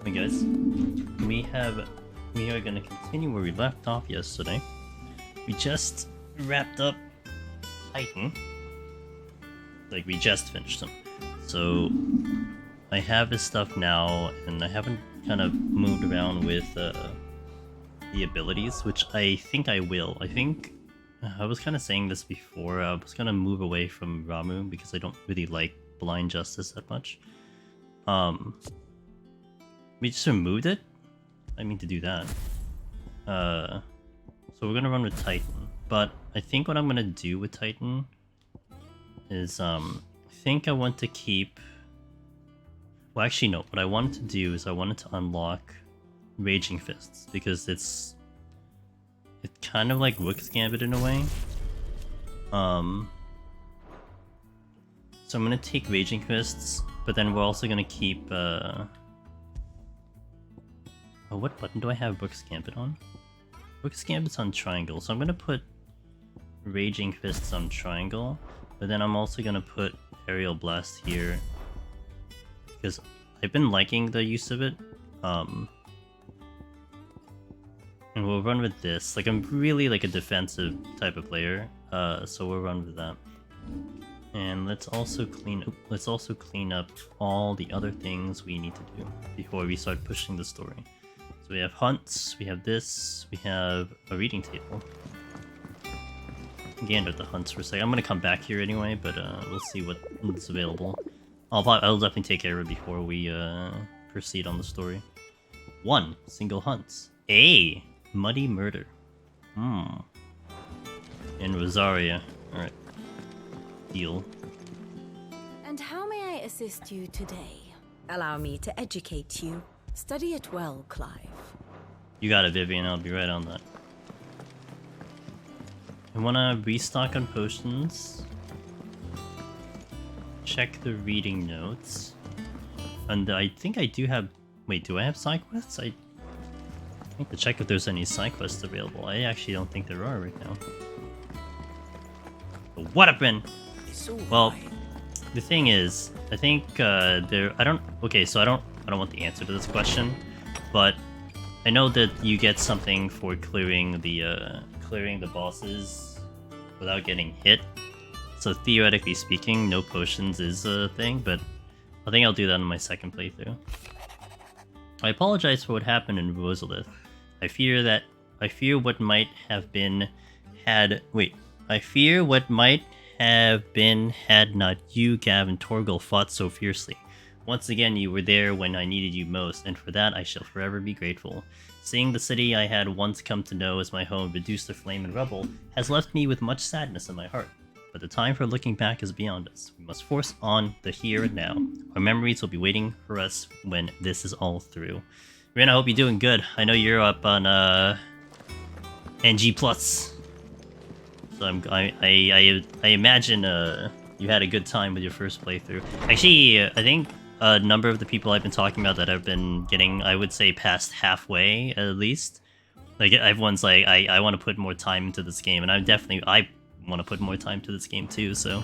Hey guys, we are gonna continue where we left off yesterday. We just wrapped up Titan. Like, we just finished him. So I have his stuff now, and I haven't kind of moved around with the abilities, which I think I will. I think I was kind of saying this before. I was gonna move away from Ramu because I don't really like Blind Justice that much. We just removed it? I mean to do that. So we're gonna run with Titan. But I think what I'm gonna do with Titan is, I think I want to keep... Well, actually, no. What I wanted to do is I wanted to unlock Raging Fists, because it's kind of like Rook's Gambit in a way. So I'm gonna take Raging Fists, but then we're also gonna keep, Oh, what button do I have Rook's Gambit on? Rook's Gambit's on triangle, so I'm gonna put Raging Fists on triangle, but then I'm also gonna put Aerial Blast here, because I've been liking the use of it. And we'll run with this. Like, I'm really like a defensive type of player, so we'll run with that. And let's also clean up all the other things we need to do before we start pushing the story. So we have hunts, we have this, we have a reading table. Gander the hunts for a second. I'm gonna come back here anyway, but we'll see what's available. I'll definitely take care of it before we proceed on the story. 1 single hunts. A muddy murder. In Rosaria. Alright. Deal. And how may I assist you today? Allow me to educate you. Study it well, Clive. You got it, Vivian. I'll be right on that. I wanna restock on potions. Check the reading notes. And I think I do have... Wait, do I have side quests? I need to check if there's any side quests available. I actually don't think there are right now. But what up, Ben? Well, the thing is, I think okay, so I don't want the answer to this question, but I know that you get something for clearing the bosses without getting hit. So theoretically speaking, no potions is a thing, but I think I'll do that in my second playthrough. I apologize for what happened in Rosalith. I fear what might have been had not you, Gav, and Torgal fought so fiercely. Once again, you were there when I needed you most, and for that I shall forever be grateful. Seeing the city I had once come to know as my home reduced to flame and rubble has left me with much sadness in my heart. But the time for looking back is beyond us. We must force on the here and now. Our memories will be waiting for us when this is all through. Rin, I hope you're doing good. I know you're up on NG+. So I imagine you had a good time with your first playthrough. Actually, I think a number of the people I've been talking about that have been getting, I would say, past halfway at least. Like, everyone's like, I want to put more time into this game, and I want to put more time to this game too. So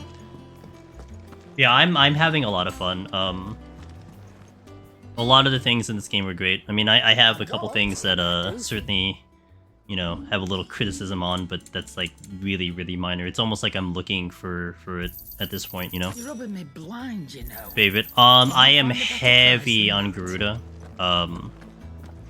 yeah, I'm having a lot of fun. A lot of the things in this game were great. I mean, I have a couple things that certainly, you know, have a little criticism on, but that's like really, really minor. It's almost like I'm looking for it at this point, you know. You're rubbing me blind, you know. Favorite. I am heavy on Garuda.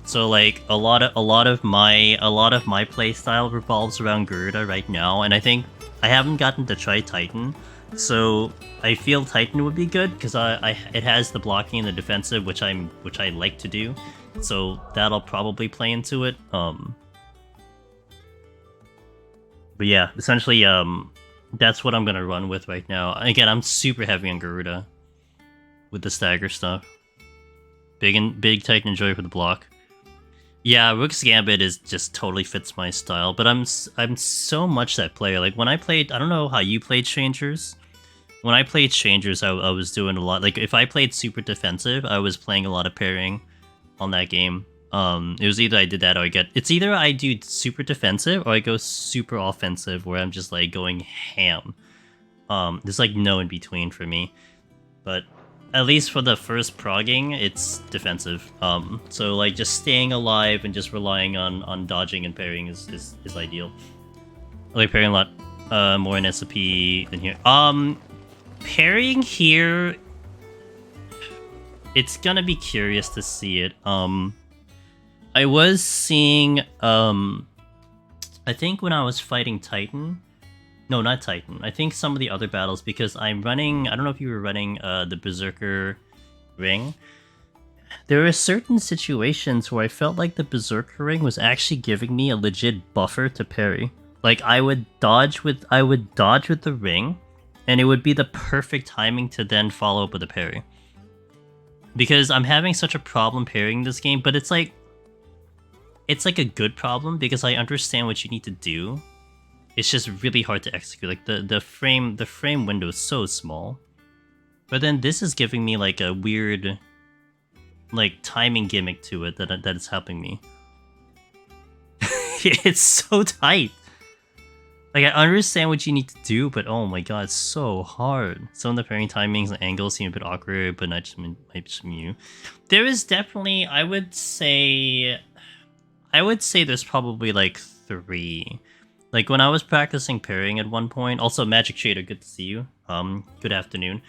So like a lot of my playstyle revolves around Garuda right now, and I think I haven't gotten to try Titan. So I feel Titan would be good because it has the blocking and the defensive, which I like to do. So that'll probably play into it. But yeah, essentially, that's what I'm gonna run with right now. Again, I'm super heavy on Garuda with the stagger stuff. Big Titan enjoy for the block. Yeah, Rook's Gambit just totally fits my style, but I'm so much that player. Like when I played, I don't know how you played Strangers. When I played Strangers, I was doing a lot. Like if I played super defensive, I was playing a lot of pairing on that game. It was either I did that or it's either I do super defensive or I go super offensive where I'm just like going ham. There's like no in between for me. But at least for the first progging, it's defensive. So like just staying alive and just relying on dodging and parrying is ideal. I like parrying a lot more in SOP than here. Parrying here, it's gonna be curious to see it. I was seeing I think when I was fighting Titan. No, not Titan. I think some of the other battles, because I'm running... I don't know if you were running the Berserker ring. There are certain situations where I felt like the Berserker ring was actually giving me a legit buffer to parry. Like, I would dodge with the ring, and it would be the perfect timing to then follow up with a parry. Because I'm having such a problem parrying this game, but it's like a good problem, because I understand what you need to do. It's just really hard to execute. Like the frame window is so small. But then this is giving me like a weird like timing gimmick to it that is helping me. It's so tight. Like I understand what you need to do, but oh my god, it's so hard. Some of the pairing timings and angles seem a bit awkward, but not just you. There is definitely, I would say there's probably like 3. Like, when I was practicing parrying at one point... Also, Magic Trader, good to see you. Good afternoon.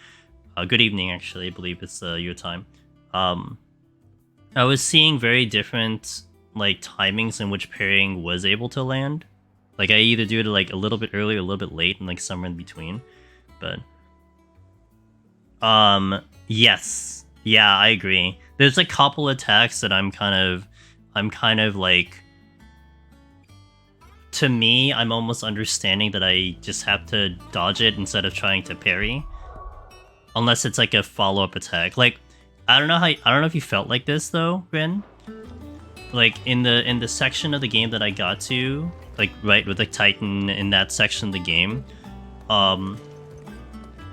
Good evening, actually. I believe it's your time. I was seeing very different, like, timings in which parrying was able to land. Like, I either do it, like, a little bit early or a little bit late, and, like, somewhere in between. But... yes. Yeah, I agree. There's a couple attacks that I'm kind of, like... To me, I'm almost understanding that I just have to dodge it instead of trying to parry. Unless it's like a follow-up attack. Like, I don't know if you felt like this though, Rin. Like in the section of the game that I got to, like right with the Titan in that section of the game,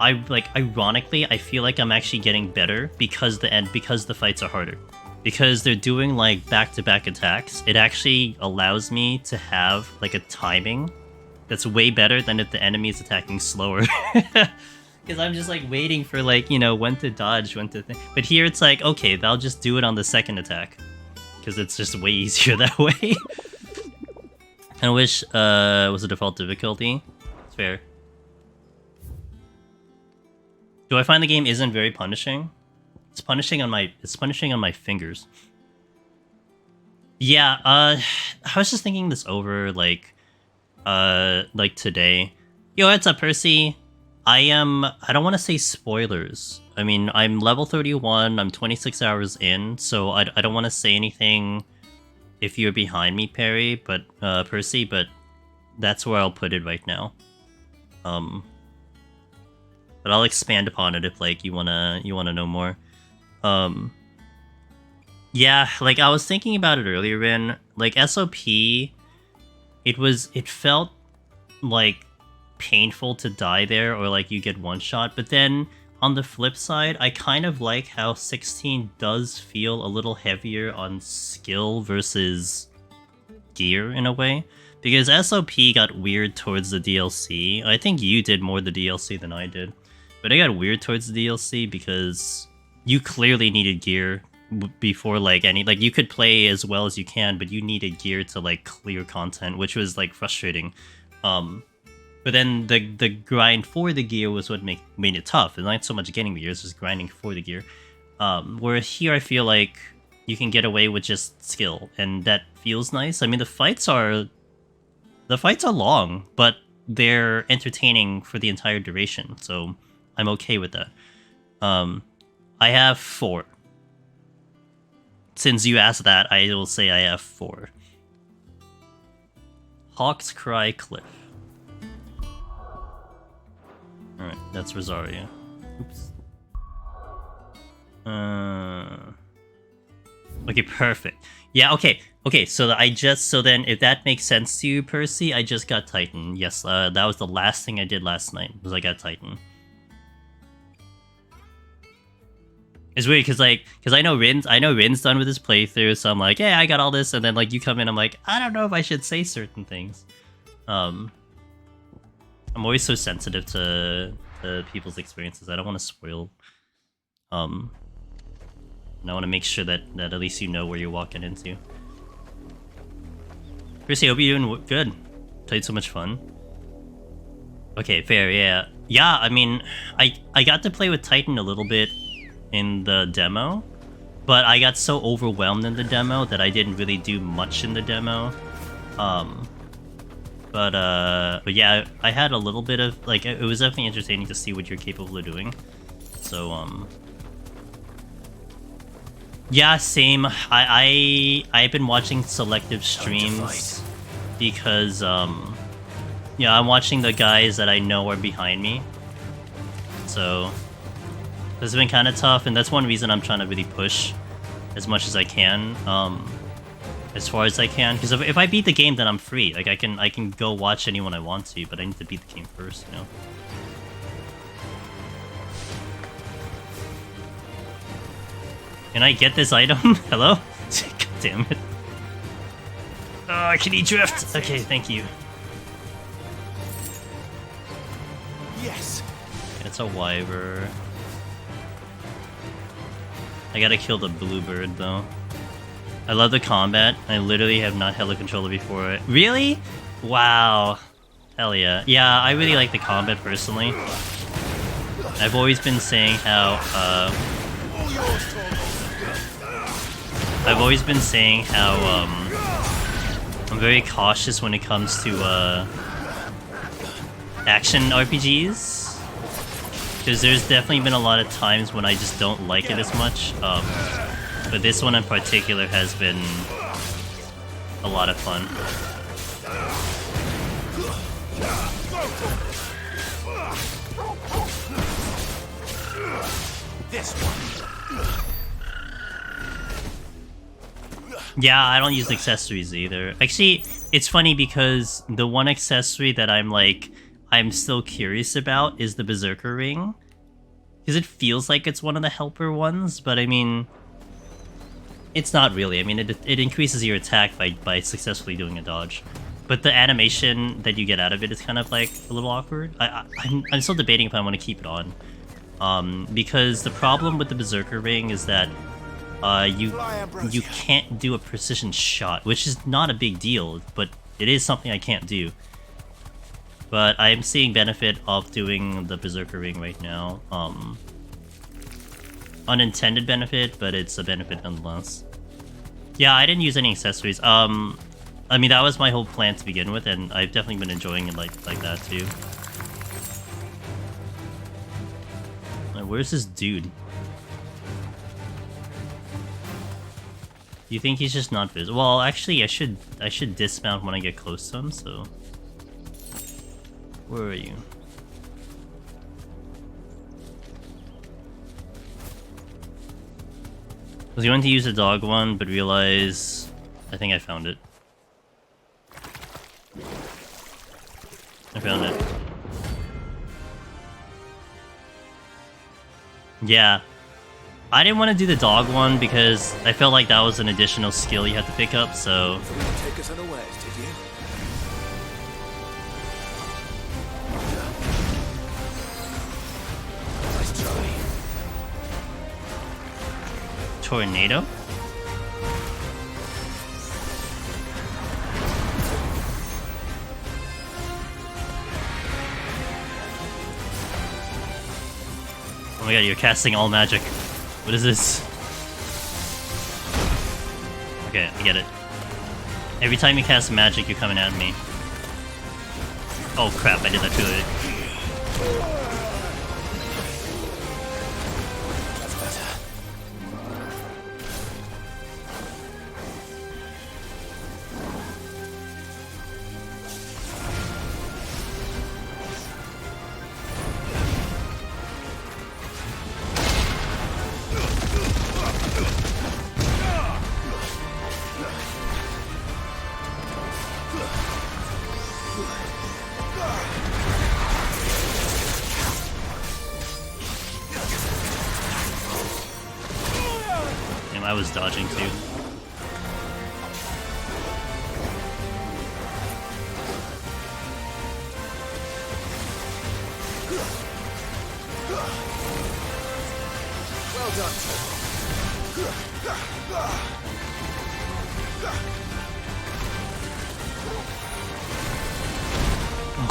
ironically I feel like I'm actually getting better because the fights are harder. Because they're doing like back-to-back attacks, it actually allows me to have like a timing that's way better than if the enemy is attacking slower. Because I'm just like waiting for like, you know, when to dodge, when to think. But here it's like, okay, I'll just do it on the second attack. Because it's just way easier that way. I wish it was a default difficulty. It's fair. Do I find the game isn't very punishing? It's punishing on my fingers. Yeah, I was just thinking this over like today. Yo, what's up, Percy? I don't want to say spoilers. I mean, I'm level 31, I'm 26 hours in, so I don't want to say anything if you're behind me, Percy, but that's where I'll put it right now. But I'll expand upon it if like you wanna know more. Yeah, like I was thinking about it earlier, Rin. Like SOP, it felt like painful to die there, or like you get one shot. But then on the flip side, I kind of like how 16 does feel a little heavier on skill versus gear in a way. Because SOP got weird towards the DLC. I think you did more the DLC than I did. But it got weird towards the DLC because you clearly needed gear before like like you could play as well as you can, but you needed gear to like clear content, which was like frustrating. But then the grind for the gear was what made it tough. It's not so much getting the gear, it's just grinding for the gear. Where here I feel like you can get away with just skill, and that feels nice. I mean, the fights are long, but they're entertaining for the entire duration, so I'm okay with that. I have 4. Since you asked that, I will say I have 4. Hawk's Cry Cliff. Alright, that's Rosaria. Oops. Okay, perfect. Yeah, okay. Okay, so then if that makes sense to you, Percy, I just got Titan. Yes, that was the last thing I did last night, was I got Titan. It's weird because I know Rin's done with his playthrough, so I'm like, yeah, I got all this, and then like you come in, I'm like, I don't know if I should say certain things. I'm always so sensitive to people's experiences. I don't want to spoil And I want to make sure that at least you know where you're walking into. Chrissy, hope you're doing good. Played so much fun. Okay, fair, yeah. Yeah, I mean, I got to play with Titan a little bit in the demo, but I got so overwhelmed in the demo that I didn't really do much in the demo. But yeah, I had a little bit of, like, it was definitely entertaining to see what you're capable of doing. So, yeah, same. I've been watching selective streams because, yeah, I'm watching the guys that I know are behind me. So, this has been kind of tough, and that's one reason I'm trying to really push as much as I can, as far as I can. Because if I beat the game, then I'm free. Like, I can go watch anyone I want to, but I need to beat the game first, you know? Can I get this item? Hello? God damn it. Oh, can he drift? Okay, thank you. Yes. It's a wyver. I gotta kill the bluebird though. I love the combat. I literally have not held a controller before. Really? Wow. Hell yeah. Yeah, I really like the combat personally. I've always been saying how, I'm very cautious when it comes to, action RPGs. Because there's definitely been a lot of times when I just don't like it as much. But this one in particular has been a lot of fun. This one. Yeah, I don't use accessories either. Actually, it's funny because the one accessory that I'm still curious about is the Berserker Ring. Because it feels like it's one of the helper ones, but I mean, it's not really. I mean, it increases your attack by successfully doing a dodge. But the animation that you get out of it is kind of like a little awkward. I'm still debating if I want to keep it on. Because the problem with the Berserker Ring is that you can't do a precision shot, which is not a big deal, but it is something I can't do. But I'm seeing benefit of doing the Berserker Ring right now. Unintended benefit, but it's a benefit nonetheless. Yeah, I didn't use any accessories. I mean, that was my whole plan to begin with, and I've definitely been enjoying it like that too. Where's this dude? You think he's just not visible? Well, actually, I should dismount when I get close to him. So, where are you? I was going to use the dog one, but realize I think I found it. I found it. Yeah. I didn't want to do the dog one because I felt like that was an additional skill you had to pick up, so... Take us unawares, did you? Nice try. Tornado? Oh my god, you're casting all magic. What is this? Okay, I get it. Every time you cast magic, you're coming at me. Oh crap, I did that too late. That's better. Damn, I was dodging too. Oh,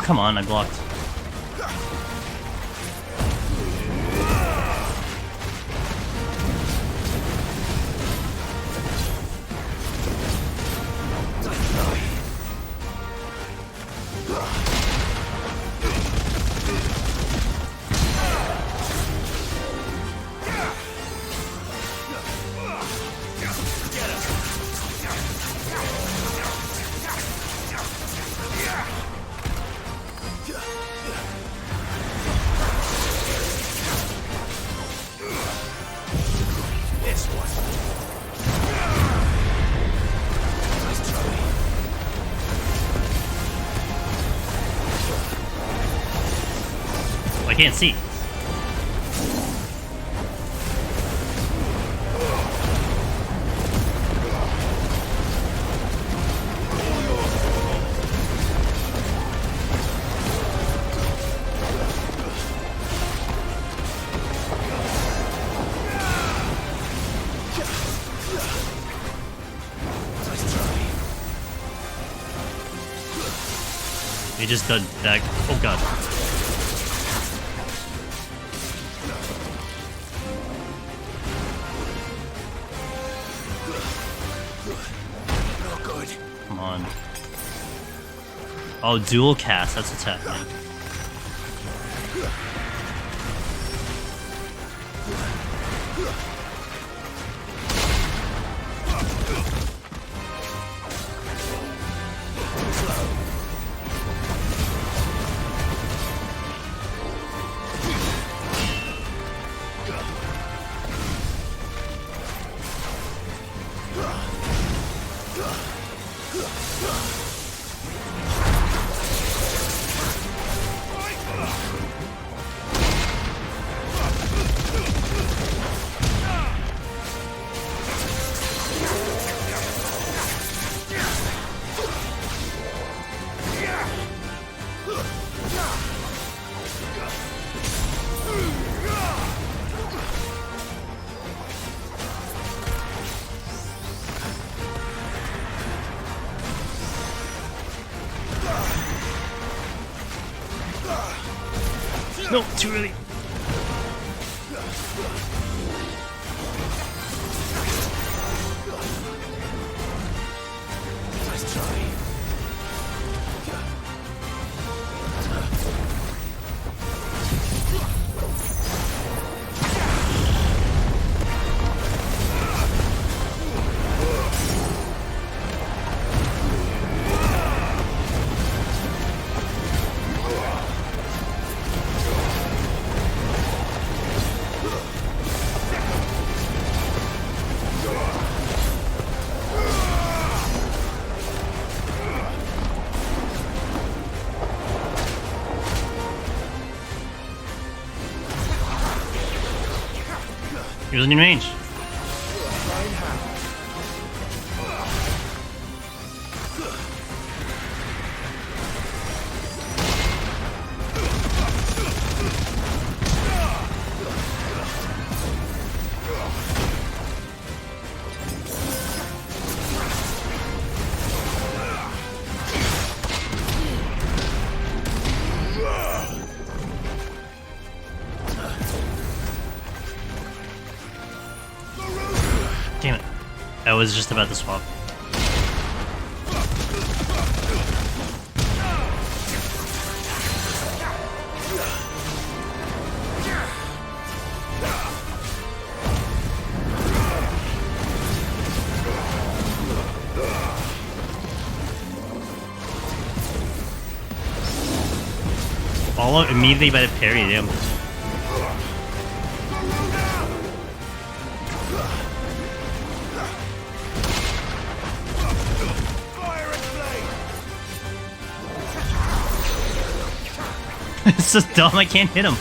come on, I blocked. I can't see. He just did that. Oh god. Come on. Oh, dual cast. That's what's happening. No, too early. Nice try. He wasn't in range. Damn it. I was just about to swap. Followed immediately by the parry, damn. It's so dumb, I can't hit him.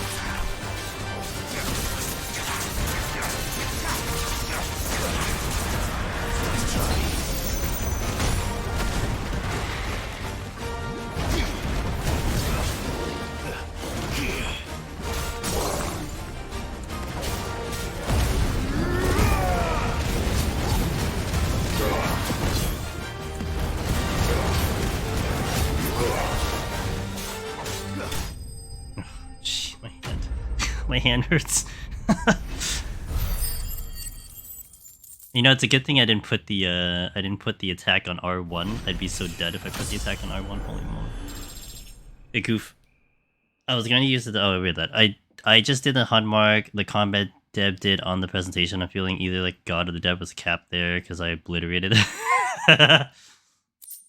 My hand hurts. You know, it's a good thing I didn't put the attack on R1. I'd be so dead if I put the attack on R1. Holy moly. Hey, goof. I was gonna use it. Oh, I read that. I just did the hunt mark. The combat dev did on the presentation. I'm feeling either like God or the dev was capped there because I obliterated it.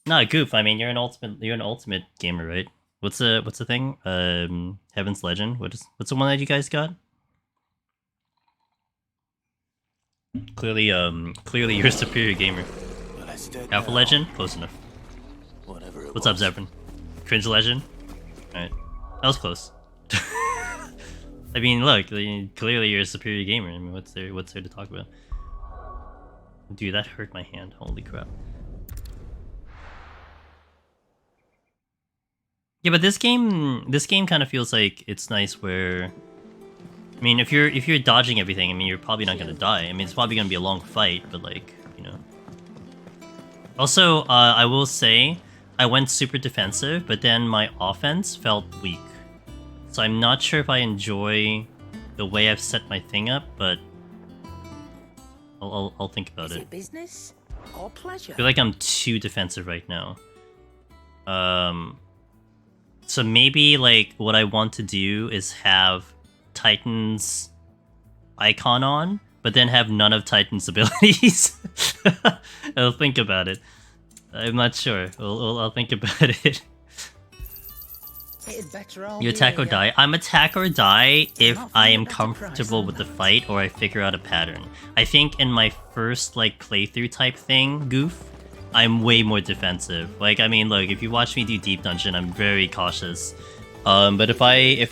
Nah, goof. I mean, you're an ultimate gamer, right? What's the thing? Heaven's Legend. What's the one that you guys got? Clearly, you're a superior gamer. Well, it's dead Alpha now. Legend, close enough. Whatever it What's up, was. Zephyrin? Cringe Legend. All right, that was close. I mean, look, clearly you're a superior gamer. I mean, what's there to talk about? Dude, that hurt my hand. Holy crap. Yeah, but this game kind of feels like it's nice where, I mean, if you're dodging everything, I mean, you're probably not gonna die. I mean, it's probably gonna be a long fight, but like, you know. Also, I will say, I went super defensive, but then my offense felt weak. So I'm not sure if I enjoy the way I've set my thing up, but I'll think about Is it. it business or pleasure? I feel like I'm too defensive right now. So maybe like what I want to do is have Titan's icon on, but then have none of Titan's abilities. I'll think about it. I'm not sure. I'll think about it. It'd better all You be attack or a, die? I'm attack or die if not I find am a better comfortable price with the than that. fight or I figure out a pattern. I think in my first like playthrough type thing, goof, I'm way more defensive. Like, I mean, look, if you watch me do Deep Dungeon, I'm very cautious. But if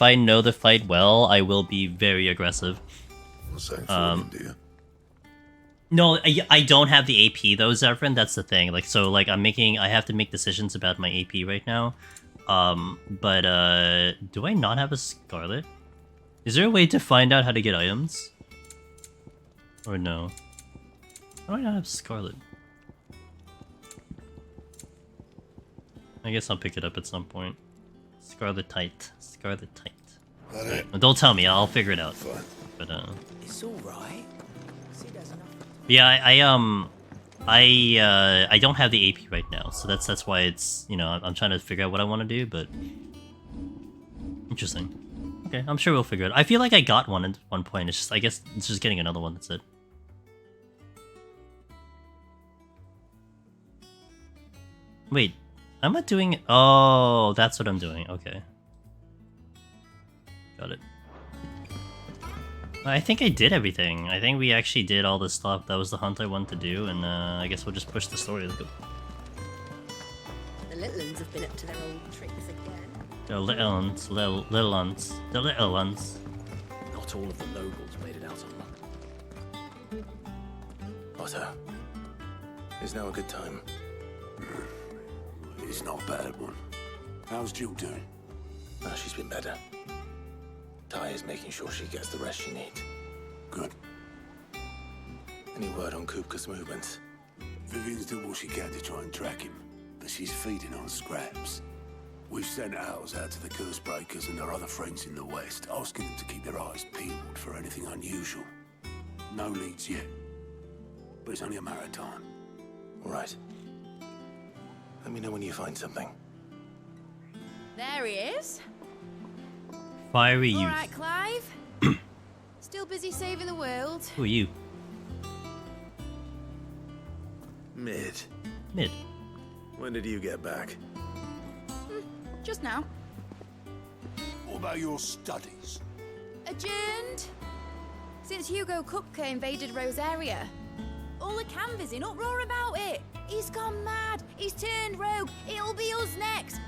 I know the fight well, I will be very aggressive. Do you? No, I don't have the AP though, Zephyrin. That's the thing. Like, so like I have to make decisions about my AP right now. But do I not have a Scarlet? Is there a way to find out how to get items? Or no? How do I not have Scarlet? I guess I'll pick it up at some point. Scarlet Tight. Scarlet Tight. That it? Well, don't tell me, I'll figure it out. Fine. But It's all right. See, there's enough. yeah, I don't have the AP right now, so that's why it's, you know, I'm trying to figure out what I want to do, but interesting. Okay, I'm sure we'll figure it out. I feel like I got one at one point. It's just, I guess it's just getting another one. That's it. Wait, I'm not doing. Oh, that's what I'm doing. Okay, got it. I think I did everything. I think we actually did all the stuff. That was the hunt I wanted to do, and I guess we'll just push the story. Let's go. The little ones have been up to their old tricks again. The little ones, the little ones. Not all of the nobles made it out alive. Otter, is now a good time? It's not a bad one. How's Jill doing? Ah, she's been better. Ty is making sure she gets the rest she needs. Good. Any word on Kupka's movements? Vivian's doing what she can to try and track him, but she's feeding on scraps. We've sent ours out to the curse breakers and our other friends in the west, asking them to keep their eyes peeled for anything unusual. No leads yet, but it's only a matter of time. All right. Let me know when you find something. There he is. Fiery All youth. right, Clive. Still busy saving the world. Who are you? Mid. Mid. When did you get back? Just now. What about your studies? Adjourned. Since Hugo Kupka invaded Rosaria. All the canvass in uproar about it. He's gone mad. He's turned rogue. It'll be us next.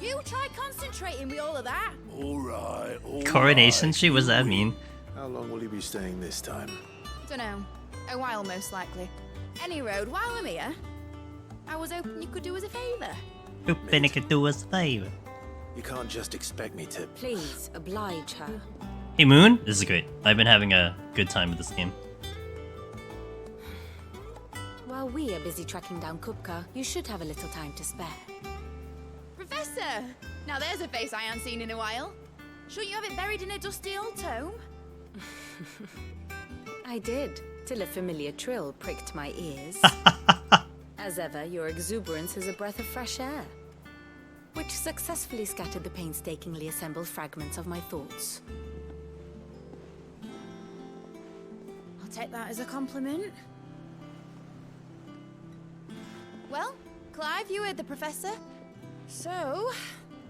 You try concentrating with all of that. All right, all Coronation right. tree? What does that mean? How long will you be staying this time? Dunno. A while, most likely. Any road, while I'm here, I was hoping you could do us a favour. Hoping it could do us a favor. You can't just expect me to... Please, oblige her. Hey Moon, this is great. I've been having a good time with this game. While we are busy tracking down Kupka, you should have a little time to spare. Professor! Now there's a face I haven't seen in a while. Shouldn't you have it buried in a dusty old tome? I did, till a familiar trill pricked my ears. As ever, your exuberance is a breath of fresh air, which successfully scattered the painstakingly assembled fragments of my thoughts. I'll take that as a compliment. Well, Clive, you heard the professor. So,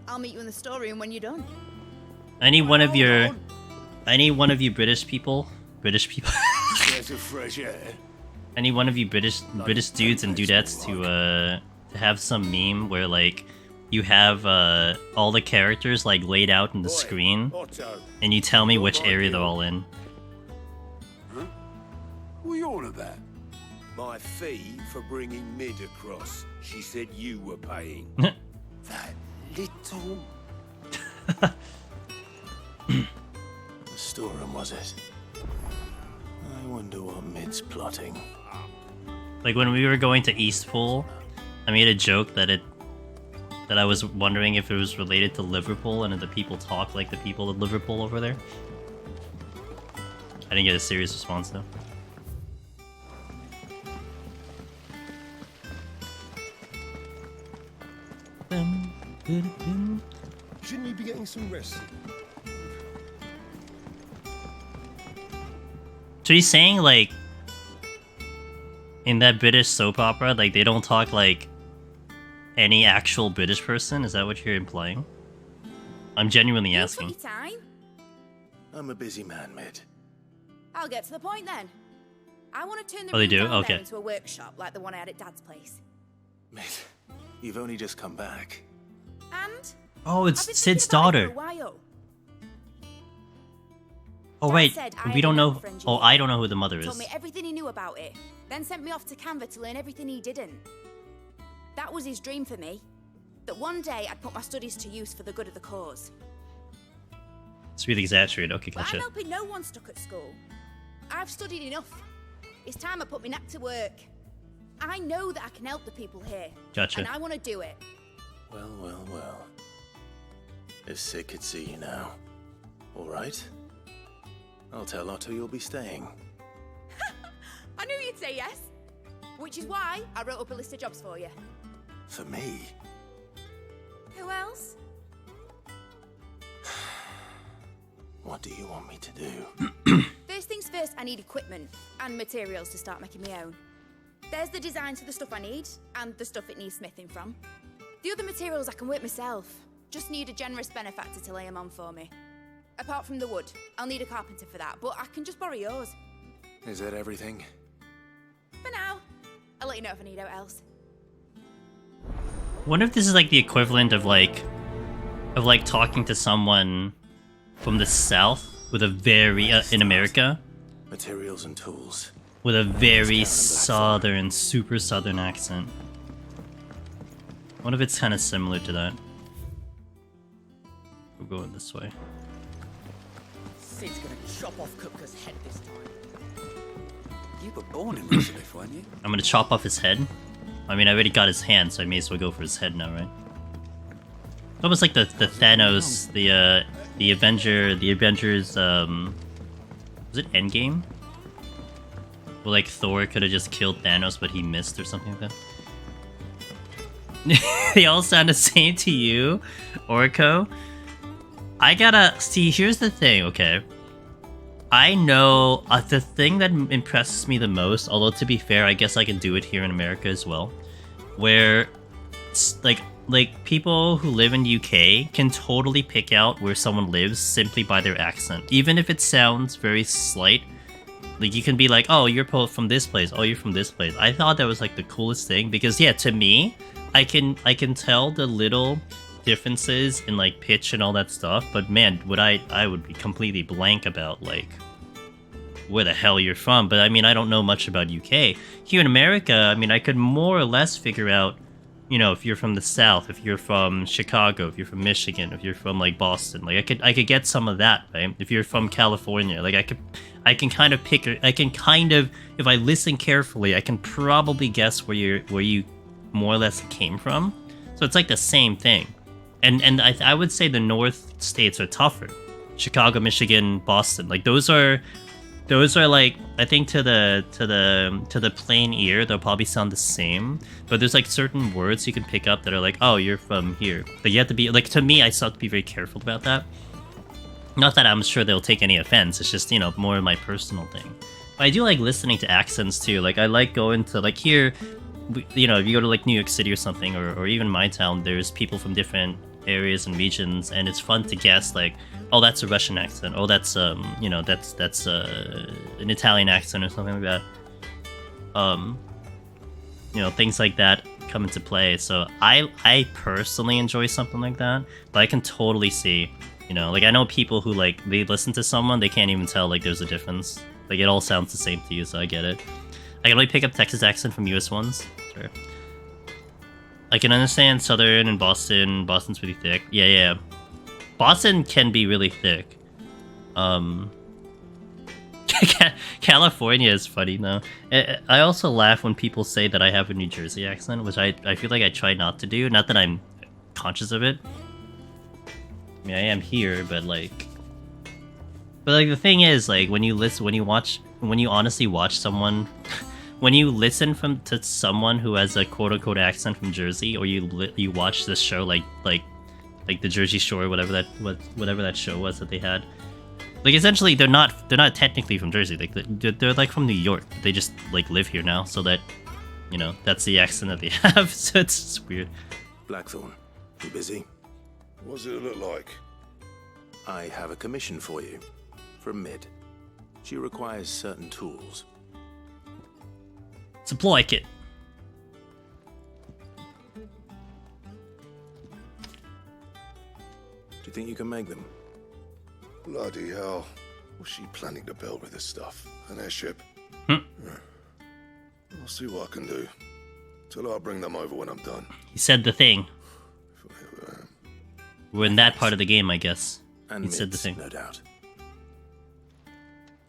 I'll meet you in the storeroom when you're done. Any one of you British people, There's a fresh air. any one of you British dudes and dudettes to have some meme where like you have all the characters like laid out in the screen, Otto, and you tell me which area they're all in. what are you on about? My fee for bringing Mid across. She said you were paying. That little... The storeroom, was it? I wonder what Mid's plotting. Like when we were going to Eastpool, I made a joke that I was wondering if it was related to Liverpool and if the people talk like the people of Liverpool over there. I didn't get a serious response though. Shouldn't you be getting some rest? So he's saying like in that British soap opera, like they don't talk like any actual British person? Is that what you're implying? I'm genuinely You asking. took your time. I'm a busy man, Mid. I'll get to the point then. I want to turn the Oh, they room do? down there Okay. into a workshop like the one I had at Dad's place. Mid, you've only just come back. And Oh, I've it's been Sid's thinking about it daughter. for a while. Oh Dad wait, said I we had don't a know. girlfriend Oh, you I knew. don't know who the mother Told is. me everything he knew about it, then sent me off to Canva to learn everything he didn't. That was his dream for me. That one day I'd put my studies to use for the good of the cause. It's really exaggerated. Okay, But I'm gotcha. helping no one stuck at school. I've studied enough. It's time I put my knack to work. I know that I can help the people here. Gotcha. And I want to do it. Well, well, well. If Sid could see you now. All right. I'll tell Otto you'll be staying. I knew you'd say yes. Which is why I wrote up a list of jobs for you. For me? Who else? What do you want me to do? First things first, I need equipment and materials to start making my own. There's the designs for the stuff I need and the stuff it needs smithing from. The other materials I can work myself. Just need a generous benefactor to lay them on for me. Apart from the wood, I'll need a carpenter for that, but I can just borrow yours. Is that everything? For now. I'll let you know if I need out else. Wonder if this is like the equivalent of like talking to someone from the South with a very in America Materials and tools. with a very southern, super southern accent. Wonder if it's kind of similar to that. We're going this way. Sid's gonna chop off Kupka's head this time. You were born in Rushliff, weren't you? I'm gonna chop off his head. I mean, I already got his hand, so I may as well go for his head now, right? Almost like the Thanos, the Avengers, was it Endgame? Where like Thor could have just killed Thanos, but he missed or something like that. They all sound the same to you, Orko. I gotta see. Here's the thing, okay. I know the thing that impresses me the most, although to be fair, I guess I can do it here in America as well, where like people who live in the UK can totally pick out where someone lives simply by their accent, even if it sounds very slight. Like you can be like, oh, you're from this place. Oh, you're from this place. I thought that was like the coolest thing because yeah, to me, I can tell the little differences in like pitch and all that stuff. But man, I would be completely blank about like where the hell you're from. But I mean, I don't know much about UK. Here in America, I mean, I could more or less figure out, you know, if you're from the South, if you're from Chicago, if you're from Michigan, if you're from like Boston, like I could get some of that, right? If you're from California, like I can kind of pick, I can kind of, if I listen carefully, I can probably guess where you more or less came from. So it's like the same thing. And I would say the North states are tougher. Chicago, Michigan, Boston. Like those are like, I think to the plain ear they'll probably sound the same, but there's like certain words you can pick up that are like, oh, you're from here. But you have to be like, to me, I still have to be very careful about that. Not that I'm sure they'll take any offense, it's just, you know, more of my personal thing. But I do like listening to accents too. Like I like going to like here, you know, if you go to like New York City or something, or even my town, there's people from different areas and regions, and it's fun to guess like, oh, that's a Russian accent, oh, that's you know, that's an Italian accent or something like that. You know, things like that come into play. So I personally enjoy something like that, but I can totally see, you know, like I know people who like, they listen to someone, they can't even tell like there's a difference. Like it all sounds the same to you, so I get it. I can only pick up Texas accent from US ones. Sure. I can understand Southern and Boston. Boston's pretty thick. Yeah. Boston can be really thick. California is funny though. I also laugh when people say that I have a New Jersey accent, which I feel like I try not to do. Not that I'm conscious of it. I mean, I am here, but like the thing is, like when you honestly watch someone. When you listen to someone who has a quote-unquote accent from Jersey, or you watch this show like the Jersey Shore, whatever that show was that they had, like essentially they're not technically from Jersey. Like they're like from New York. They just like live here now, so that, you know, that's the accent that they have. So it's just weird. Blackthorn, you busy? What does it look like? I have a commission for you. From Mid. She requires certain tools. Supply kit. Do you think you can make them? Bloody hell. What's she planning to build with this stuff? An airship? Hmm. I'll see what I can do. Tell her I'll bring them over when I'm done. He said the thing. We're in that part of the game, I guess. And He said the Mids, thing. no doubt.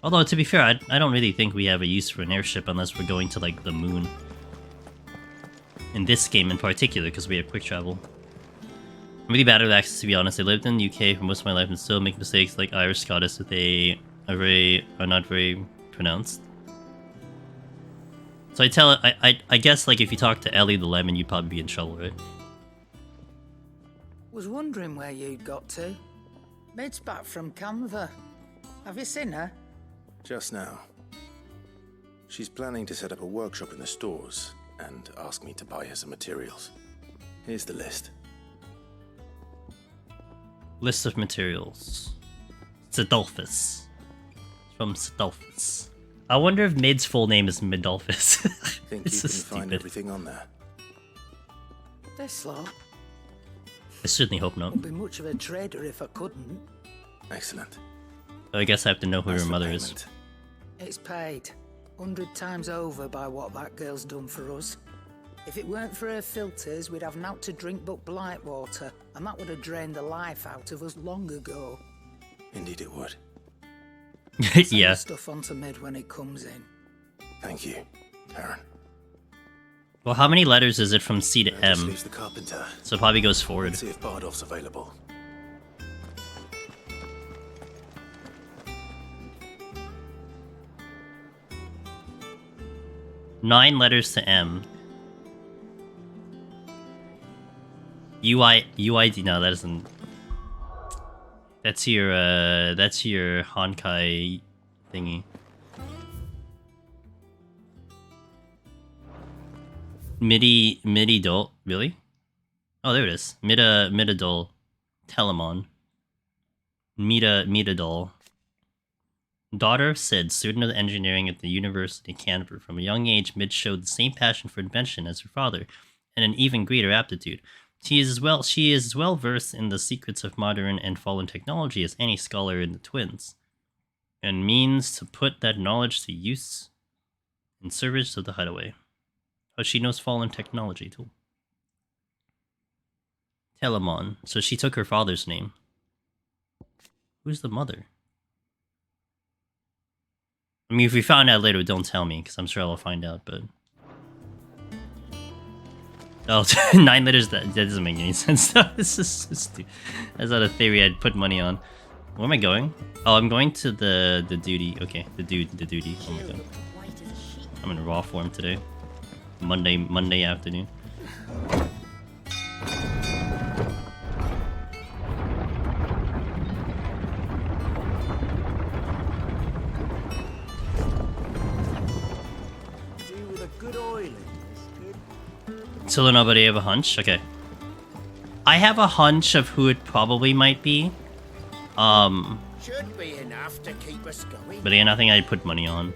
Although, to be fair, I don't really think we have a use for an airship unless we're going to, like, the moon. In this game in particular, because we have quick travel. I'm really bad at accents, to be honest. I lived in the UK for most of my life and still make mistakes like Irish Scottish that they are not very pronounced. So I guess, like, if you talk to Ellie the Lemon, you'd probably be in trouble, right? Was wondering where you'd got to. Mid's back from Canva. Have you seen her? Just now. She's planning to set up a workshop in the stores and ask me to buy her some materials. Here's the list. List of materials. Sidolphus. From Sidolphus. I wonder if Mid's full name is Midolphus. Think This you is can find stupid. everything on there? This lot. I certainly hope not. Wouldn't be much of a trader if I couldn't. Excellent. I guess I have to know who As her for mother is. payment, It's paid 100 times over by what that girl's done for us. If it weren't for her filters, we'd have naught to drink but blight water, and that would have drained the life out of us long ago. Indeed it would. Send Yeah. the stuff onto Mid when it comes in. Thank you, Karen. Well, how many letters is it from C to Now just M? leaves the carpenter. So it probably goes forward. Let's see if Bardolph's available. Nine letters to M. UID. No, that isn't. That's your Honkai thingy. MIDI dol. Really? Oh, there it is. Midadol. Telemon. Midadol. Daughter of Sid, student of engineering at the University of Canberra. From a young age, Mid showed the same passion for invention as her father, and an even greater aptitude. She is as well versed in the secrets of modern and fallen technology as any scholar in the twins, and means to put that knowledge to use in service of the hideaway. Oh, she knows fallen technology too. Telemon. So she took her father's name. Who's the mother? I mean, if we found out later, don't tell me, because I'm sure I'll find out, but... Oh, 9 letters, that doesn't make any sense. This is so stupid. That's not a theory I'd put money on. Where am I going? Oh, I'm going to the duty. Okay, the duty. Oh my god. I'm in raw form today. Monday afternoon. with a good oiling, this kid. So nobody have a hunch? Okay. I have a hunch of who it probably might be. Should be enough to keep us going. But yeah, nothing I'd put money on.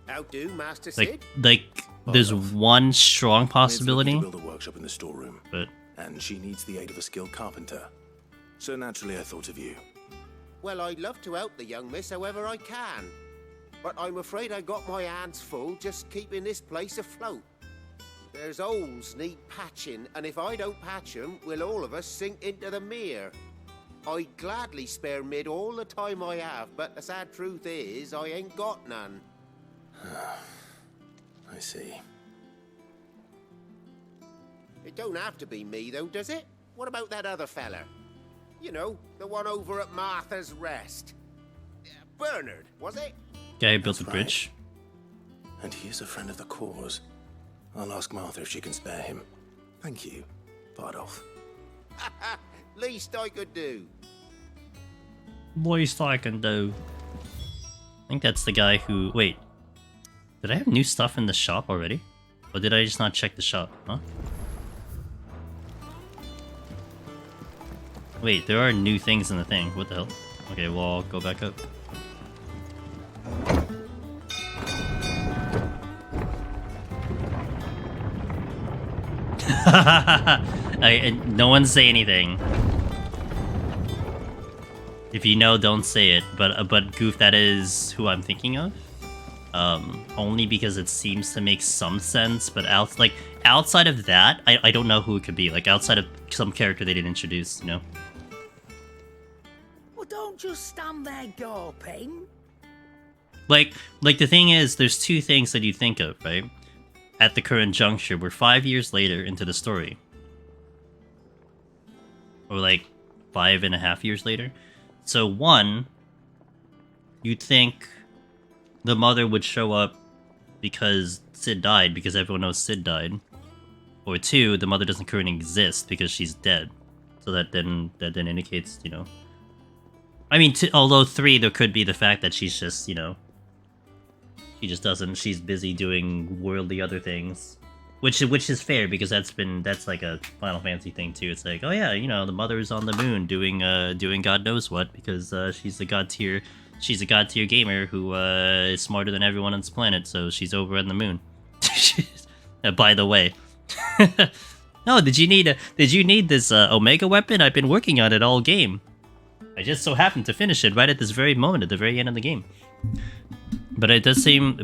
How do, Master Sid? Like there's one strong possibility. To build a workshop in the storeroom, but and she needs the aid of a skilled carpenter. So naturally, I thought of you. Well, I'd love to help the young miss however I can. But I'm afraid I got my hands full just keeping this place afloat. There's holes need patching, and if I don't patch them, will all of us sink into the mere. I'd gladly spare Mid all the time I have, but the sad truth is, I ain't got none. I see. It don't have to be me, though, does it? What about that other fella? You know, the one over at Martha's Rest. Bernard, was it? guy who built the That's bridge. Right. And he is a friend of the cause. I'll ask Martha if she can spare him. Thank you, Bardolph. Least I could do. Least I can do. I think that's the guy who... Wait. Did I have new stuff in the shop already? Or did I just not check the shop? Huh? Wait, there are new things in the thing. What the hell? Okay, well, I'll go back up. No one say anything. If you know, don't say it. But Goof, that is who I'm thinking of. Only because it seems to make some sense. But outside of that, I don't know who it could be. Like outside of some character they didn't introduce, you know. Well, don't just stand there gawping. Like the thing is, there's two things that you think of, right? At the current juncture, we're 5 years later into the story. Or like 5.5 years later. So one, you'd think the mother would show up because Sid died, because everyone knows Sid died. Or two, the mother doesn't currently exist because she's dead. So that then indicates, you know. I mean, although three, there could be the fact that she's just, you know, she just doesn't. She's busy doing worldly other things, which is fair because that's like a Final Fantasy thing too. It's like, oh yeah, you know, the mother's on the moon doing God knows what because she's a god tier gamer who is smarter than everyone on this planet, so she's over on the moon. By the way, no, did you need this Omega weapon? I've been working on it all game. I just so happened to finish it right at this very moment, at the very end of the game. But it does seem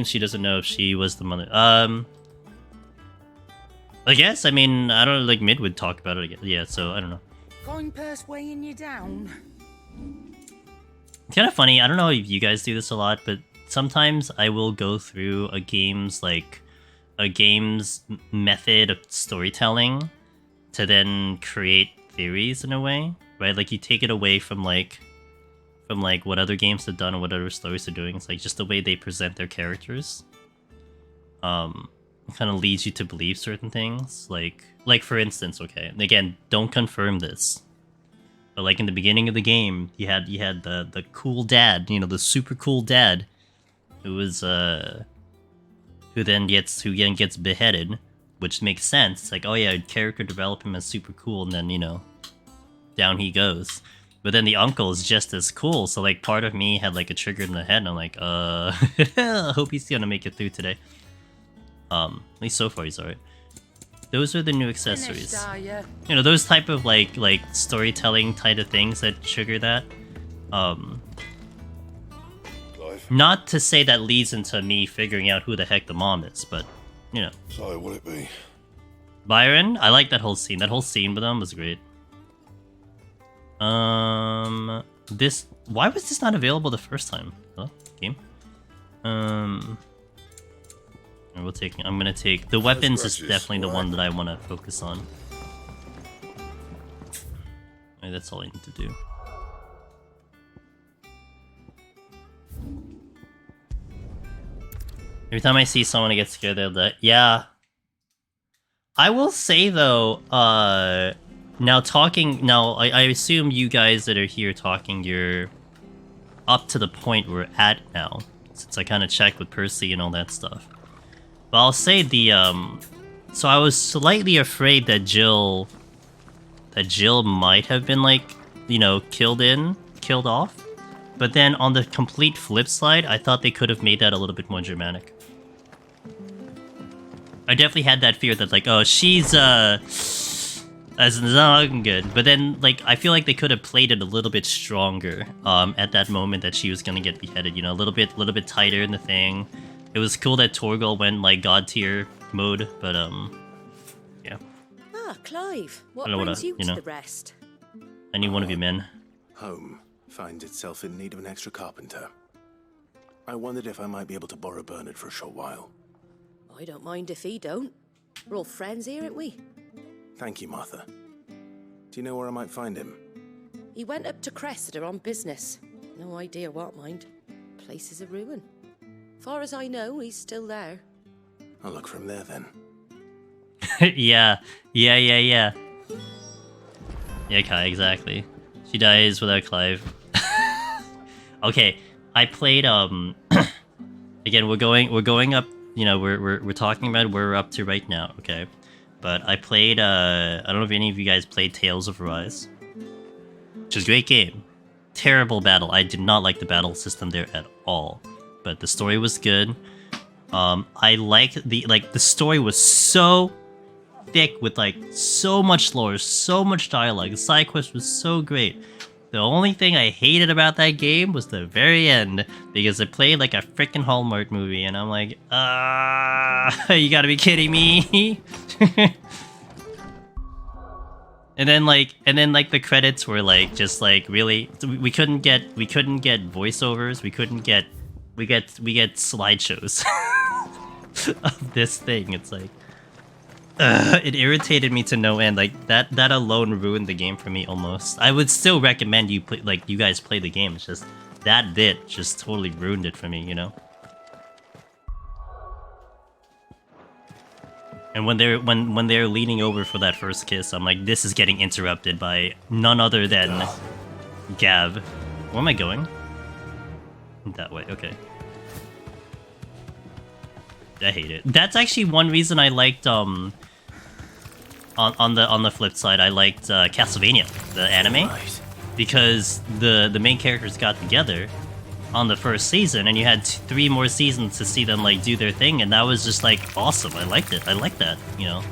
she doesn't know if she was the mother. I guess. I mean, I don't know, like Mid would talk about it again. Yeah, so I don't know. Coin purse weighing you down. It's kind of funny. I don't know if you guys do this a lot, but sometimes I will go through a game's method of storytelling to then create theories in a way, right? Like you take it away from what other games have done or what other stories are doing. It's like just the way they present their characters. Kind of leads you to believe certain things. Like for instance, okay, and again, don't confirm this, but like in the beginning of the game, you had the cool dad, you know, the super cool dad, who was who then gets beheaded, which makes sense. It's like, oh yeah, character develop him as super cool, and then you know, down he goes. But then the uncle is just as cool, so like part of me had like a trigger in the head, and I'm like, I hope he's gonna make it through today. At least so far he's alright. Those are the new accessories. Finished, you know, those type of like storytelling type of things that trigger that. Not to say that leads into me figuring out who the heck the mom is, but you know. So will it be? Byron, I like that whole scene. That whole scene with them was great. This, why was this not available the first time? Huh? Game. I'm gonna take the weapons is definitely the one that I want to focus on. That's all I need to do. Every time I see someone get scared, they'll die. Yeah. I will say though, I assume you guys that are here talking, you're up to the point we're at now, since I kind of checked with Percy and all that stuff. But I'll say so I was slightly afraid that Jill might have been like, you know, killed off. But then on the complete flip side, I thought they could have made that a little bit more dramatic. I definitely had that fear that like, oh, she's that's not looking good. But then like I feel like they could have played it a little bit stronger at that moment that she was gonna get beheaded, you know, a little bit tighter in the thing. It was cool that Torgal went like god tier mode, but yeah. Ah, Clive, what I brings wanna, you you to know. the rest? I need one of you men. Home finds itself in need of an extra carpenter. I wondered if I might be able to borrow Bernard for a short while. I don't mind if he don't. We're all friends here, aren't we? Thank you, Martha. Do you know where I might find him? He went up to Cressida on business. No idea what, mind. Place is a ruin. Far as I know, he's still there. I'll look from there then. Yeah, Kai, exactly. She dies without Clive. Okay, I played again, we're going up, you know, we're talking about where we're up to right now, okay? But I played I don't know if any of you guys played Tales of Arise, which is a great game. Terrible battle. I did not like the battle system there at all. But the story was good. I liked the story was so thick with like so much lore, so much dialogue. The side quest was so great. The only thing I hated about that game was the very end, because it played like a freaking Hallmark movie, and I'm like, you gotta be kidding me. And then the credits were like just like really we couldn't get voiceovers, we get slideshows of this thing. It's like it irritated me to no end. Like that alone ruined the game for me almost. I would still recommend you guys play the game. It's just that bit just totally ruined it for me, you know. And when they're leaning over for that first kiss, I'm like, this is getting interrupted by none other than Gav. Where am I going? That way, okay. I hate it. That's actually one reason I liked on the flip side, I liked Castlevania, the anime, because the main characters got together on the first season, and you had 3 more seasons to see them like do their thing, and that was just like awesome. I liked it. I like that, you know.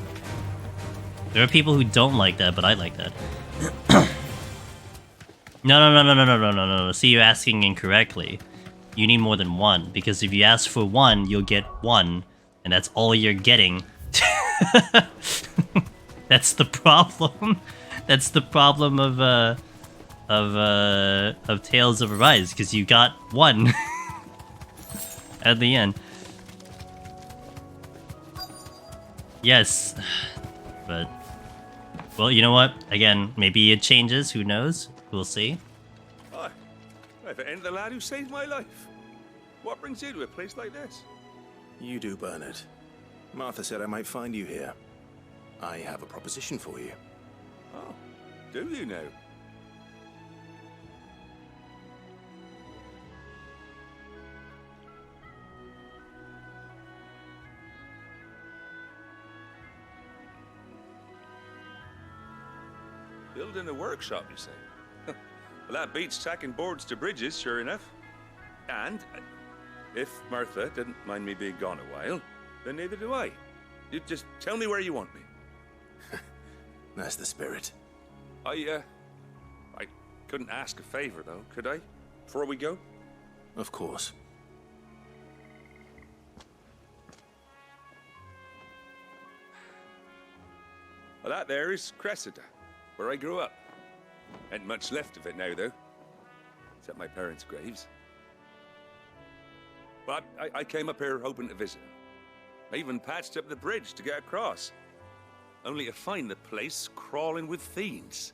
There are people who don't like that, but I like that. No. See, you're asking incorrectly. You need more than one, because if you ask for one, you'll get one, and that's all you're getting. That's the problem. That's the problem of Tales of Arise, because you got one at the end. Yes, but well, you know what? Again, maybe it changes. Who knows? We'll see. Hi, if it ain't the lad who saved my life. What brings you to a place like this? You do, Bernard. Martha said I might find you here. I have a proposition for you. Oh, do you now? Building a workshop, you say? Well, that beats tacking boards to bridges, sure enough. And if Martha didn't mind me being gone a while, then neither do I. You just tell me where you want me. That's the spirit. I couldn't ask a favor, though, could I? Before we go? Of course. Well, that there is Cressida, where I grew up. Ain't much left of it now, though. Except my parents' graves. But I came up here hoping to visit. I even patched up the bridge to get across. Only to find the place crawling with fiends.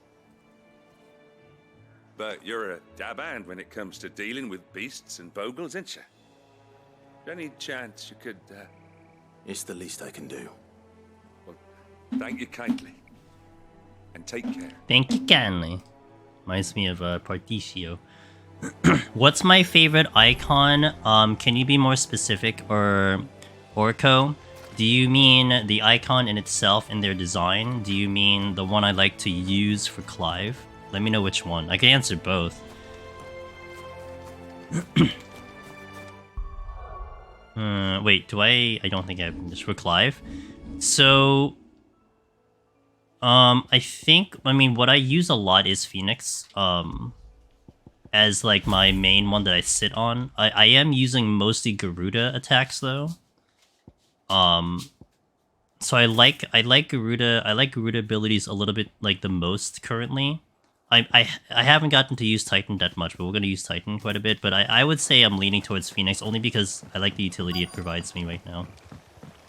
But you're a dab hand when it comes to dealing with beasts and bogles, ain't you? Any chance you could, It's the least I can do. well, thank you kindly. And take care. Thank you kindly. Reminds me of Particio. What's my favorite icon? Can you be more specific, or Orko? Do you mean the icon in itself and their design? Do you mean the one I like to use for Clive? Let me know which one. I can answer both. Wait, do I don't think I have this for Clive. So I think, I mean, what I use a lot is Phoenix. As like my main one that I sit on. I am using mostly Garuda attacks though. So I like Garuda abilities a little bit like the most currently. I haven't gotten to use Titan that much, but we're gonna use Titan quite a bit. But I would say I'm leaning towards Phoenix only because I like the utility it provides me right now.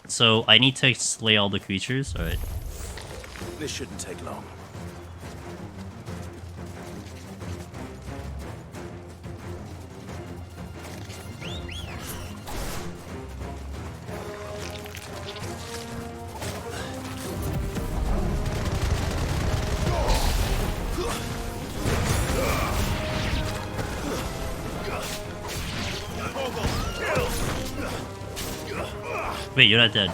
So I need to slay all the creatures. All right. This shouldn't take long. Wait, you're not dead.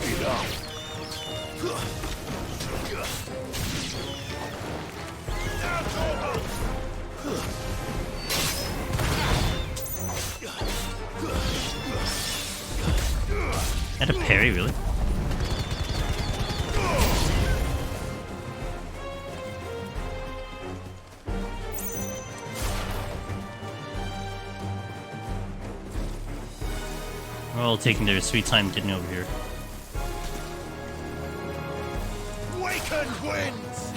Had a parry, really? We're all taking their sweet time getting over here. Waken winds!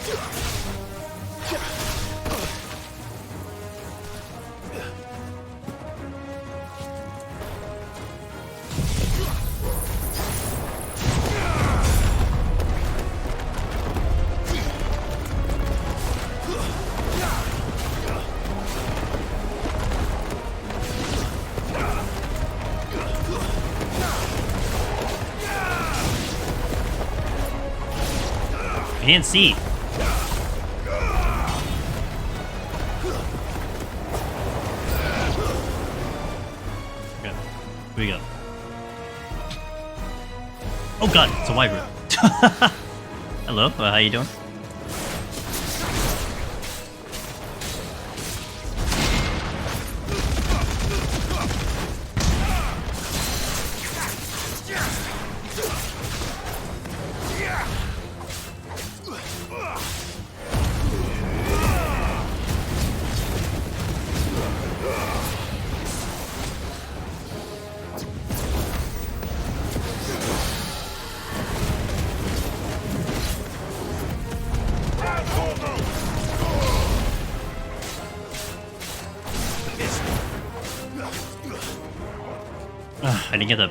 I can't see. Okay, here we go. Oh god, it's a wyvern. Hello, how you doing? I didn't get the...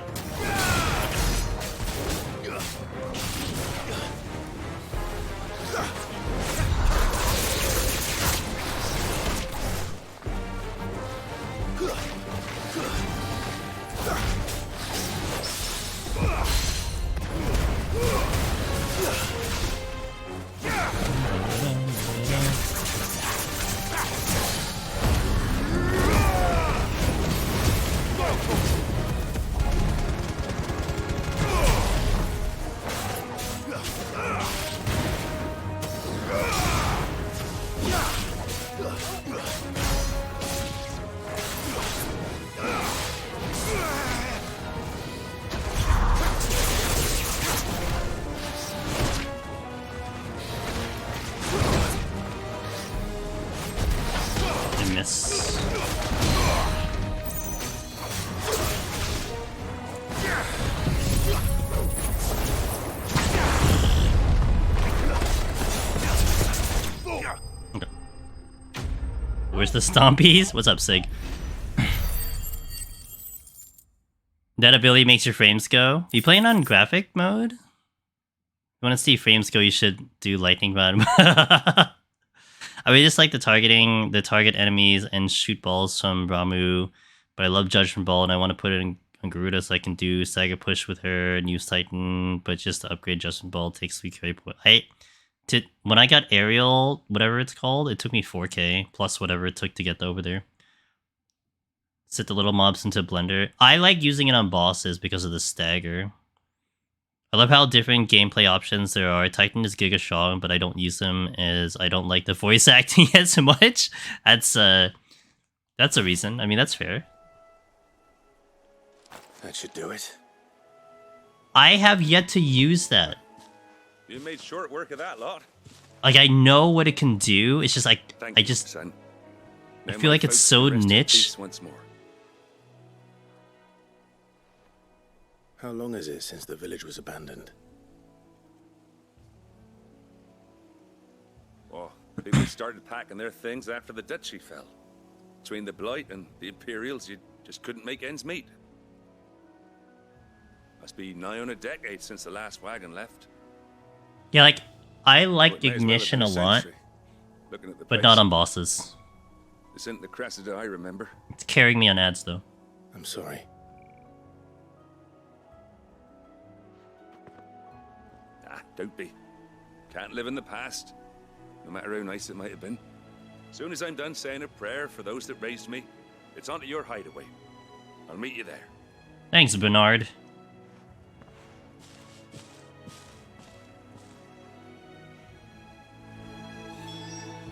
I miss. Okay. Where's the stompies? What's up, Sig? That ability makes your frames go. You playing on graphic mode? You want to see frames go, you should do lightning rod. I really just like the target enemies and shoot balls from Ramu, but I love Judgment Ball and I want to put it in on Garuda, so I can do Saga Push with her and use Titan, but just to upgrade Judgment Ball takes 3k. When I got Aerial, whatever it's called, it took me 4k, plus whatever it took to get over there. Set the little mobs into Blender. I like using it on bosses because of the stagger. I love how different gameplay options there are. Titan is Giga Strong, but I don't use him as I don't like the voice acting as much. That's a reason. I mean, that's fair. That should do it. I have yet to use that. You made short work of that lot. Like, I know what it can do. It's just like, Thank I you, just... son. I Now feel my like it's folks so can rest in niche. peace once more. How long is it since the village was abandoned? Oh, people started packing their things after the duchy fell. Between the Blight and the Imperials, you just couldn't make ends meet. Must be nigh on a decade since the last wagon left. Yeah, like, I like Well, it may as well have Ignition been a lot, century. Looking at the but place, not on bosses. This isn't the Cressida I remember. It's carrying me on ads, though. I'm sorry. Ah, don't be. Can't live in the past, no matter how nice it might have been. Soon as I'm done saying a prayer for those that raised me, it's onto your hideaway. I'll meet you there. Thanks, Bernard.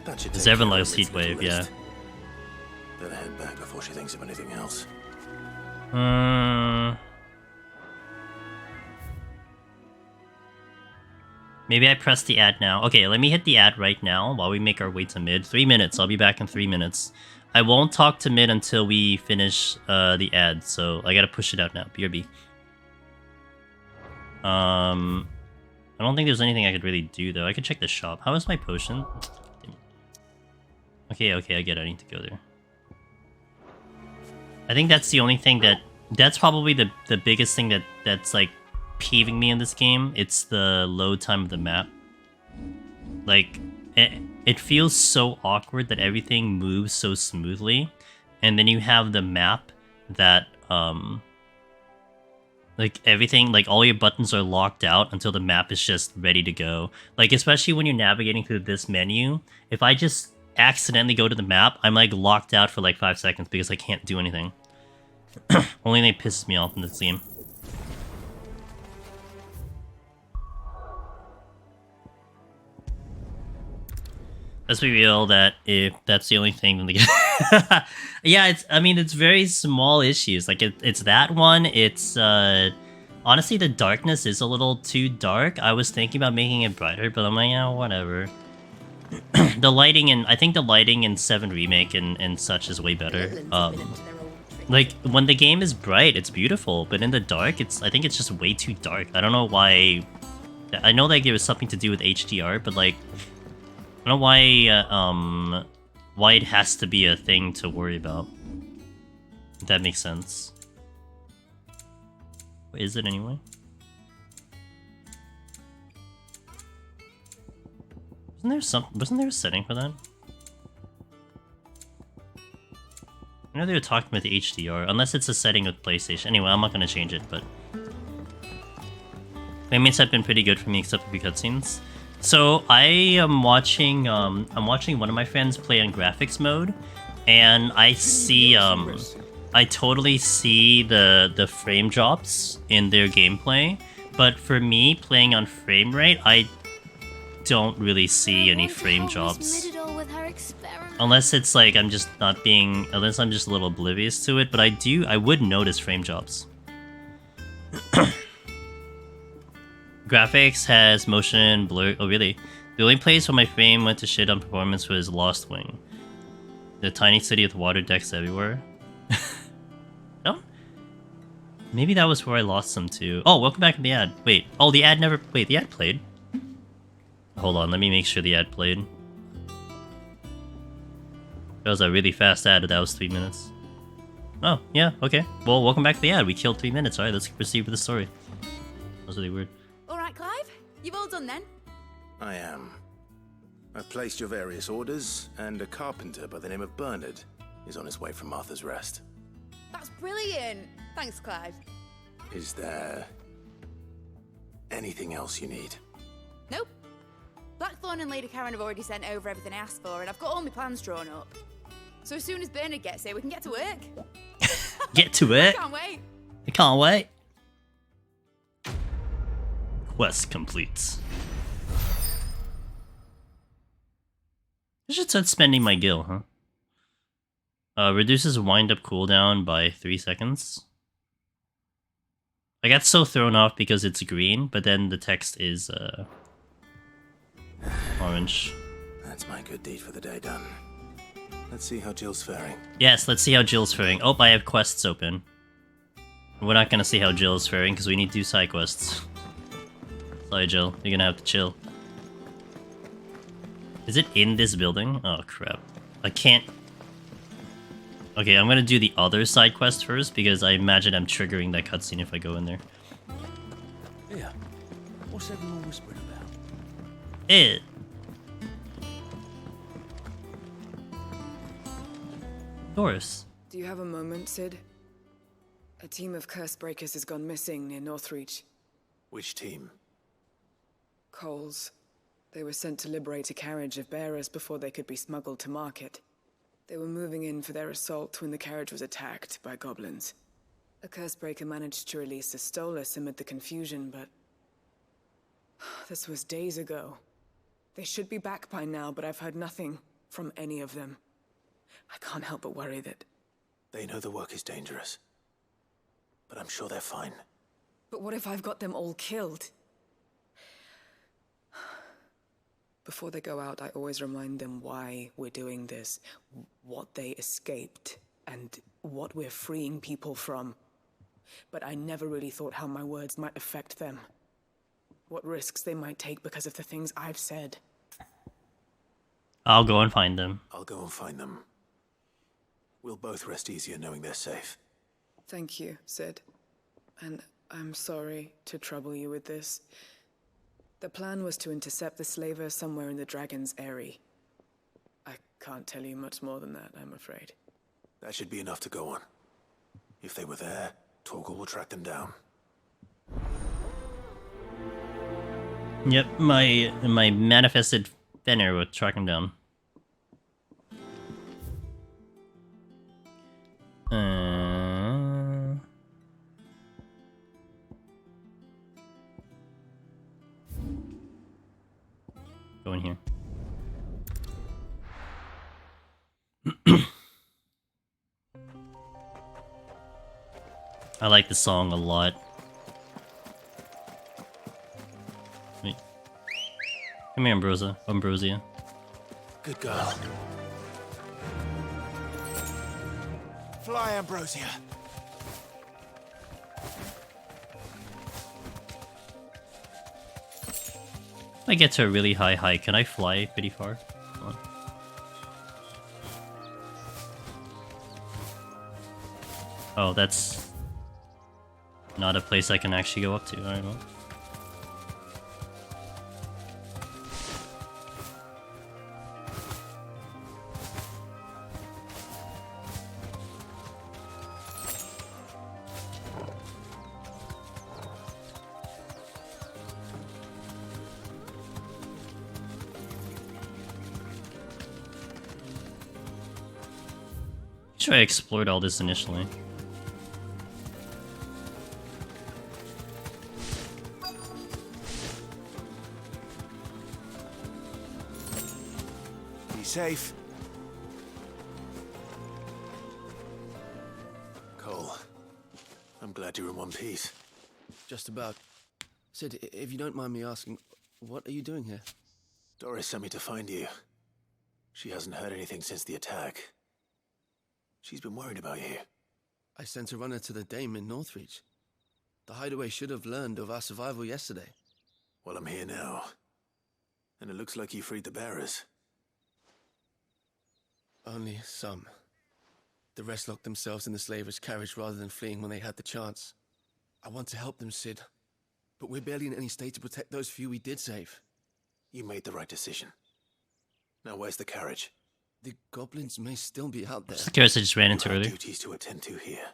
That should Does take everyone care likes of Rick's little Heatwave, yeah. list. Better head back before she thinks of anything else. Maybe I press the ad now. Okay, let me hit the ad right now while we make our way to mid. 3 minutes. I'll be back in 3 minutes. I won't talk to mid until we finish the ad, so I gotta push it out now. BRB. I don't think there's anything I could really do, though. I could check the shop. How is my potion? Okay, I get it. I need to go there. I think that's the only thing that's probably the biggest thing that's like peeving me in this game. It's the load time of the map. Like, it feels so awkward that everything moves so smoothly, and then you have the map that like everything, like all your buttons are locked out until the map is just ready to go. Like, especially when you're navigating through this menu, if I just accidentally go to the map, I'm like locked out for like 5 seconds because I can't do anything. Only thing that pisses me off in this game. Let's be real that if that's the only thing in the game. Yeah, it's very small issues. Like it's that one. It's honestly, the darkness is a little too dark. I was thinking about making it brighter, but I'm like, yeah, whatever. The lighting I think the lighting in 7 Remake and such is way better. Like when the game is bright, it's beautiful, but in the dark, I think it's just way too dark. I don't know why. I know that there was something to do with HDR, but like, I don't know why it has to be a thing to worry about. If that makes sense. What is it anyway? Wasn't there a setting for that? I know they were talking about the HDR, unless it's a setting with PlayStation. Anyway, I'm not gonna change it, but payments have been pretty good for me, except for the cutscenes. So I am watching. I'm watching one of my friends play on graphics mode, and I see. I totally see the frame drops in their gameplay, but for me playing on frame rate, I don't really see any frame drops. Unless it's like unless I'm just a little oblivious to it, but I would notice frame drops. Graphics has motion blur. Oh, really? The only place where my frame went to shit on performance was Lost Wing. The tiny city with water decks everywhere. No? Maybe that was where I lost them too. Oh, welcome back to the ad. Wait. Oh, the ad never... Wait, the ad played? Hold on, let me make sure the ad played. That was a really fast ad, that was 3 minutes. Oh, yeah, okay. Well, welcome back to the ad. We killed 3 minutes. Alright, let's proceed with the story. That was really weird. Alright, Clive. You've all done then? I am. I've placed your various orders, and a carpenter by the name of Bernard is on his way from Martha's Rest. That's brilliant. Thanks, Clive. Is there anything else you need? Nope. Blackthorn and Lady Karen have already sent over everything I asked for, and I've got all my plans drawn up. So as soon as Bernard gets here, we can get to work. Get to it. Can't wait. I can't wait. Quest complete. I should start spending my gil, huh? Reduces wind-up cooldown by 3 seconds. I got so thrown off because it's green, but then the text is orange. That's my good deed for the day done. Let's see how Jill's faring. Yes, let's see how Jill's faring. Oh, I have quests open. We're not gonna see how Jill's faring because we need to do side quests. Sorry, Jill. You're gonna have to chill. Is it in this building? Oh, crap. I can't... Okay, I'm gonna do the other side quest first because I imagine I'm triggering that cutscene if I go in there. Yeah. What's everyone whispering about? It. Doris. Do you have a moment, Sid? A team of curse breakers has gone missing near Northreach. Which team? Coles. They were sent to liberate a carriage of bearers before they could be smuggled to market. They were moving in for their assault when the carriage was attacked by goblins. A curse breaker managed to release a Stolas amid the confusion, but... this was days ago. They should be back by now, but I've heard nothing from any of them. I can't help but worry that... They know the work is dangerous. But I'm sure they're fine. But what if I've got them all killed? Before they go out, I always remind them why we're doing this, what they escaped, and what we're freeing people from. But I never really thought how my words might affect them. What risks they might take because of the things I've said. I'll go and find them. I'll go and find them. We'll both rest easier knowing they're safe. Thank you, Sid. And I'm sorry to trouble you with this. The plan was to intercept the slaver somewhere in the Dragon's Eyrie. I can't tell you much more than that, I'm afraid. That should be enough to go on. If they were there, Torgal will track them down. Yep, my manifested Fenrir will track him down. Go in here. I like the song a lot. Wait. Come here, Ambrosia. Good girl. Fly, Ambrosia. If I get to a really high height, can I fly pretty far? Come on. Oh, that's not a place I can actually go up to. I don't know. Sure, I explored all this initially. Be safe. Cole, I'm glad you're in one piece. Just about. Sid, if you don't mind me asking, what are you doing here? Doris sent me to find you. She hasn't heard anything since the attack. She's been worried about you. I sent a runner to the Dame in Northreach. The hideaway should have learned of our survival yesterday. Well, I'm here now. And it looks like you freed the bearers. Only some. The rest locked themselves in the slaver's carriage rather than fleeing when they had the chance. I want to help them, Sid. But we're barely in any state to protect those few we did save. You made the right decision. Now where's the carriage? The goblins may still be out there. Just curious, I just ran into You have earlier. duties to attend to here.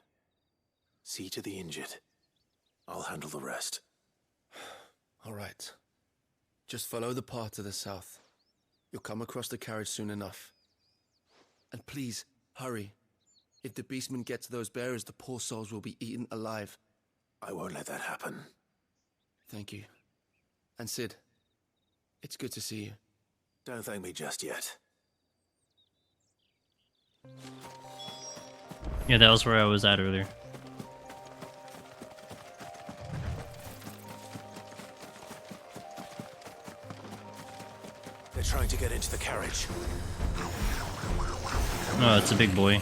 See to the injured. I'll handle the rest. All right. Just follow the path to the south. You'll come across the carriage soon enough. And please, hurry. If the beastmen get to those bearers, the poor souls will be eaten alive. I won't let that happen. Thank you. And Sid, it's good to see you. Don't thank me just yet. Yeah, that was where I was at earlier. They're trying to get into the carriage. Oh, it's a big boy.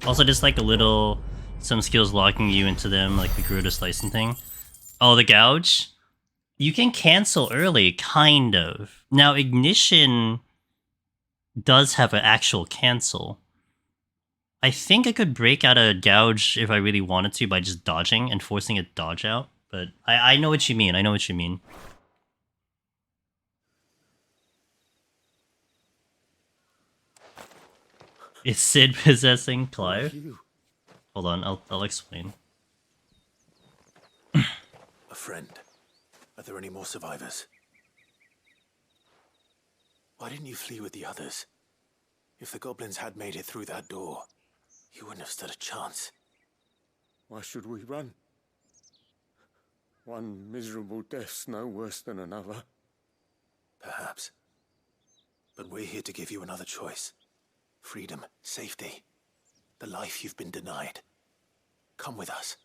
Also, just like some skills locking you into them, like the Garuda slicing thing. Oh, the gouge? You can cancel early, kind of. Now, ignition does have an actual cancel. I think I could break out a gouge if I really wanted to by just dodging and forcing it to dodge out. But I know what you mean. I know what you mean. Is Sid possessing Clive? Hold on, I'll explain. A friend. Are there any more survivors? Why didn't you flee with the others? If the goblins had made it through that door, you wouldn't have stood a chance. Why should we run? One miserable death's no worse than another. Perhaps. But we're here to give you another choice. Freedom, safety, the life you've been denied. Come with us.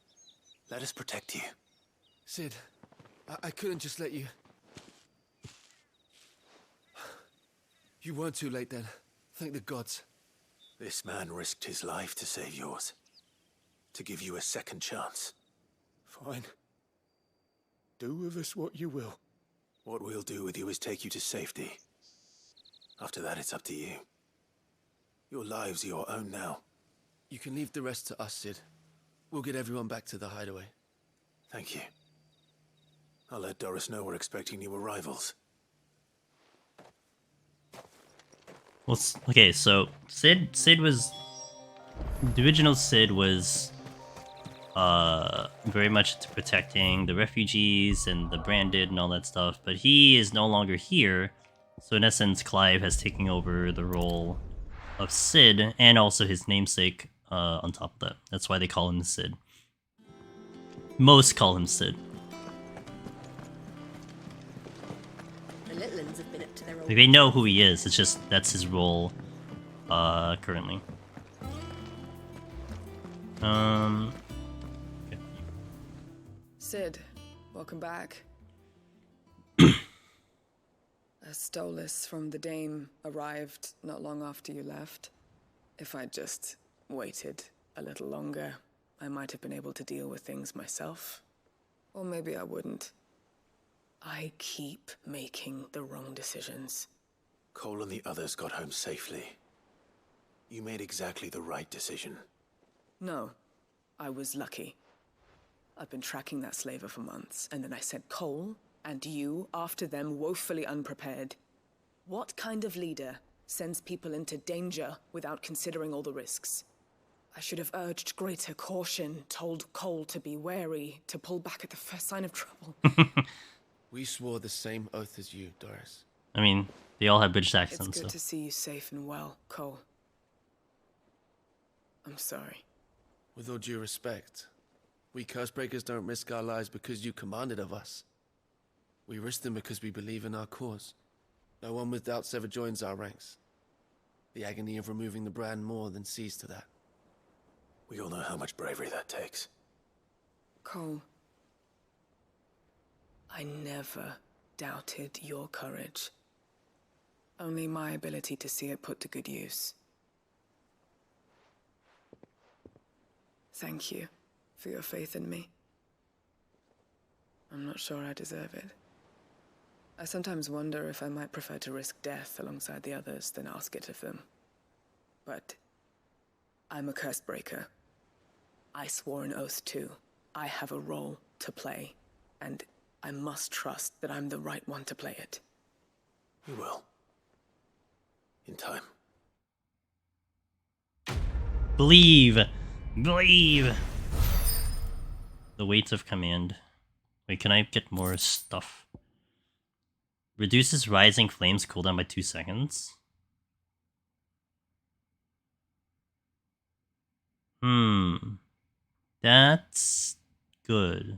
Let us protect you. Sid, I couldn't just let you... You weren't too late then. Thank the gods. This man risked his life to save yours. To give you a second chance. Fine. Do with us what you will. What we'll do with you is take you to safety. After that, it's up to you. Your lives are your own now. You can leave the rest to us, Sid. We'll get everyone back to the hideaway. Thank you. I'll let Doris know we're expecting new arrivals. Well, okay, so Sid was... The original Sid was very much into protecting the refugees and the branded and all that stuff, but he is no longer here, so in essence Clive has taken over the role of Sid, and also his namesake on top of that. That's why they call him Sid. Most call him Sid. The little ones have been up to their old... Like, they know who he is, it's just that's his role currently. Sid, welcome back. A Stolas from the Dame arrived not long after you left. If I'd just waited a little longer, I might have been able to deal with things myself. Or maybe I wouldn't. I keep making the wrong decisions. Cole and the others got home safely. You made exactly the right decision. No, I was lucky. I've been tracking that slaver for months, and then I sent Cole and you after them, woefully unprepared. What kind of leader sends people into danger without considering all the risks? I should have urged greater caution, told Cole to be wary, to pull back at the first sign of trouble. We swore the same oath as you, Doris. I mean, they all have British It's accents, good so. to see you safe and well, Cole. I'm sorry. With all due respect, we Cursebreakers don't risk our lives because you commanded of us. We risk them because we believe in our cause. No one with doubts ever joins our ranks. The agony of removing the brand more than sees to that. We all know how much bravery that takes. Cole, I never doubted your courage. Only my ability to see it put to good use. Thank you for your faith in me. I'm not sure I deserve it. I sometimes wonder if I might prefer to risk death alongside the others than ask it of them. But I'm a curse breaker. I swore an oath too. I have a role to play, and I must trust that I'm the right one to play it. You will. In time. Believe! Believe! The weights of command. Wait, can I get more stuff? Reduces rising flames cooldown by 2 seconds. That's good.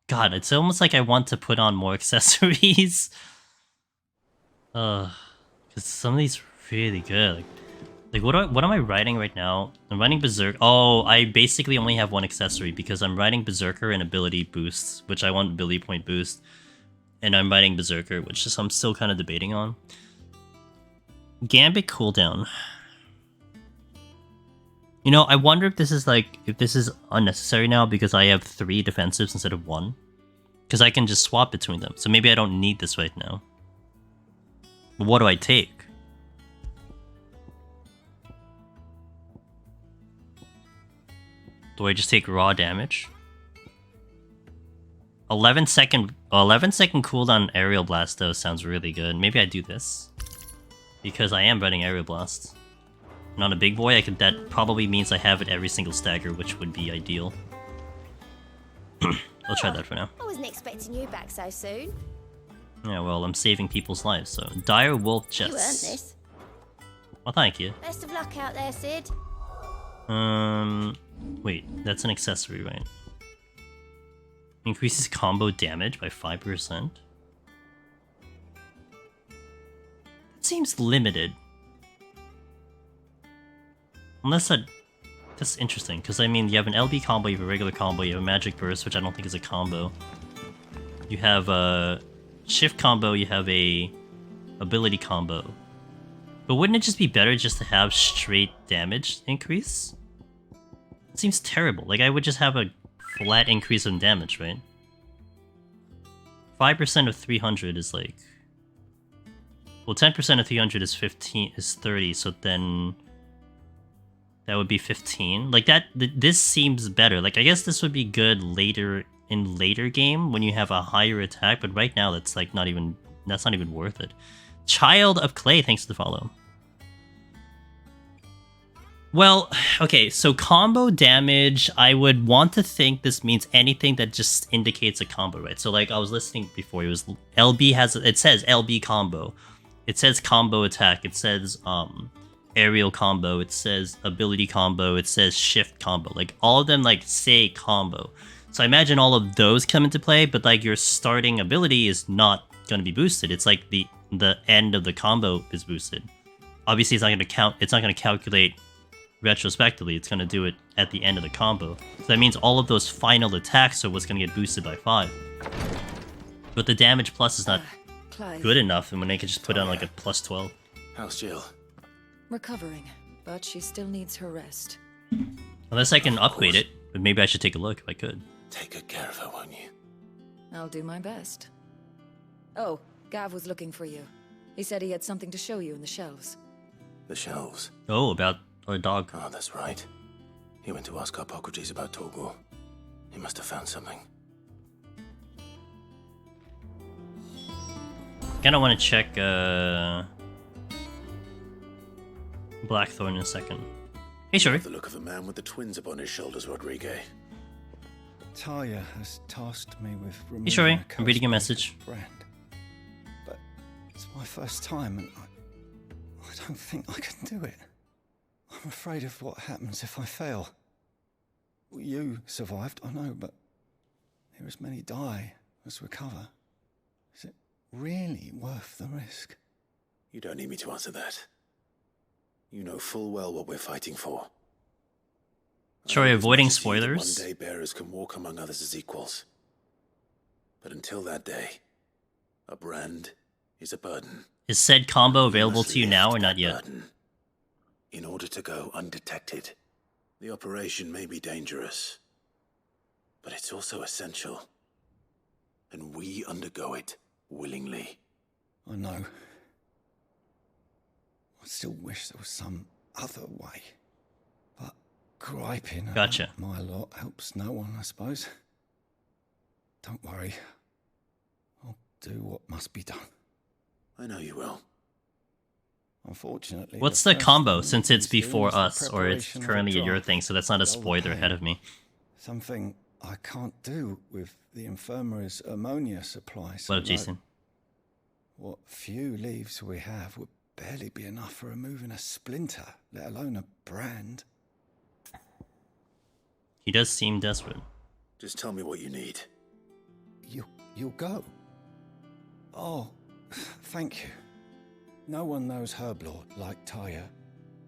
God, it's almost like I want to put on more accessories. Because some of these are really good. Like what am I riding right now? I'm riding Berserk. Oh, I basically only have one accessory because I'm riding Berserker and ability boosts, which I want ability point boost. And I'm riding Berserker, which is I'm still kind of debating on. Gambit cooldown. You know, I wonder if this is unnecessary now because I have 3 defensives instead of 1. Because I can just swap between them. So maybe I don't need this right now. But what do I take? Do I just take raw damage? 11 second cooldown aerial blast though sounds really good. Maybe I do this. Because I am running aerial blast. And on a big boy, that probably means I have it every single stagger, which would be ideal. I'll try that for now. I wasn't expecting you back so soon. Yeah, well, I'm saving people's lives, so... Dire Wolf You earned Chests. this. Well, thank you. Best of luck out there, Sid. Wait, that's an accessory, right? Increases combo damage by 5%. That seems limited. Unless that's interesting, because I mean, you have an LB combo, you have a regular combo, you have a magic burst, which I don't think is a combo. You have a shift combo, you have a ability combo. But wouldn't it just be better just to have straight damage increase? It seems terrible. Like, I would just have a flat increase in damage, right? 5% of 300 is like... Well, 10% of 300 is 30, so then... That would be 15. Like, this seems better. Like, I guess this would be good later in later game when you have a higher attack, but right now that's like not even worth it. Child of Clay, thanks for the follow. Well, okay, so combo damage, I would want to think this means anything that just indicates a combo, right? So like I was listening before, it says LB combo. It says combo attack, it says aerial combo, it says ability combo, it says shift combo. Like all of them like say combo. So I imagine all of those come into play, but like your starting ability is not going to be boosted. It's like the end of the combo is boosted. Obviously it's not going to calculate retrospectively, it's going to do it at the end of the combo. So that means all of those final attacks are what's going to get boosted by 5. But the damage plus is not Clive. good enough, and when they could just put on like a plus 12. How's Jill? Recovering, but she still needs her rest. Unless I can upgrade it, but maybe I should take a look if I could. Take good care of her, won't you? I'll do my best. Oh, Gav was looking for you. He said he had something to show you in the shelves. The shelves. Oh, about our dog. Oh, that's right. He went to ask Hippocrates about Torgor. He must have found something. Kinda want to check Blackthorn in a second. Hey, sure. The look of a man with the twins upon his shoulders, Rodrigue. Talia has tasked me with removing Hey, sure. a I'm reading a curse message. brand. But it's my first time, and I don't think I can do it. I'm afraid of what happens if I fail. You survived, I know, but here as many die as recover. Is it really worth the risk? You don't need me to answer that. You know full well what we're fighting for. Sure, I know avoiding as much as you that spoilers. One day bearers can walk among others as equals. But until that day, a brand is a burden. Is said combo We available must to you now or lift not that yet? burden in order to go undetected. The operation may be dangerous, but it's also essential. And we undergo it willingly. I know. I still wish there was some other way. But griping Gotcha. about my lot helps no one, I suppose. Don't worry. I'll do what must be done. I know you will. Unfortunately, What's the first combo, thing since it's we do before is the us, or it's preparation of currently a your draft. thing, so that's not a Dull spoiler ahead pain. of me. Something I can't do with the infirmary's ammonia supply. so What up, Jason? What few leaves we have would barely be enough for removing a splinter, let alone a brand. He does seem desperate. Just tell me what you need. You'll go. Oh, thank you. No one knows Herblord like Taya,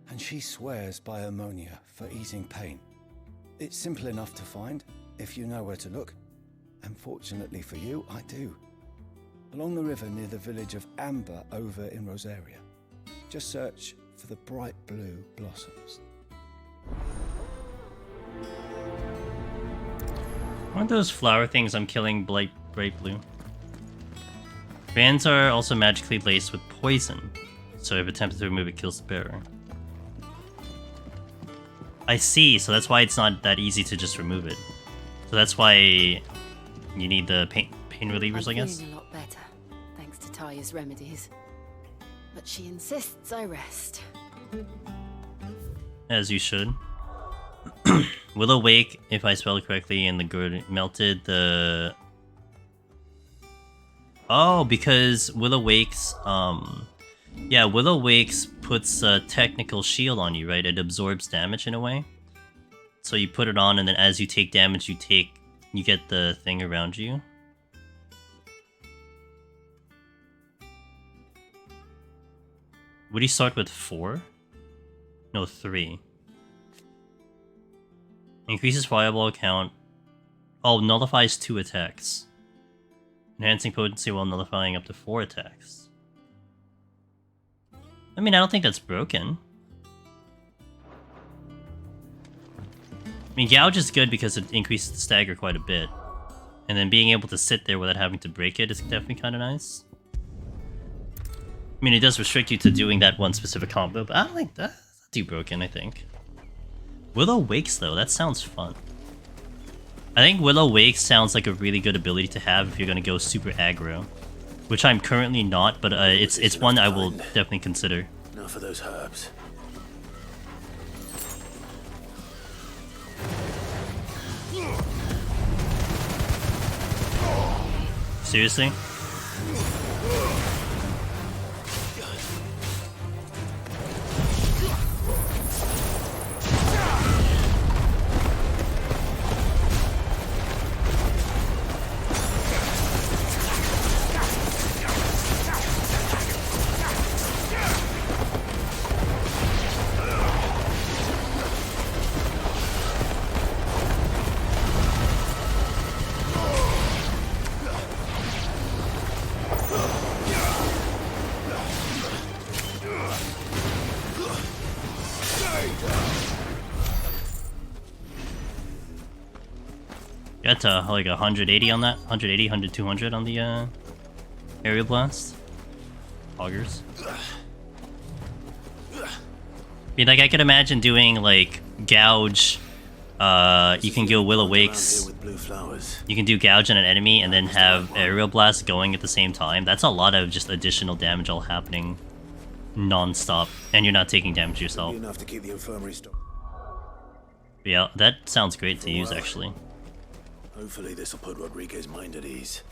and she swears by ammonia for easing pain. It's simple enough to find, if you know where to look. And fortunately for you, I do. Along the river near the village of Amber over in Rosaria. Just search for the bright blue blossoms. Aren't those flower things I'm killing bright blue? Bands are also magically laced with poison, so if attempted to remove it, kills the bearer. I see, so that's why it's not that easy to just remove it. So that's why you need the pain relievers, I guess. Feeling a lot better, thanks to Taya's remedies. But she insists I rest. As you should. Willow Wake, if I spelled correctly, and the good melted the... Oh, because Willow Wake's, yeah, Willow Wake's puts a technical shield on you, right? It absorbs damage in a way. So you put it on, and then as you take damage, you get the thing around you. Would you start with 4? No, 3. Increases fireball count. Oh, nullifies 2 attacks. Enhancing potency while nullifying up to 4 attacks. I mean, I don't think that's broken. I mean, Gouge is good because it increases the stagger quite a bit. And then being able to sit there without having to break it is definitely kind of nice. I mean, it does restrict you to doing that one specific combo, but I don't think that's too broken, I think. Willow Wakes, though, that sounds fun. I think Willow Wakes sounds like a really good ability to have if you're going to go super aggro. Which I'm currently not, but it's one I will definitely consider. Now for those herbs. Seriously? Got like 180 on that. 180, 100, 200 on the aerial blast. Augers. I mean, like, I could imagine doing, like, gouge. You can go Will Awakes. You can do gouge on an enemy and then have aerial blast going at the same time. That's a lot of just additional damage all happening non-stop. And you're not taking damage yourself. Enough to keep the infirmary stocked. Yeah, that sounds great to use, actually. Hopefully this will put Rodriguez's mind at ease.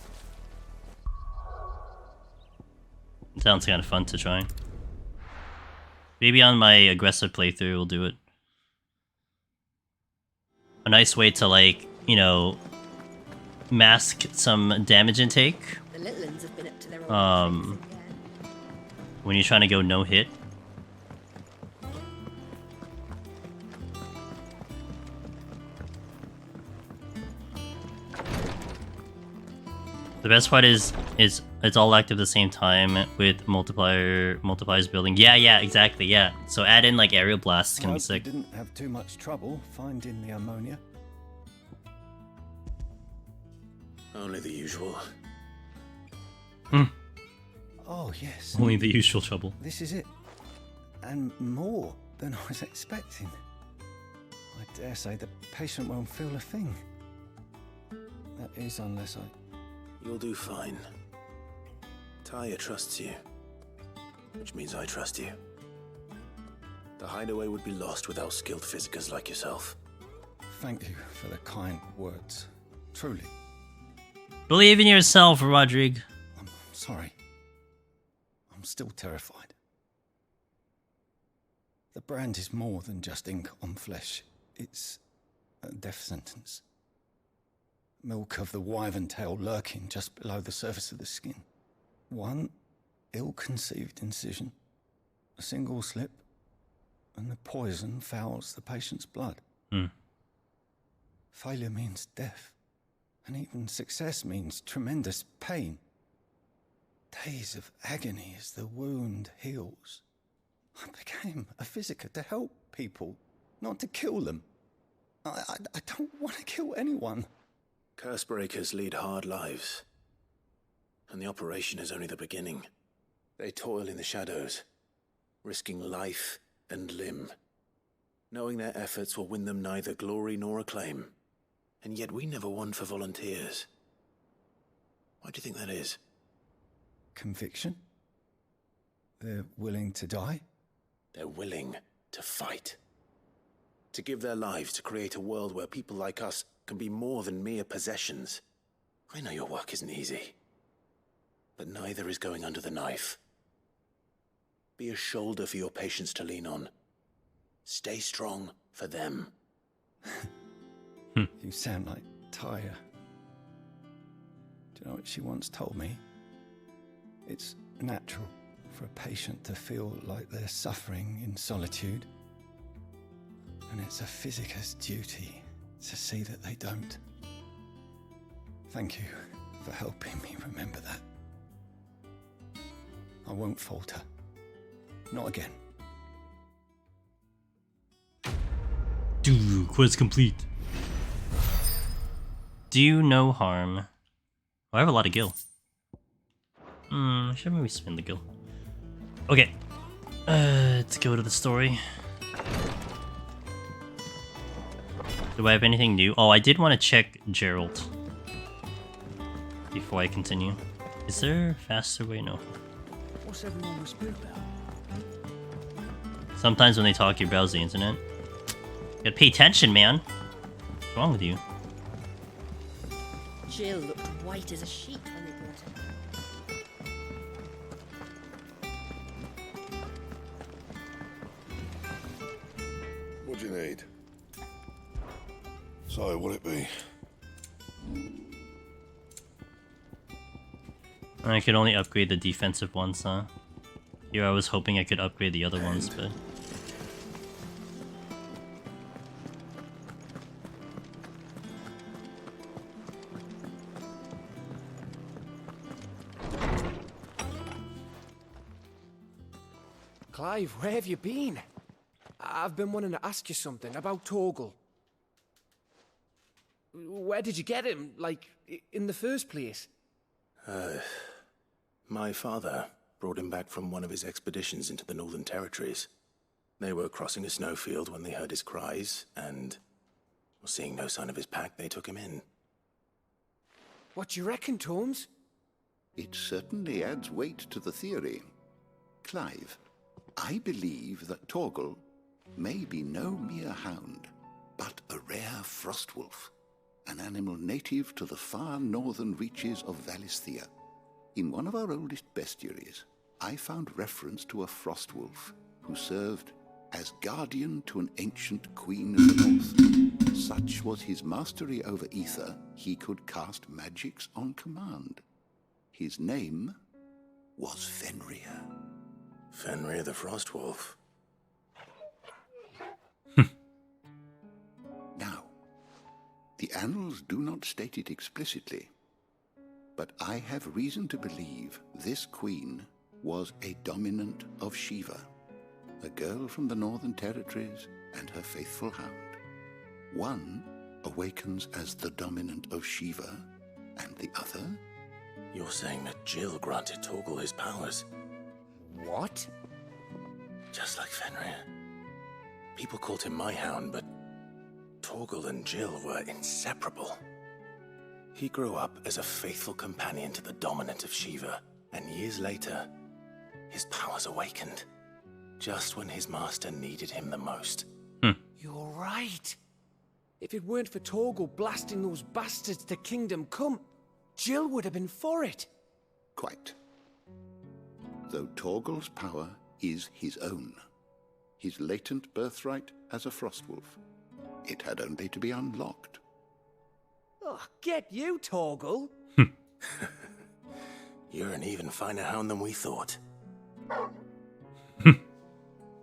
Sounds kind of fun to try. Maybe on my aggressive playthrough we'll do it. A nice way to, like, you know, mask some damage intake. The little ones have been up to their old When you're trying to go no hit. The best part is it's all active at the same time with multipliers building. Yeah, exactly, yeah. So add in like aerial blasts, it's gonna be sick. Didn't have too much trouble finding the ammonia. Only the usual. Oh yes. Only the usual trouble. This is it. And more than I was expecting. I dare say the patient won't feel a thing. That is unless I... You'll do fine. Taya trusts you. Which means I trust you. The hideaway would be lost without skilled physicers like yourself. Thank you for the kind words. Truly. Believe in yourself, Rodrigue. I'm sorry. I'm still terrified. The brand is more than just ink on flesh. It's a death sentence. Milk of the wyvern tail lurking just below the surface of the skin. One ill-conceived incision, a single slip, and the poison fouls the patient's blood. Failure means death, and even success means tremendous pain. Days of agony as the wound heals. I became a physiker to help people, not to kill them. I don't want to kill anyone. Cursebreakers lead hard lives. And the operation is only the beginning. They toil in the shadows, risking life and limb, knowing their efforts will win them neither glory nor acclaim. And yet we never won for volunteers. Why do you think that is? Conviction? They're willing to die? They're willing to fight. To give their lives to create a world where people like us can be more than mere possessions. I know your work isn't easy. But neither is going under the knife. Be a shoulder for your patients to lean on. Stay strong for them. You sound like Taya. Do you know what she once told me? It's natural for a patient to feel like they're suffering in solitude. And it's a physicist's duty to see that they don't. Thank you for helping me remember that. I won't falter. Not again. Quiz complete. Do no harm. Oh, I have a lot of gil. Should maybe spin the gil. Okay. Let's go to the story. Do I have anything new? Oh, I did want to check Gerald before I continue. Is there a faster way? No. What's everyone whispering about? Sometimes when they talk, you browse the internet. You gotta pay attention, man. What's wrong with you? Jill looked white as a sheet when they brought her. What do you need? So, what'll it be? I could only upgrade the defensive ones, huh? Here I was hoping I could upgrade the other ones, but... Clive, where have you been? I've been wanting to ask you something about Torgal. Where did you get him, like, in the first place? My father brought him back from one of his expeditions into the Northern Territories. They were crossing a snowfield when they heard his cries, and seeing no sign of his pack, they took him in. What do you reckon, Torms? It certainly adds weight to the theory. Clive, I believe that Torgal may be no mere hound, but a rare frostwolf, an animal native to the far northern reaches of Valisthea. In one of our oldest bestiaries, I found reference to a frostwolf who served as guardian to an ancient queen of the north. Such was his mastery over ether, he could cast magics on command. His name was Fenrir. Fenrir the Frostwolf. Now, the annals do not state it explicitly, but I have reason to believe this queen was a dominant of Shiva, a girl from the Northern Territories and her faithful hound. One awakens as the dominant of Shiva, and the other... You're saying that Jill granted Torgal his powers? What? Just like Fenrir. People called him my hound, but Torgal and Jill were inseparable. He grew up as a faithful companion to the dominant of Shiva, and years later, his powers awakened, just when his master needed him the most. You're right. If it weren't for Torgal blasting those bastards to Kingdom Come, Jill would have been for it. Quite. Though Torgal's power is his own, his latent birthright as a Frostwolf, it had only to be unlocked. Oh, get you, Torgal. You're an even finer hound than we thought.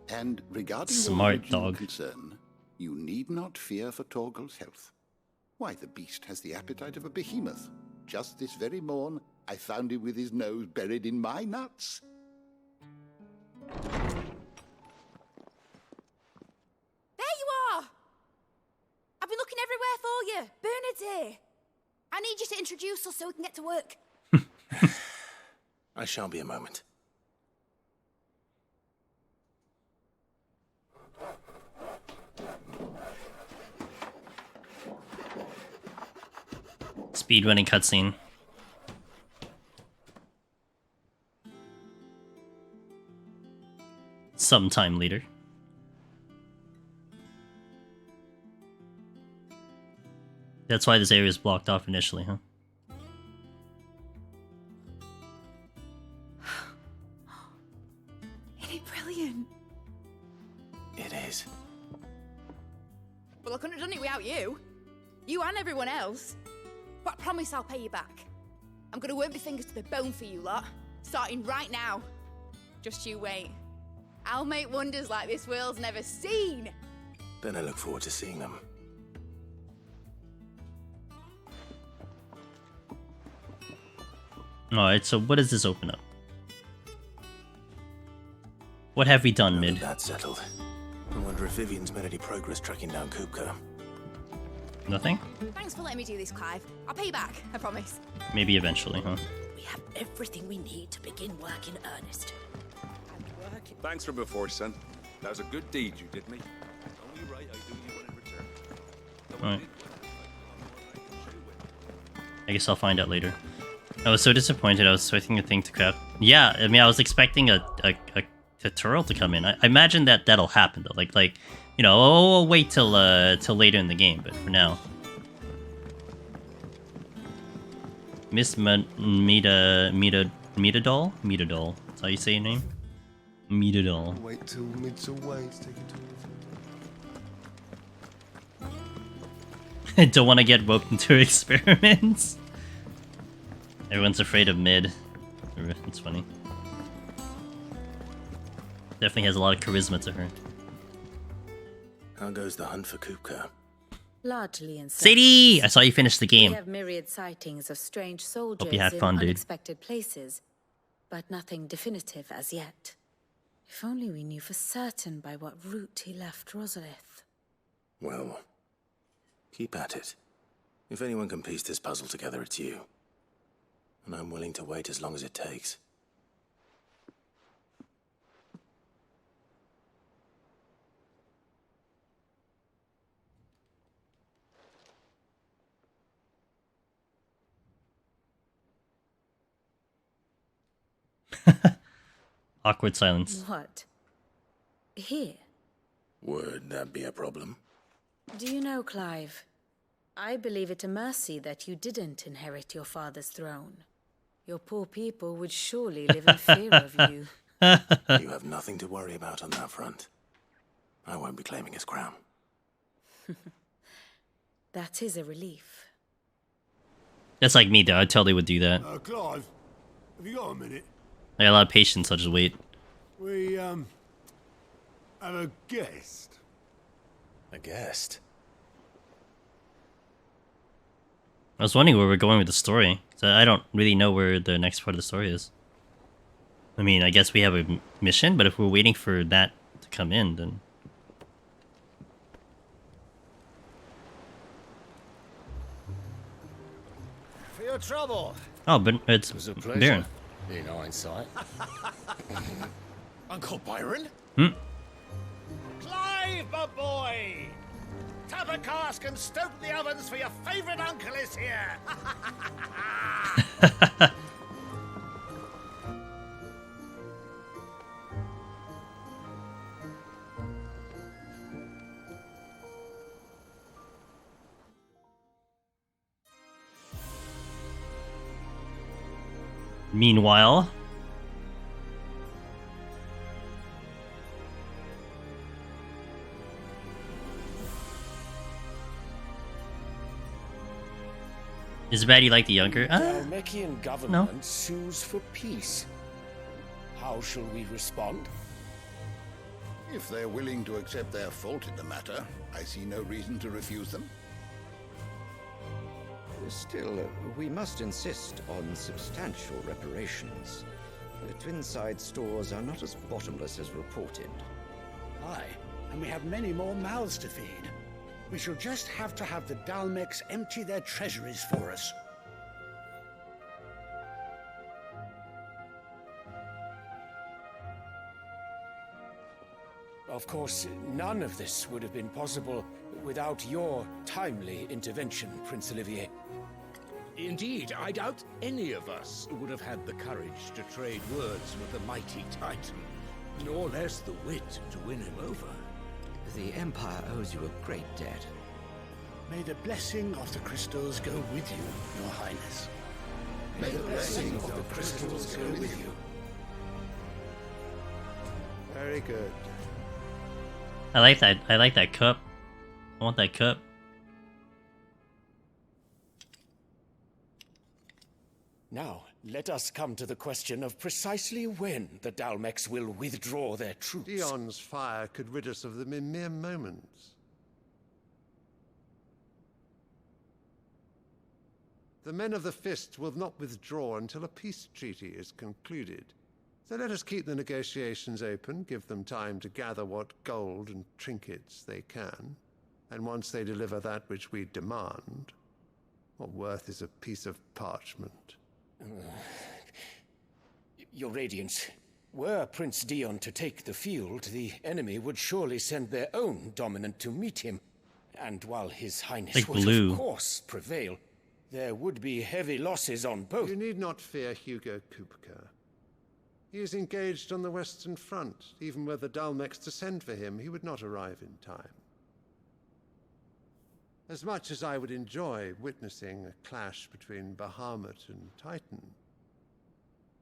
And regarding Smart your dog. concern, you need not fear for Torgal's health. Why, the beast has the appetite of a behemoth. Just this very morn, I found him with his nose buried in my nuts. There you are! I've been looking everywhere for you. Bernard's here. I need you to introduce us so we can get to work. I shan't be a moment. Speedrunning cutscene. Sometime later. That's why this area is blocked off initially, huh? Isn't it brilliant? It is. Well, I couldn't have done it without you. You and everyone else. But I promise I'll pay you back. I'm gonna work my fingers to the bone for you lot, starting right now. Just you wait. I'll make wonders like this world's never seen. Then I look forward to seeing them. Alright, so what does this open up? What have we done, Mid? That's settled. I wonder if Vivian's made any progress tracking down Kupka. Nothing? Thanks for letting me do this, Clive. I'll pay you back, I promise. Maybe eventually, huh? We have everything we need to begin work in earnest. Thanks for before, son. That was a good deed you did me. Only right I do you one in return. Alright. I guess I'll find out later. I was so disappointed. I was expecting the thing to craft. Yeah, I mean, I was expecting a tutorial to come in. I imagine that'll happen though. Like, you know, I'll wait till later in the game. But for now, Miss Midadol. That's how you say your name. Midadol. Wait till mid's away to take a tour. Don't want to get roped into experiments. Everyone's afraid of Mid. It's funny. Definitely has a lot of charisma to her. How goes the hunt for Kupka? Largely in Sadie! I saw you finish the game. We have myriad sightings of strange soldiers Hope you had in fun, dude. unexpected places, but nothing definitive as yet. If only we knew for certain by what route he left Rosalith. Well, keep at it. If anyone can piece this puzzle together, it's you. And I'm willing to wait as long as it takes. Awkward silence. What? Here? Would that be a problem? Do you know, Clive? I believe it a mercy that you didn't inherit your father's throne. Your poor people would surely live in fear of you. You have nothing to worry about on that front. I won't be claiming his crown. That is a relief. That's like me, though. I totally would do that. Clive, have you got a minute? I got a lot of patience, I'll just wait. We, have a guest. A guest? I was wondering where we're going with the story. So I don't really know where the next part of the story is. I mean, I guess we have a mission, but if we're waiting for that to come in, then... For your trouble. Oh, but it's was a pleasure. Baron. In hindsight. Uncle Byron? Hmm? Clive, my boy! Tap a cask and stoke the ovens for your favourite uncle is here! Meanwhile... Is it bad you like the younger? Dalmekian government sues for peace. How shall we respond? If they're willing to accept their fault in the matter, I see no reason to refuse them. Still, we must insist on substantial reparations. The Twinside stores are not as bottomless as reported. Aye, and we have many more mouths to feed. We shall just have to have the Dalmecs empty their treasuries for us. Of course, none of this would have been possible without your timely intervention, Prince Olivier. Indeed, I doubt any of us would have had the courage to trade words with the mighty Titan, nor less the wit to win him over. The Empire owes you a great debt. May the blessing of the crystals go with you, Your Highness. May the blessing of the crystals go with you. Very good. I like that. I like that cup. I want that cup. Now, let us come to the question of precisely when the Dalmecs will withdraw their troops. Dion's fire could rid us of them in mere moments. The men of the Fist will not withdraw until a peace treaty is concluded. So let us keep the negotiations open, give them time to gather what gold and trinkets they can, and once they deliver that which we demand, what worth is a piece of parchment? Your Radiance, were Prince Dion to take the field, the enemy would surely send their own dominant to meet him. And while His Highness like would blue. of course prevail, there would be heavy losses on both. You need not fear Hugo Kupka. He is engaged on the Western Front. Even were the Dalmecs to send for him, he would not arrive in time. As much as I would enjoy witnessing a clash between Bahamut and Titan,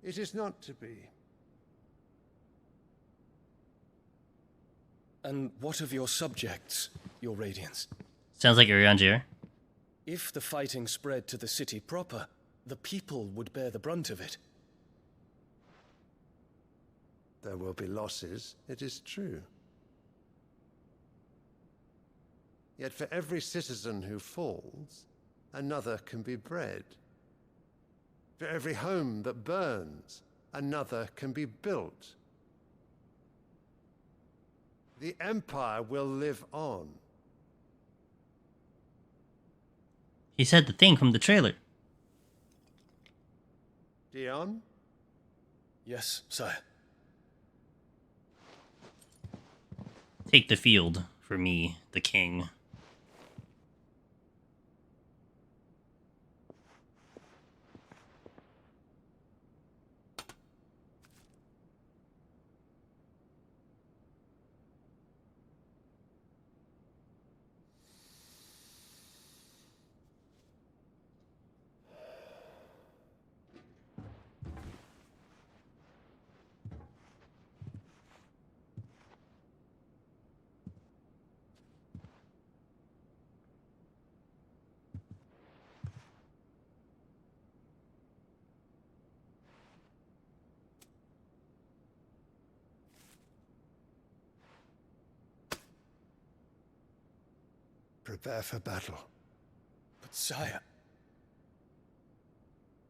it is not to be. And what of your subjects, Your Radiance? Sounds like Urianger. If the fighting spread to the city proper, the people would bear the brunt of it. There will be losses, it is true. Yet for every citizen who falls, another can be bred. For every home that burns, another can be built. The Empire will live on. He said the thing from the trailer. Dion? Yes, sire. Take the field for me, the king. Prepare for battle. But sire...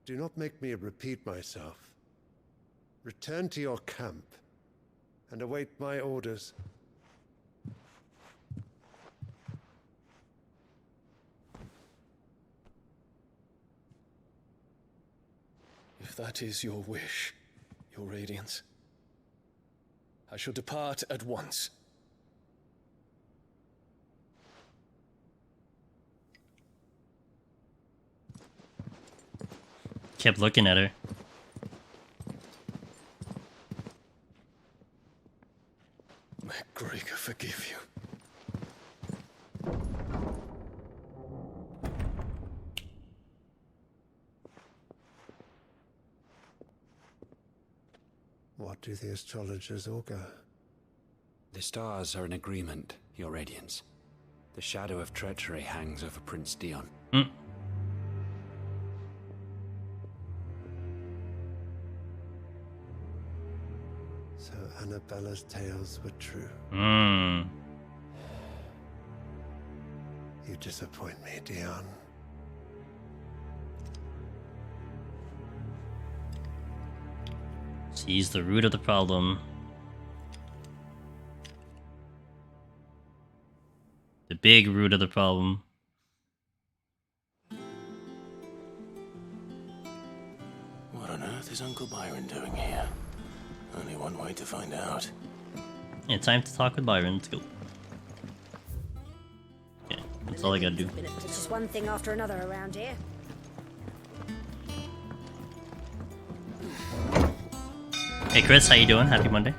Do not make me repeat myself. Return to your camp and await my orders. If that is your wish, your radiance, I shall depart at once. Kept looking at her. May Gregor forgive you. What do the astrologers augur? The stars are in agreement, Your Radiance. The shadow of treachery hangs over Prince Dion. So Annabella's tales were true. You disappoint me, Dion. She's the root of the problem. The big root of the problem. What on earth is Uncle Byron doing here? Only one way to find out. Yeah, time to talk with Byron. Let's go. Yeah, that's all I gotta do. It's just one thing after another around here. Hey Chris, how you doing? Happy Monday.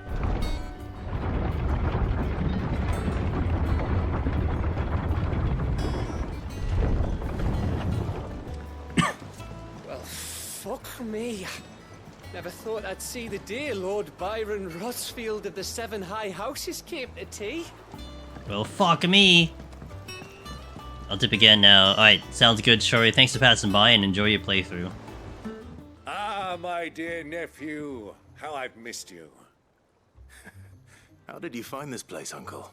Well, fuck me. Never thought I'd see the day Lord Byron Rotsfield of the Seven High Houses came to tea. Well, fuck me. I'll dip again now. Alright, sounds good, Shori. Thanks for passing by and enjoy your playthrough. Ah, my dear nephew. How I've missed you. How did you find this place, Uncle?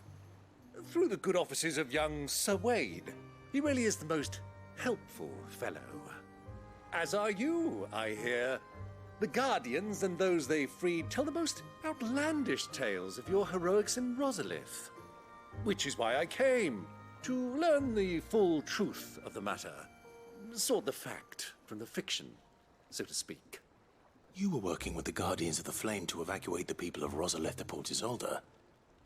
Through the good offices of young Sir Wade. He really is the most helpful fellow. As are you, I hear. The Guardians and those they freed tell the most outlandish tales of your heroics in Rosalith. Which is why I came, to learn the full truth of the matter. Sort the fact from the fiction, so to speak. You were working with the Guardians of the Flame to evacuate the people of Rosalith to Port Isolde.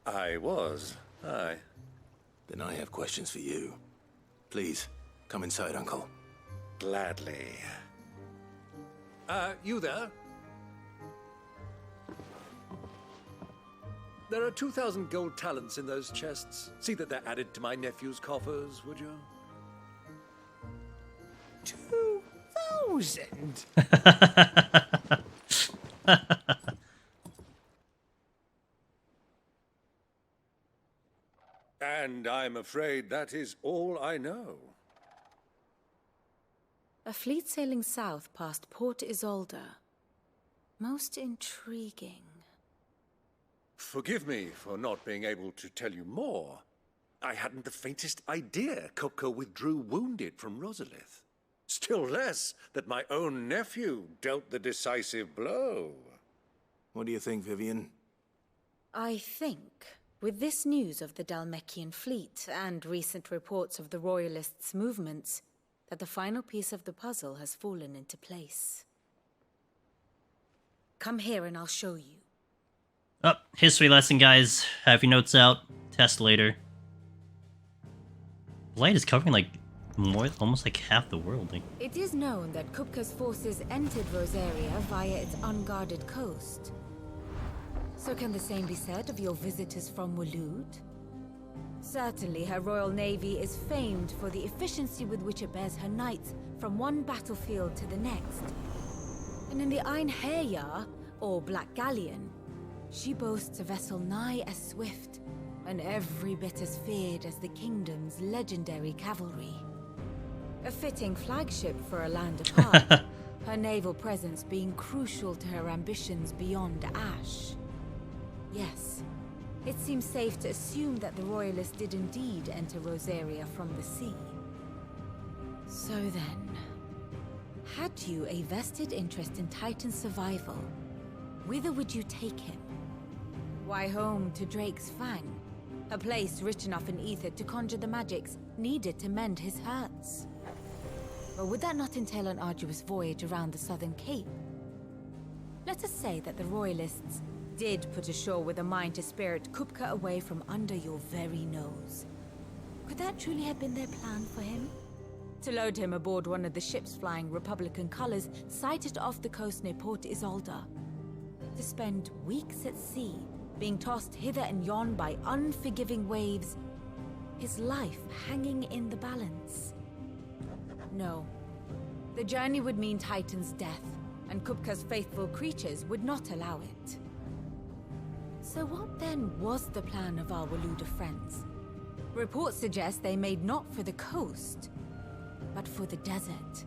I was, aye. Then I have questions for you. Please, come inside, Uncle. Gladly. You there? There are 2,000 gold talents in those chests. See that they're added to my nephew's coffers, would you? 2,000? And I'm afraid that is all I know. A fleet sailing south past Port Isolde. Most intriguing. Forgive me for not being able to tell you more. I hadn't the faintest idea Kopko withdrew wounded from Rosalith. Still less that my own nephew dealt the decisive blow. What do you think, Vivian? I think, with this news of the Dalmekian fleet and recent reports of the Royalists' movements, that the final piece of the puzzle has fallen into place. Come here and I'll show you. Oh, history lesson, guys. Have your notes out. Test later. Blight is covering like almost like half the world. Like. It is known that Kupka's forces entered Rosaria via its unguarded coast. So can the same be said of your visitors from Waloed? Certainly, her royal navy is famed for the efficiency with which it bears her knights from one battlefield to the next. And in the Einherjar, or Black Galleon, she boasts a vessel nigh as swift and every bit as feared as the kingdom's legendary cavalry. A fitting flagship for a land apart, her naval presence being crucial to her ambitions beyond Ash. Yes, it seems safe to assume that the Royalists did indeed enter Rosaria from the sea. So then, had you a vested interest in Titan's survival, whither would you take him? Why, home to Drake's Fang, a place rich enough in ether to conjure the magics needed to mend his hurts. Or would that not entail an arduous voyage around the southern cape? Let us say that the Royalists did put ashore with a mind to spirit Kupka away from under your very nose. Could that truly have been their plan for him? To load him aboard one of the ships flying Republican colors sighted off the coast near Port Isolde? To spend weeks at sea, being tossed hither and yon by unforgiving waves, his life hanging in the balance? No. The journey would mean Titan's death, and Kupka's faithful creatures would not allow it. So what then was the plan of our Waluda friends? Reports suggest they made not for the coast, but for the desert.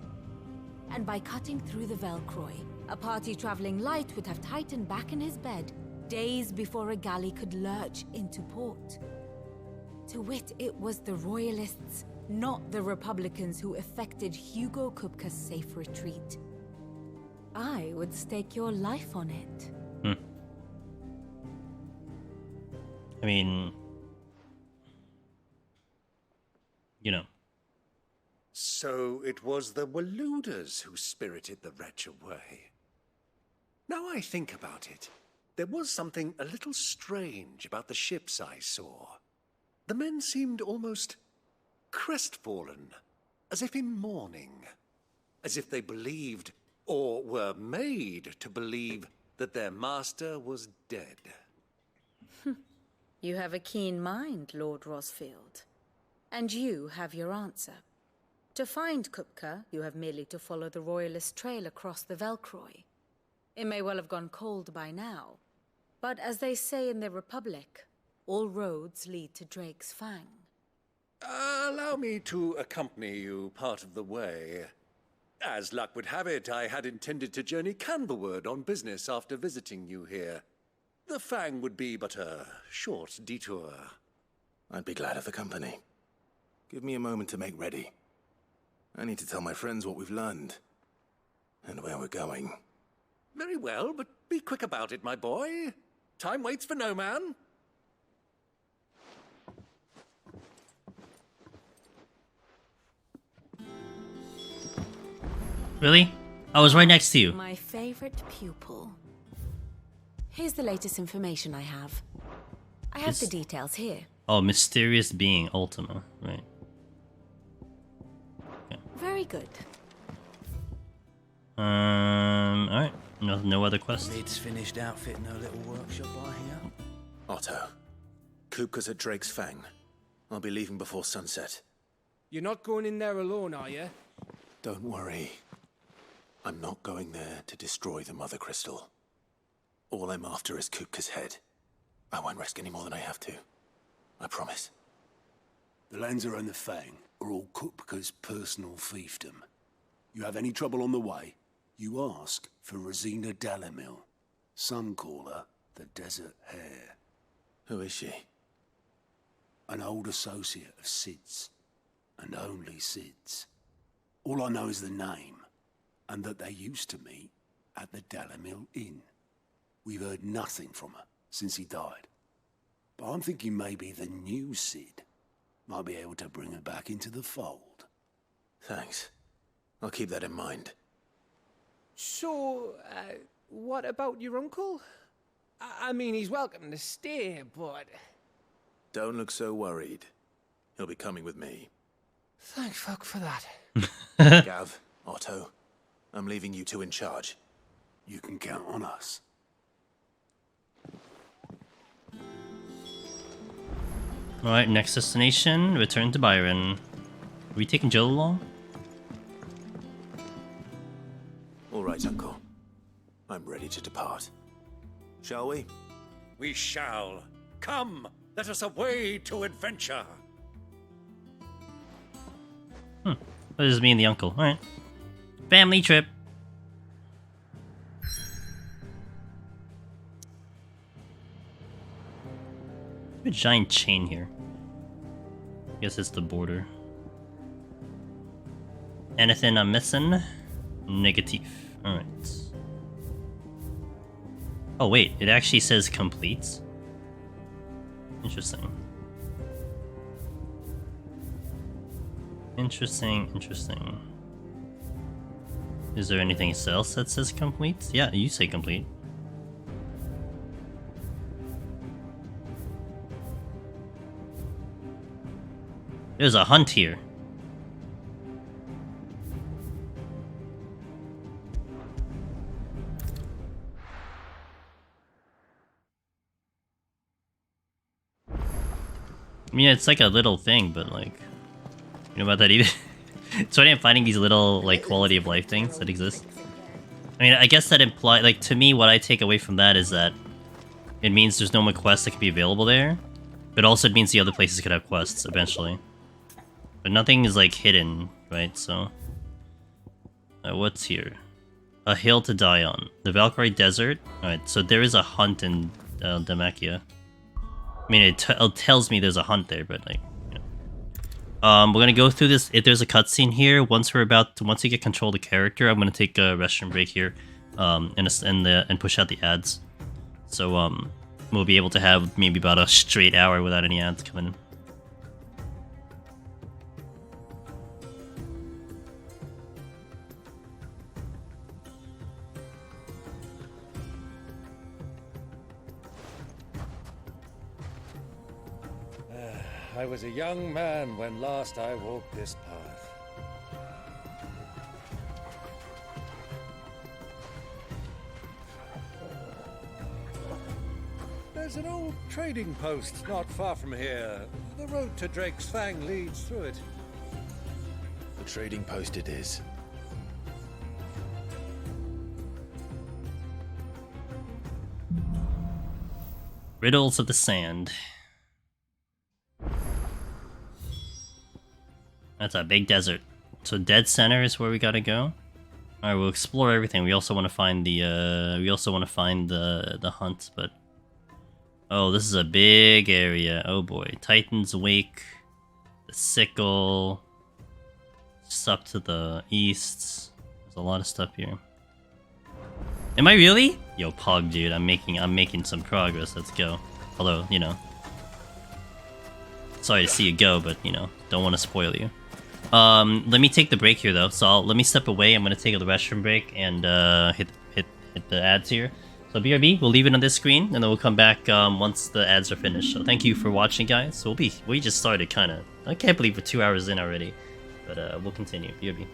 And by cutting through the Velcroy, a party traveling light would have Titan back in his bed days before a galley could lurch into port. To wit, it was the Royalists, not the Republicans, who effected Hugo Kupka's safe retreat. I would stake your life on it. I mean, you know. So it was the Waluders who spirited the wretch away. Now I think about it, there was something a little strange about the ships I saw. The men seemed almost crestfallen, as if in mourning, as if they believed, or were made to believe, that their master was dead. You have a keen mind, Lord Rosfield. And you have your answer. To find Kupka, you have merely to follow the Royalist trail across the Velcroy. It may well have gone cold by now, but as they say in the Republic, all roads lead to Drake's Fang. Allow me to accompany you part of the way. As luck would have it, I had intended to journey Canberward on business after visiting you here. The Fang would be but a short detour. I'd be glad of the company. Give me a moment to make ready. I need to tell my friends what we've learned, and where we're going. Very well, but be quick about it, my boy. Time waits for no man. Really? I was right next to you. My favorite pupil. Here's the latest information I have. I have the details here. Oh, mysterious being, Ultima, right? Okay. Very good. Alright. No other questions? Lid's finished outfitting her little workshop by here. Otto, Kupka's at Drake's Fang. I'll be leaving before sunset. You're not going in there alone, are you? Don't worry. I'm not going there to destroy the Mother Crystal. All I'm after is Kupka's head. I won't risk any more than I have to. I promise. The Lanza and the Fang are all Kupka's personal fiefdom. You have any trouble on the way, you ask for Rosina Dalamil. Some call her the Desert Hare. Who is she? An old associate of Sid's, and only Sid's. All I know is the name, and that they used to meet at the Dalamil Inn. We've heard nothing from her since he died. But I'm thinking maybe the new Sid might be able to bring her back into the fold. Thanks. I'll keep that in mind. So, what about your uncle? I mean, he's welcome to stay, but... Don't look so worried. He'll be coming with me. Thank fuck for that. Gav, Otto, I'm leaving you two in charge. You can count on us. Alright, next destination, return to Byron. Are we taking Jill along? All right, Uncle. I'm ready to depart. Shall we? We shall. Come, let us away to adventure. That is me and the uncle. Alright. Family trip. A giant chain here. Guess it's the border. Anything I'm missing? Negative. Alright. Oh wait, it actually says complete. Interesting. Interesting. Is there anything else that says complete? Yeah, you say complete. There's a hunt here. I mean, it's like a little thing, but like, you know about that either? So I'm finding these little like quality of life things that exist. I mean, I guess that imply like to me, what I take away from that is that it means there's no more quests that can be available there, but also it means the other places could have quests eventually. But nothing is like hidden, right? So, what's here? A hill to die on. The Valkyrie Desert. Alright, so there is a hunt in Demacia. I mean, it tells me there's a hunt there, but like, you know. We're gonna go through this. If there's a cutscene here, once we get control of the character, I'm gonna take a restroom break here, and push out the ads. So we'll be able to have maybe about a straight hour without any ads coming in. I was a young man when last I walked this path. There's an old trading post not far from here. The road to Drake's Fang leads through it. The trading post it is. Riddles of the Sand. That's a big desert. So Dead Center is where we gotta go. Alright, we'll explore everything. We also want to find the the hunt, but oh, this is a big area. Oh boy. Titan's Wake, the Sickle, just up to the east. There's a lot of stuff here. Am I really? Yo, Pog dude, I'm making some progress. Let's go. Although, you know, sorry to see you go, but you know, don't want to spoil you. Let me take the break here though. So let me step away. I'm gonna take the restroom break and hit the ads here. So BRB, we'll leave it on this screen, and then we'll come back once the ads are finished. So thank you for watching, guys. So we just started kind of. I can't believe we're 2 hours in already, but we'll continue. BRB.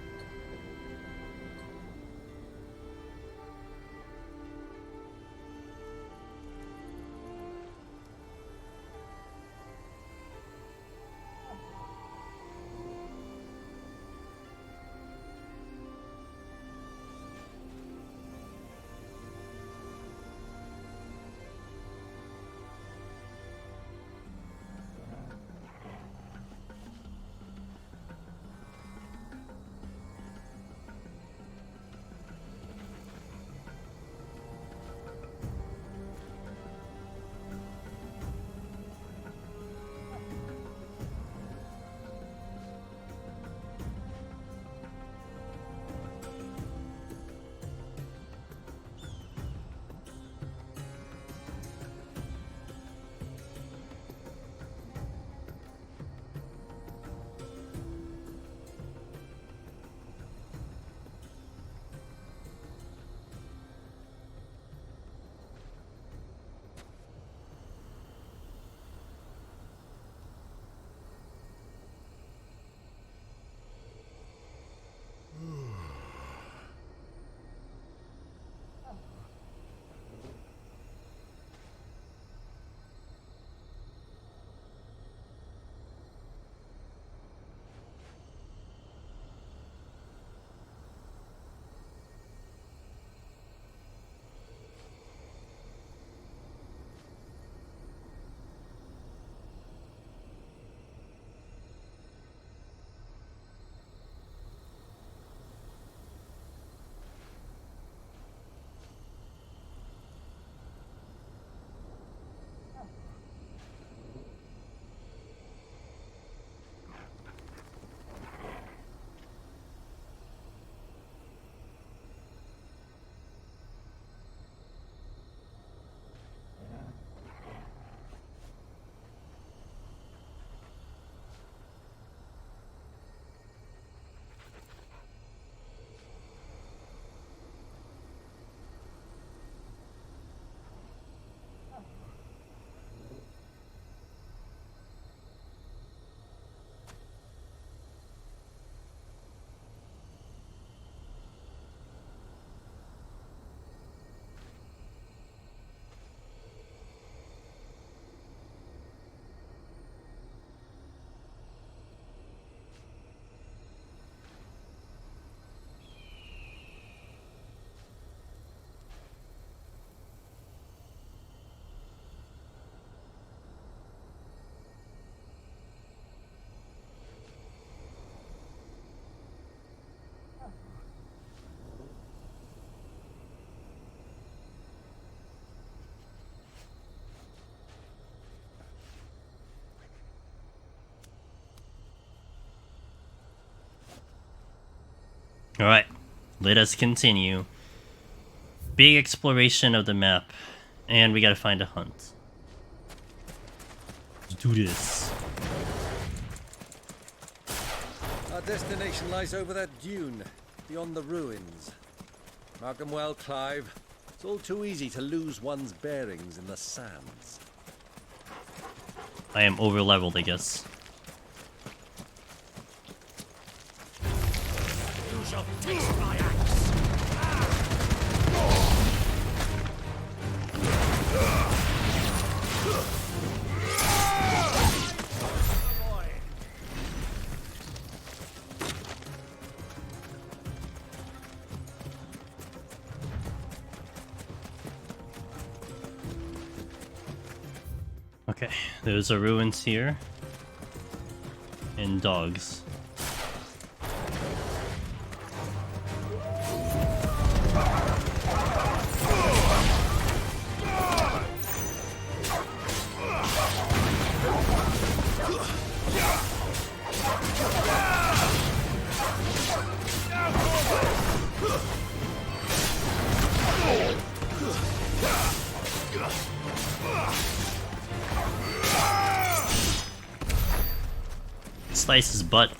Alright, let us continue. Big exploration of the map. And we gotta find a hunt. Let's do this. Our destination lies over that dune, beyond the ruins. Mark 'em well, Clive. It's all too easy to lose one's bearings in the sands. I am over leveled, I guess. You shall taste my axe. Okay, there's a ruins here. And dogs. Slice his butt.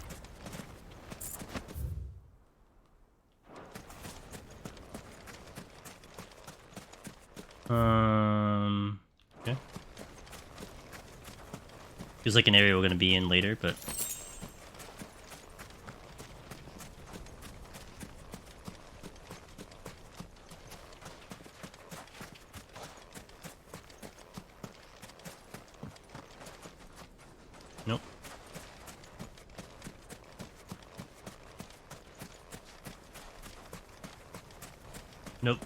Okay. Feels like an area we're gonna be in later, but nope. Nope.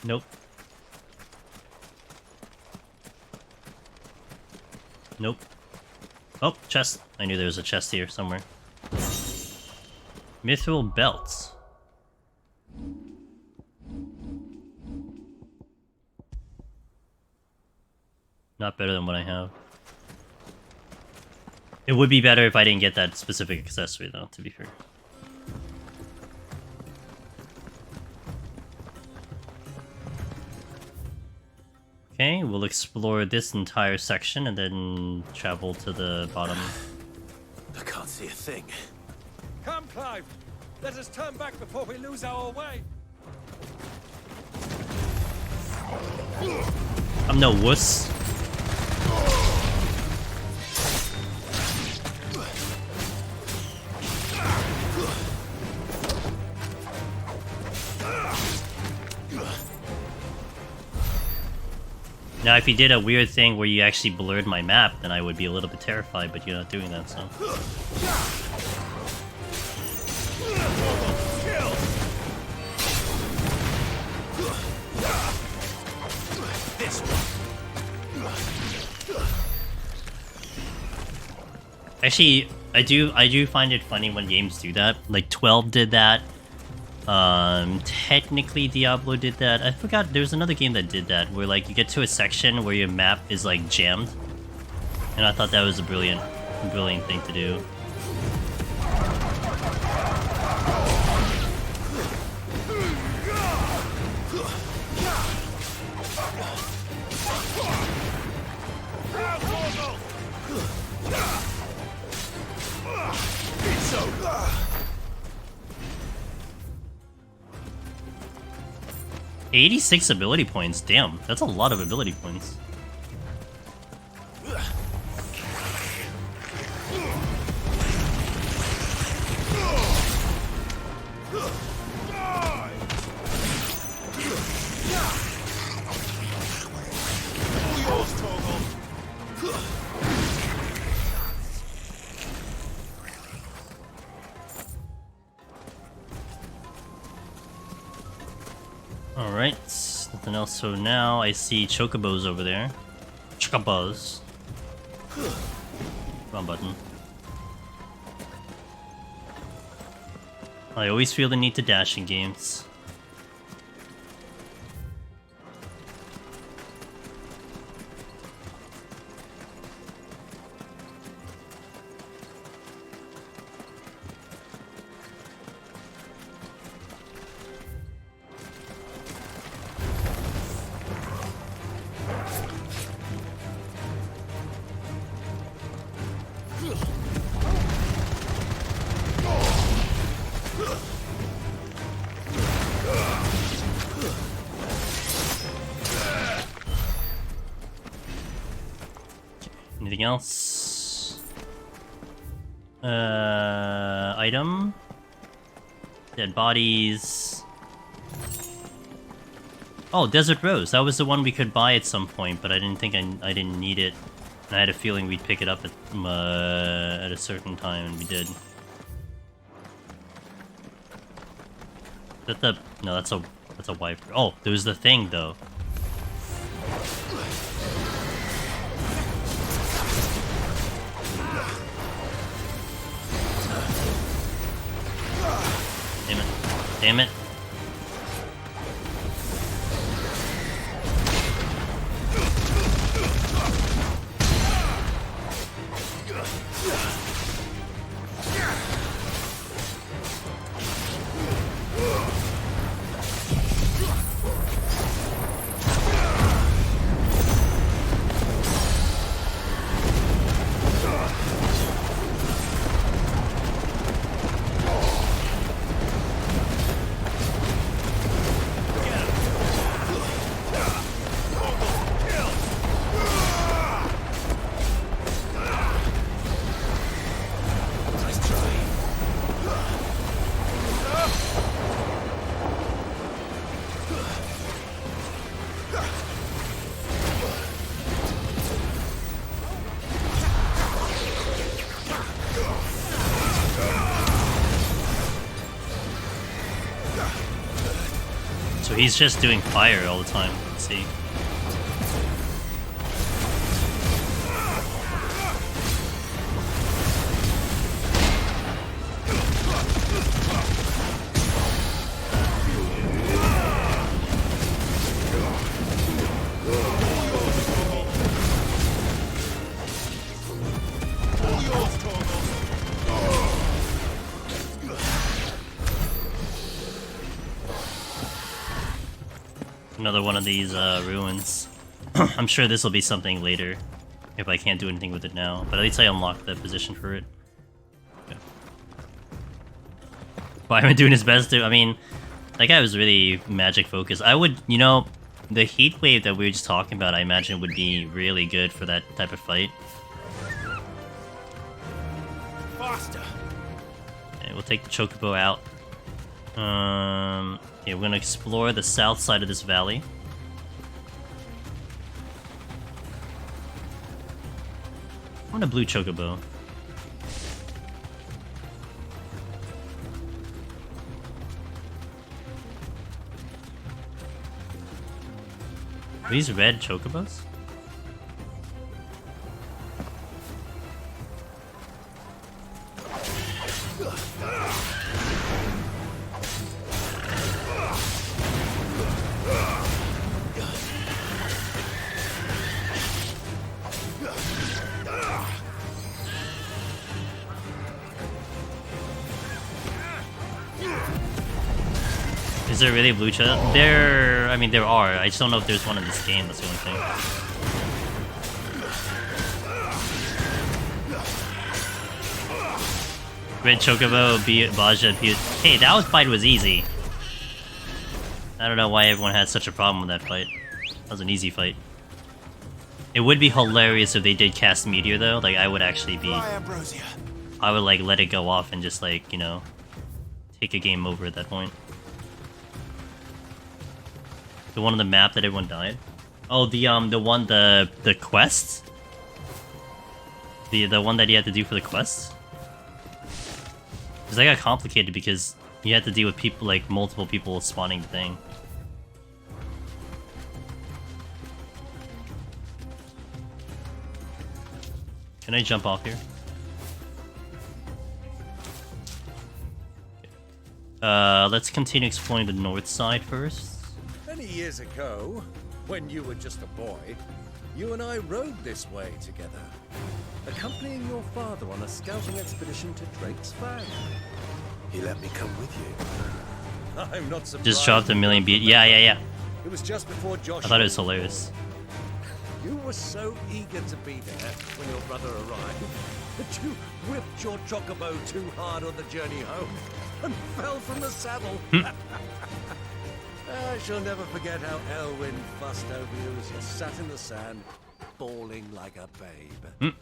Nope. Nope. Oh, chest. I knew there was a chest here somewhere. Mithril belts. Not better than what I have. It would be better if I didn't get that specific accessory though, to be fair. Okay, we'll explore this entire section and then travel to the bottom. I can't see a thing. Come, Clive! Let us turn back before we lose our way! I'm no wuss. Now, if you did a weird thing where you actually blurred my map, then I would be a little bit terrified, but you're not doing that, so... Actually, I do find it funny when games do that. Like 12 did that. Technically Diablo did that. I forgot there's another game that did that where like you get to a section where your map is like jammed. And I thought that was a brilliant thing to do. So 86 ability points, damn, that's a lot of ability points. Alright, nothing else. So now I see chocobos over there. Chocobos. Wrong button. I always feel the need to dash in games. Anything else? Item? Dead bodies. Oh, Desert Rose. That was the one we could buy at some point, but I didn't think I didn't need it. And I had a feeling we'd pick it up at a certain time, and we did. Is that the... No, that's a wiper. Oh, there was the thing, though. Damn it. Damn it. So he's just doing fire all the time. Let's see. Another one of these ruins. I'm sure this will be something later if I can't do anything with it now, but at least I unlocked the position for it. Okay. Byron doing his best to, I mean, that guy was really magic focused. I would, you know, the heat wave that we were just talking about, I imagine would be really good for that type of fight. Faster. Okay, we'll take the chocobo out. Okay, we're gonna explore the south side of this valley. I want a blue chocobo. Are these red chocobos? Is there really a blue chocobo? There, I mean, there are. I just don't know if there's one in this game. That's the only thing. Red chocobo, Baja, hey, that fight was easy. I don't know why everyone had such a problem with that fight. That was an easy fight. It would be hilarious if they did cast Meteor, though. Like, I would actually be... I would, like, let it go off and just, like, you know, take a game over at that point. The one on the map that everyone died? Oh, the quest? The one that you had to do for the quest? Because that got complicated because you had to deal with people, like, multiple people spawning the thing. Can I jump off here? Let's continue exploring the north side first. Many years ago, when you were just a boy, you and I rode this way together, accompanying your father on a scouting expedition to Drake's Fang. He let me come with you. I'm not surprised. Just dropped a million beat. Yeah. It was just before Josh. I thought it was hilarious. You were so eager to be there when your brother arrived that you whipped your chocobo too hard on the journey home and fell from the saddle. I shall never forget how Elwyn fussed over you as you sat in the sand, bawling like a babe.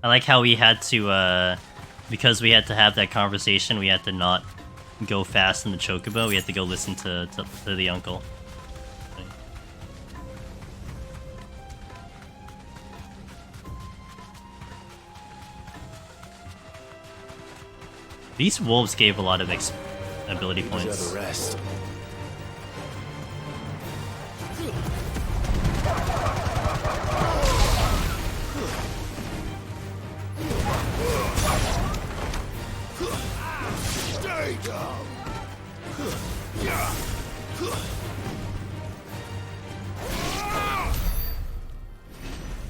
I like how we had to, because we had to have that conversation, we had to not go fast in the chocobo, we had to go listen to the uncle. These wolves gave a lot of ability points. A rest. Stay down.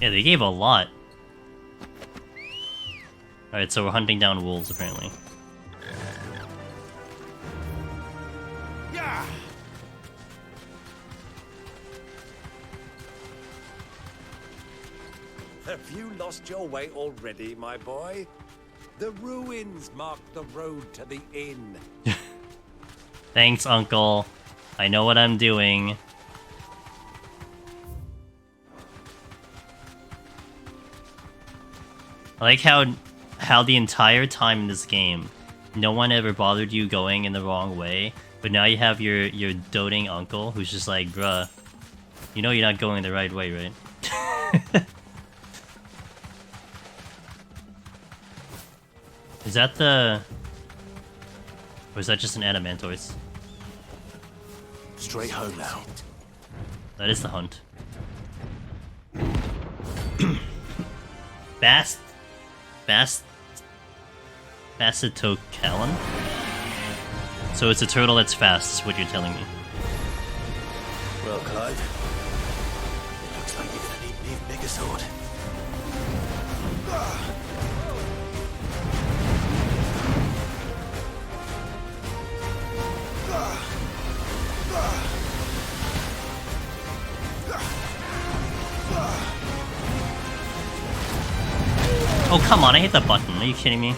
Yeah, they gave a lot. Alright, so we're hunting down wolves apparently. Have you lost your way already, my boy? The ruins mark the road to the inn. Thanks, Uncle. I know what I'm doing. I like how the entire time in this game, no one ever bothered you going in the wrong way, but now you have your doting uncle who's just like, bruh, you know you're not going the right way, right? Is that the... Or is that just an Adamantoise? Straight home now. That is the hunt. Bastitocalan? So it's a turtle that's fast, is what you're telling me. Well, Clive, it looks like you're gonna need an even bigger sword. Oh, come on, I hit the button. Are you kidding me?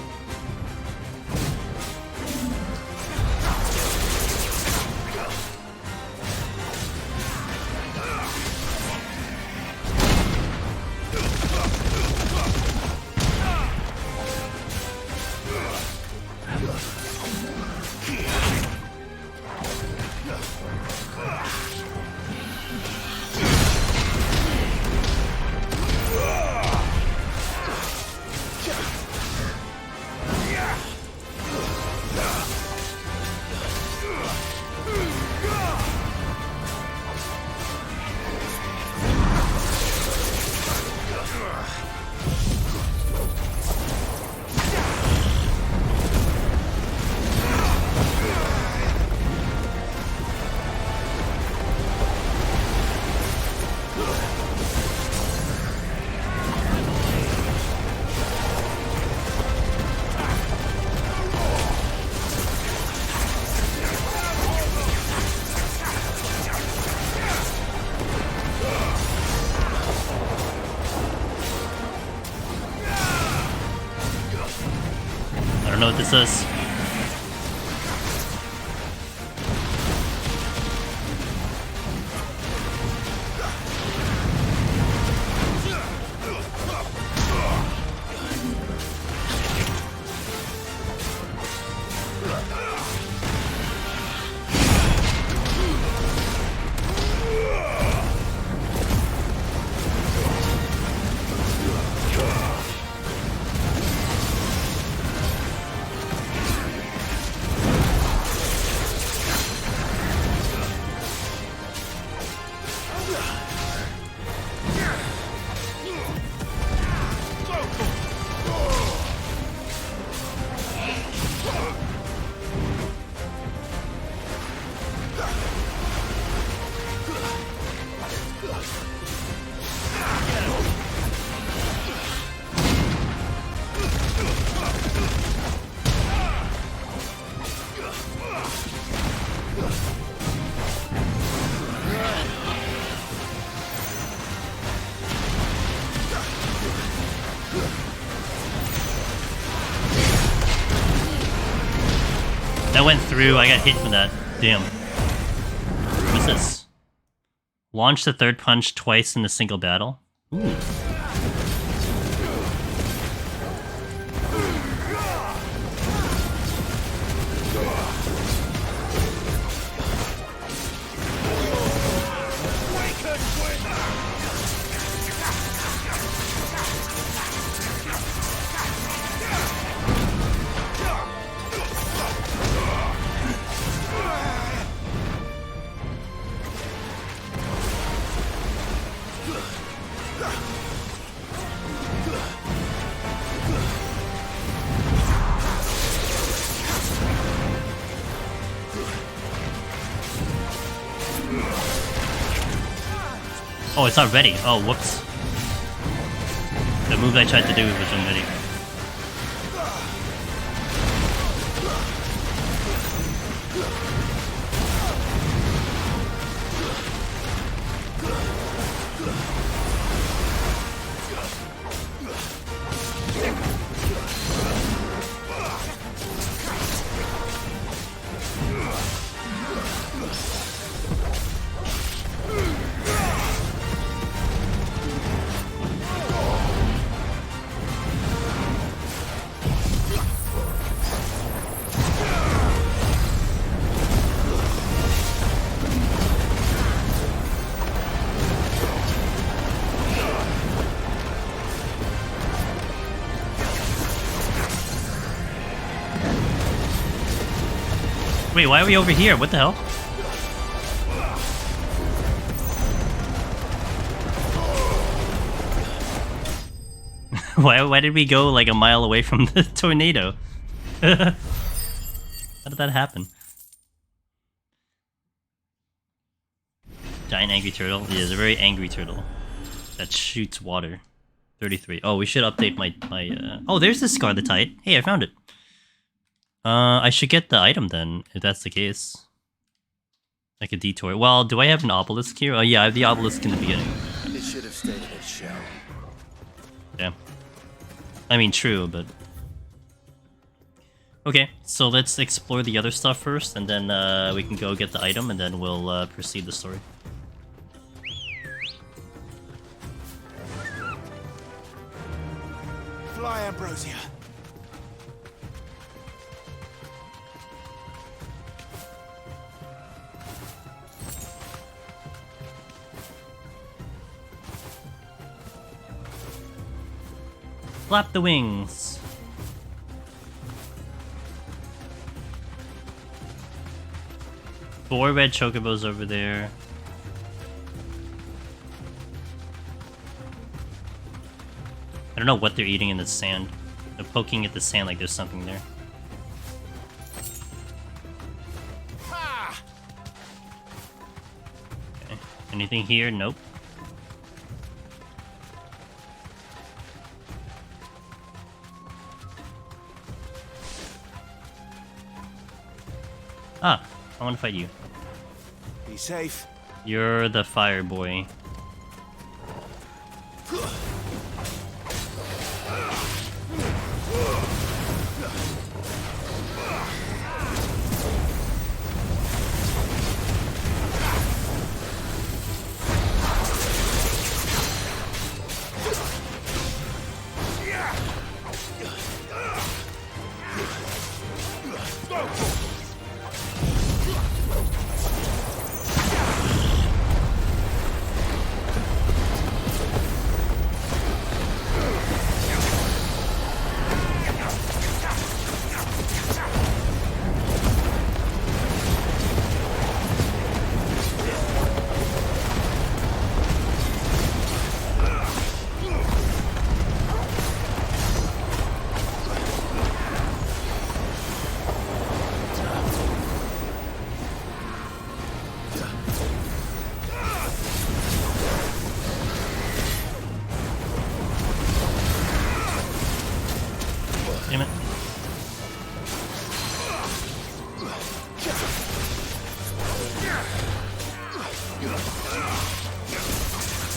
I don't know what this is. That went through. I got hit with that. Damn. What's this? Launch the third punch twice in a single battle. Ooh. Oh, it's not ready. Oh, whoops. The move I tried to do was unready. Wait, why are we over here? What the hell? Why did we go like a mile away from the tornado? How did that happen? Giant angry turtle? Yeah, it's a very angry turtle that shoots water. 33. Oh, we should update my Oh, there's the Scarletite. Hey, I found it. I should get the item then, if that's the case. Like a detour. Well, do I have an obelisk here? Oh yeah, I have the obelisk in the beginning. It should have stayed in its shell. Yeah. I mean, true, but... Okay, so let's explore the other stuff first, and then we can go get the item, and then we'll proceed the story. Fly, Ambrosia. Flap the wings. Four red chocobos over there. I don't know what they're eating in the sand. They're poking at the sand like there's something there. Okay. Anything here? Nope. Ah, I want to fight you. Be safe. You're the fire boy. Damn it.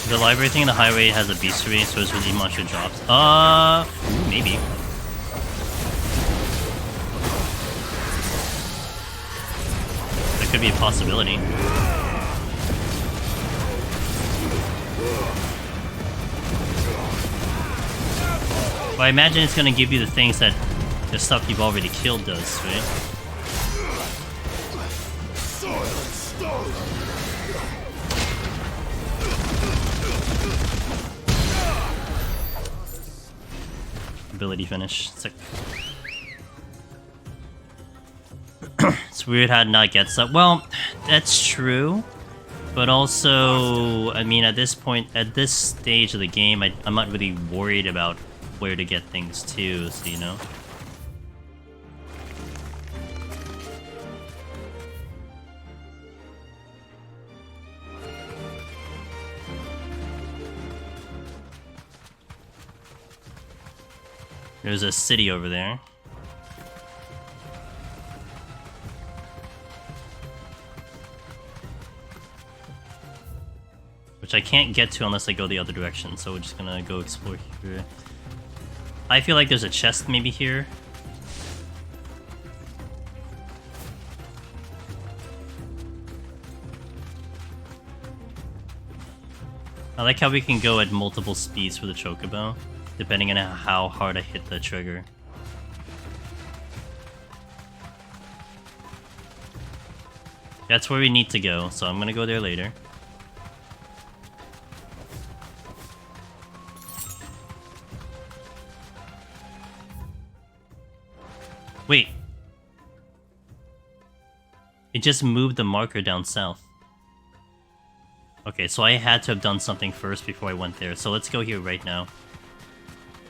The library thing in the highway has a beastery, so it's really much it drops. Maybe. could be a possibility. Well, I imagine it's gonna give you the things that the stuff you've already killed does, right? Ability finish. Sick. It's weird how it not gets up. Well, that's true. But also, I mean, at this point, at this stage of the game, I'm not really worried about where to get things to, so you know. There's a city over there. Which I can't get to unless I go the other direction, so we're just gonna go explore here. I feel like there's a chest maybe here. I like how we can go at multiple speeds for the chocobo, depending on how hard I hit the trigger. That's where we need to go, so I'm gonna go there later. Wait. It just moved the marker down south. Okay, so I had to have done something first before I went there. So let's go here right now.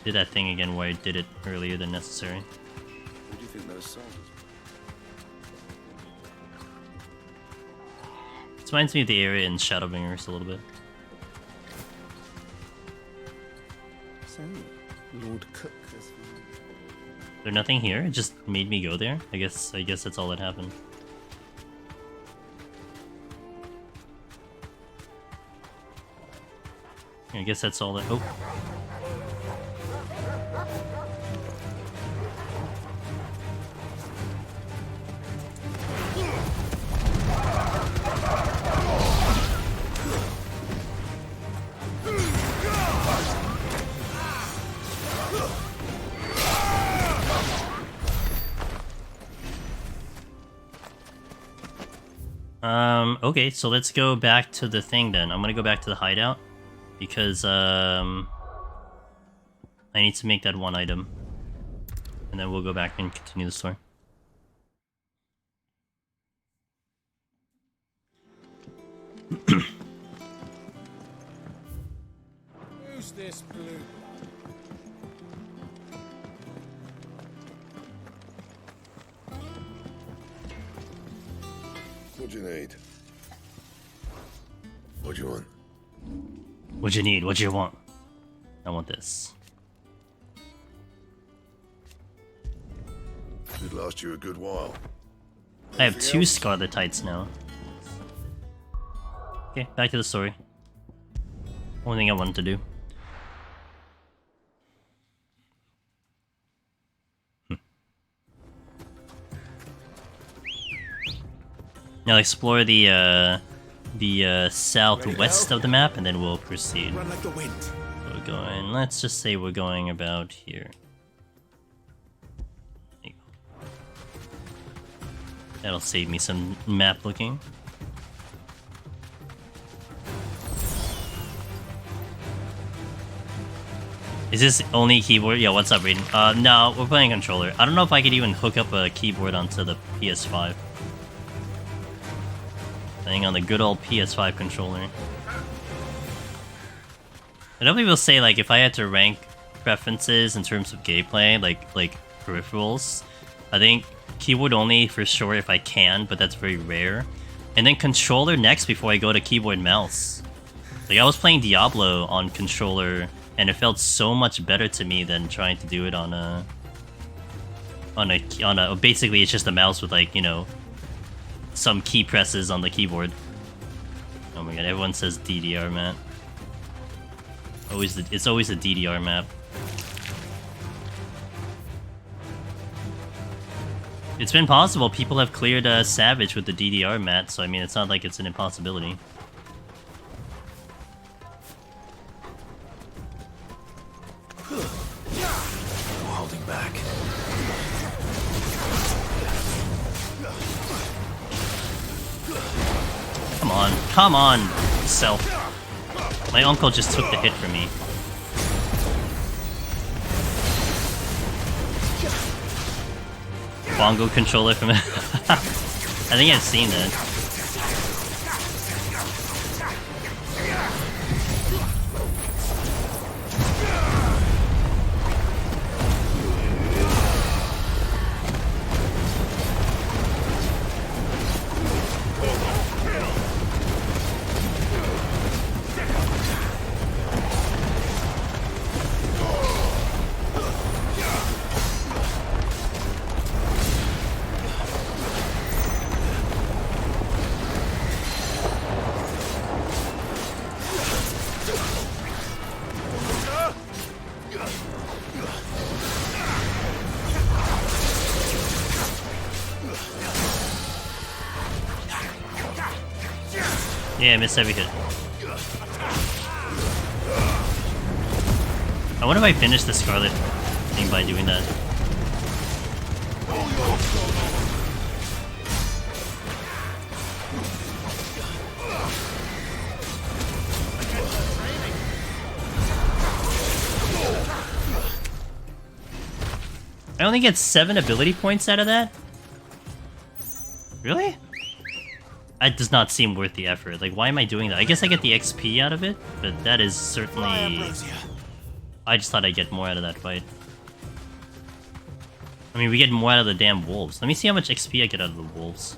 Did that thing again where I did it earlier than necessary. Who do you think those soldiers were? This reminds me of the area in Shadowbringers a little bit. So, Lord Cook has... There's nothing here? It just made me go there? I guess that's all that happened. I guess that's all that... Oh. Okay, so let's go back to the thing then. I'm gonna go back to the hideout because I need to make that one item, and then we'll go back and continue the story. Who's this blue? What do you need? What do you want? What you need? What you want? I want this. Should last you a good while. I have Anything 2 else? Scarlet Tights now. Okay, back to the story. Only thing I wanted to do. Now explore the southwest of the map, and then we'll proceed. Run like the wind. We're going. Let's just say we're going about here. There you go. That'll save me some map looking. Is this only keyboard? Yeah, what's up, Raiden? No, we're playing controller. I don't know if I could even hook up a keyboard onto the PS5. Playing on the good old PS5 controller. I know people say, like, if I had to rank preferences in terms of gameplay, like peripherals, I think keyboard only for sure if I can, but that's very rare. And then controller next before I go to keyboard mouse. Like, I was playing Diablo on controller, and it felt so much better to me than trying to do it on a basically it's just a mouse with, like, you know, some key presses on the keyboard. Oh my god, everyone says DDR map. It's always a DDR map. It's been possible. People have cleared Savage with the DDR mat, so I mean, it's not like it's an impossibility. No holding back. Come on, self. My uncle just took the hit from me. Bongo controller from it. I think I've seen that. Yeah, I missed every hit. I wonder if I finished the Scarlet thing by doing that. I only get 7 ability points out of that? Really? It does not seem worth the effort. Like, why am I doing that? I guess I get the XP out of it, but that is certainly... I just thought I'd get more out of that fight. I mean, we get more out of the damn wolves. Let me see how much XP I get out of the wolves.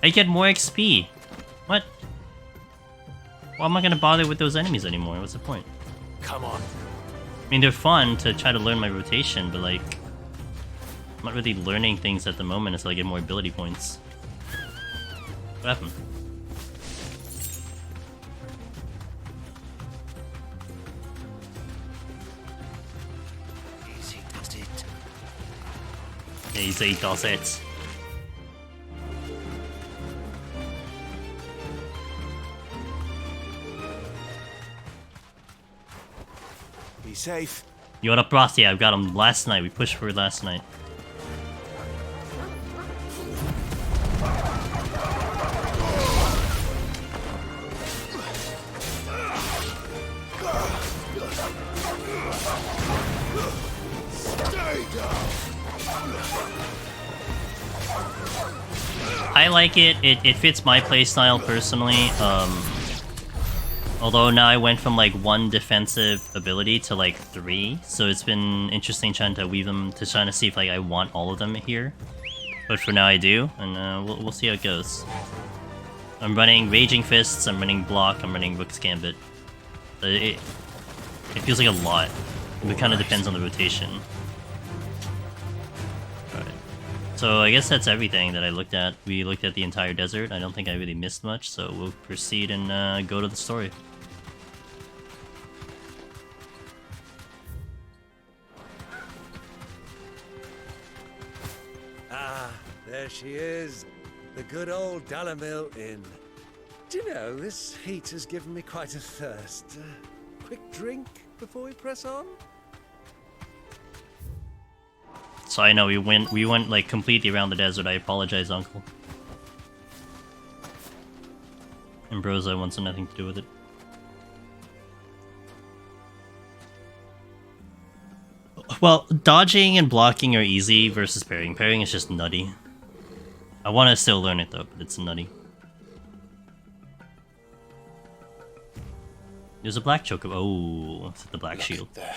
I get more XP. What? Why am I gonna bother with those enemies anymore? What's the point? Come on. I mean, they're fun to try to learn my rotation, but like, I'm not really learning things at the moment until I get more ability points. What happened? Easy does it. Easy does it. Be safe. Yo, what up, Ross? Yeah, I got him last night. We pushed for it last night. I like it. It fits my playstyle personally. Although now I went from like 1 defensive ability to like 3, so it's been interesting trying to weave them to trying to see if like I want all of them here. But for now I do, and we'll see how it goes. I'm running Raging Fists, I'm running Block, I'm running Rook's Gambit. It feels like a lot. It kind of depends on the rotation. Alright. So I guess that's everything that I looked at. We looked at the entire desert. I don't think I really missed much, so we'll proceed and go to the story. Ah, there she is. The good old Dalamil Inn. Do you know, this heat has given me quite a thirst. Quick drink before we press on? So I know we went like completely around the desert. I apologize, Uncle. Ambrosia wants nothing to do with it. Well, dodging and blocking are easy versus parrying. Parrying is just nutty. I want to still learn it though, but it's nutty. There's a black choker. Oh, it's the black shield. There.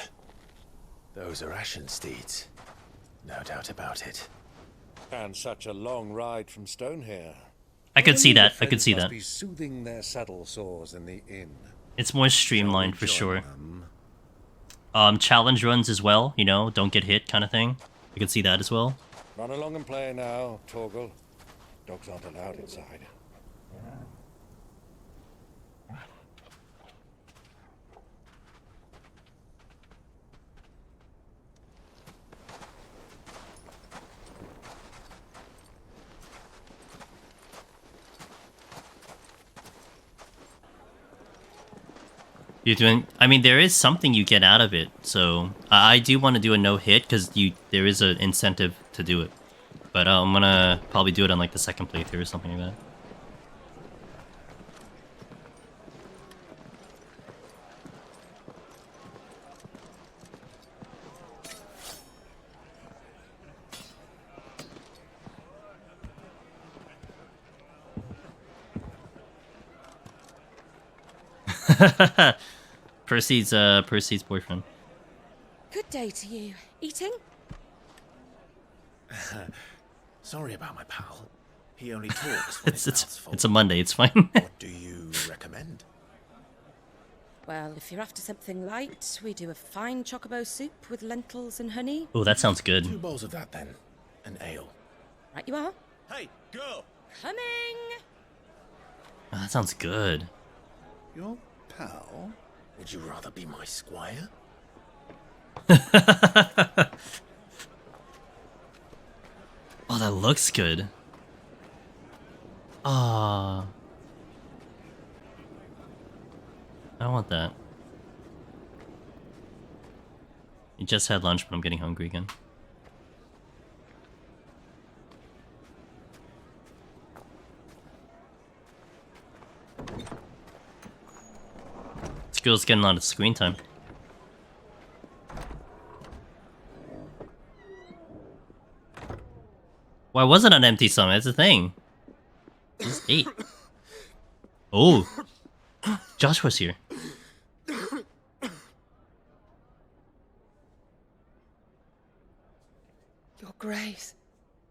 Those are Ashen steeds. No doubt about it. And such a long ride from Stonehair. I could see that. I Friends could see must that. be soothing their saddle sores in the inn. It's more streamlined for sure. Challenge runs as well, you know, don't get hit kind of thing. You can see that as well. Run along and play now, Torgal. Dogs aren't allowed inside. You're doing. I mean, there is something you get out of it, so I do want to do a no hit because there is an incentive to do it. But I'm gonna probably do it on like the second playthrough or something like that. Percy's boyfriend. Good day to you. Eating? Sorry about my pal. He only talks when It's a Monday. It's fine. What do you recommend? Well, if you're after something light, we do a fine chocobo soup with lentils and honey. Oh, that sounds good. 2 bowls of that then. An ale. Right you are. Hey, girl! Coming! Oh, that sounds good. Your pal? Would you rather be my squire? Oh, that looks good. Ah. I want that. You just had lunch, but I'm getting hungry again. This girl's getting a lot of screen time. Why was it an empty stomach? That's the thing. Just ate. Oh. Joshua's here. Your Grace,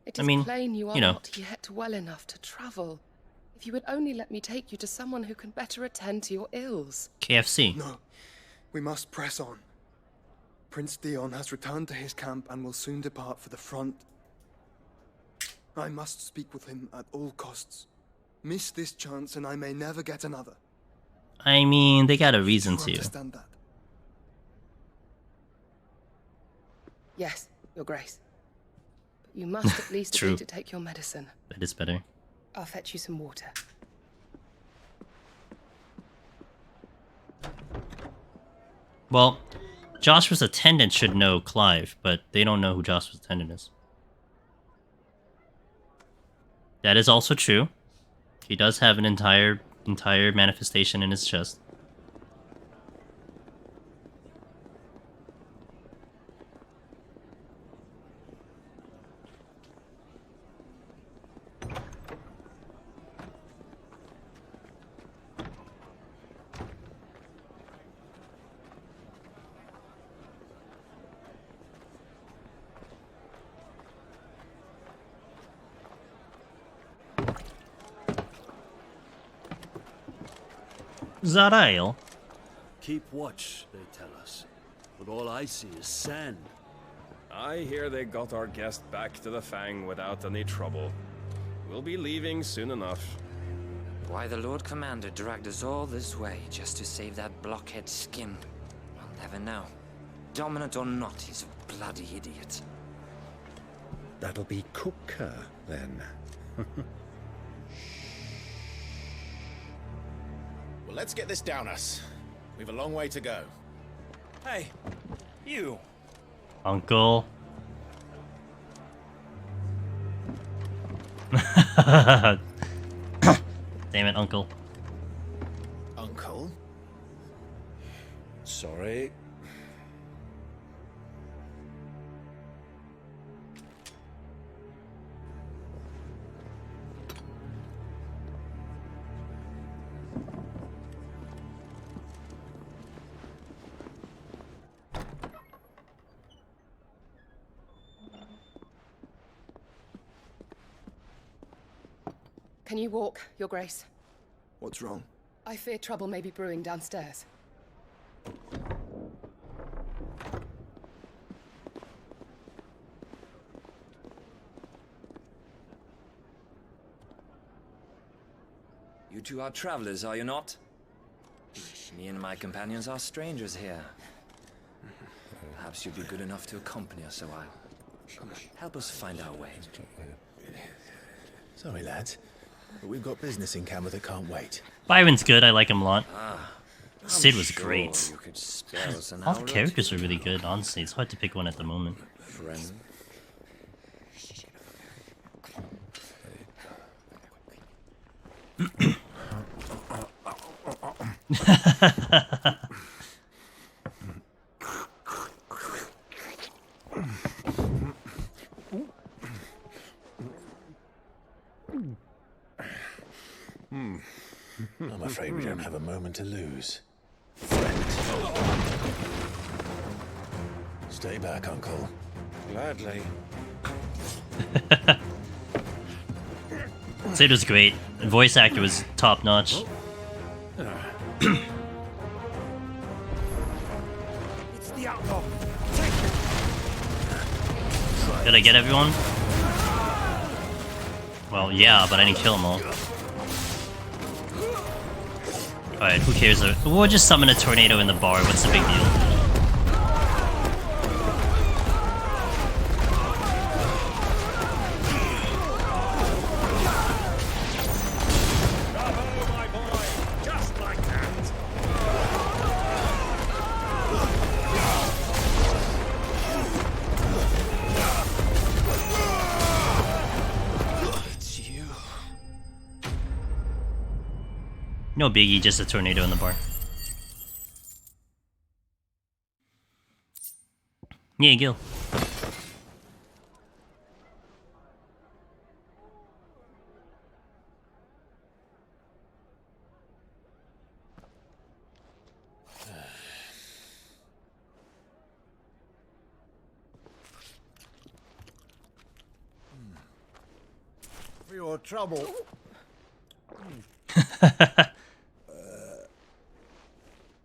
it I is mean, plain you are you know. not yet well enough to travel. If you would only let me take you to someone who can better attend to your ills. KFC. No, we must press on. Prince Dion has returned to his camp and will soon depart for the front. I must speak with him at all costs. Miss this chance and I may never get another. I mean, they got a reason You to. understand that? Yes, Your Grace. But you must at least True. agree to take your medicine. That is better. I'll fetch you some water. Well, Joshua's attendant should know Clive, but they don't know who Joshua's attendant is. That is also true. He does have an entire manifestation in his chest. Zarael. Keep watch, they tell us. But all I see is sand. I hear they got our guest back to the Fang without any trouble. We'll be leaving soon enough. Why the Lord Commander dragged us all this way just to save that blockhead skin, I'll never know. Dominant or not, he's a bloody idiot. That'll be Cooker, then. Well, let's get this down us. We've a long way to go. Hey, you. Uncle. Damn it, Uncle. Uncle? Sorry. Can you walk, Your Grace? What's wrong? I fear trouble may be brewing downstairs. two are travelers, are you not? Me and my companions are strangers here. Perhaps you'd be good enough to accompany us a while. Help us find our way. Sorry, lads, but we've got business in camera that can't wait. Byron's good, I like him a lot. I'm Sid was sure great. you could spare us an All hour the or characters two, are really good, honestly. It's hard to pick one at the moment. friend. I'm afraid we don't have a moment to lose. Stay back, Uncle. Gladly. Sid was great. The voice actor was top notch. It's the outlaw. Did I get everyone? Well, yeah, but I didn't kill them all. Alright, who cares? We'll just summon a tornado in the bar. What's the big deal? No biggie, just a tornado in the bar. Yeah, Gil. For your trouble.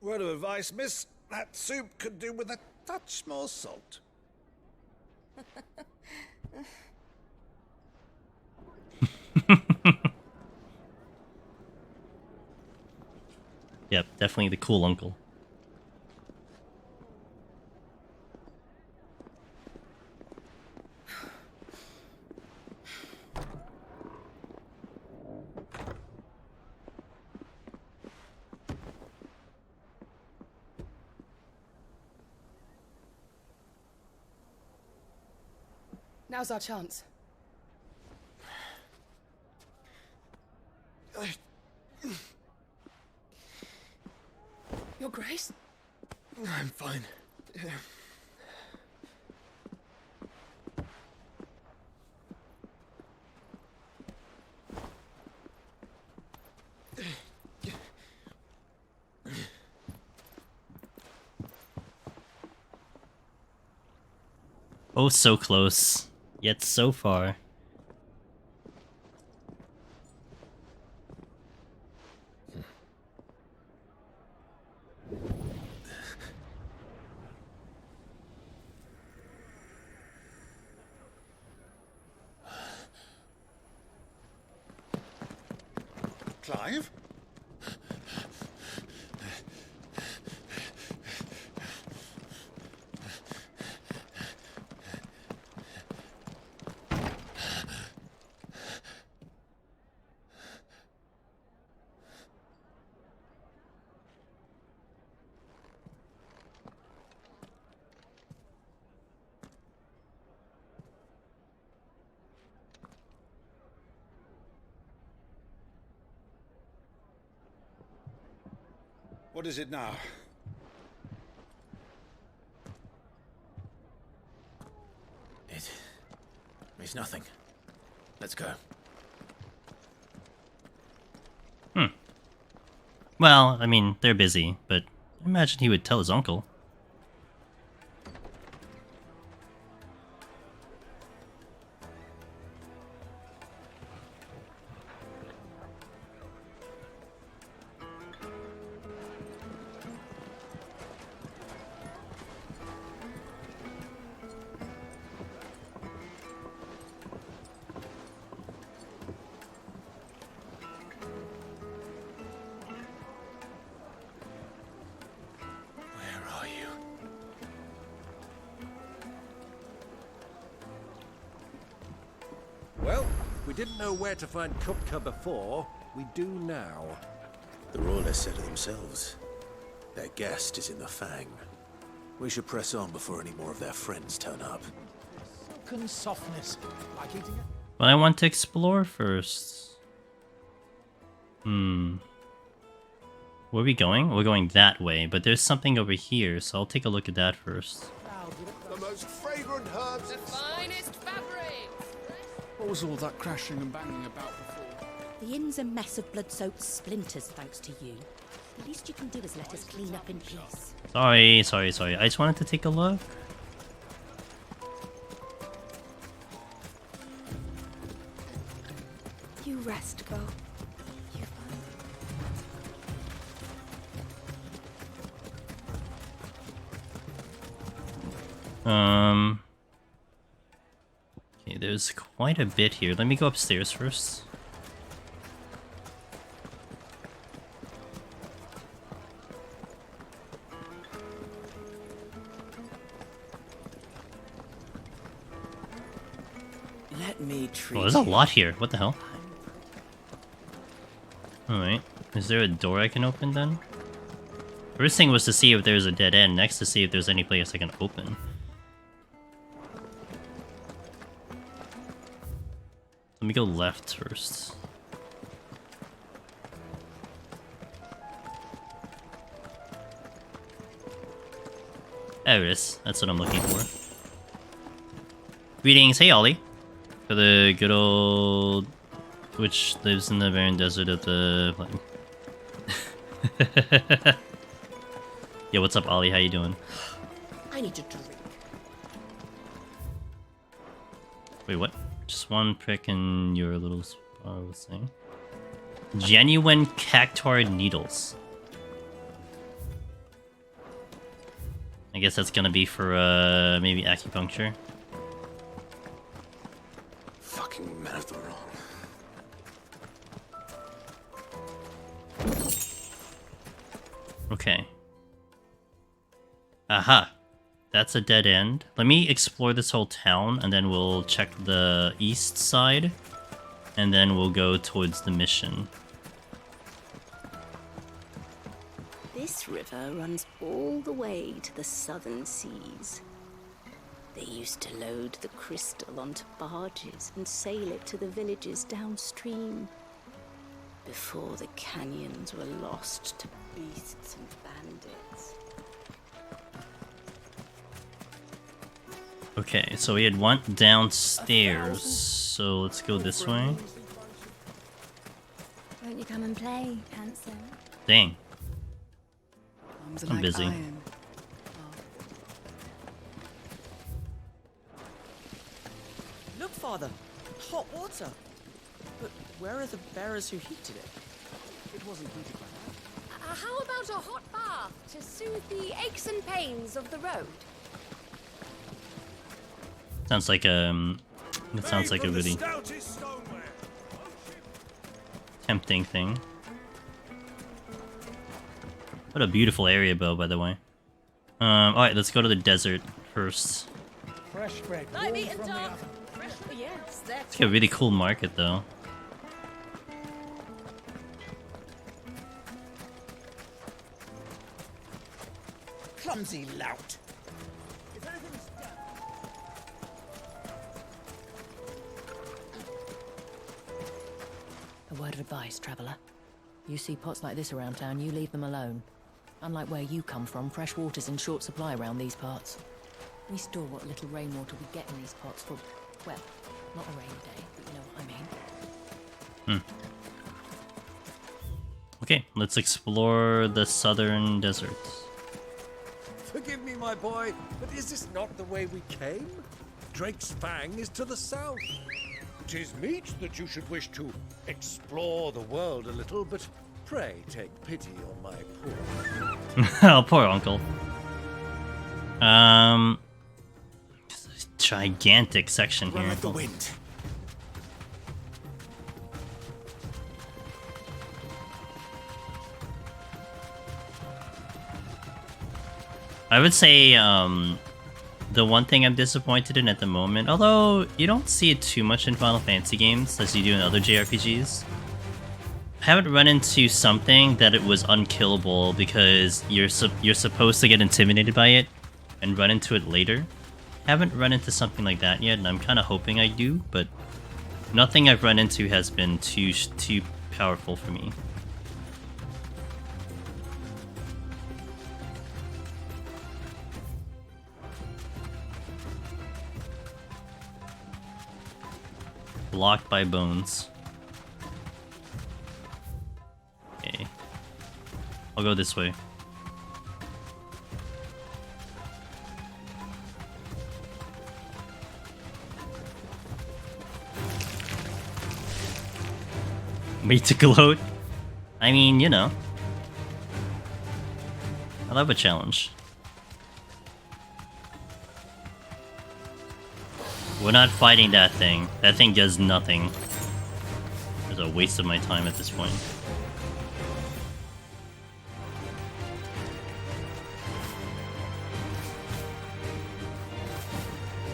Word of advice, miss. That soup could do with a touch more salt. Yep, definitely the cool uncle. Now's our chance. Your Grace? I'm fine. Yeah. Oh, so close, yet so far. Clive? What is it now? It's nothing. Let's go. Well, I mean, they're busy, but I imagine he would tell his uncle. didn't know where to find Kupka before, we do now. The Royalists said it themselves. Their guest is in the Fang. We should press on before any more of their friends turn up. Silken softness, like eating it. But I want to explore first. Where are we going? We're going that way, but there's something over here, so I'll take a look at that first. The most fragrant herbs. The finest fabrics. What was all that crashing and banging about before? The inn's a mess of blood-soaked splinters, thanks to you. The least you can do is let us clean up in peace. Sorry. I just wanted to take a look. You rest, Bo. Okay, there's quite a bit here. Let me go upstairs first. Let me treat Oh, there's a lot here. What the hell? Alright. Is there a door I can open then? First thing was to see if there's a dead end. Next to see if there's any place I can open. Let me go left first. There it is. That's what I'm looking for. Greetings. Hey, Ollie. For the good old... which lives in the barren desert of the... Yo, what's up, Ollie? How you doing? I need a drink. Wait, what? Just one prick in your little spot was saying. Genuine cactuar needles. I guess that's gonna be for, maybe acupuncture. Fucking men of the wrong. Okay. Aha. That's a dead end. Let me explore this whole town, and then we'll check the east side. And then we'll go towards the mission. This river runs all the way to the southern seas. They used to load the crystal onto barges and sail it to the villages downstream, before the canyons were lost to beasts and bandits. Okay, so we had one downstairs, so let's go this way. Won't you come and play, handsome? Dang. Arms I'm like busy. iron. Look, Father, hot water. But where are the bearers who heated it? It wasn't heated by that. How about a hot bath to soothe the aches and pains of the road? Sounds like that sounds like a really tempting thing. What a beautiful area, Bo, by the way. Alright, let's go to the desert first. Fresh bread. Live warm eaten from the dog. oven. Yes, It's that's got a really cool market, though. Clumsy lout. A word of advice, traveller. You see pots like this around town, you leave them alone. Unlike where you come from, fresh water's in short supply around these parts. We store what little rainwater we get in these pots for, well, not a rainy day, but you know what I mean. Okay, let's explore the southern deserts. Forgive me, my boy, but is this not the way we came? Drake's Fang is to the south. 'Tis meet that you should wish to explore the world a little, but pray take pity on my poor... Oh, poor uncle. Gigantic section here. Run like the wind. I would say, the one thing I'm disappointed in at the moment, although you don't see it too much in Final Fantasy games as you do in other JRPGs, I haven't run into something that it was unkillable because you're supposed to get intimidated by it and run into it later. Haven't run into something like that yet, and I'm kind of hoping I do, but nothing I've run into has been too powerful for me. Blocked by bones. Okay. I'll go this way. Wait to gloat? I mean, you know. I love a challenge. We're not fighting that thing. That thing does nothing. It's a waste of my time at this point.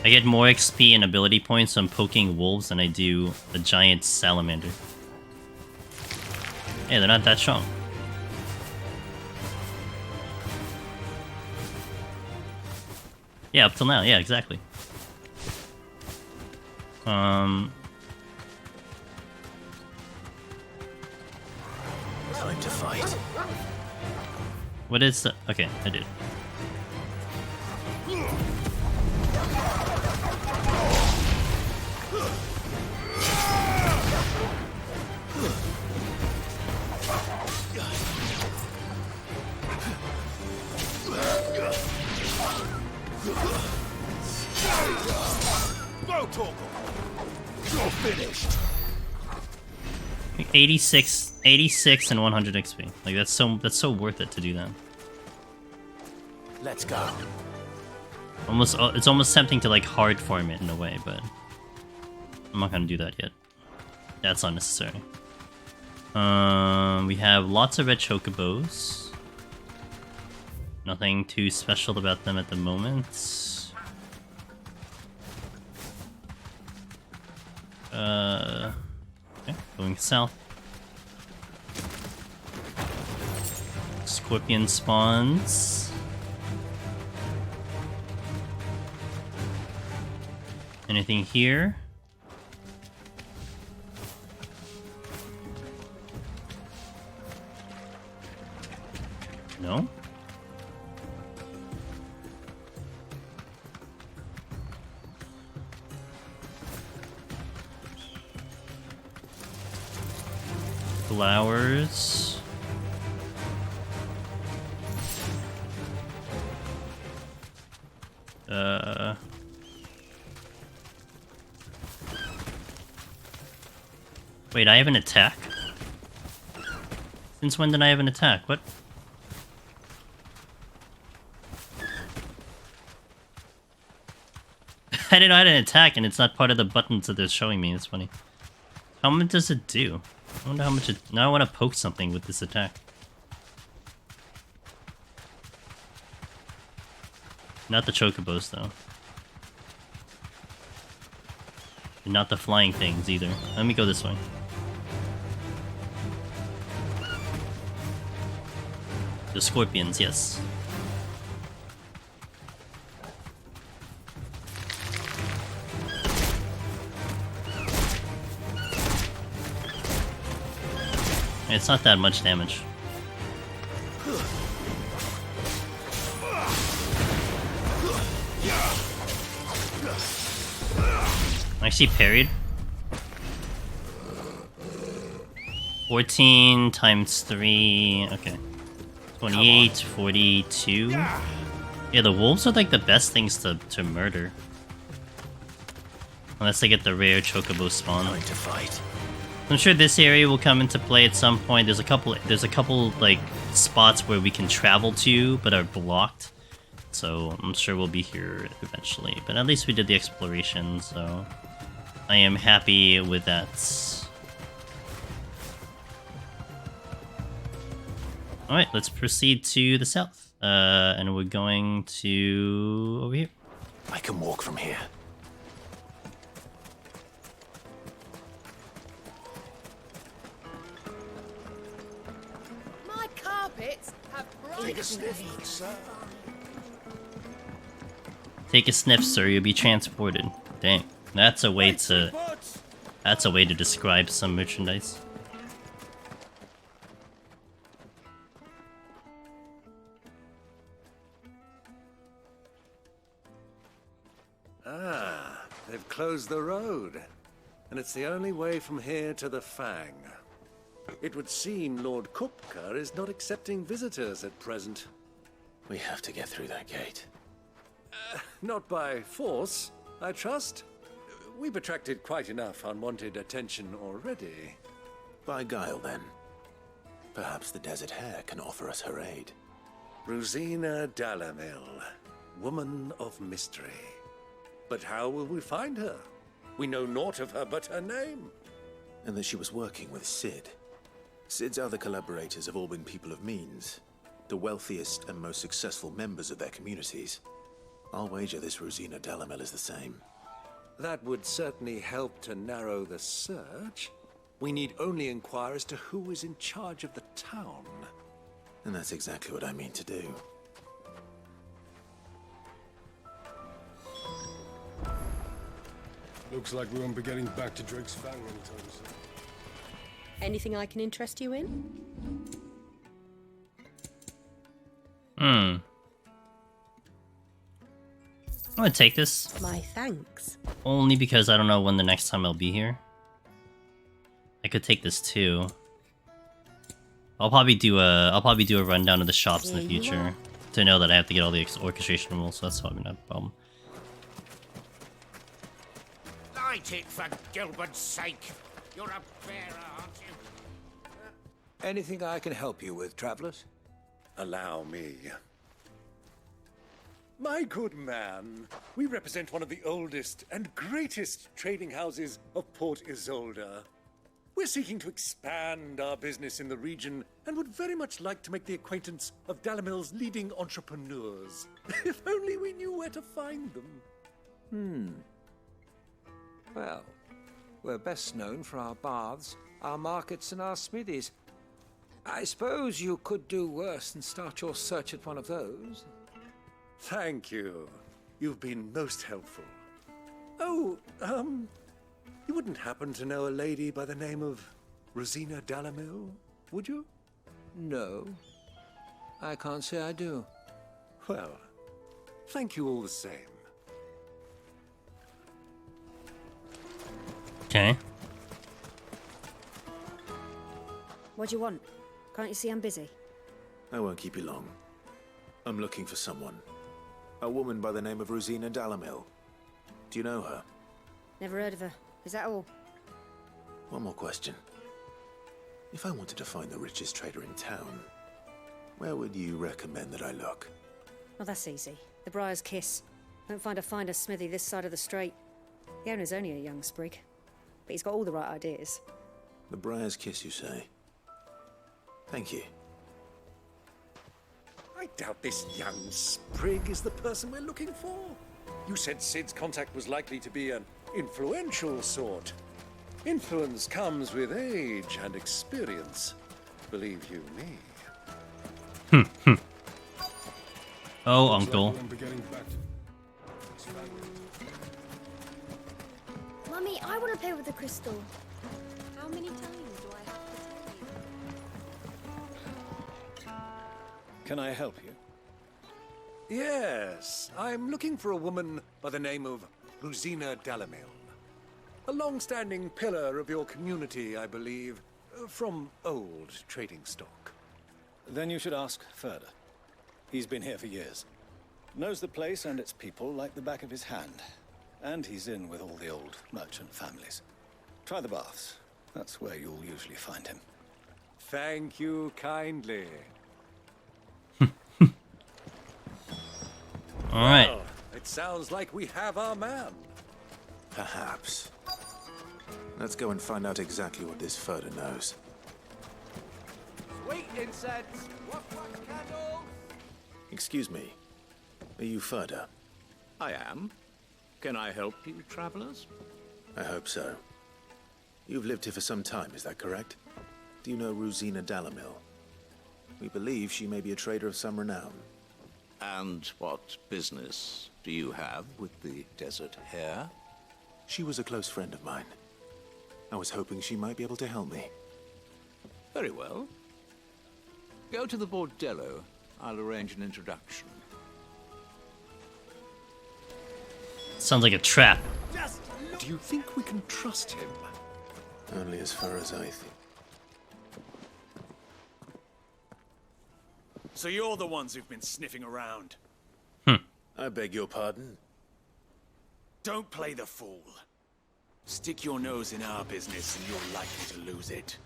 I get more XP and ability points on poking wolves than I do a giant salamander. Hey, they're not that strong. Yeah, up till now. Yeah, exactly. Time to fight. What is the... Okay, I did. Go, Torgal. You're finished. 86 and 100 XP. Like that's so worth it to do that. Let's go. Almost, it's almost tempting to like hard farm it in a way, but I'm not gonna do that yet. That's unnecessary. We have lots of red chocobos. Nothing too special about them at the moment. Okay, going south. Scorpion spawns. Anything here? No? Flowers. Wait, I have an attack? Since when did I have an attack? What? I didn't know I had an attack and it's not part of the buttons that they're showing me. It's funny. How much does it do? I wonder how much it... Now I want to poke something with this attack. Not the chocobos, though. And not the flying things, either. Let me go this way. The scorpions, yes. It's not that much damage. I see parried. 14 times 3. Okay. 28, 42. Yeah, the wolves are like the best things to murder. Unless they get the rare chocobo spawn. Time to fight. I'm sure this area will come into play at some point. There's a couple like spots where we can travel to but are blocked. So I'm sure we'll be here eventually. But at least we did the exploration, so I am happy with that. Alright, let's proceed to the south. And we're going to over here. I can walk from here. My carpets have bright sir. Take a sniff, sir. You'll be transported. Dang, that's a way to. That's a way to describe some merchandise. Ah, they've closed the road. And it's the only way from here to the Fang. It would seem Lord Kupka is not accepting visitors at present. We have to get through that gate. Not by force, I trust. We've attracted quite enough unwanted attention already. By guile, then. Perhaps the Desert Hare can offer us her aid. Rosina Dalamil, woman of mystery. But how will we find her? We know naught of her but her name. And that she was working with Sid. Sid's other collaborators have all been people of means, the wealthiest and most successful members of their communities. I'll wager this Rosina Dalamil is the same. That would certainly help to narrow the search. We need only inquire as to who is in charge of the town. And that's exactly what I mean to do. Looks like we won't be getting back to Drake's Fang anytime soon. Anything I can interest you in? I'm gonna take this. My thanks. Only because I don't know when the next time I'll be here. I could take this too. I'll probably do a rundown of the shops in the future to know that I have to get all the orchestration rules, so that's probably not a problem. Light it for Gilbert's sake. You're a bearer, aren't you? Anything I can help you with, travelers? Allow me. My good man, we represent one of the oldest and greatest trading houses of Port Isolde. We're seeking to expand our business in the region and would very much like to make the acquaintance of Dalamil's leading entrepreneurs. If only we knew where to find them. Well, we're best known for our baths, our markets, and our smithies. I suppose you could do worse than start your search at one of those. Thank you. You've been most helpful. Oh, you wouldn't happen to know a lady by the name of Rosina Dalamil, would you? No, I can't say I do. Well, thank you all the same. Okay. What do you want? Can't you see I'm busy? I won't keep you long. I'm looking for someone. A woman by the name of Rosina Dalamil. Do you know her? Never heard of her. Is that all? One more question. If I wanted to find the richest trader in town, where would you recommend that I look? Oh, that's easy. The Briar's Kiss. Don't find a finer smithy this side of the strait. The owner's only a young sprig, but he's got all the right ideas. The Briar's Kiss, you say? Thank you. I doubt this young sprig is the person we're looking for. You said Sid's contact was likely to be an influential sort. Influence comes with age and experience. Believe you me. Oh, uncle. Mummy, I want to play with the crystal. How many times do I have to tell you? Can I help you? Yes, I'm looking for a woman by the name of Rosina Dalamil. A long-standing pillar of your community, I believe, from old trading stock. Then you should ask Ferda. He's been here for years. Knows the place and its people like the back of his hand. And he's in with all the old merchant families. Try the baths. That's where you'll usually find him. Thank you kindly. All right. Well, it sounds like we have our man. Perhaps. Let's go and find out exactly what this Ferda knows. Sweet incense, wax candles. Excuse me. Are you Ferda? I am. Can I help you, travelers? I hope so. You've lived here for some time, is that correct? Do you know Rosina Dalamil? We believe she may be a trader of some renown. And what business do you have with the Desert Hare? She was a close friend of mine. I was hoping she might be able to help me. Very well. Go to the bordello. I'll arrange an introduction. Sounds like a trap. Do you think we can trust him? Only as far as I think. So you're the ones who've been sniffing around. I beg your pardon? Don't play the fool. Stick your nose in our business and you're likely to lose it.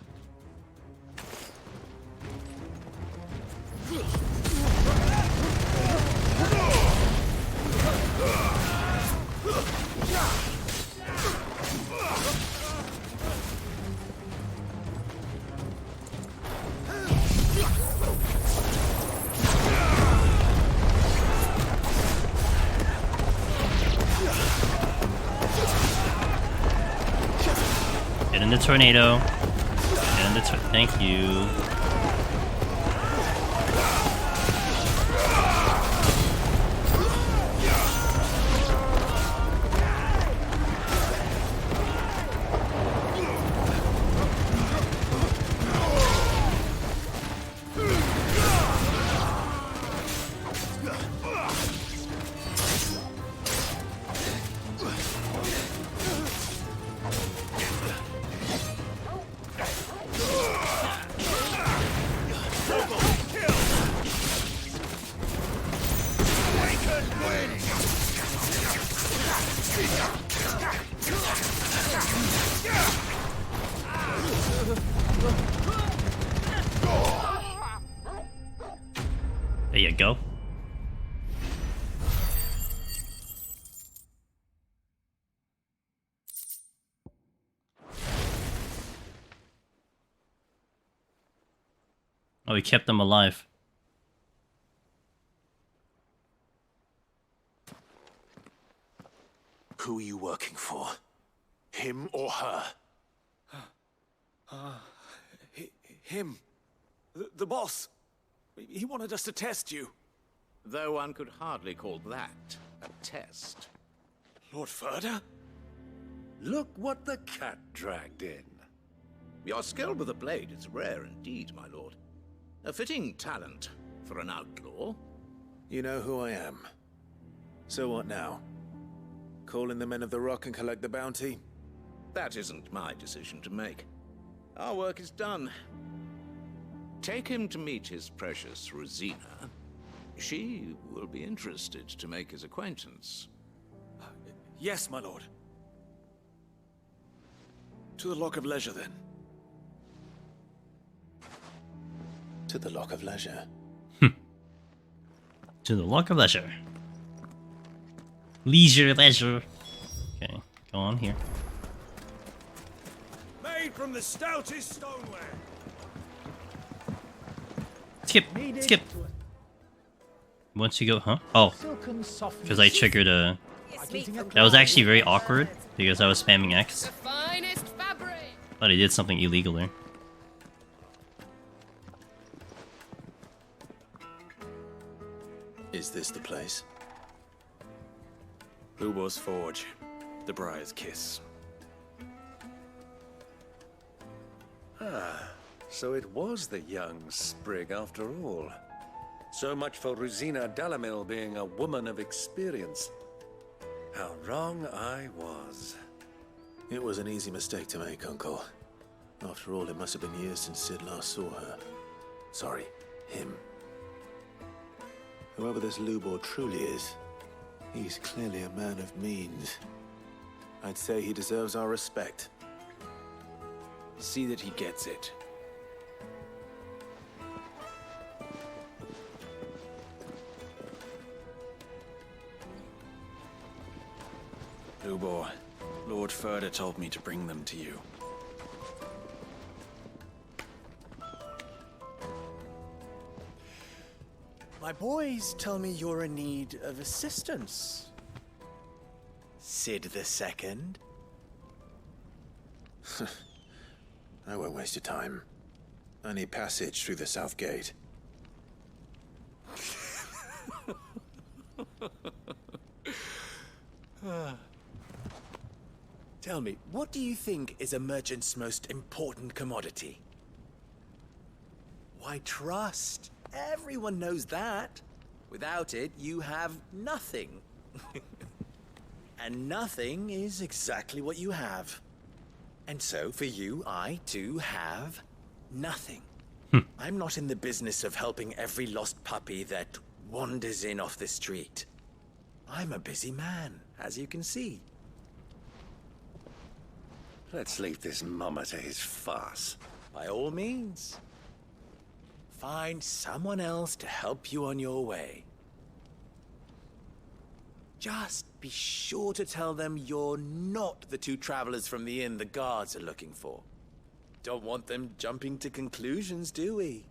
Get in the tornado. Get in the thank you. There you go. Oh, he kept them alive. Who are you working for? Him or her? Him. The boss. He wanted us to test you. Though one could hardly call that a test. Lord Furder? Look what the cat dragged in. Your skill with a blade is rare indeed, my lord. A fitting talent for an outlaw. You know who I am. So what now? Call in the men of the Rock and collect the bounty? That isn't my decision to make. Our work is done. Take him to meet his precious Rosina. She will be interested to make his acquaintance. Yes, my lord. To the Lock of Leisure, then. To the Lock of Leisure. To the Lock of Leisure. Leisure. Okay, go on here. Made from the stoutest stoneware. Skip. Once you go, huh? Oh, because I triggered a. That was actually very awkward because I was spamming X. Finest fabric. But I did something illegal there. Is this the place? Ubor's Forge. The Briar's Kiss. So it was the young sprig after all. So much for Rosina Dalamil being a woman of experience. How wrong I was. It was an easy mistake to make, Uncle. After all, it must have been years since Sid last saw her. Sorry, him. Whoever this Lubor truly is, he's clearly a man of means. I'd say he deserves our respect. See that he gets it. Lubor, Lord Furder told me to bring them to you. My boys tell me you're in need of assistance. Sid the Second? I won't waste your time. I need passage through the south gate. Tell me, what do you think is a merchant's most important commodity? Why, trust. Everyone knows that. Without it, you have nothing. And nothing is exactly what you have. And so, for you, I, too, have nothing. I'm not in the business of helping every lost puppy that wanders in off the street. I'm a busy man, as you can see. Let's leave this mummer to his farce. By all means. Find someone else to help you on your way. Just be sure to tell them you're not the two travelers from the inn the guards are looking for. Don't want them jumping to conclusions, do we?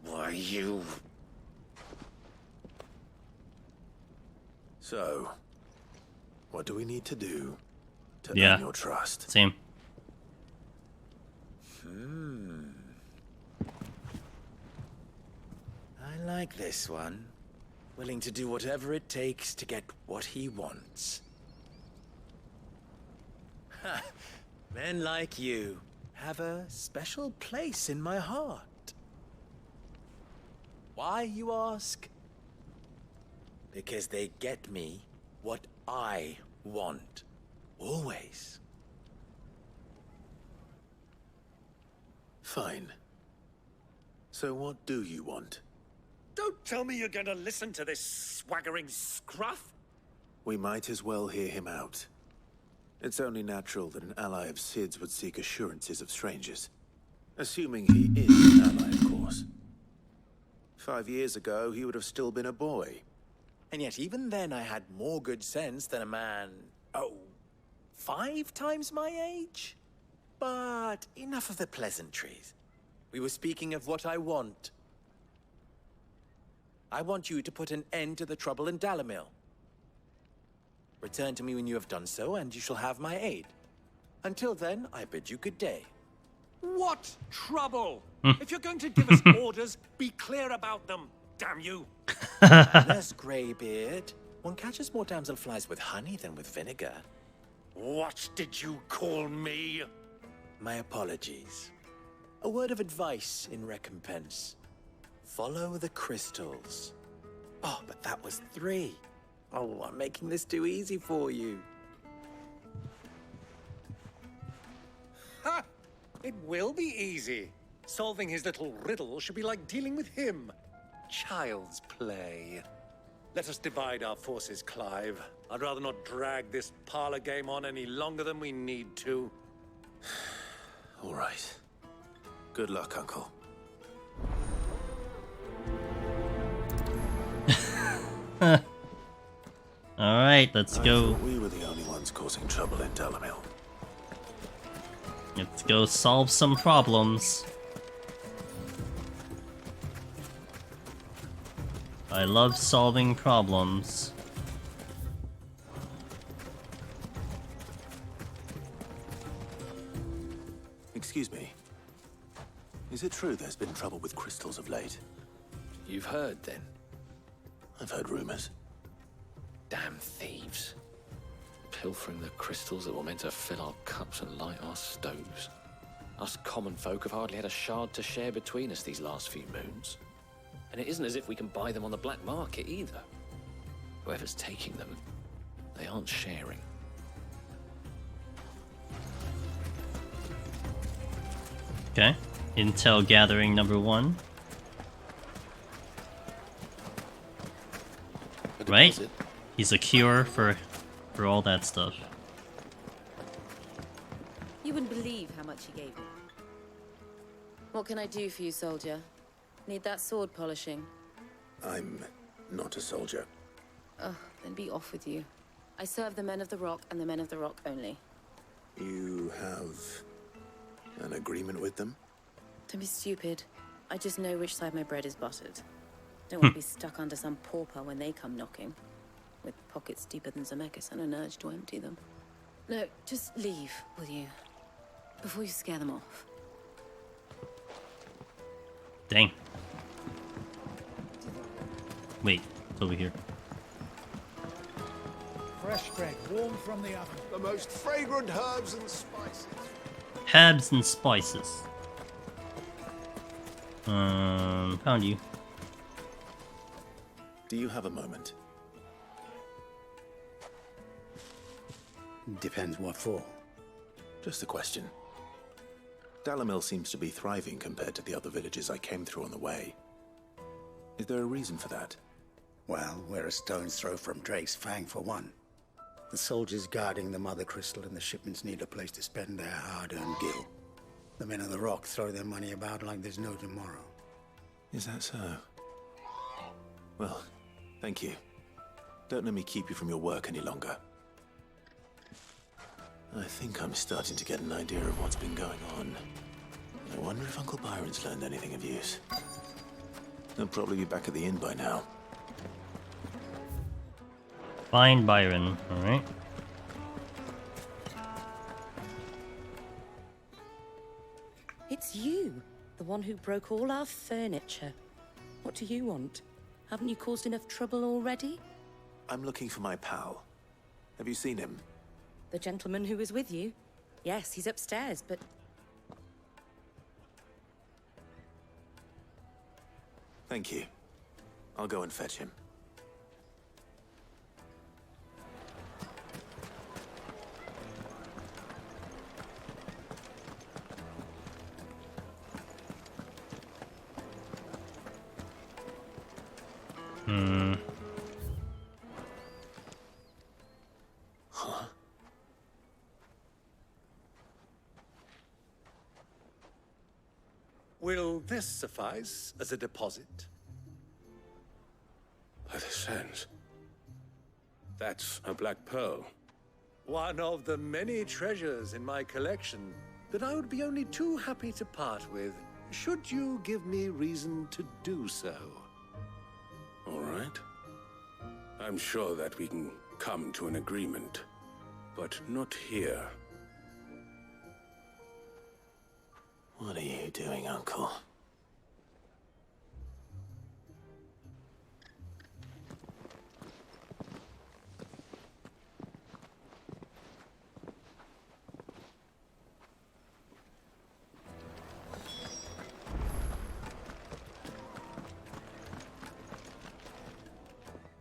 Why, you... So, what do we need to do to Yeah. earn your trust? Same. I like this one. Willing to do whatever it takes to get what he wants. Ha! Men like you have a special place in my heart. Why, you ask? Because they get me what I want. Always. Fine. So what do you want? Don't tell me you're going to listen to this swaggering scruff! We might as well hear him out. It's only natural that an ally of Sid's would seek assurances of strangers. Assuming he is an ally, of course. 5 years ago, he would have still been a boy. And yet even then I had more good sense than a man, 5 times my age? But enough of the pleasantries. We were speaking of what I want. I want you to put an end to the trouble in Dalamil. Return to me when you have done so, and you shall have my aid. Until then, I bid you good day. What trouble? If you're going to give us orders, be clear about them, damn you! Nurse Greybeard, one catches more damselflies with honey than with vinegar. What did you call me? My apologies. A word of advice in recompense. Follow the crystals. Oh, but that was 3. Oh, I'm making this too easy for you. Ha! It will be easy. Solving his little riddle should be like dealing with him. Child's play. Let us divide our forces, Clive. I'd rather not drag this parlor game on any longer than we need to. All right. Good luck, Uncle. Alright, let's go. We were the only ones causing trouble in Dalamil. Let's go solve some problems. I love solving problems. Excuse me. Is it true there's been trouble with crystals of late? You've heard, then? I've heard rumors. Damn thieves. Pilfering the crystals that were meant to fill our cups and light our stoves. Us common folk have hardly had a shard to share between us these last few moons. And it isn't as if we can buy them on the black market either. Whoever's taking them, they aren't sharing. Okay. Intel gathering number 1. Right? He's a cure for all that stuff. You wouldn't believe how much he gave me. What can I do for you, soldier? Need that sword polishing? I'm not a soldier. Ugh, then be off with you. I serve the men of the Rock and the men of the Rock only. You have an agreement with them? Don't be stupid. I just know which side my bread is buttered. Don't want to be stuck under some pauper when they come knocking. with pockets deeper than Zemeckis and an urge to empty them. No, just leave, will you? Before you scare them off. Dang. Wait, it's over here. Fresh bread, warm from the oven. The most fragrant herbs and spices. Herbs and spices. Found you. Do you have a moment? Depends what for. Just a question. Dalamil seems to be thriving compared to the other villages I came through on the way. Is there a reason for that? Well, we're a stone's throw from Drake's Fang for one. The soldiers guarding the Mother Crystal and the shipments need a place to spend their hard-earned gil. The men of the Rock throw their money about like there's no tomorrow. Is that so? Well, thank you. Don't let me keep you from your work any longer. I think I'm starting to get an idea of what's been going on. I wonder if Uncle Byron's learned anything of use. He'll probably be back at the inn by now. Find Byron, alright. It's you, the one who broke all our furniture. What do you want? Haven't you caused enough trouble already? I'm looking for my pal. Have you seen him? The gentleman who was with you? Yes, he's upstairs, but... Thank you. I'll go and fetch him. Huh? Will this suffice as a deposit? By the sands. That's a black pearl. One of the many treasures in my collection that I would be only too happy to part with, should you give me reason to do so. All right. I'm sure that we can come to an agreement, but not here. What are you doing, Uncle?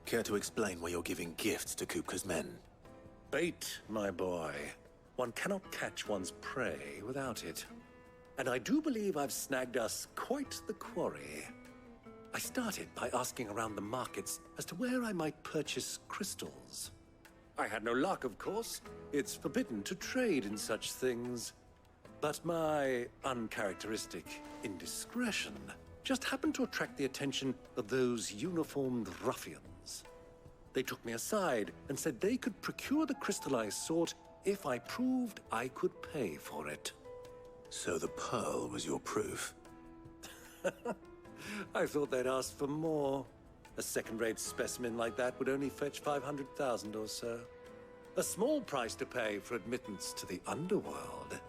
Care to explain why you're giving gifts to Kupka's men? Bait, my boy. One cannot catch one's prey without it. And I do believe I've snagged us quite the quarry. I started by asking around the markets as to where I might purchase crystals. I had no luck, of course. It's forbidden to trade in such things. But my uncharacteristic indiscretion just happened to attract the attention of those uniformed ruffians. They took me aside and said they could procure the crystal I sought if I proved I could pay for it. So the pearl was your proof? I thought they'd ask for more. A second-rate specimen like that would only fetch 500,000 or so. A small price to pay for admittance to the underworld.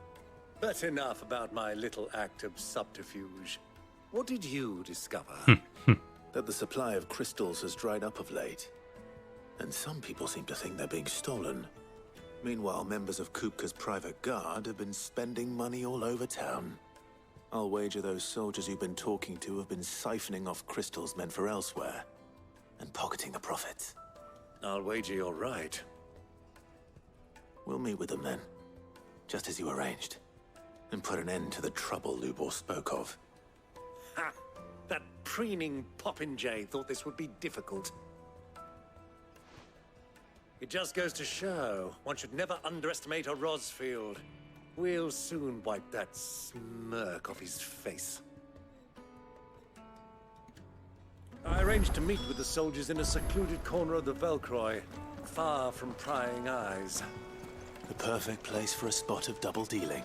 But enough about my little act of subterfuge. What did you discover? That the supply of crystals has dried up of late. And some people seem to think they're being stolen. Meanwhile, members of Kupka's private guard have been spending money all over town. I'll wager those soldiers you've been talking to have been siphoning off crystals meant for elsewhere, and pocketing the profits. I'll wager you're right. We'll meet with them then, just as you arranged, and put an end to the trouble Lubor spoke of. Ha! That preening popinjay thought this would be difficult. It just goes to show, one should never underestimate a Rosfield. We'll soon wipe that smirk off his face. I arranged to meet with the soldiers in a secluded corner of the Velcroy, far from prying eyes. The perfect place for a spot of double dealing.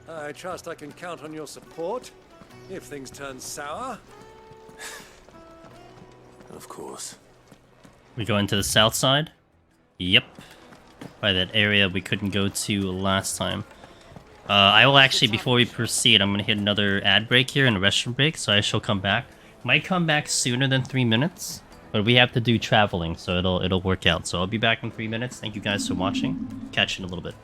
I trust I can count on your support, if things turn sour. Of course. We go into the south side. Yep. By that area we couldn't go to last time. I will actually, before we proceed, I'm going to hit another ad break here and a restroom break, so I shall come back. Might come back sooner than 3 minutes, but we have to do traveling, so it'll work out. So I'll be back in 3 minutes. Thank you guys for watching. Catch you in a little bit.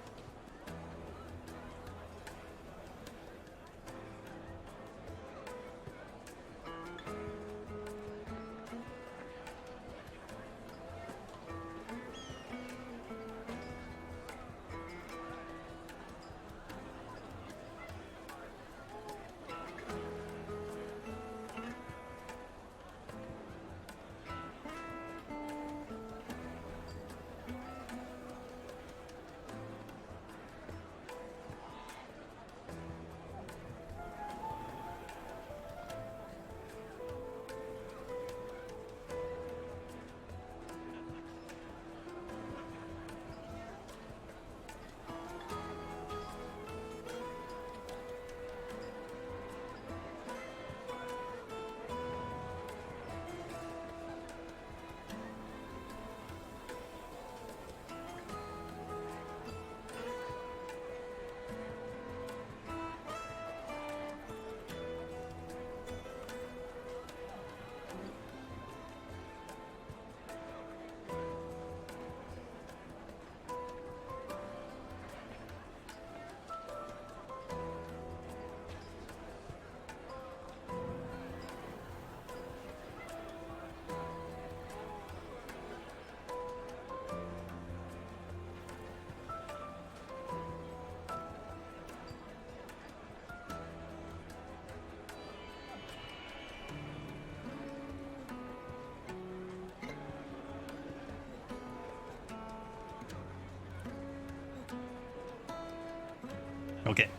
Okay.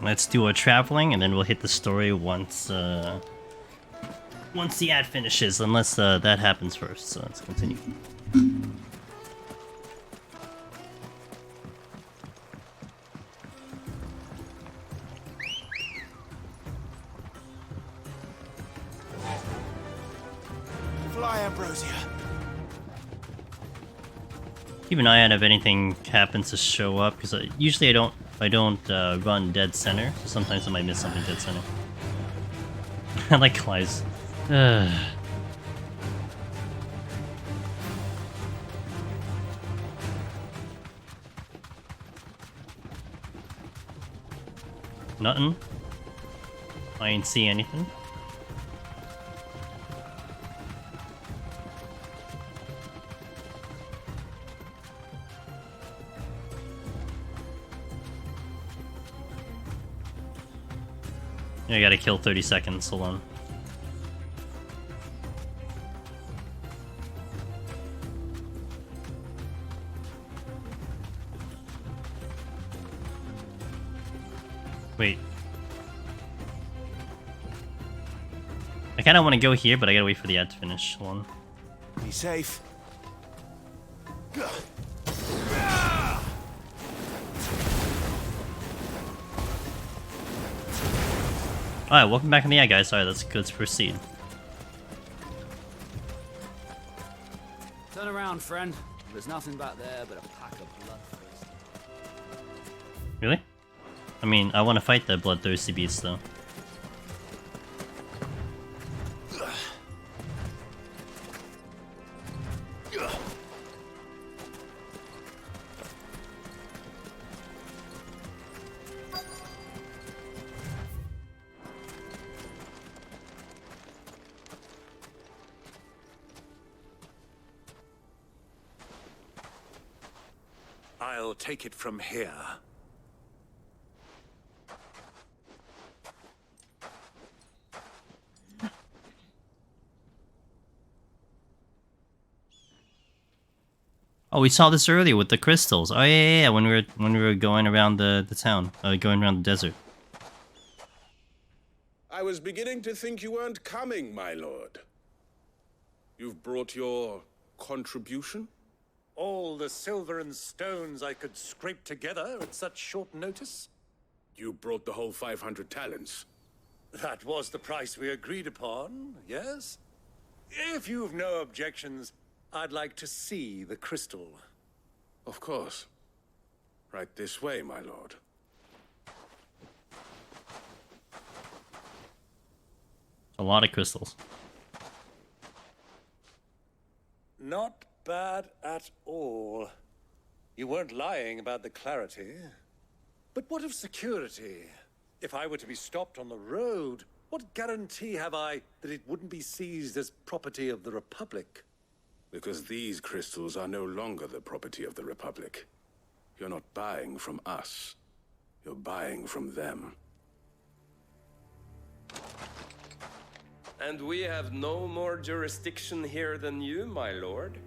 Let's do our traveling, and then we'll hit the story once once the ad finishes, unless that happens first. So let's continue. Fly, Ambrosia. Keep an eye out if anything happens to show up, because usually I don't run dead center, so sometimes I might miss something dead center. I like Clive's. Nothing. I ain't see anything. I gotta kill 30 seconds, hold on. Wait. I kinda wanna go here, but I gotta wait for the ad to finish. Hold on. Be safe. Alright, welcome back on the ad, guys. Alright, let's proceed. Turn around, friend. There's nothing back there but a pack of bloodthirsty. Really? I mean, I want to fight the bloodthirsty beast, though. I'll take it from here. Oh, we saw this earlier with the crystals. Oh yeah, when we were going around the town, going around the desert. I was beginning to think you weren't coming, my lord. You've brought your contribution? All the silver and stones I could scrape together at such short notice? You brought the whole 500 talents. That was the price we agreed upon, yes? If you've no objections, I'd like to see the crystal. Of course. Right this way, my lord. A lot of crystals. Not bad at all. You weren't lying about the clarity. But what of security? If I were to be stopped on the road, what guarantee have I that it wouldn't be seized as property of the Republic? Because these crystals are no longer the property of the Republic. You're not buying from us. You're buying from them. And we have no more jurisdiction here than you, my lord.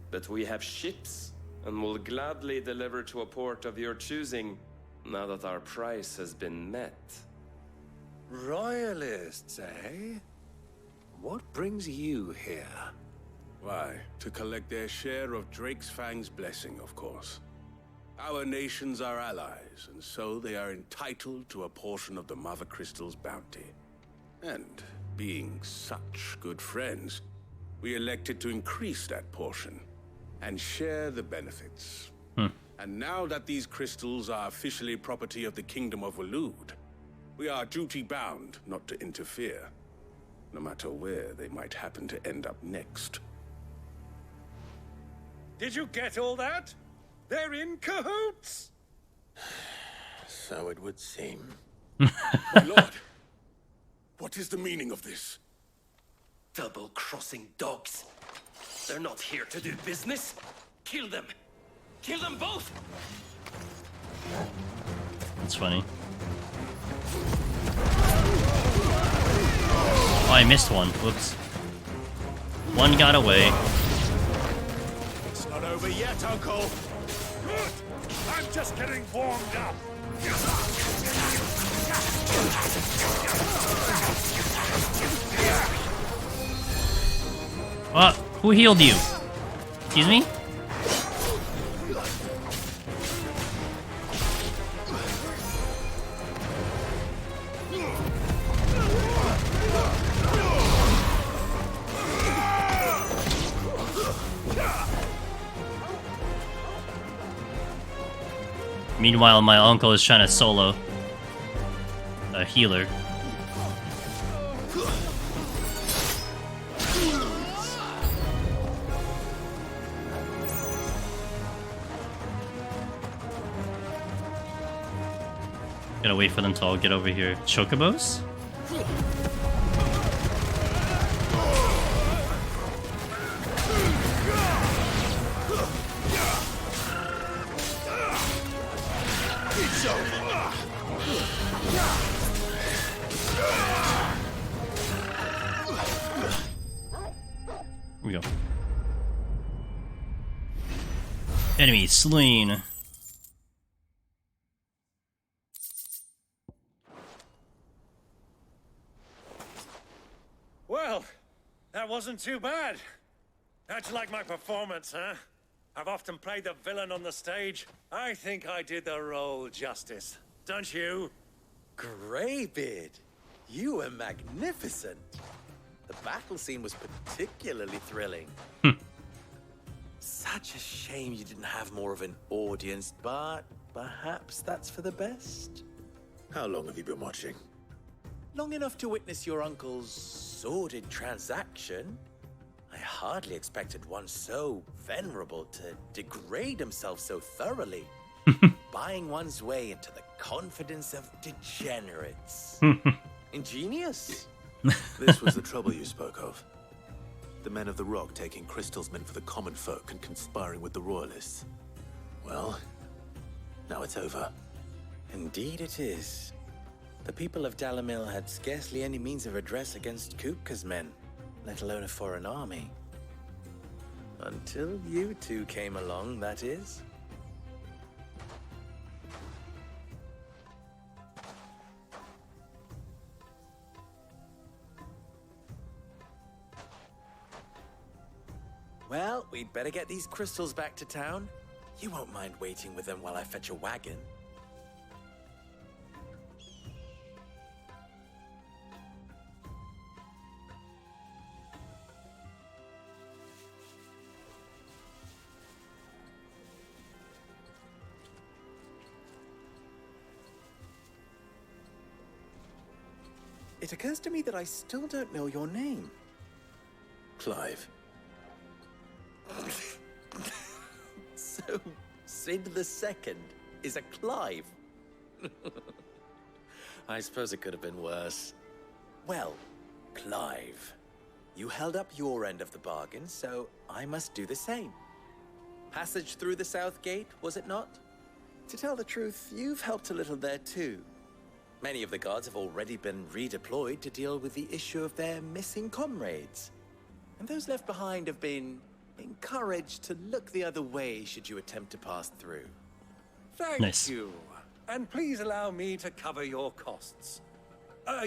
But we have ships, and will gladly deliver to a port of your choosing, now that our price has been met. Royalists, eh? What brings you here? Why, to collect their share of Drake's Fang's blessing, of course. Our nations are allies, and so they are entitled to a portion of the Mother Crystal's bounty. And, being such good friends, we elected to increase that portion and share the benefits. And now that these crystals are officially property of the Kingdom of Waloed, we are duty-bound not to interfere, no matter where they might happen to end up next. Did you get all that? They're in cahoots! So it would seem. My lord, what is the meaning of this? Double-crossing dogs. They're not here to do business. Kill them. Kill them both! That's funny. Oh, I missed one. Whoops. One got away. It's not over yet, Uncle. Good! I'm just getting warmed up. Who healed you? Excuse me? Meanwhile, my uncle is trying to solo a healer. Gotta wait for them to all get over here. Chocobos? Here we go. Enemy slain. Well, that wasn't too bad. How'd you like my performance, huh? I've often played the villain on the stage. I think I did the role justice. Don't you? Greybeard, you were magnificent. The battle scene was particularly thrilling. Such a shame you didn't have more of an audience, but perhaps that's for the best. How long have you been watching? Long enough to witness your uncle's sordid transaction. I hardly expected one so venerable to degrade himself so thoroughly. Buying one's way into the confidence of degenerates. Ingenious. This was the trouble you spoke of. The men of the Rock taking crystals meant for the common folk and conspiring with the Royalists. Well, now it's over. Indeed it is. The people of Dalamil had scarcely any means of redress against Kupka's men, let alone a foreign army. Until you two came along, that is. Well, we'd better get these crystals back to town. You won't mind waiting with them while I fetch a wagon. It occurs to me that I still don't know your name. Clive. So, Sid the Second is a Clive. I suppose it could have been worse. Well, Clive, you held up your end of the bargain, so I must do the same. Passage through the South Gate, was it not? To tell the truth, you've helped a little there too. Many of the guards have already been redeployed to deal with the issue of their missing comrades. And those left behind have been encouraged to look the other way should you attempt to pass through. Thank you. And please allow me to cover your costs.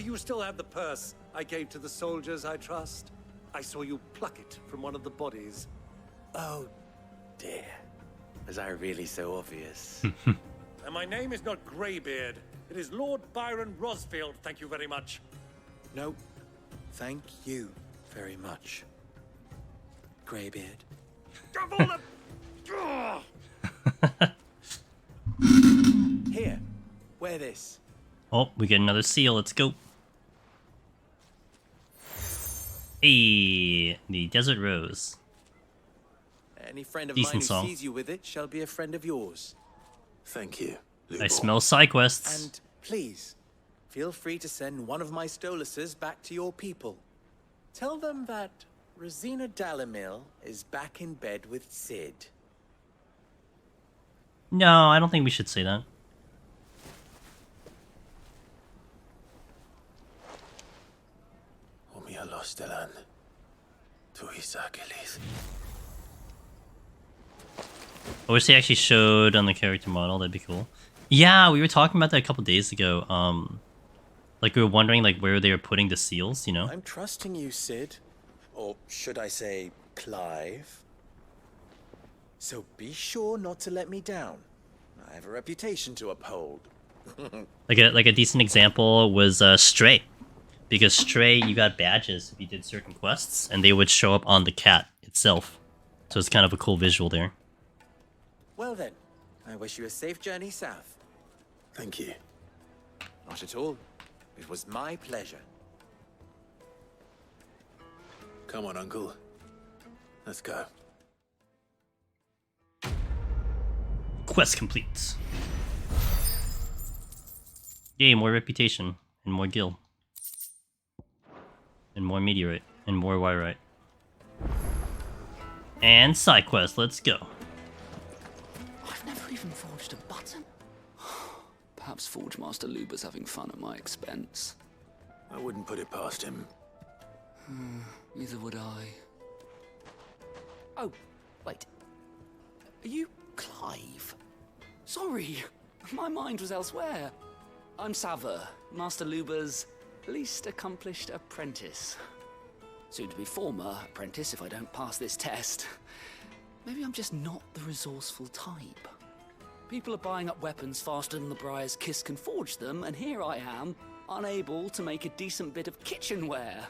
You still have the purse I gave to the soldiers, I trust? I saw you pluck it from one of the bodies. Oh, dear. Was I really so obvious? And my name is not Greybeard. It is Lord Byron Rosfield, thank you very much. No, thank you very much, Greybeard. Here, wear this. Oh, we get another seal. Let's go. Hey, the Desert Rose. Any friend of Decent mine who song. sees you with it shall be a friend of yours. Thank you. I smell side quests. And please, feel free to send one of my Stoluses back to your people. Tell them that Rosina Dalamil is back in bed with Sid. No, I don't think we should say that. Omia Lostelan. Tuisakelis. I wish they actually showed on the character model. That'd be cool. Yeah, we were talking about that a couple days ago. Like we were wondering like where they were putting the seals, you know? I'm trusting you, Sid. Or should I say, Clive? So be sure not to let me down. I have a reputation to uphold. Like a decent example was Stray. Because Stray, you got badges if you did certain quests, and they would show up on the cat itself. So it's kind of a cool visual there. Well then, I wish you a safe journey south. Thank you. Not at all. It was my pleasure. Come on, Uncle. Let's go. Quest complete. Yay, more reputation, and more gil. And more meteorite, and more wyrite. And side quest, let's go. I've never even forged a button. Perhaps Forge Master Luber's having fun at my expense. I wouldn't put it past him. Neither would I. Oh, wait. Are you Clive? Sorry, my mind was elsewhere. I'm Saver, Master Luber's least accomplished apprentice. Soon to be former apprentice if I don't pass this test. Maybe I'm just not the resourceful type. People are buying up weapons faster than the Briar's Kiss can forge them, and here I am, unable to make a decent bit of kitchenware.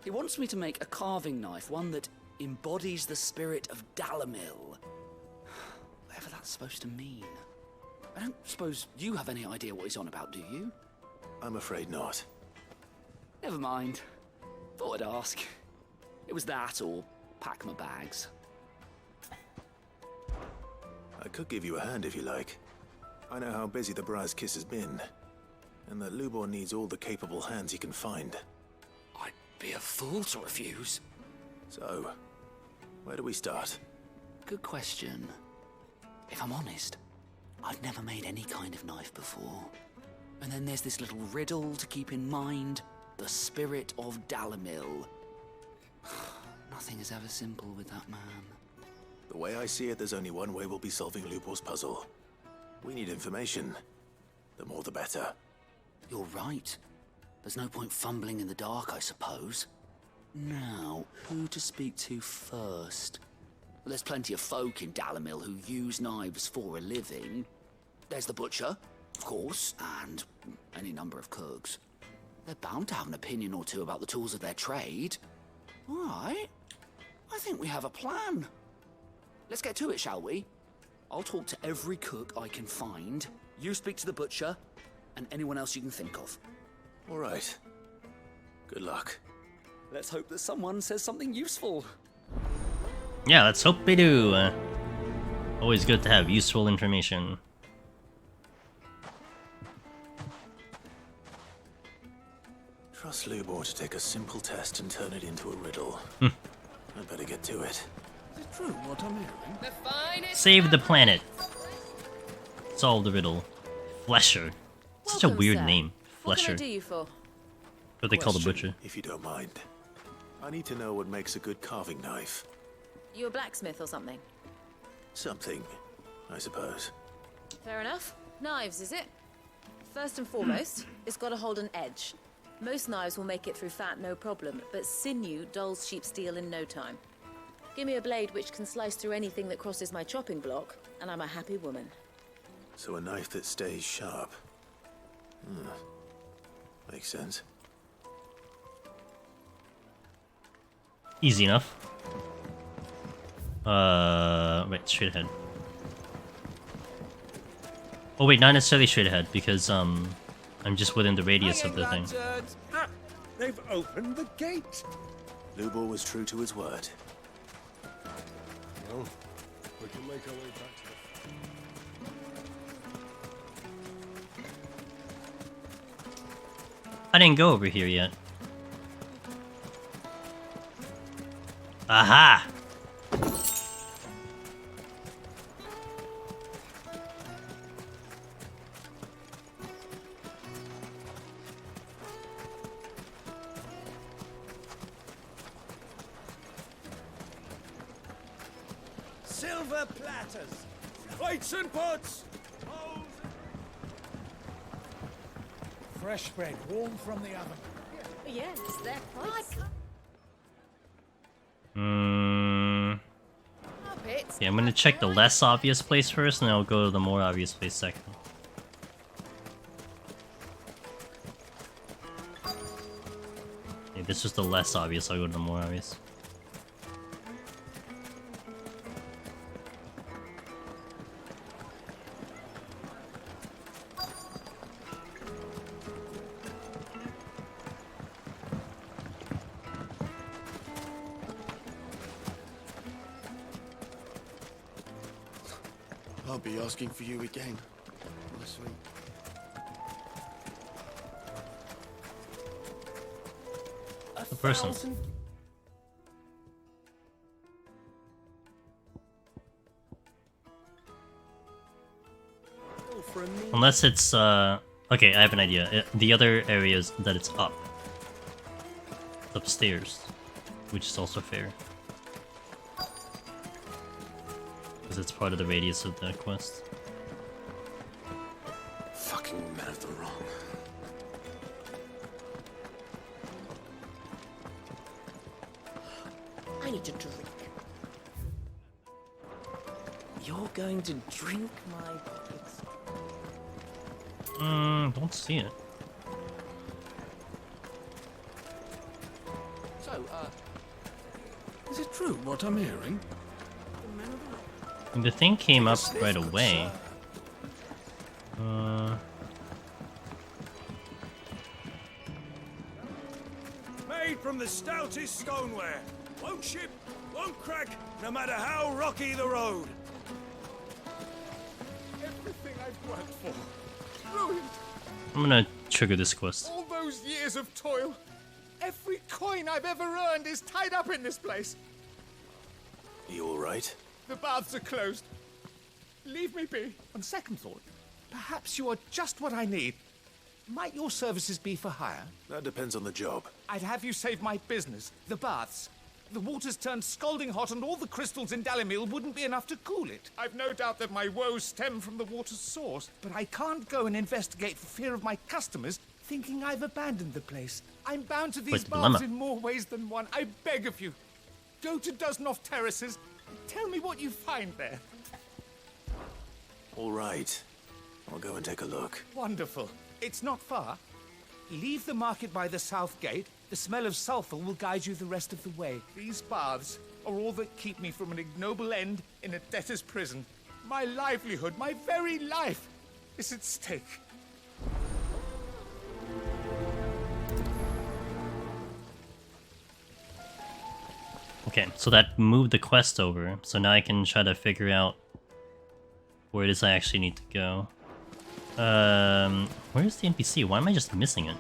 He wants me to make a carving knife, one that embodies the spirit of Dalamil. Whatever that's supposed to mean. I don't suppose you have any idea what he's on about, do you? I'm afraid not. Never mind. Thought I'd ask. It was that or pack my bags. I could give you a hand if you like. I know how busy the Briar's Kiss has been, and that Lubor needs all the capable hands he can find. I'd be a fool to refuse. So, where do we start? Good question. If I'm honest, I've never made any kind of knife before. And then there's this little riddle to keep in mind. The spirit of Dalamil. Nothing is ever simple with that man. The way I see it, there's only one way we'll be solving Lubor's puzzle. We need information. The more the better. You're right. There's no point fumbling in the dark, I suppose. Now, who to speak to first? Well, there's plenty of folk in Dalamil who use knives for a living. There's the butcher, of course, and any number of cooks. They're bound to have an opinion or two about the tools of their trade. All right. I think we have a plan. Let's get to it, shall we? I'll talk to every cook I can find. You speak to the butcher, and anyone else you can think of. All right. Good luck. Let's hope that someone says something useful. Yeah, let's hope they do. Always good to have useful information. Trust Lubor to take a simple test and turn it into a riddle. I'd better get to it. Is it true what I'm hearing? The finest. Save the planet. Solve the riddle. Flesher. Such a Welcome, weird sir. name. What can I Flesher. do you for? What they call the Question, butcher. if you don't mind. I need to know what makes a good carving knife. You a blacksmith or something? Something, I suppose. Fair enough. Knives, is it? First and foremost, it's got to hold an edge. Most knives will make it through fat, no problem, but sinew dulls cheap steel in no time. Give me a blade which can slice through anything that crosses my chopping block, and I'm a happy woman. So a knife that stays sharp. Makes sense. Easy enough. Wait, straight ahead. Oh wait, not necessarily straight ahead, because I'm just within the radius of the thing. Ah, they've opened the gate. Lubor was true to his word. Well, we can make our way back to I didn't go over here yet. Aha! Silver platters, plates and pots, bowls. Fresh bread, warm from the oven. Yes, they're quite. Yeah, I'm gonna check the less obvious place first, and then I'll go to the more obvious place second. Okay, this is the less obvious, I'll go to the more obvious. I'll be asking for you again. My sweet. The person. Unless it's, okay, I have an idea. The other area is that it's up. Upstairs. Which is also fair. Because it's part of the radius of the quest. Fucking men of the wrong. I need to drink. You're going to drink my pockets. Don't see it. So, is it true what I'm hearing? And the thing came up right away. Made from the stoutest stoneware. Won't ship, won't crack, no matter how rocky the road. Everything I've worked for. Ruined. I'm gonna trigger this quest. All those years of toil. Every coin I've ever earned is tied up in this place. You alright? The baths are closed. Leave me be. On second thought, perhaps you are just what I need. Might your services be for hire? That depends on the job. I'd have you save my business, the baths. The water's turned scalding hot and all the crystals in Dalimil wouldn't be enough to cool it. I've no doubt that my woes stem from the water's source, but I can't go and investigate for fear of my customers thinking I've abandoned the place. I'm bound to these What's the baths dilemma? in more ways than one. I beg of you. Go to Dusnoff Terraces. Tell me what you find there. Alright. I'll go and take a look. Wonderful. It's not far. Leave the market by the south gate. The smell of sulfur will guide you the rest of the way. These baths are all that keep me from an ignoble end in a debtor's prison. My livelihood, my very life, is at stake. Okay, so that moved the quest over. So now I can try to figure out where it is I actually need to go. Where's the NPC? Why am I just missing it?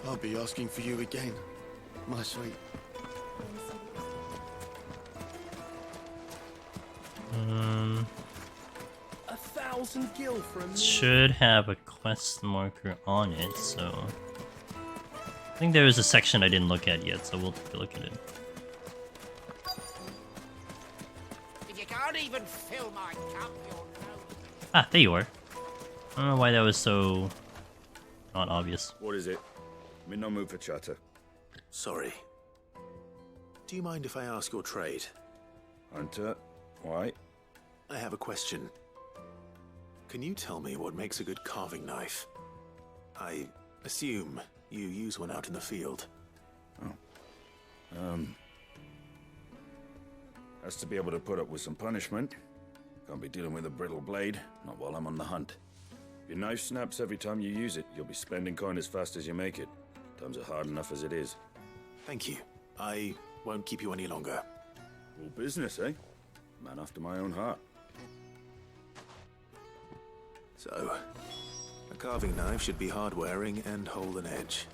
I'll be asking for you again, my sweet. Um, 1,000 gil for a minute. should have a quest marker on it, so I think there is a section I didn't look at yet, so we'll take a look at it. If you can't even fill my cup, you'll know. Ah, there you are. I don't know why that was so not obvious. What is it? I'm in no mood for chatter. Sorry. Do you mind if I ask your trade? Hunter, why? I have a question. Can you tell me what makes a good carving knife? I assume you use one out in the field. Has to be able to put up with some punishment. Can't be dealing with a brittle blade, not while I'm on the hunt. If your knife snaps every time you use it, you'll be spending coin as fast as you make it. Times are hard enough as it is. Thank you. I won't keep you any longer. All business, eh? Man after my own heart. So, a carving knife should be hard-wearing and hold an edge.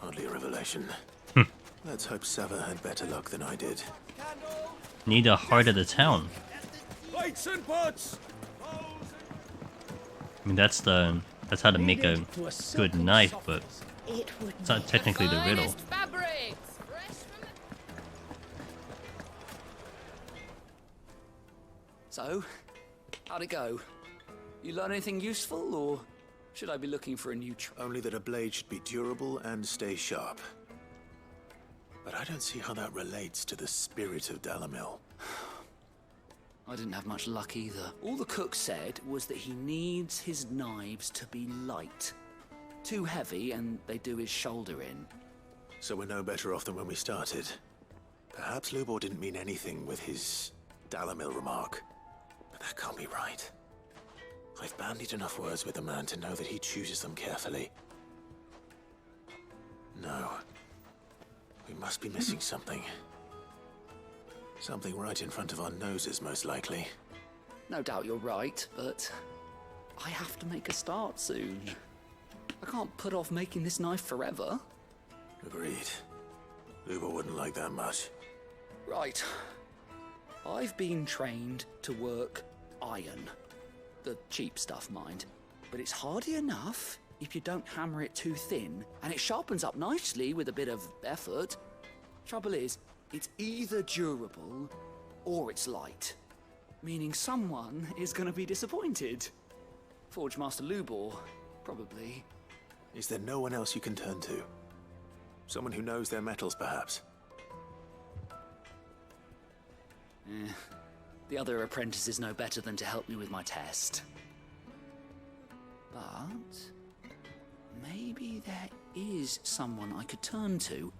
Hardly a revelation. Let's hope Sava had better luck than I did. Need the heart of the town. Lights and pots! I mean, that's how to make a good knife, but it's not technically the riddle. So, how'd it go? You learn anything useful, or should I be looking for a new Only that a blade should be durable and stay sharp. But I don't see how that relates to the spirit of Dalamil. I didn't have much luck either. All the cook said was that he needs his knives to be light. Too heavy and they do his shoulder in. So we're no better off than when we started. Perhaps Lubor didn't mean anything with his Dalamil remark. But that can't be right. I've bandied enough words with the man to know that he chooses them carefully. No. We must be missing something. Something right in front of our noses, most likely. No doubt you're right, but I have to make a start soon. I can't put off making this knife forever. Agreed. Lubor wouldn't like that much. Right. I've been trained to work iron. The cheap stuff, mind. But it's hardy enough if you don't hammer it too thin, and it sharpens up nicely with a bit of effort. Trouble is, it's either durable or it's light. Meaning someone is gonna be disappointed. Forge Master Lubor, probably. Is there no one else you can turn to? Someone who knows their metals, perhaps? The other apprentice is no better than to help me with my test. But maybe there is someone I could turn to.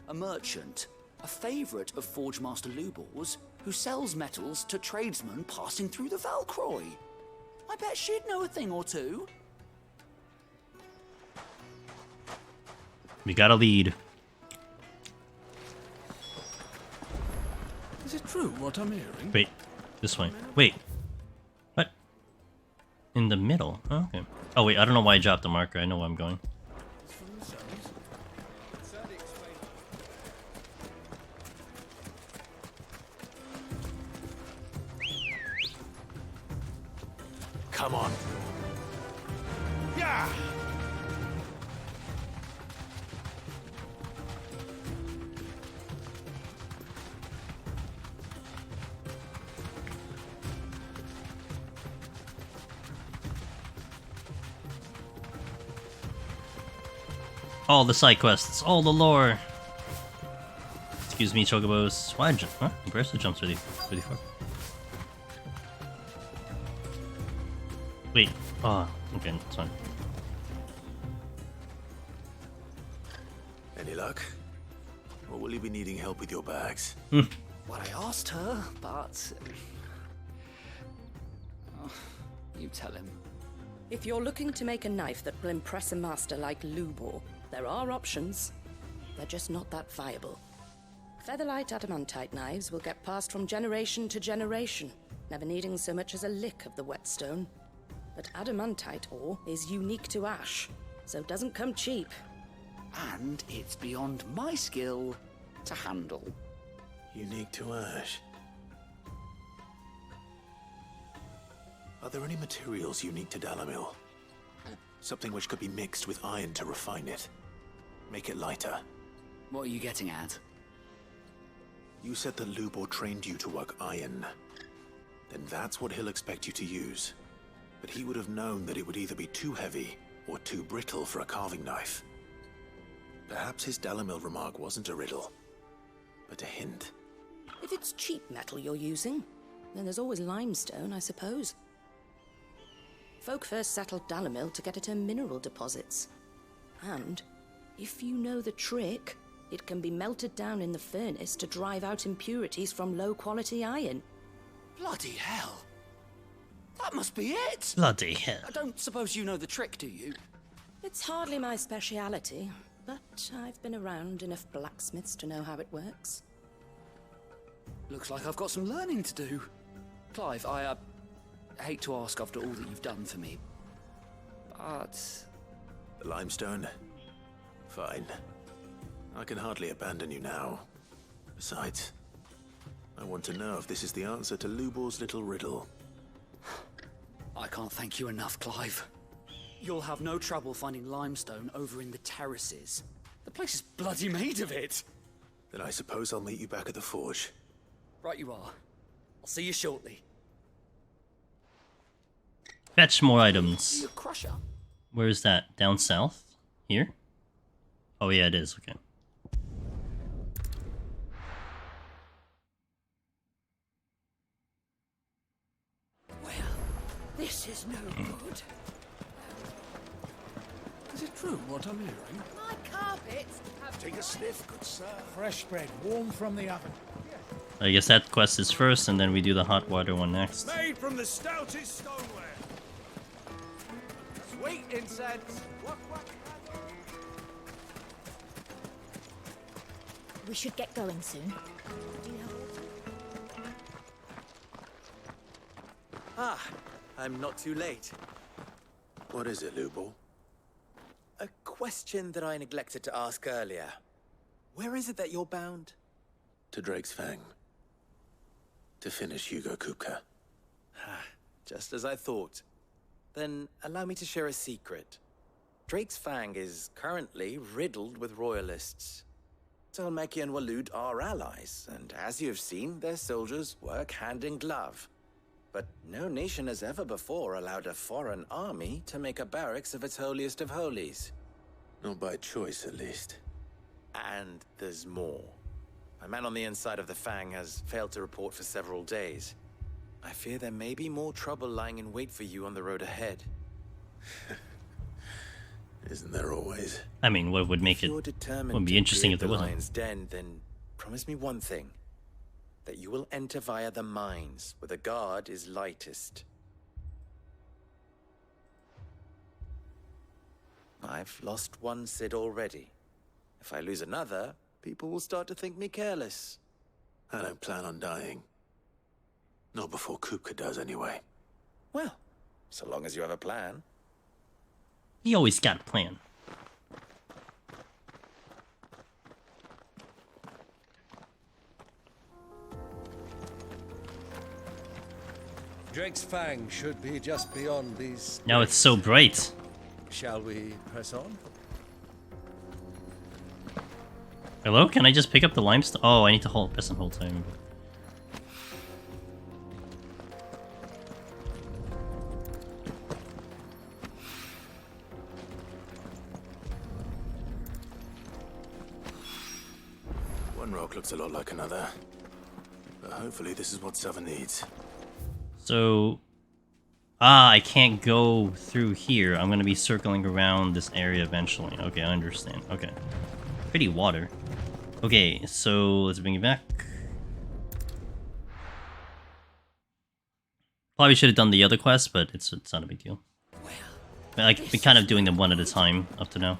A merchant, a favourite of Forge Master Lubor's, who sells metals to tradesmen passing through the Valcroy. I bet she'd know a thing or two. We got a lead. Is it true what I'm hearing? Wait, this way. Wait. What? In the middle? Oh, okay. Oh wait, I don't know why I dropped the marker. I know where I'm going. Come on. Yeah! All the side quests, all the lore. Excuse me, Chocobos. Why jump? Huh? Embrace the jumps really far. Wait. Oh, okay, it's fine. Any luck? Or will you be needing help with your bags? Well, I asked her, but... Oh, you tell him. If you're looking to make a knife that will impress a master like Lubor, there are options. they're just not that viable. Featherlight adamantite knives will get passed from generation to generation, never needing so much as a lick of the whetstone. But adamantite ore is unique to ash, so it doesn't come cheap. And it's beyond my skill to handle. Unique to ash. Are there any materials unique to Dalamil? Something which could be mixed with iron to refine it. Make it lighter. What are you getting at? You said that Lubor trained you to work iron. Then that's what he'll expect you to use. But he would have known that it would either be too heavy or too brittle for a carving knife. Perhaps his Dalamil remark wasn't a riddle, but a hint. If it's cheap metal you're using, then there's always limestone, I suppose. Folk first settled Dalamil to get at her mineral deposits. And, if you know the trick, it can be melted down in the furnace to drive out impurities from low-quality iron. Bloody hell! That must be it! Bloody hell. I don't suppose you know the trick, do you? It's hardly my speciality, but I've been around enough blacksmiths to know how it works. Looks like I've got some learning to do. Clive, I hate to ask after all that you've done for me, but... The limestone? Fine. I can hardly abandon you now. Besides, I want to know if this is the answer to Lubor's little riddle. I can't thank you enough, Clive. You'll have no trouble finding limestone over in the terraces. The place is bloody made of it. Then I suppose I'll meet you back at the forge. Right you are. I'll see you shortly. Fetch more items. You crusher. Where is that? Down south? Here? Oh yeah, it is. Okay. This is no good. Is it true what I'm hearing? My carpets have... Take a sniff, good sir. Fresh bread, warm from the oven. I guess that quest is first, and then we do the hot water one next. Made from the stoutest stoneware. Sweet incense. We should get going soon. Ah, I'm not too late. What is it, Lubor? A question that I neglected to ask earlier. Where is it that you're bound? To Drake's Fang. To finish Hugo Kupka. Just as I thought. Then allow me to share a secret. Drake's Fang is currently riddled with royalists. Talmeki and Walud are allies, and as you have seen, their soldiers work hand in glove. But no nation has ever before allowed a foreign army to make a barracks of its holiest of holies. Not by choice, at least. And there's more. A man on the inside of the Fang has failed to report for several days. I fear there may be more trouble lying in wait for you on the road ahead. Isn't there always? I mean, what would make it... Would be interesting if there wasn't. Lion's Den, then promise me one thing. That you will enter via the mines, where the guard is lightest. I've lost one Cid already. If I lose another, people will start to think me careless. I don't plan on dying. Not before Kupka does, anyway. Well, so long as you have a plan. He always got a plan. Drake's Fang should be just beyond these... Now it's so bright. Shall we press on? Hello? Can I just pick up the limestone? Oh, I need to press and hold time. One rock looks a lot like another. But hopefully this is what Sava needs. So... I can't go through here. I'm gonna be circling around this area eventually. Okay, I understand. Okay. Pretty water. Okay, so let's bring it back. Probably should have done the other quest, but it's not a big deal. I've been kind of doing them one at a time up to now.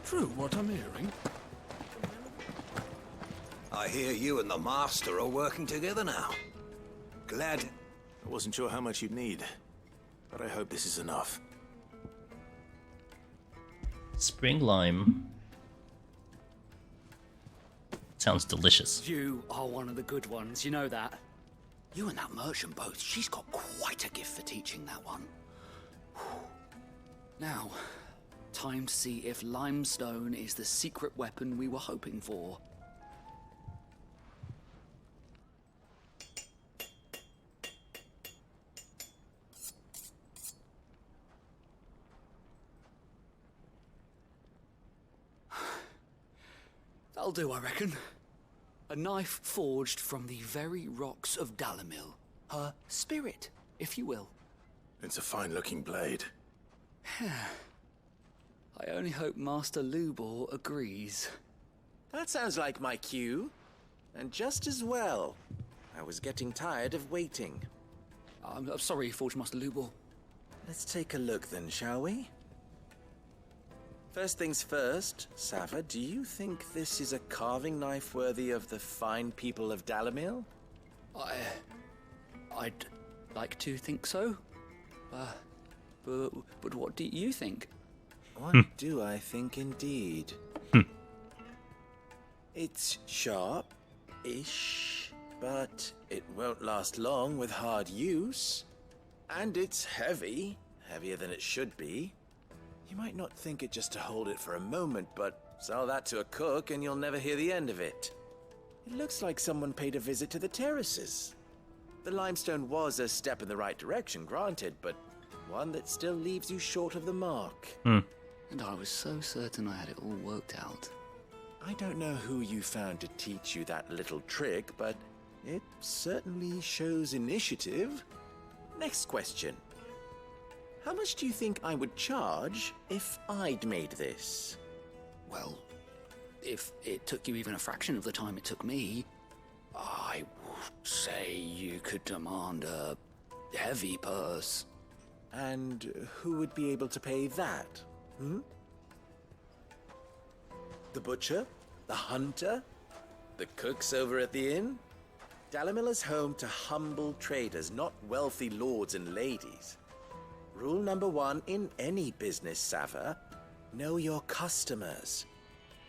true what I'm hearing? I hear you and the Master are working together now. Glad. I wasn't sure how much you'd need, but I hope this is enough. Spring lime. Sounds delicious. You are one of the good ones, you know that. You and that merchant both, she's got quite a gift for teaching that one. Now, time to see if limestone is the secret weapon we were hoping for. That'll do, I reckon. A knife forged from the very rocks of Dalimil. Her spirit, if you will. It's a fine-looking blade. I only hope Master Lubor agrees. That sounds like my cue. And just as well. I was getting tired of waiting. I'm sorry, Forge Master Lubor. Let's take a look then, shall we? First things first, Sava, do you think this is a carving knife worthy of the fine people of Dalimil? I'd like to think so. But what do you think? What do I think indeed? It's sharp-ish, but it won't last long with hard use. And it's heavy, heavier than it should be. You might not think it just to hold it for a moment, but sell that to a cook and you'll never hear the end of it. It looks like someone paid a visit to the terraces. The limestone was a step in the right direction, granted, but one that still leaves you short of the mark. And I was so certain I had it all worked out. I don't know who you found to teach you that little trick, but it certainly shows initiative. Next question. How much do you think I would charge if I'd made this? Well, if it took you even a fraction of the time it took me, I would say you could demand a heavy purse. And who would be able to pay that? The butcher? The hunter? The cooks over at the inn? Dalimil is home to humble traders, not wealthy lords and ladies. Rule number 1 in any business, Sava, know your customers.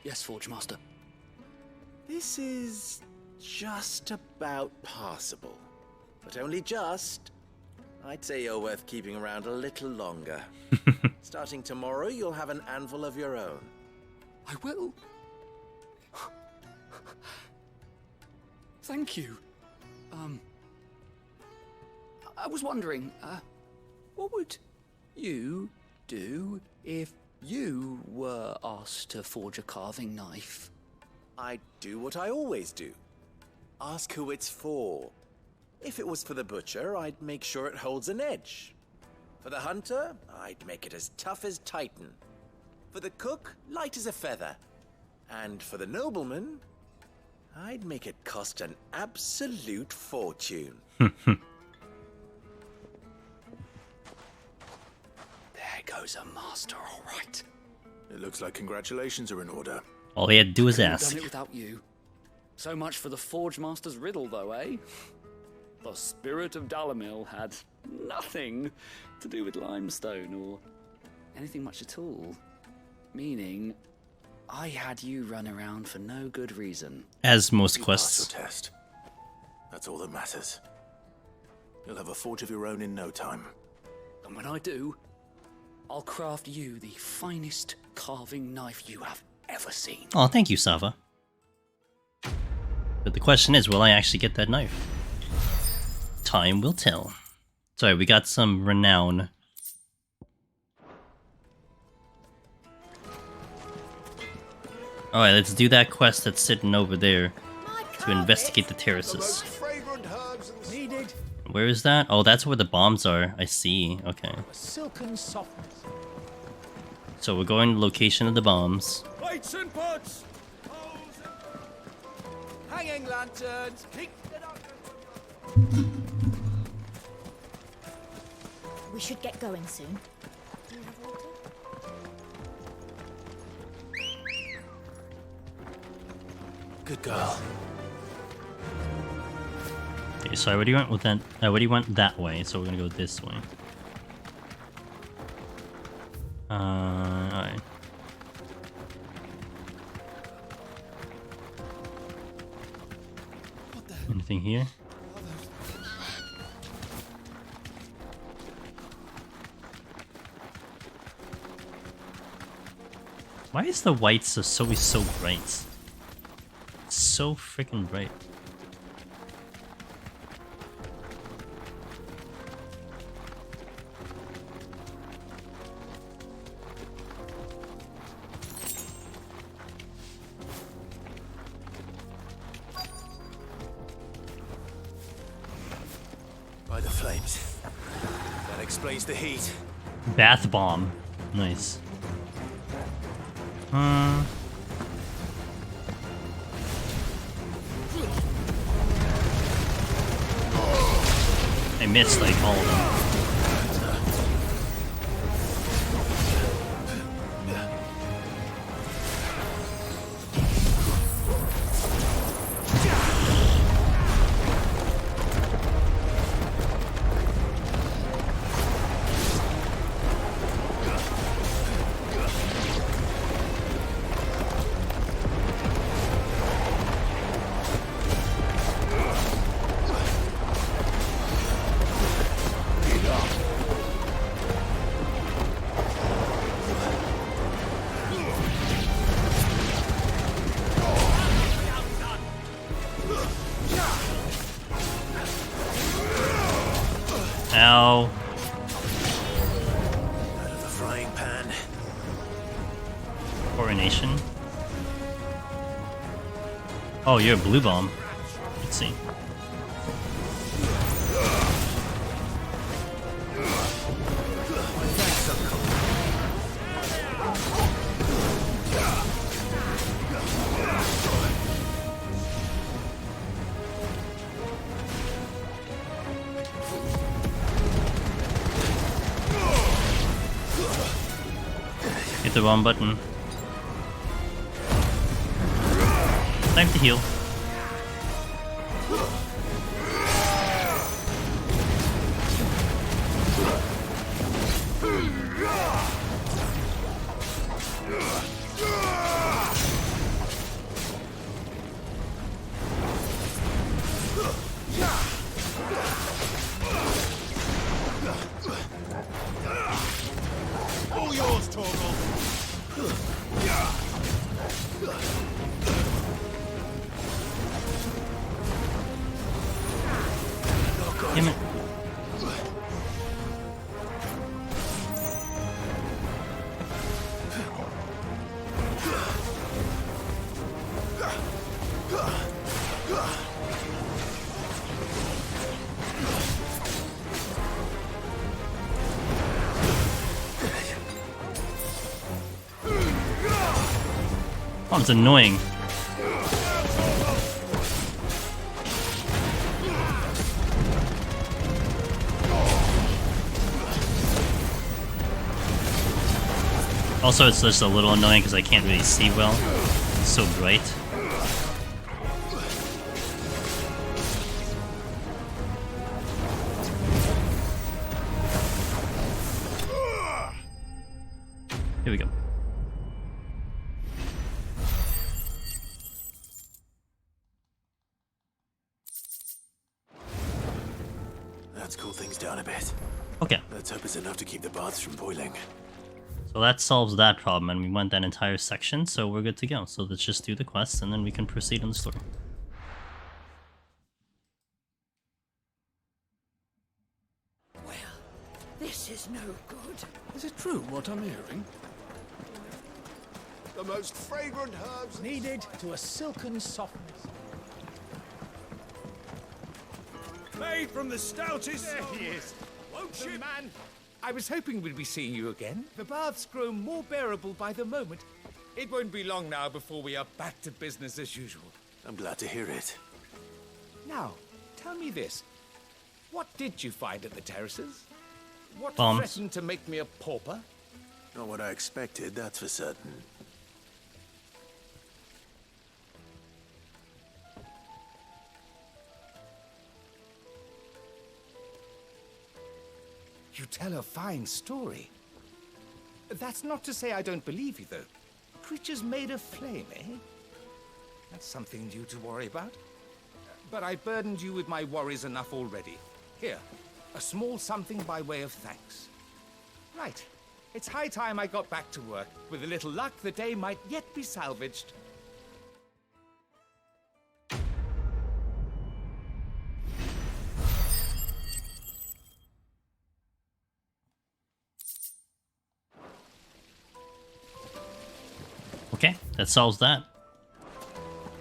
Yes, Forge Master. This is just about passable, but only just. I'd say you're worth keeping around a little longer. Starting tomorrow, you'll have an anvil of your own. I will. Thank you. I was wondering, what would you do if you were asked to forge a carving knife? I'd do what I always do. Ask who it's for. If it was for the butcher, I'd make sure it holds an edge. For the hunter, I'd make it as tough as Titan. For the cook, light as a feather. And for the nobleman, I'd make it cost an absolute fortune. There goes a master, all right. It looks like congratulations are in order. All he had to do was Couldn't have ask. done it without you. So much for the Forge Master's riddle, though, eh? The spirit of Dalimil had nothing to do with limestone or anything much at all. Meaning, I had you run around for no good reason. As most You quests. passed your test. That's all that matters. You'll have a forge of your own in no time. And when I do, I'll craft you the finest carving knife you have ever seen. Oh, thank you, Sava. But the question is, will I actually get that knife? Time will tell. Sorry, we got some renown. Alright, let's do that quest that's sitting over there to investigate the terraces. Needed. Where is that? Oh, that's where the bombs are. I see. Okay. Silken softness. So we're going to the location of the bombs. Lights and pots. Hanging lanterns. Keep it up. We should get going soon. Do you have water? Good girl. Okay, so I already went with that. I already went that way, so we're gonna go this way. Alright. Anything here? Why is the white so bright? So freaking bright. By the flames. That explains the heat. Bath bomb. Nice. I missed like all of them. Ow. Out of the frying pan. Coronation. Oh, you're a blue bomb. Let's see. Hit the wrong button. Time to heal. All yours, Torgal. Damn it. Oh, it's annoying. Also, it's just a little annoying because I can't really see well. It's so bright. Here we go. Let's cool things down a bit. Okay. Let's hope it's enough to keep the baths from boiling. So that solves that problem, and we went that entire section, so we're good to go. So let's just do the quest, and then we can proceed on the story. This is no good. Is it true what I'm hearing? The most fragrant herbs needed to a silken softness. Made from the stoutest... There he is. Won't you, man? I was hoping we'd be seeing you again. The baths grow more bearable by the moment. It won't be long now before we are back to business as usual. I'm glad to hear it. Now, tell me this. What did you find at the terraces? What Bombs. threatened to make me a pauper? Not what I expected, that's for certain. tell a fine story. That's not to say I don't believe you, though. Creatures made of flame, eh? That's something new to worry about. But I burdened you with my worries enough already. Here, a small something by way of thanks. Right. It's high time I got back to work. With a little luck, the day might yet be salvaged. Okay, that solves that.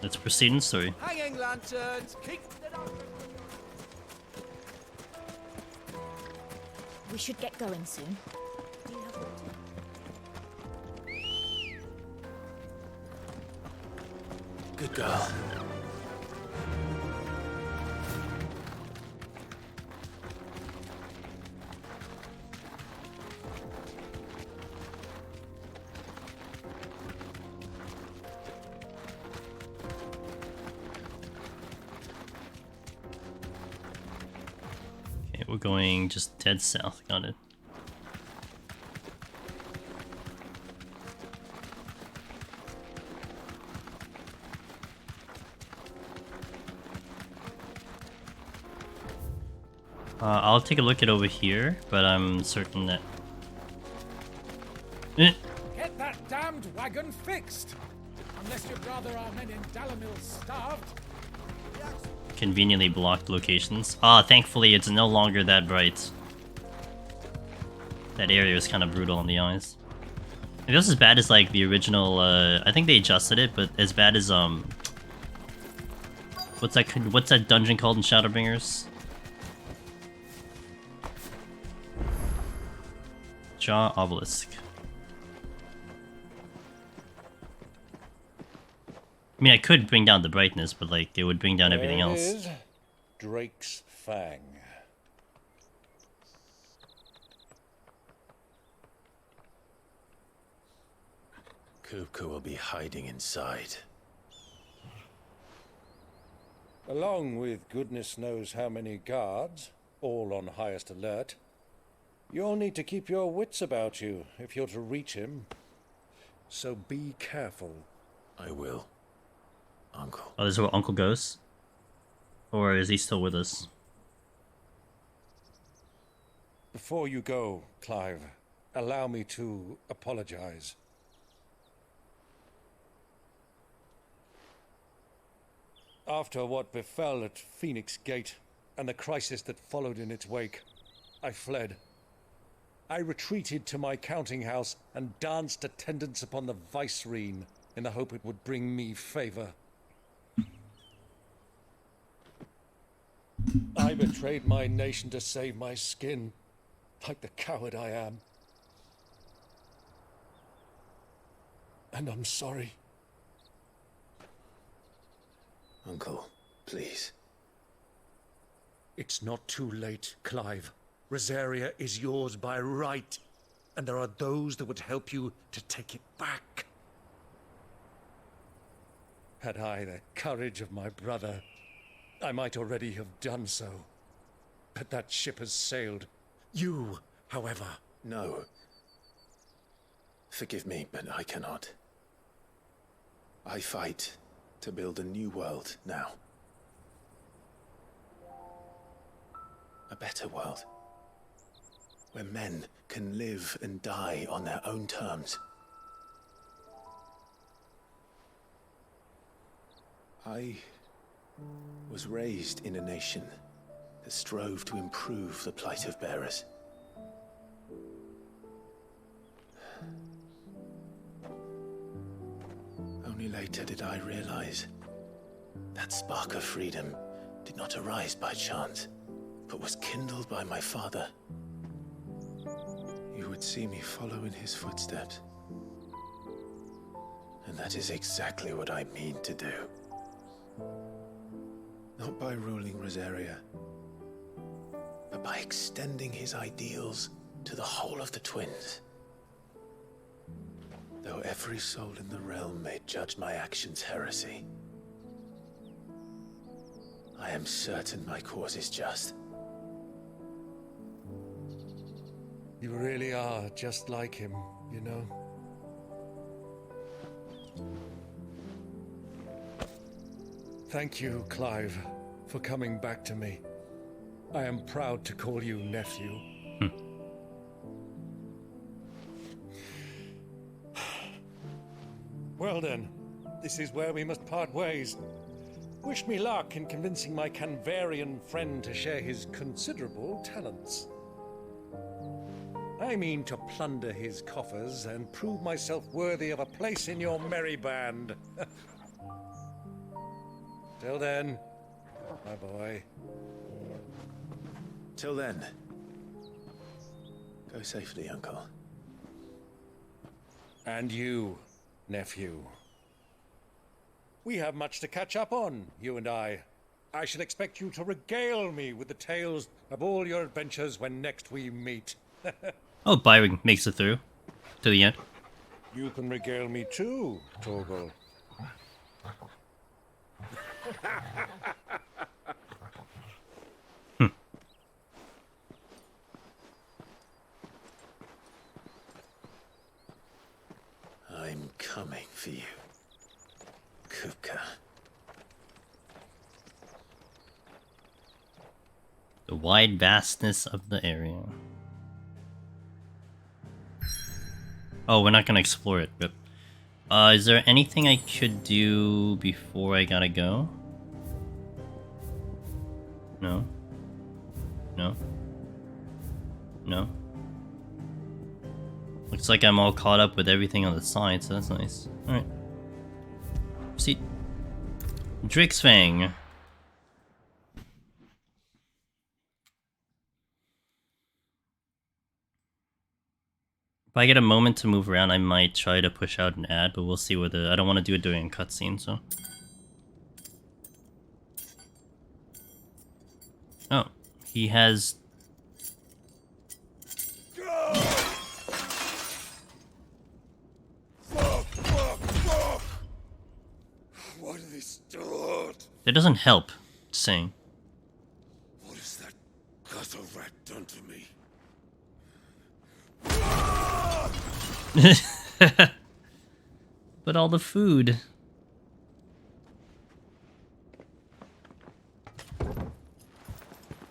Let's proceed in the story. Hanging lanterns, keep it up. We should get going soon. Good girl. Okay, we're going just dead south. Got it. I'll take a look at over here, but I'm certain that... Get that damned wagon fixed! Unless you'd rather our men in Dalamil starved. Conveniently blocked locations. Ah, thankfully it's no longer that bright. That area is kind of brutal on the eyes. It was as bad as like the original, I think they adjusted it, but as bad as, what's that dungeon called in Shadowbringers? Jaw Obelisk. I mean, I could bring down the brightness, but like, it would bring down everything else. There it is. Drake's Fang. Kupka will be hiding inside. Along with goodness knows how many guards, all on highest alert. You'll need to keep your wits about you if you're to reach him. So be careful. I will, Uncle. Oh, this is where Uncle goes? Or is he still with us? Before you go, Clive, allow me to apologize. After what befell at Phoenix Gate and the crisis that followed in its wake, I fled. I retreated to my counting house and danced attendance upon the vicereine in the hope it would bring me favor. I betrayed my nation to save my skin, like the coward I am. And I'm sorry. Uncle, please. It's not too late, Clive. Rosaria is yours by right, and there are those that would help you to take it back. Had I the courage of my brother, I might already have done so. But that ship has sailed. You, however... No. Forgive me, but I cannot. I fight to build a new world now. A better world. Where men can live and die on their own terms. I was raised in a nation that strove to improve the plight of bearers. Only later did I realize that spark of freedom did not arise by chance, but was kindled by my father. You would see me follow in his footsteps. And that is exactly what I mean to do. Not by ruling Rosaria, but by extending his ideals to the whole of the twins. Though every soul in the realm may judge my actions heresy, I am certain my cause is just. You really are just like him, you know? Thank you, Clive, for coming back to me. I am proud to call you nephew. Well then, this is where we must part ways. Wish me luck in convincing my Canvarian friend to share his considerable talents. I mean to plunder his coffers and prove myself worthy of a place in your merry band. Till then, my boy. Till then, go safely, Uncle. And you, nephew. We have much to catch up on, you and I. I should expect you to regale me with the tales of all your adventures when next we meet. Oh, Byron makes it through to the end. You can regale me too, Torgal. I'm coming for you, Kupka. The wide vastness of the area. Oh, we're not gonna explore it, but is there anything I should do before I gotta go? No. No. No. Looks like I'm all caught up with everything on the side, so that's nice. Alright. See. Drake's Fang. If I get a moment to move around, I might try to push out an ad, but we'll see whether... I don't want to do it during a cutscene, so... Oh, he has... Fuck! Why do they start? It doesn't help, saying. What has that gutter rat done to me? But all the food.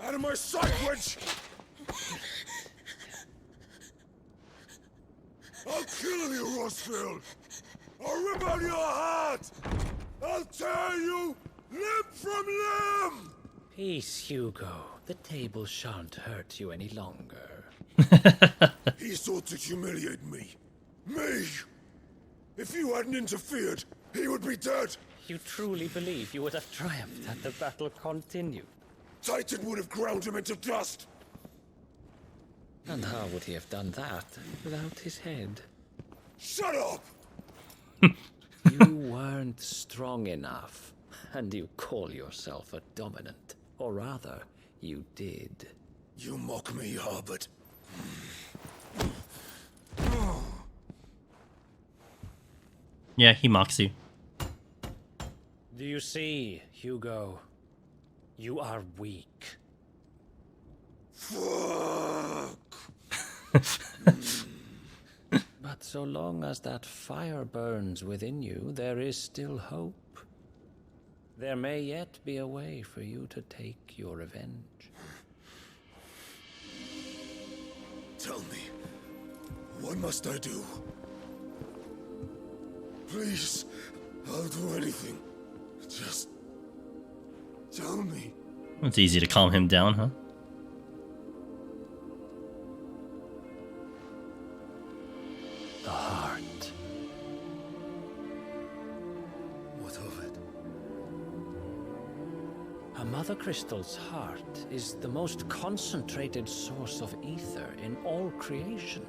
Out of my sight, wench! I'll kill you, Rossfield! I'll rip out your heart! I'll tear you limb from limb! Peace, Hugo. The table shan't hurt you any longer. He sought to humiliate me. Me! If you hadn't interfered, he would be dead! You truly believe you would have triumphed had the battle continued? Titan would have ground him into dust! And how would he have done that without his head? Shut up! You weren't strong enough, and you call yourself a dominant. Or rather, you did. You mock me, Harbert. Yeah, he mocks you. Do you see, Hugo? You are weak. Fuck! But so long as that fire burns within you, there is still hope. There may yet be a way for you to take your revenge. Tell me, what must I do? Please, I'll do anything. Just tell me. It's easy to calm him down, huh? The heart. What of it? A mother crystal's heart is the most concentrated source of ether in all creation.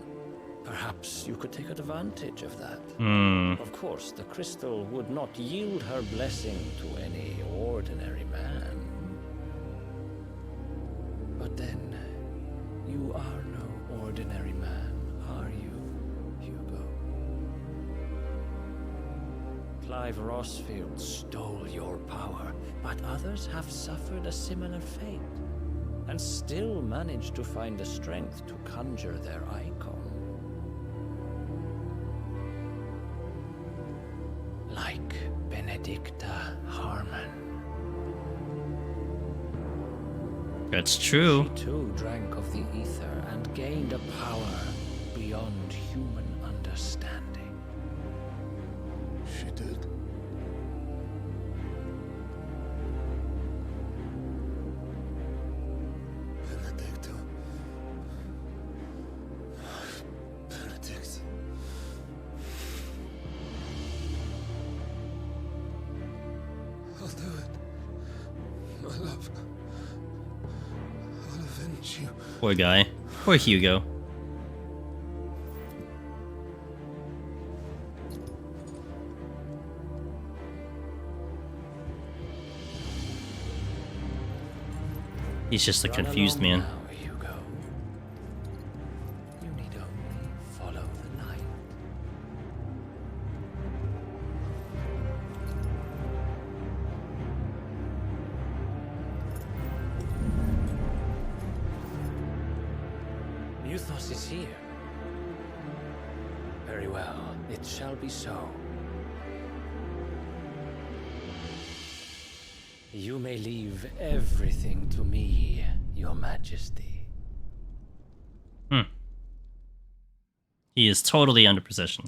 Perhaps you could take advantage of that. Of course, the crystal would not yield her blessing to any ordinary man. But then, you are no ordinary man, are you, Hugo? Clive Rossfield stole your power, but others have suffered a similar fate. and still managed to find the strength to conjure their icon. Like Benedicta Harmon. That's true. She too drank of the ether and gained a power beyond human understanding. She did. Benedicta. Benedict. I'll do it. My love. I'll avenge you. Poor guy. Poor Hugo. He's just a confused man. Hugo. You need only follow the light. Muthos is here. Very well, it shall be so. You may leave everything to me, Your Majesty. He is totally under possession.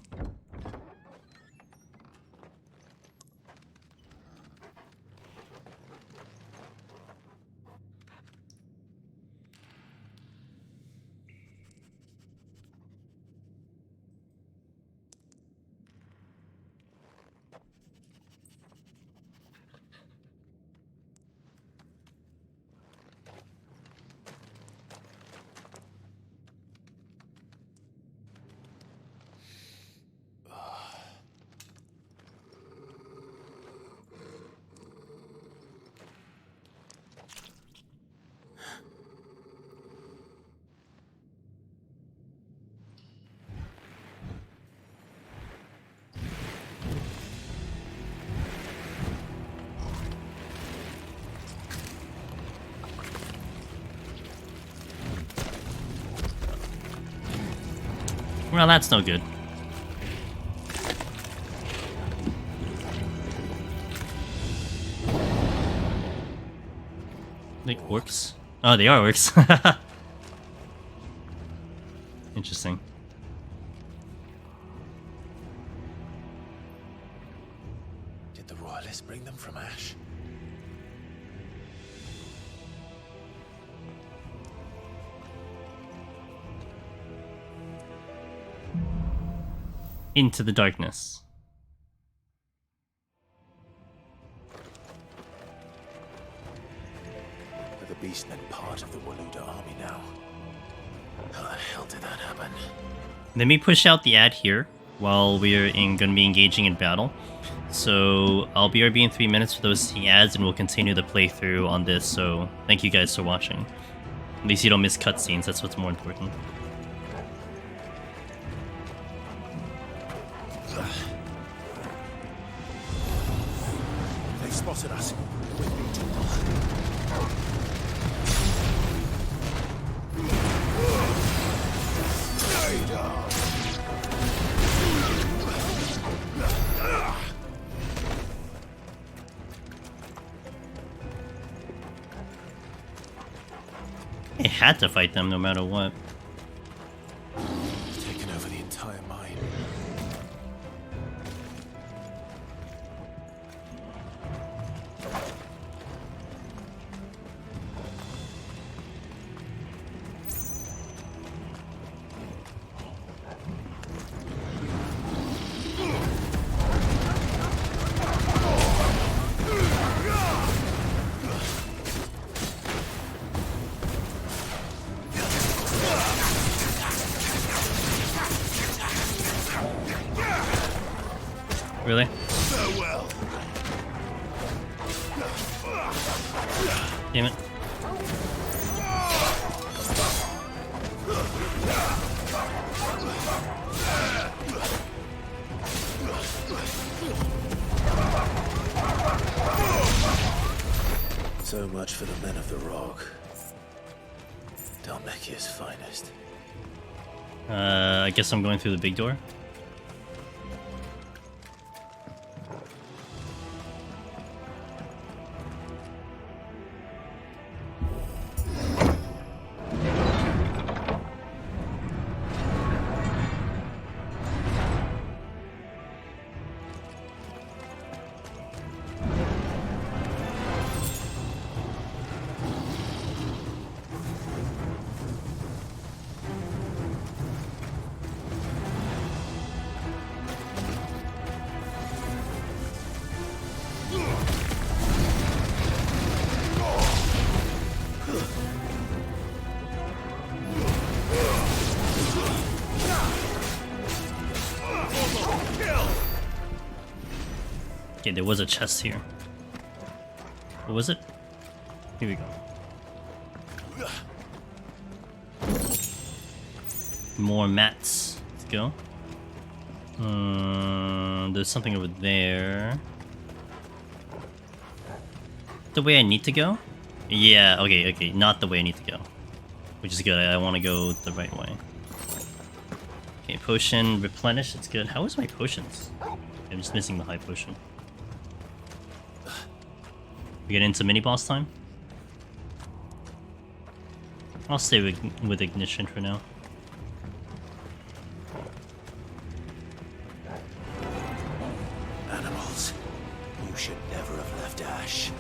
Well, that's no good. Like orcs? Oh, they are orcs. Interesting. Did the royalists bring them from Ash? Into the darkness. Are the beastmen part of the Waluda army now? How the hell did that happen? Let me push out the ad here while we're gonna be engaging in battle. So I'll BRB in 3 minutes for those ads, and we'll continue the playthrough on this. So thank you guys for watching. At least you don't miss cutscenes. That's what's more important. They've spotted us. We've been too I had to fight them no matter what. taken over the entire mine. Really? Farewell. Damn it. So much for the men of the rock. Dhalmekia's finest. I guess I'm going through the big door. Okay, there was a chest here. What was it? Here we go. More mats. Let's go. There's something over there. The way I need to go? Yeah, okay, not the way I need to go. Which is good, I want to go the right way. Okay, potion, replenish, it's good. How is my potions? I'm just missing the high potion. We get into mini-boss time? I'll stay with ignition for now. Animals, you should never have left Ash.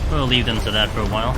We'll leave them to that for a while.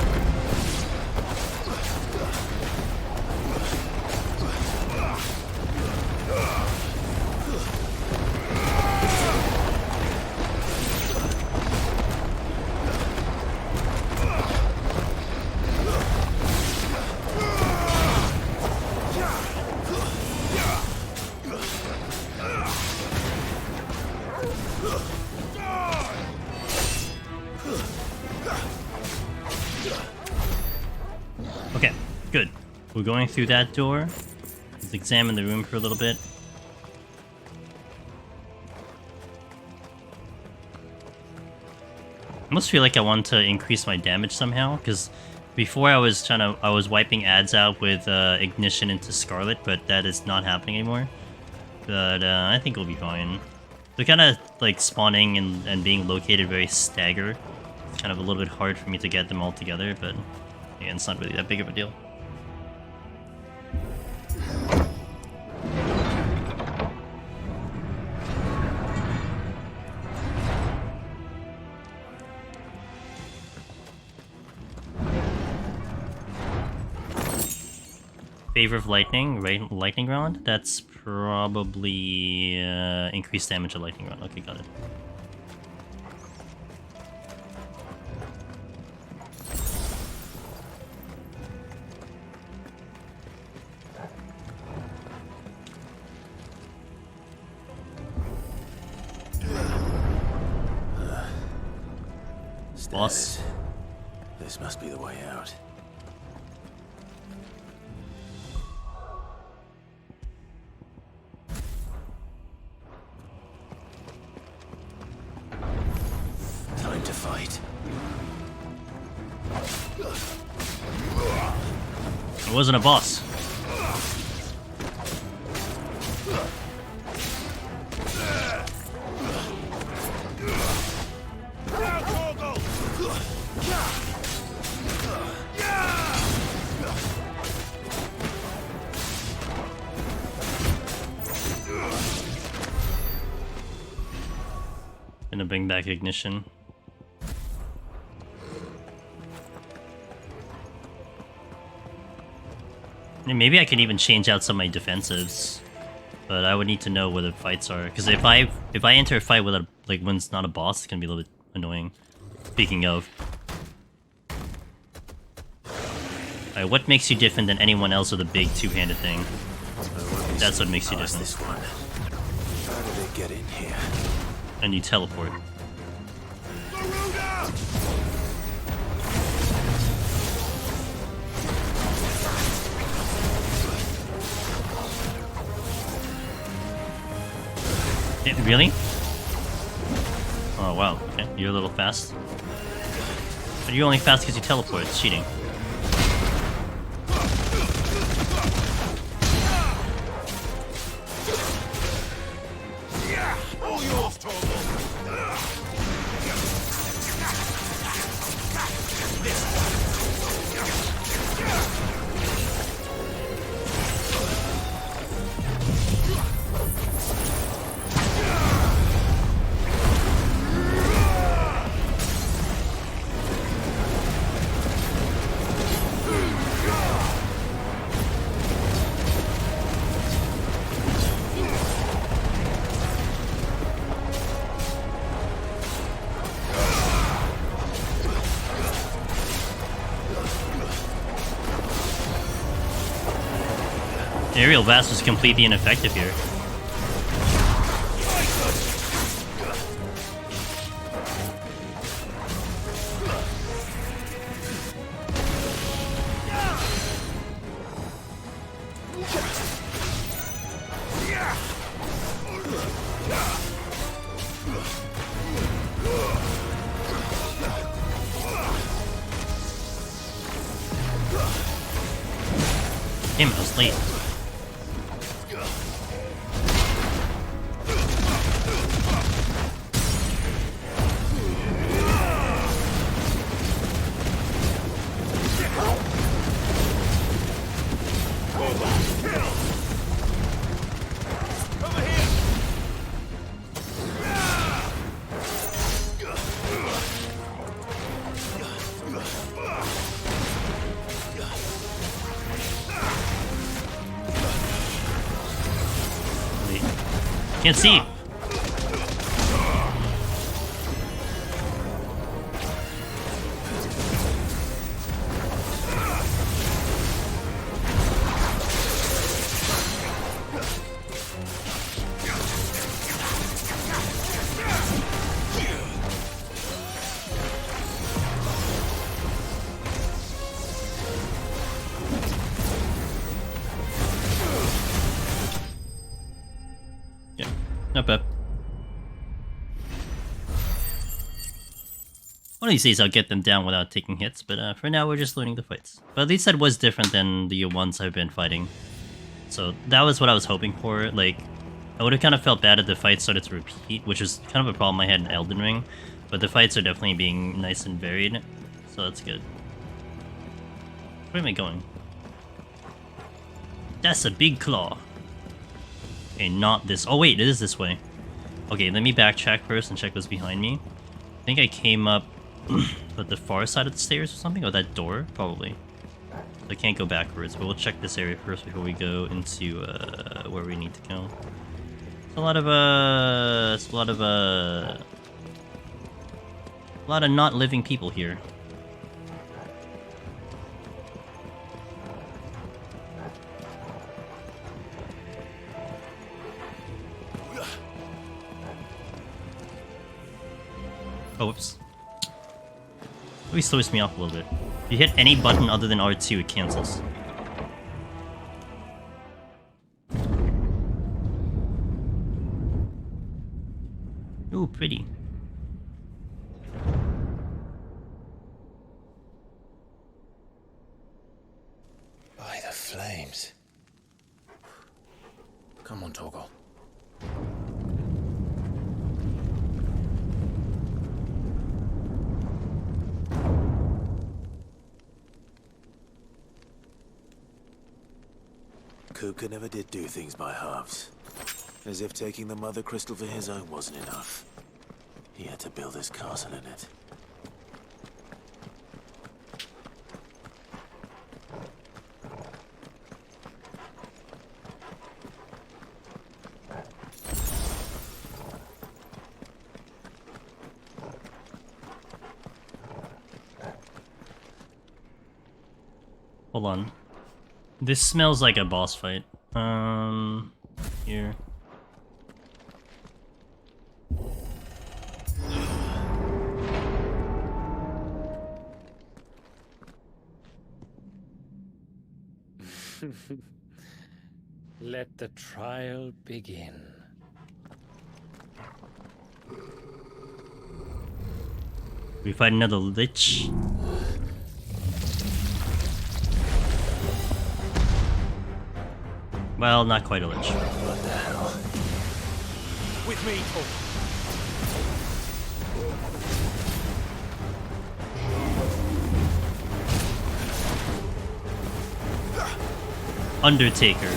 Okay, good. We're going through that door. Let's examine the room for a little bit. I almost feel like I want to increase my damage somehow, because before I was wiping ads out with ignition into Scarlet, but that is not happening anymore. But I think we'll be fine. They're kind of like spawning and being located very staggered. It's kind of a little bit hard for me to get them all together, but yeah, it's not really that big of a deal. Favor of lightning, lightning round? That's probably increased damage of lightning round. Okay, got it. Boss. This must be the way out. Time to fight. It wasn't a boss. Gonna bring back ignition. And maybe I could even change out some of my defensives, but I would need to know where the fights are. Because if I enter a fight with a when it's not a boss, it's gonna be a little bit annoying. Speaking of, alright, what makes you different than anyone else with a big two-handed thing? That's what makes you different. This one. How did they get in here? And you teleport. Really? Oh wow, okay, you're a little fast. But you're only fast because you teleport, it's cheating. All yours, Torgal. Aerial Blast was completely ineffective here. Damn, I was late. Can't see. Not bad. One of these days I'll get them down without taking hits, but for now we're just learning the fights. But at least that was different than the ones I've been fighting. So that was what I was hoping for. Like, I would have kind of felt bad if the fight started to repeat, which is kind of a problem I had in Elden Ring. But the fights are definitely being nice and varied, so that's good. Where am I going? That's a big claw. Okay, not this. Oh wait, it is this way. Okay, let me backtrack first and check what's behind me. I think I came up at the far side of the stairs or something, or that door, probably. So I can't go backwards, but we'll check this area first before we go into where we need to go. It's a lot of not living people here. Oh, whoops. Always throws me off a little bit. If you hit any button other than R2, it cancels. Ooh, pretty. By the flames. Come on, Torgal. Kuka never did do things by halves. As if taking the Mother Crystal for his own wasn't enough. He had to build his castle in it. Hold on. This smells like a boss fight. Here. Let the trial begin. We fight another lich. Well, not quite a lich. What the hell? With me, Paul. Undertaker.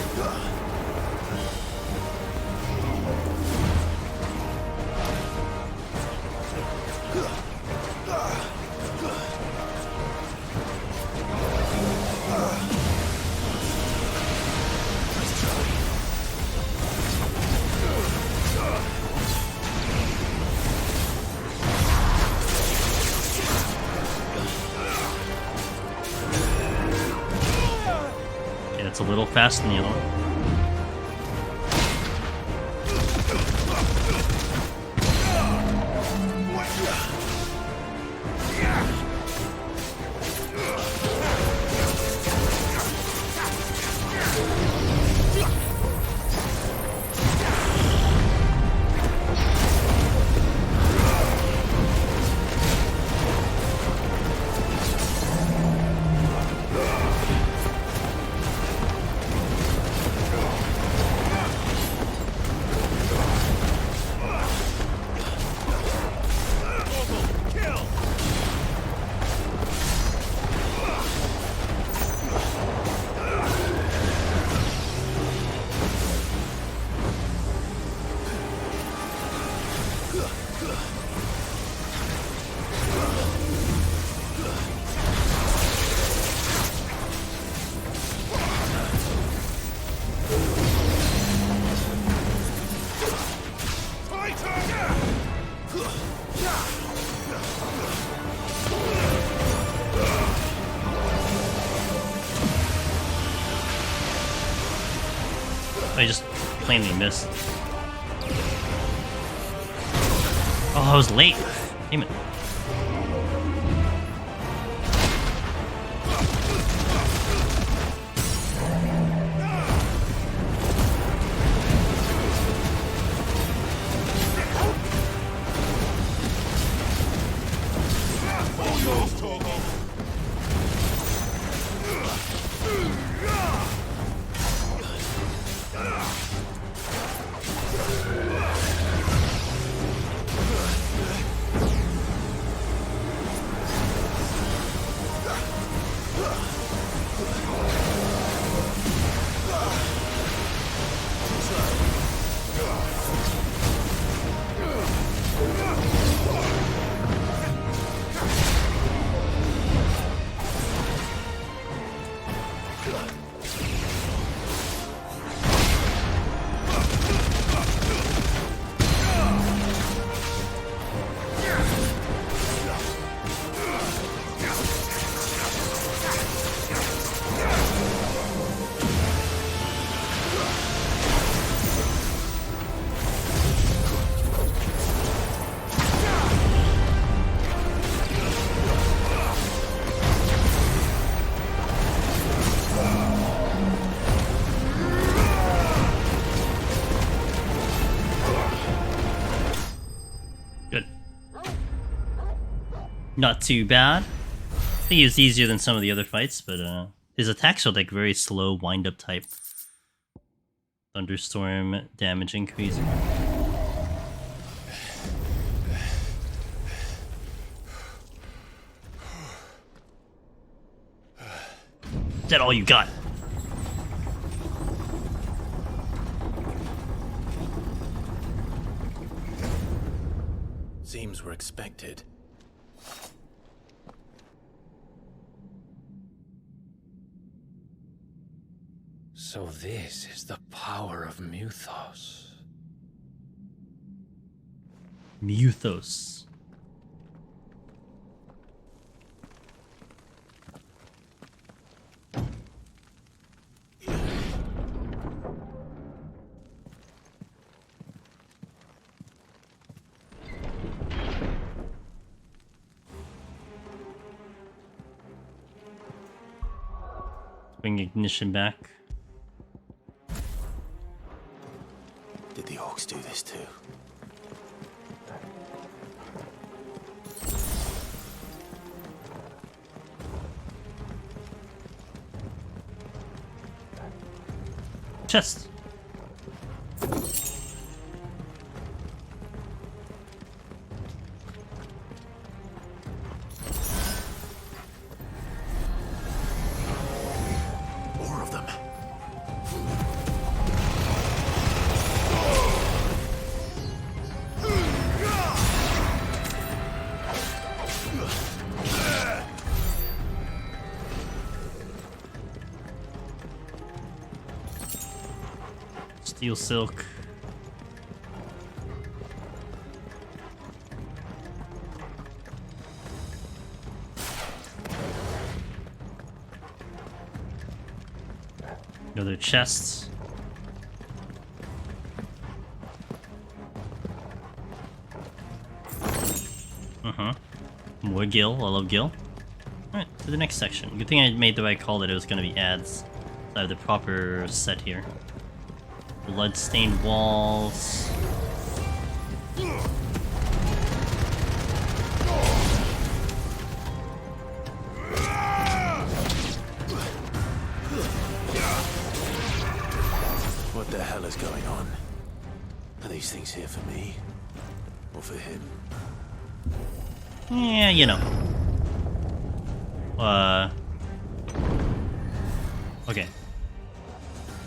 Yeah, it's a little fast in the other one. I just plainly missed. Oh, I was late. Damn it. Not too bad. I think he was easier than some of the other fights, but his attacks are like very slow wind-up type. Thunderstorm damage increase. Is that all you got? Seems we're expected. So this is the power of Muthos. Muthos. Bring ignition back. Did the orcs do this too? Chest. More of them. Steel silk. Another chests. More gil. I love gil. Alright, to the next section. Good thing I made the right call that it was going to be ads. I have the proper set here. Bloodstained walls. What the hell is going on? Are these things here for me? Or for him? Yeah, you know. Okay.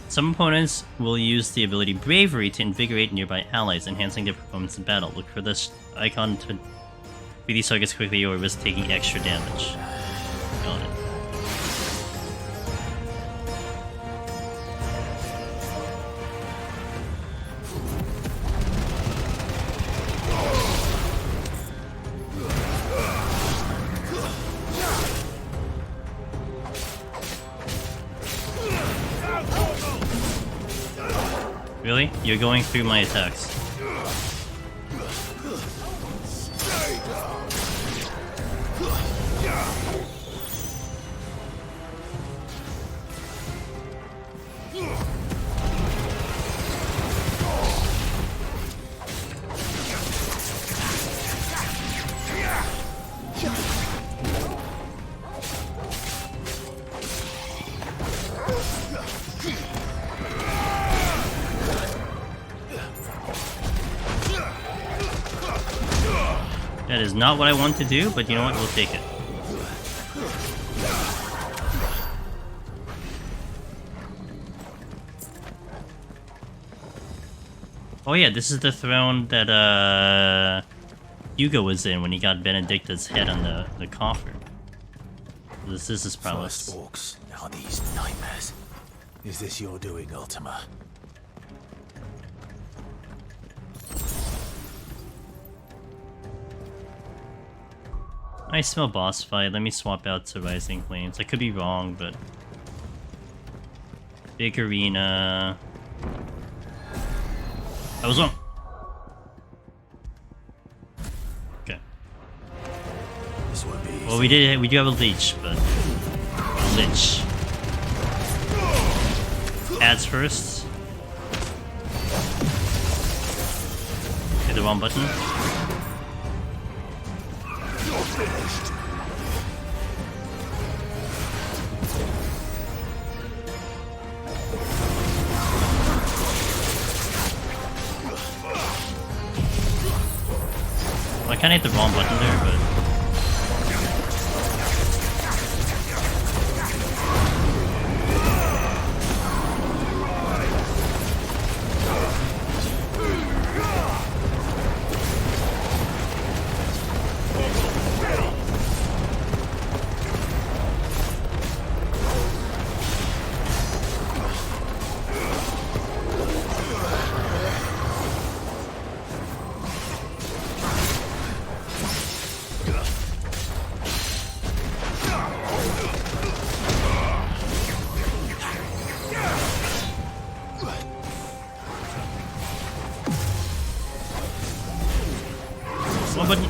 Some opponents will use the ability Bravery to invigorate nearby allies, enhancing their performance in battle. Look for this icon to beat these targets quickly or risk taking extra damage. Got it. Really? You're going through my attacks. That is not what I want to do, but you know what? We'll take it. Oh yeah, this is the throne that Hugo was in when he got Benedicta's head on the coffer. This is his prowess. First orcs, now these nightmares. Is this your doing, Ultima? I smell boss fight. Let me swap out to Rising Flames. I could be wrong, but... Big arena... I was wrong! Okay. This would be well, we do have a leech, but... Lich. Ads first. Hit the wrong button. Finished. Well, I kinda hit the wrong button there, but... on, buddy.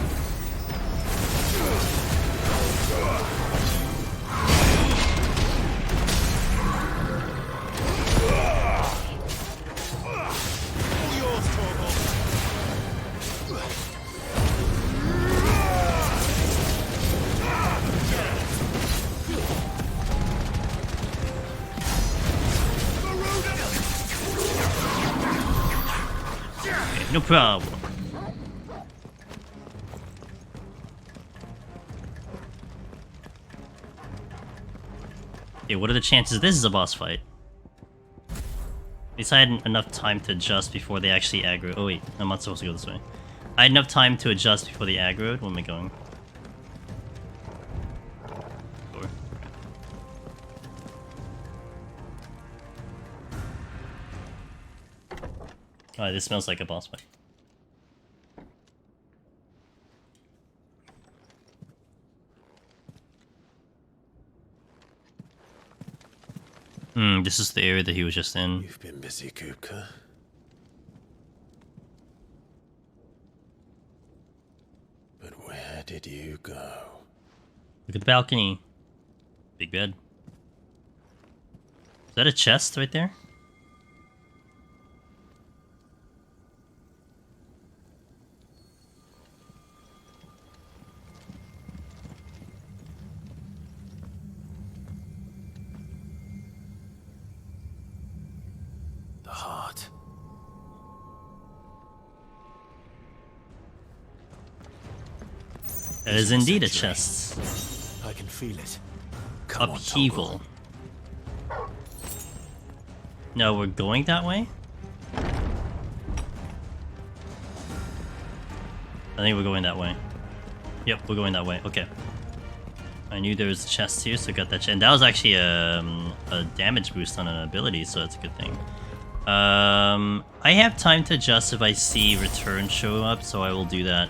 Okay, no problem. Okay, what are the chances this is a boss fight? At least I had enough time to adjust before they actually aggro. Oh wait, I'm not supposed to go this way. I had enough time to adjust before they aggroed. Where am I going? Door. Alright, this smells like a boss fight. This is the area that he was just in. You've been busy, Kupka. But where did you go? Look at the balcony. Big bed. Is that a chest right there? The heart. That is indeed a chest. I can feel it. Upheaval. No, we're going that way? I think we're going that way. Yep, we're going that way. Okay. I knew there was a chest here, so I got that chest. And that was actually a damage boost on an ability, so that's a good thing. I have time to adjust if I see return show up, so I will do that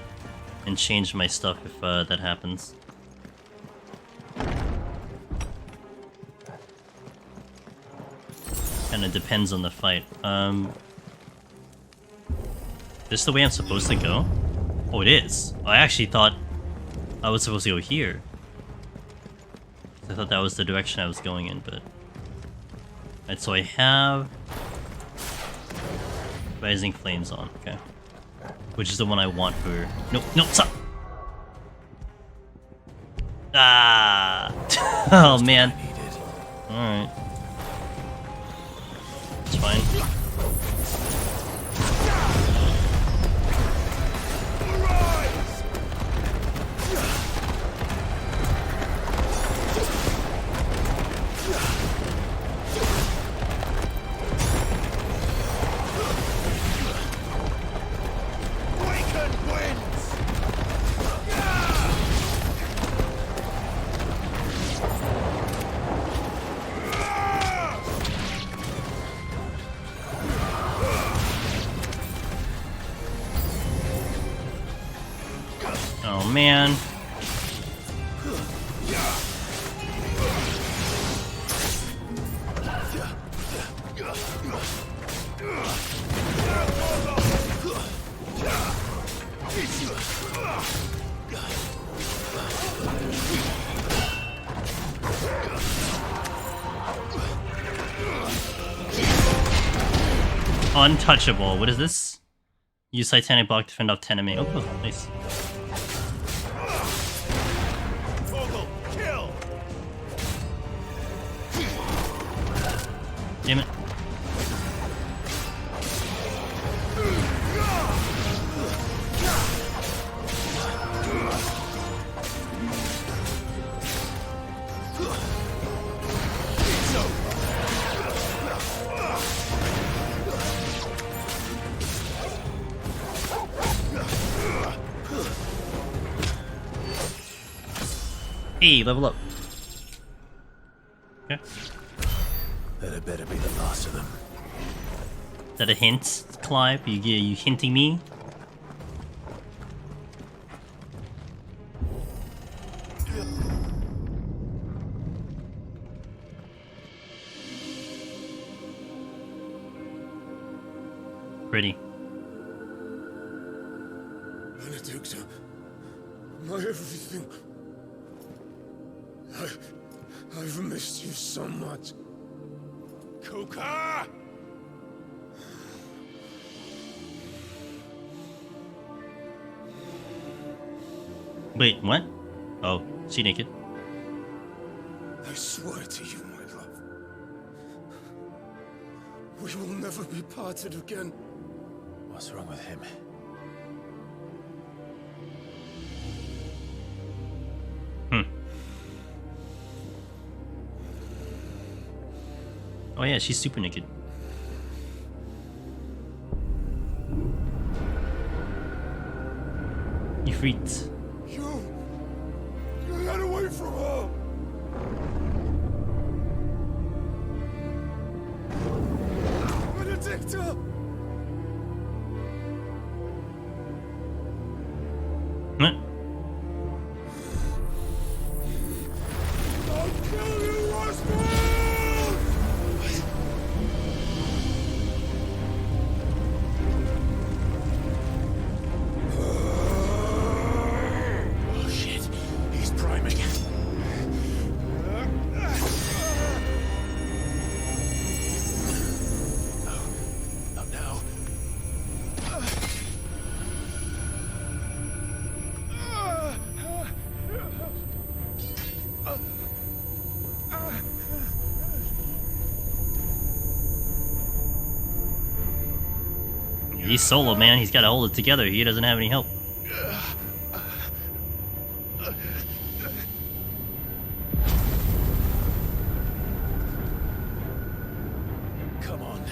and change my stuff if that happens. Kinda depends on the fight. This the way I'm supposed to go? Oh, it is. I actually thought I was supposed to go here. I thought that was the direction I was going in, but... Alright, so I have... Rising Flames on, okay. Which is the one I want for... No, no, stop! Ah! Oh, man. Alright. It's fine. Oh man. Untouchable. What is this? Use Titanic block to fend off 10 enemy. Oh, nice. Damn it. Hey, level up. Okay. That had better be the last of them. Is that a hint, Clive? You hinting me? Pretty. Benedicta, My everything. I've missed you so much. Coca! Wait, what? Oh, she naked. I swear to you, my love. We will never be parted again. What's wrong with him? Oh yeah, she's super naked. You freaked. You got away from her. Benedicta! Huh? I'll kill you, Roscoe! Oh shit, he's priming. Not now. He's solo, man. He's got to hold it together. He doesn't have any help. Come on.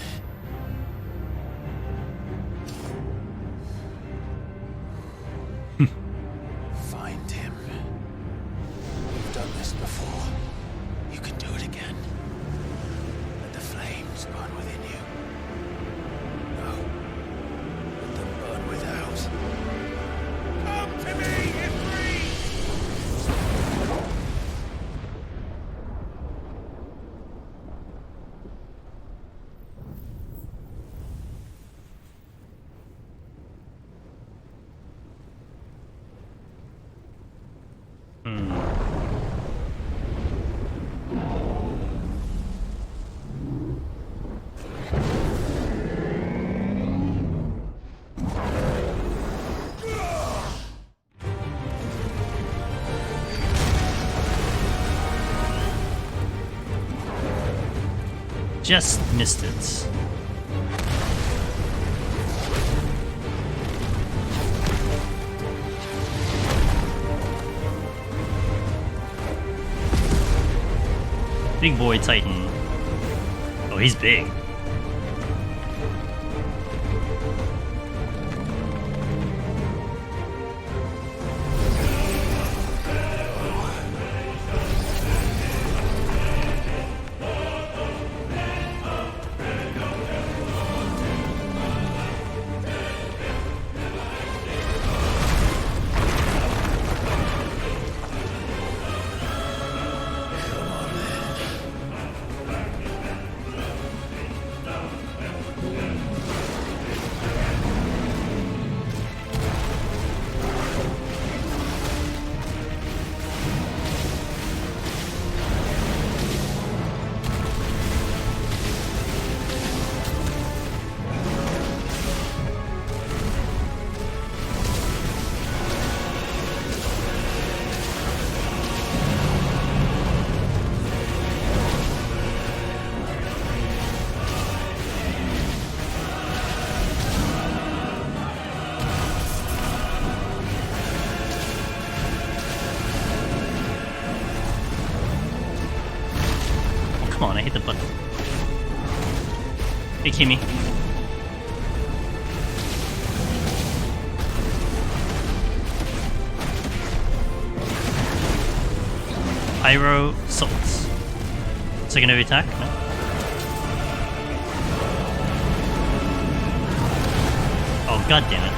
Find him. You've done this before. You can do it again. Let the flames burn within you. No. Let them burn without. Come to me, Ifrit! Just missed it. Big boy Titan. Oh, he's big. Come on, I hit the button. Hey, Kimmy. Pyro salts. Secondary attack? No. Oh, god damn it.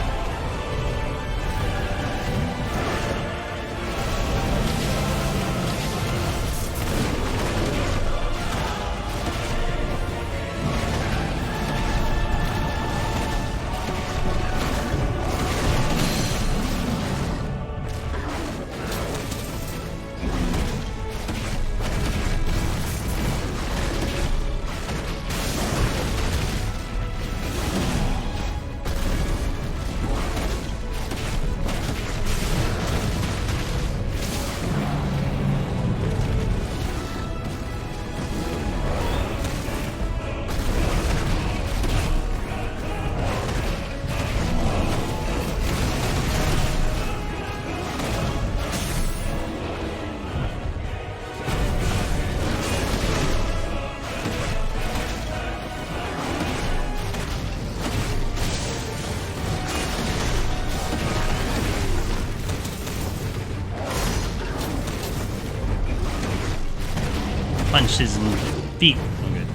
punches and feet. Okay.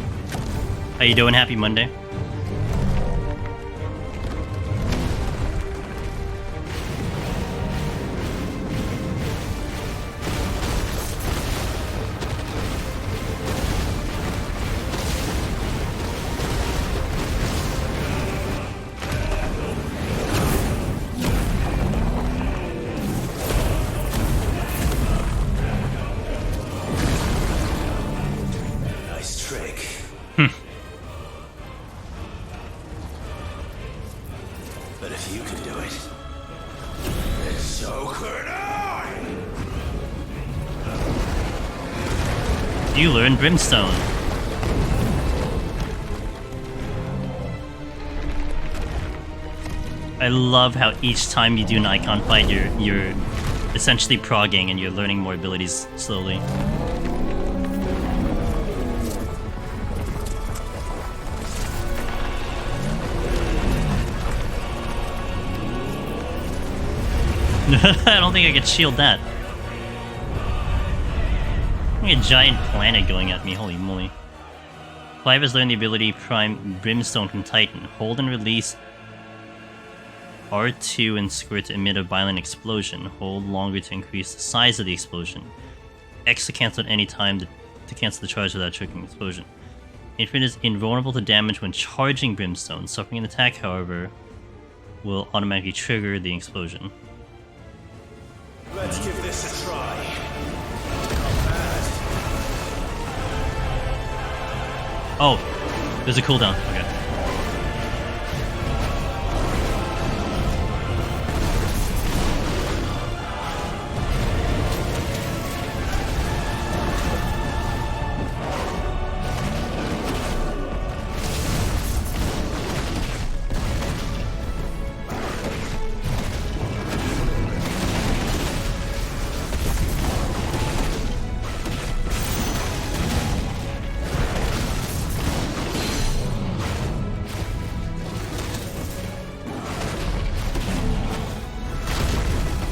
How you doing? Happy Monday. Nice trick. But if you can do it, then so could I! You learn Brimstone. I love how each time you do an icon fight, you're essentially progging and you're learning more abilities slowly. I don't think I could shield that. Like a giant planet going at me, holy moly. Clive has learned the ability Prime Brimstone from Titan. Hold and release R2 and square to emit a violent explosion. Hold longer to increase the size of the explosion. X to cancel at any time to cancel the charge without triggering the explosion. Infant is invulnerable to damage when charging Brimstone. Suffering an attack, however, will automatically trigger the explosion. Let's give this a try. Oh, there's a cooldown. Okay.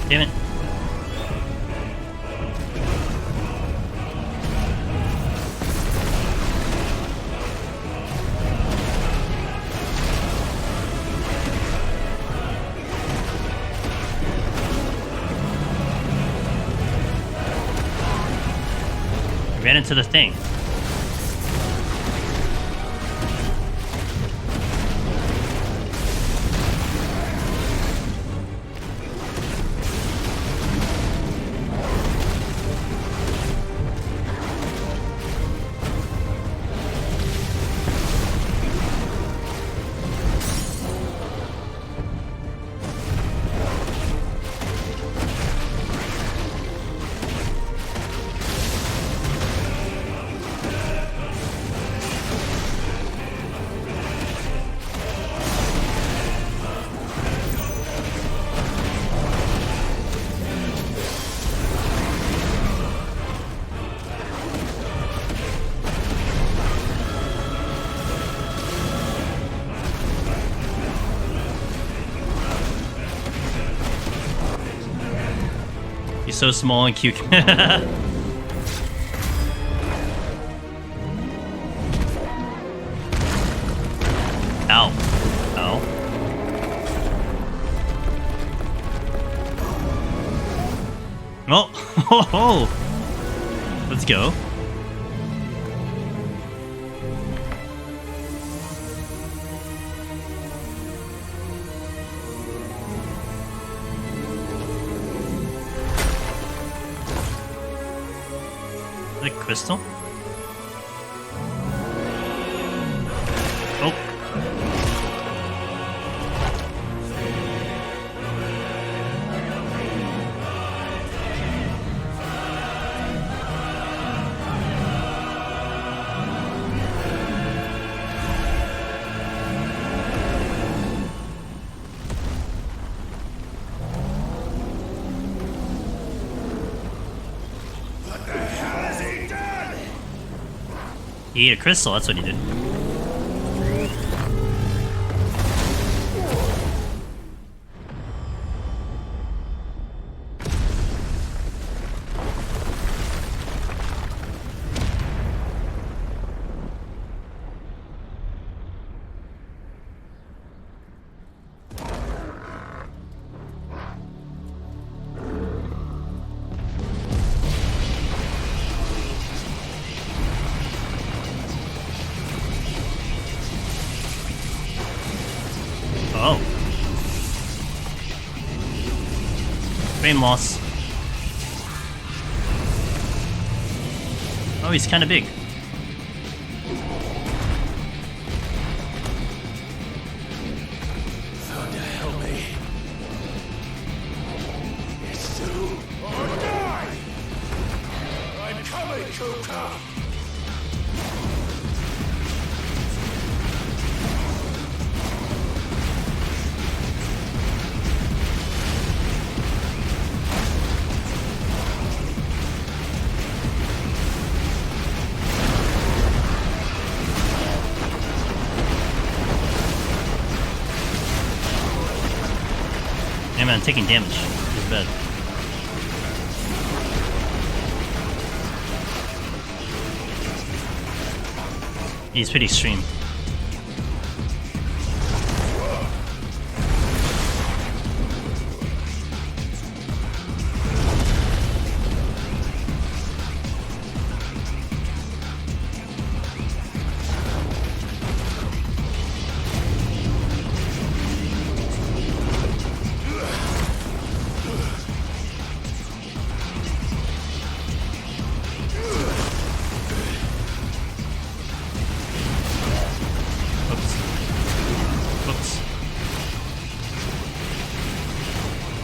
Damn it. I ran into the thing. He's so small and cute. Ow. Ow. Oh, ho, ho. Let's go. The crystal? Oh. He ate a crystal, that's what he did. Oh. Frame loss. Oh, he's kind of big. Thunder, help me. It's do or die! I'm coming, Kuka! Yeah, man, I'm taking damage. It's bad. He's pretty extreme.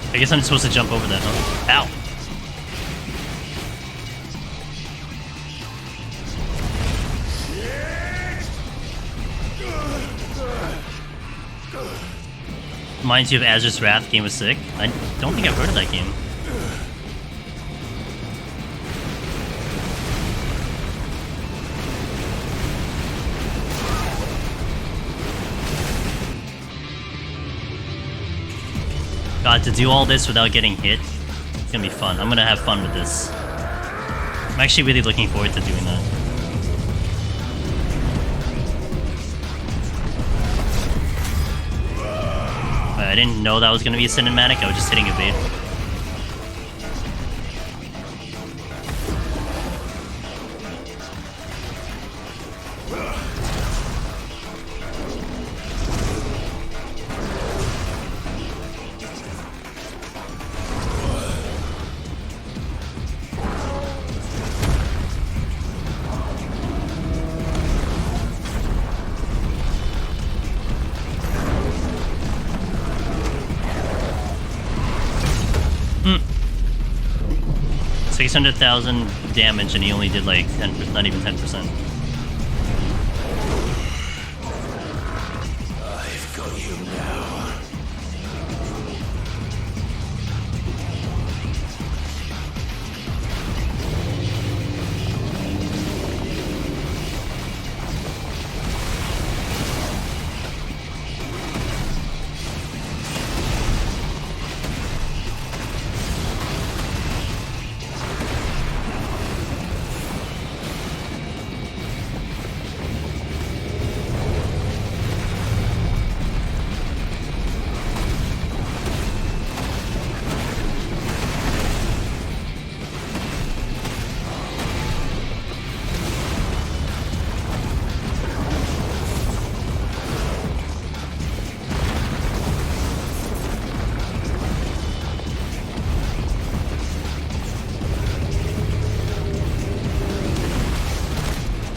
I guess I'm supposed to jump over that, huh? Ow! Reminds you of Azur's Wrath, game was sick. I don't think I've heard of that game. God, to do all this without getting hit, it's gonna be fun. I'm gonna have fun with this. I'm actually really looking forward to doing that. I didn't know that was gonna be a cinematic, I was just hitting evade. Hmm. 600,000 damage and he only did like 10%, not even 10%. I've got you now.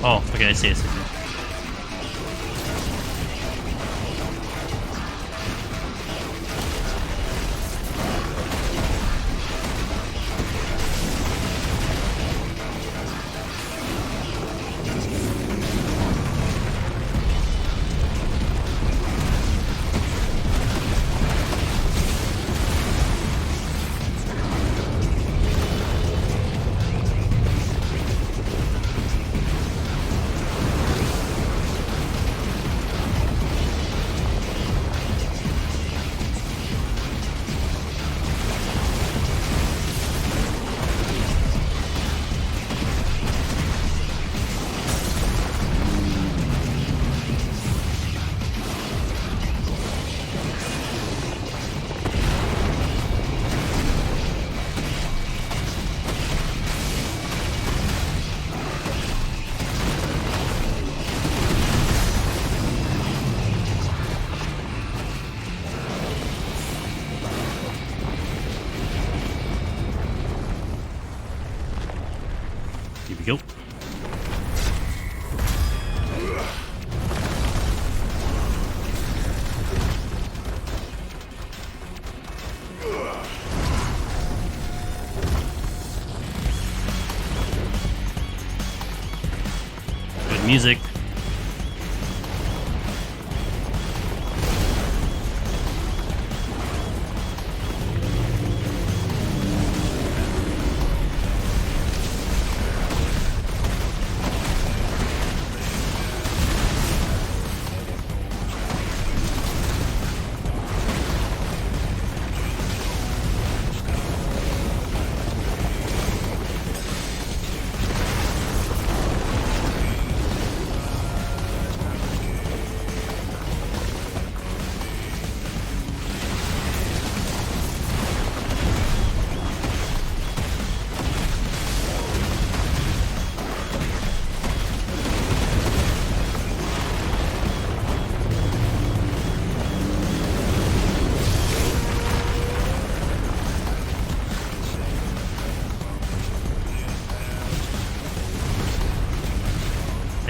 Oh, okay, I see, I see. go. Good music.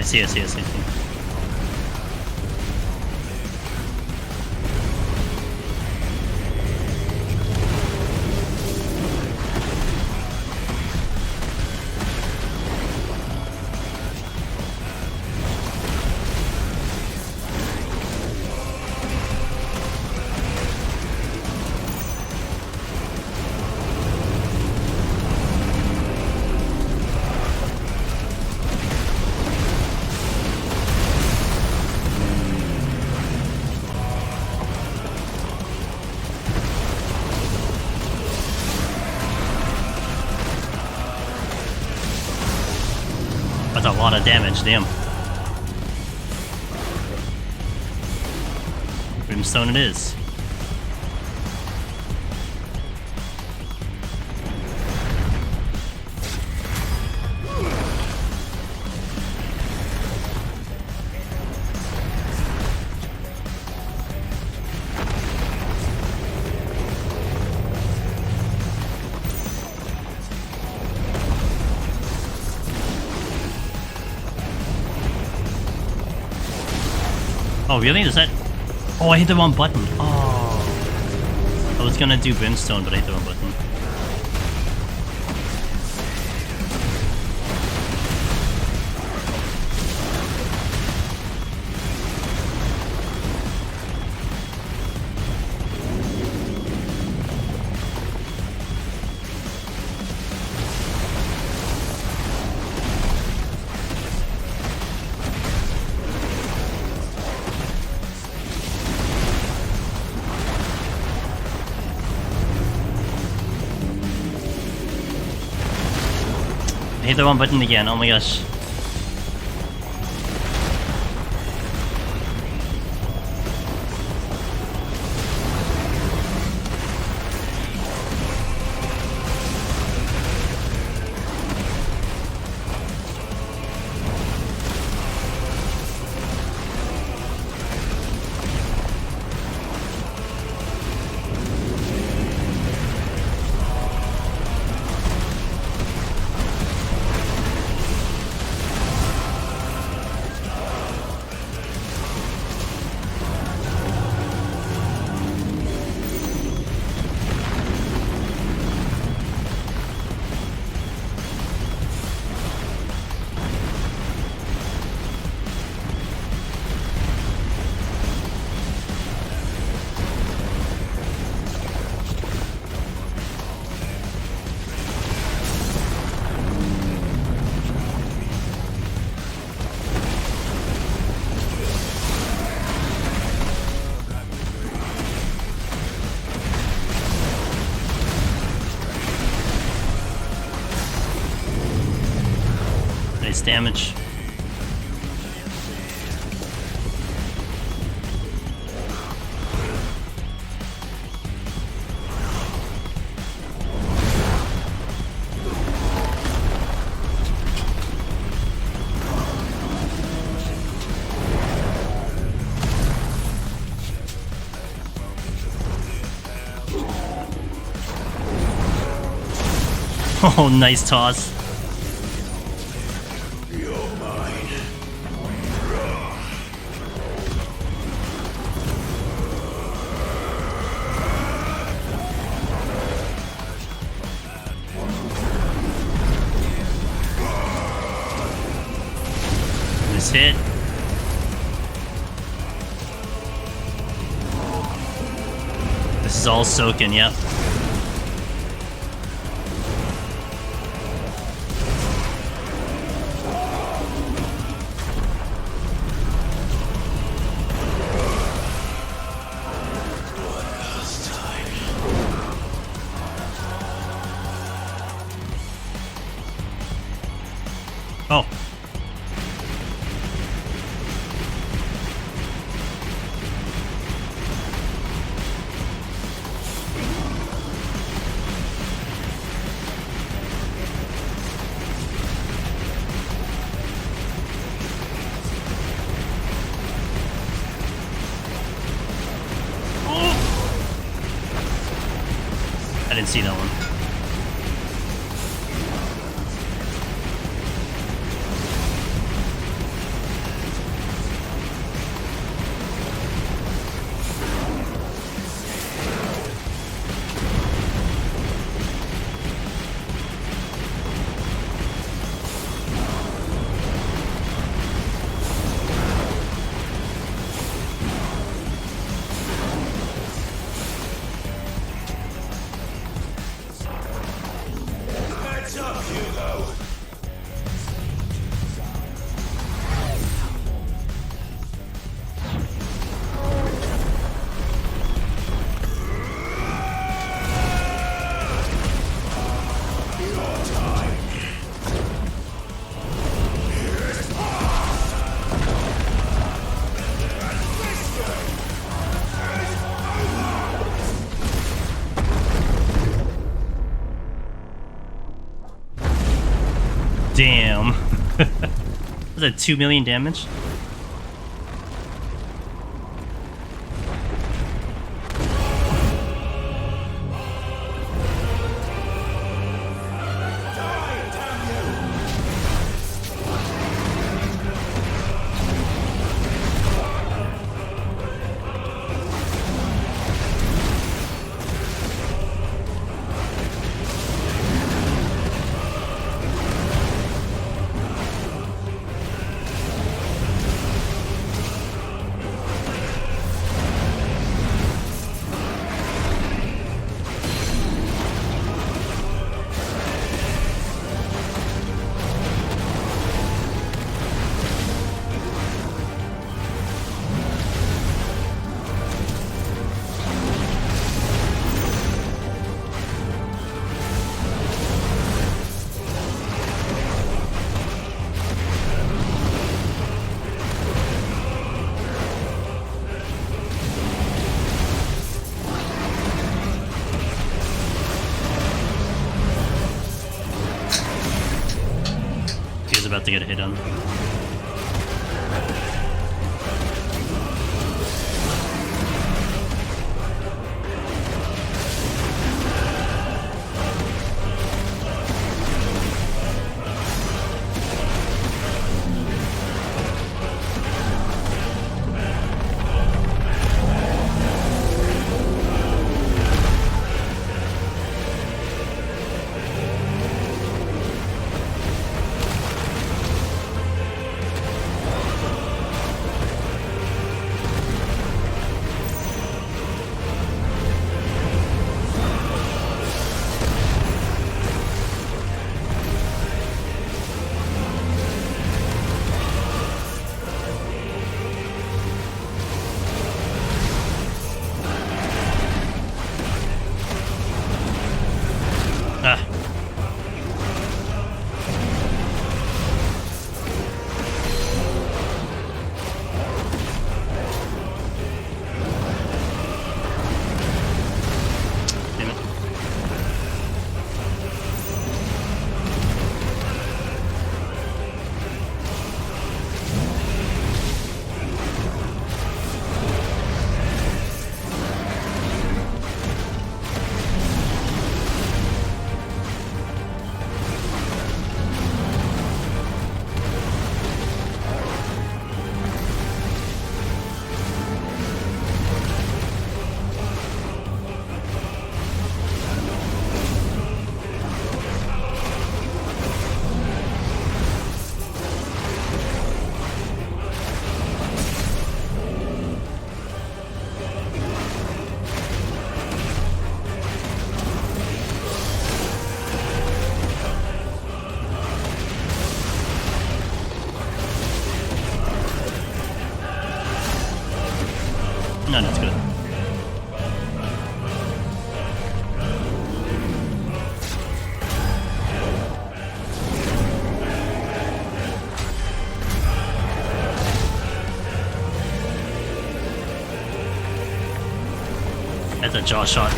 I see. That's a lot of damage, damn. Brimstone it is. Oh, really? Is that... Oh, I hit the wrong button. Oh. I was gonna do Brimstone, but I hit the wrong button. I hit the wrong button again, oh my gosh. Nice damage. Oh, nice toss. First hit. This is all soaking, yep. Oh. I didn't see that one. Damn. Was that 2 million damage? About to get a hit on. That's a jaw shot.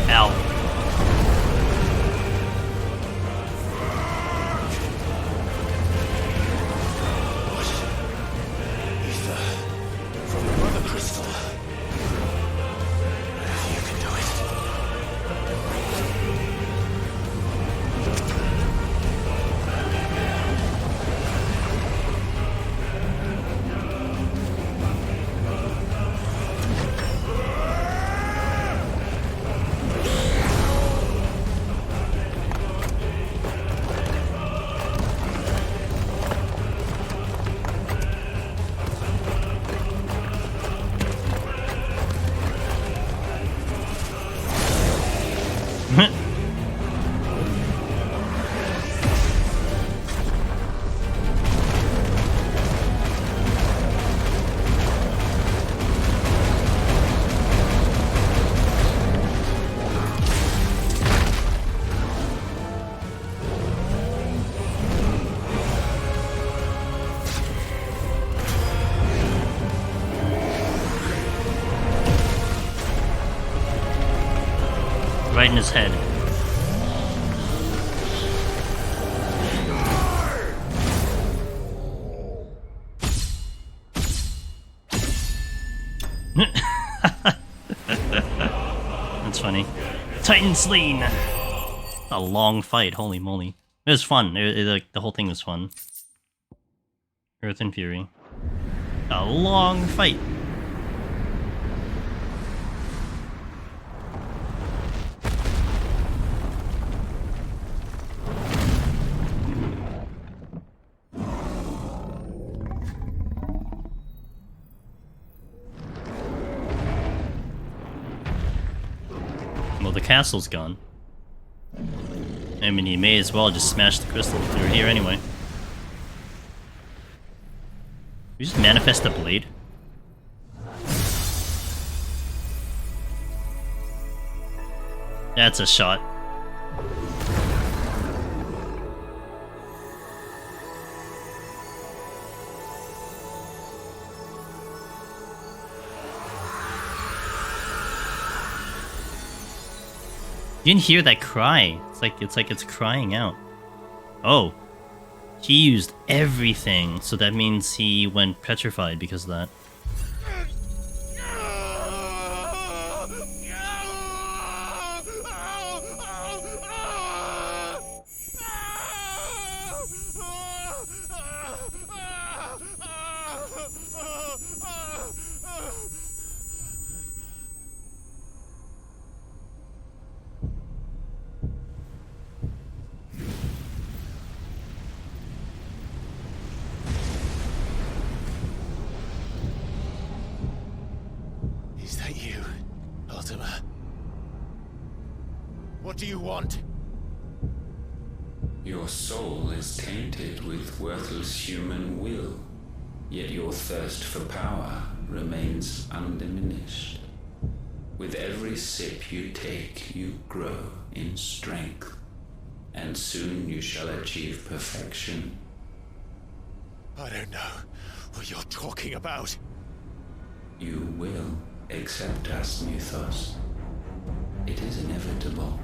Ow. From the Mother Crystal. You can do it. Right in his head. That's funny. Titan slain! A long fight, holy moly. It was fun. Like, the whole thing was fun. Earth and Fury. A long fight. Well, the castle's gone. I mean, you may as well just smash the crystal if you're here anyway. You just manifest a blade? That's a shot. You didn't hear that cry. It's like it's crying out. Oh. He used everything, so that means he went petrified because of that. Is that you, Ultima? What do you want? Your soul is tainted with worthless human will, yet your thirst for power remains undiminished. With every sip you take, you grow in strength, and soon you shall achieve perfection. I don't know what you're talking about. You will accept us, Mythos. It is inevitable.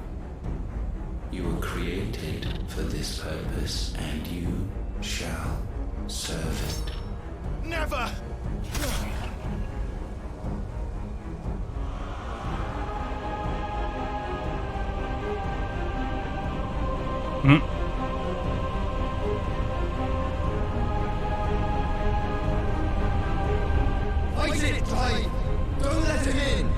You were created for this purpose, and you shall serve it. Never! Fight it, Clive! Don't let him in!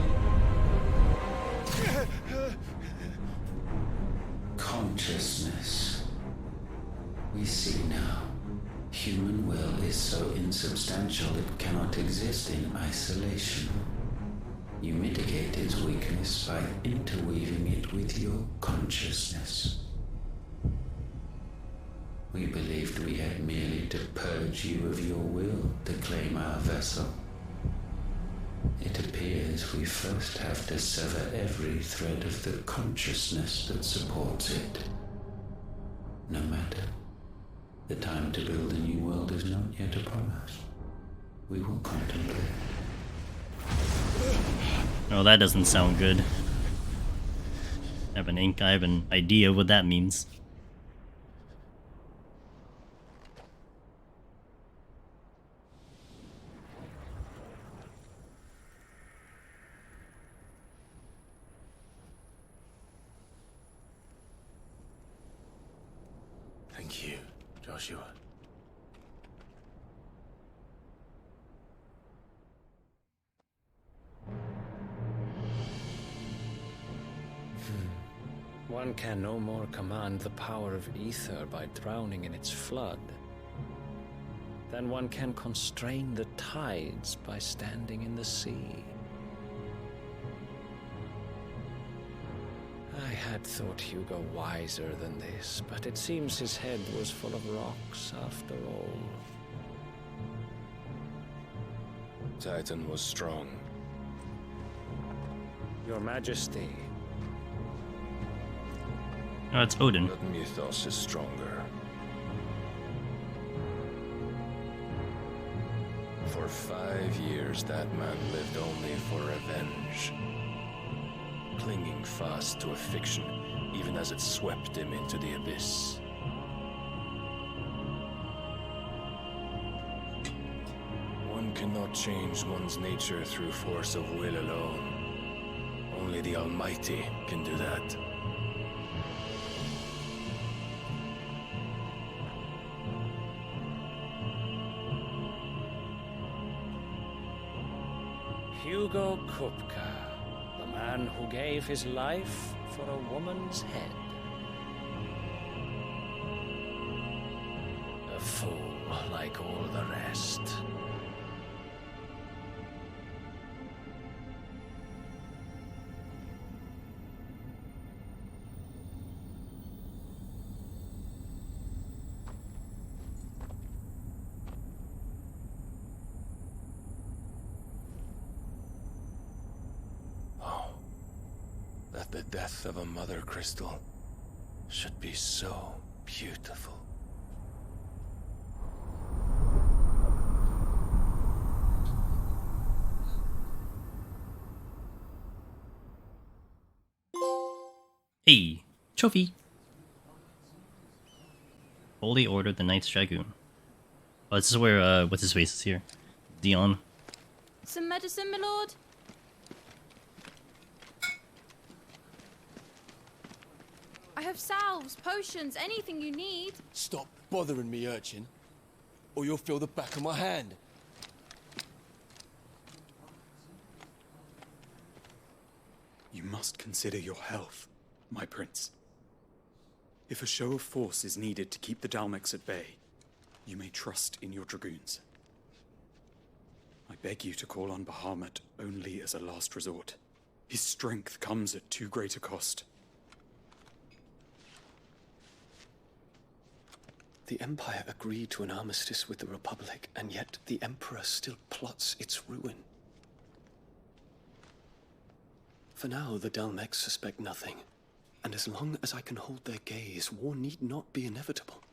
Consciousness. We see now. Human will is so insubstantial it cannot exist in isolation. You mitigate its weakness by interweaving it with your consciousness. We believed we had merely to purge you of your will to claim our vessel. It appears we first have to sever every thread of the consciousness that supports it. No matter. The time to build a new world is not yet upon us. We will contemplate. Oh, that doesn't sound good. I have an idea what that means. Thank you, Joshua. One can no more command the power of ether by drowning in its flood than one can constrain the tides by standing in the sea. I had thought Hugo wiser than this, but it seems his head was full of rocks after all. Titan was strong. Your Majesty. Oh, it's Odin. But mythos is stronger. For 5 years, that man lived only for revenge. Clinging fast to a fiction, even as it swept him into the abyss. One cannot change one's nature through force of will alone. Only the Almighty can do that. Hugo Kupka, the man who gave his life for a woman's head. A fool like all the rest. That the death of a mother crystal should be so beautiful. Hey, trophy. Holy Order, the Knights Dragoon. Oh, this is where what's his face is here, Dion. Some medicine, my lord? I have salves, potions, anything you need. Stop bothering me, urchin, or you'll feel the back of my hand. You must consider your health, my prince. If a show of force is needed to keep the Dalmex at bay, you may trust in your dragoons. I beg you to call on Bahamut only as a last resort. His strength comes at too great a cost. The Empire agreed to an armistice with the Republic, and yet the Emperor still plots its ruin. For now, the Dalmex suspect nothing, and as long as I can hold their gaze, war need not be inevitable.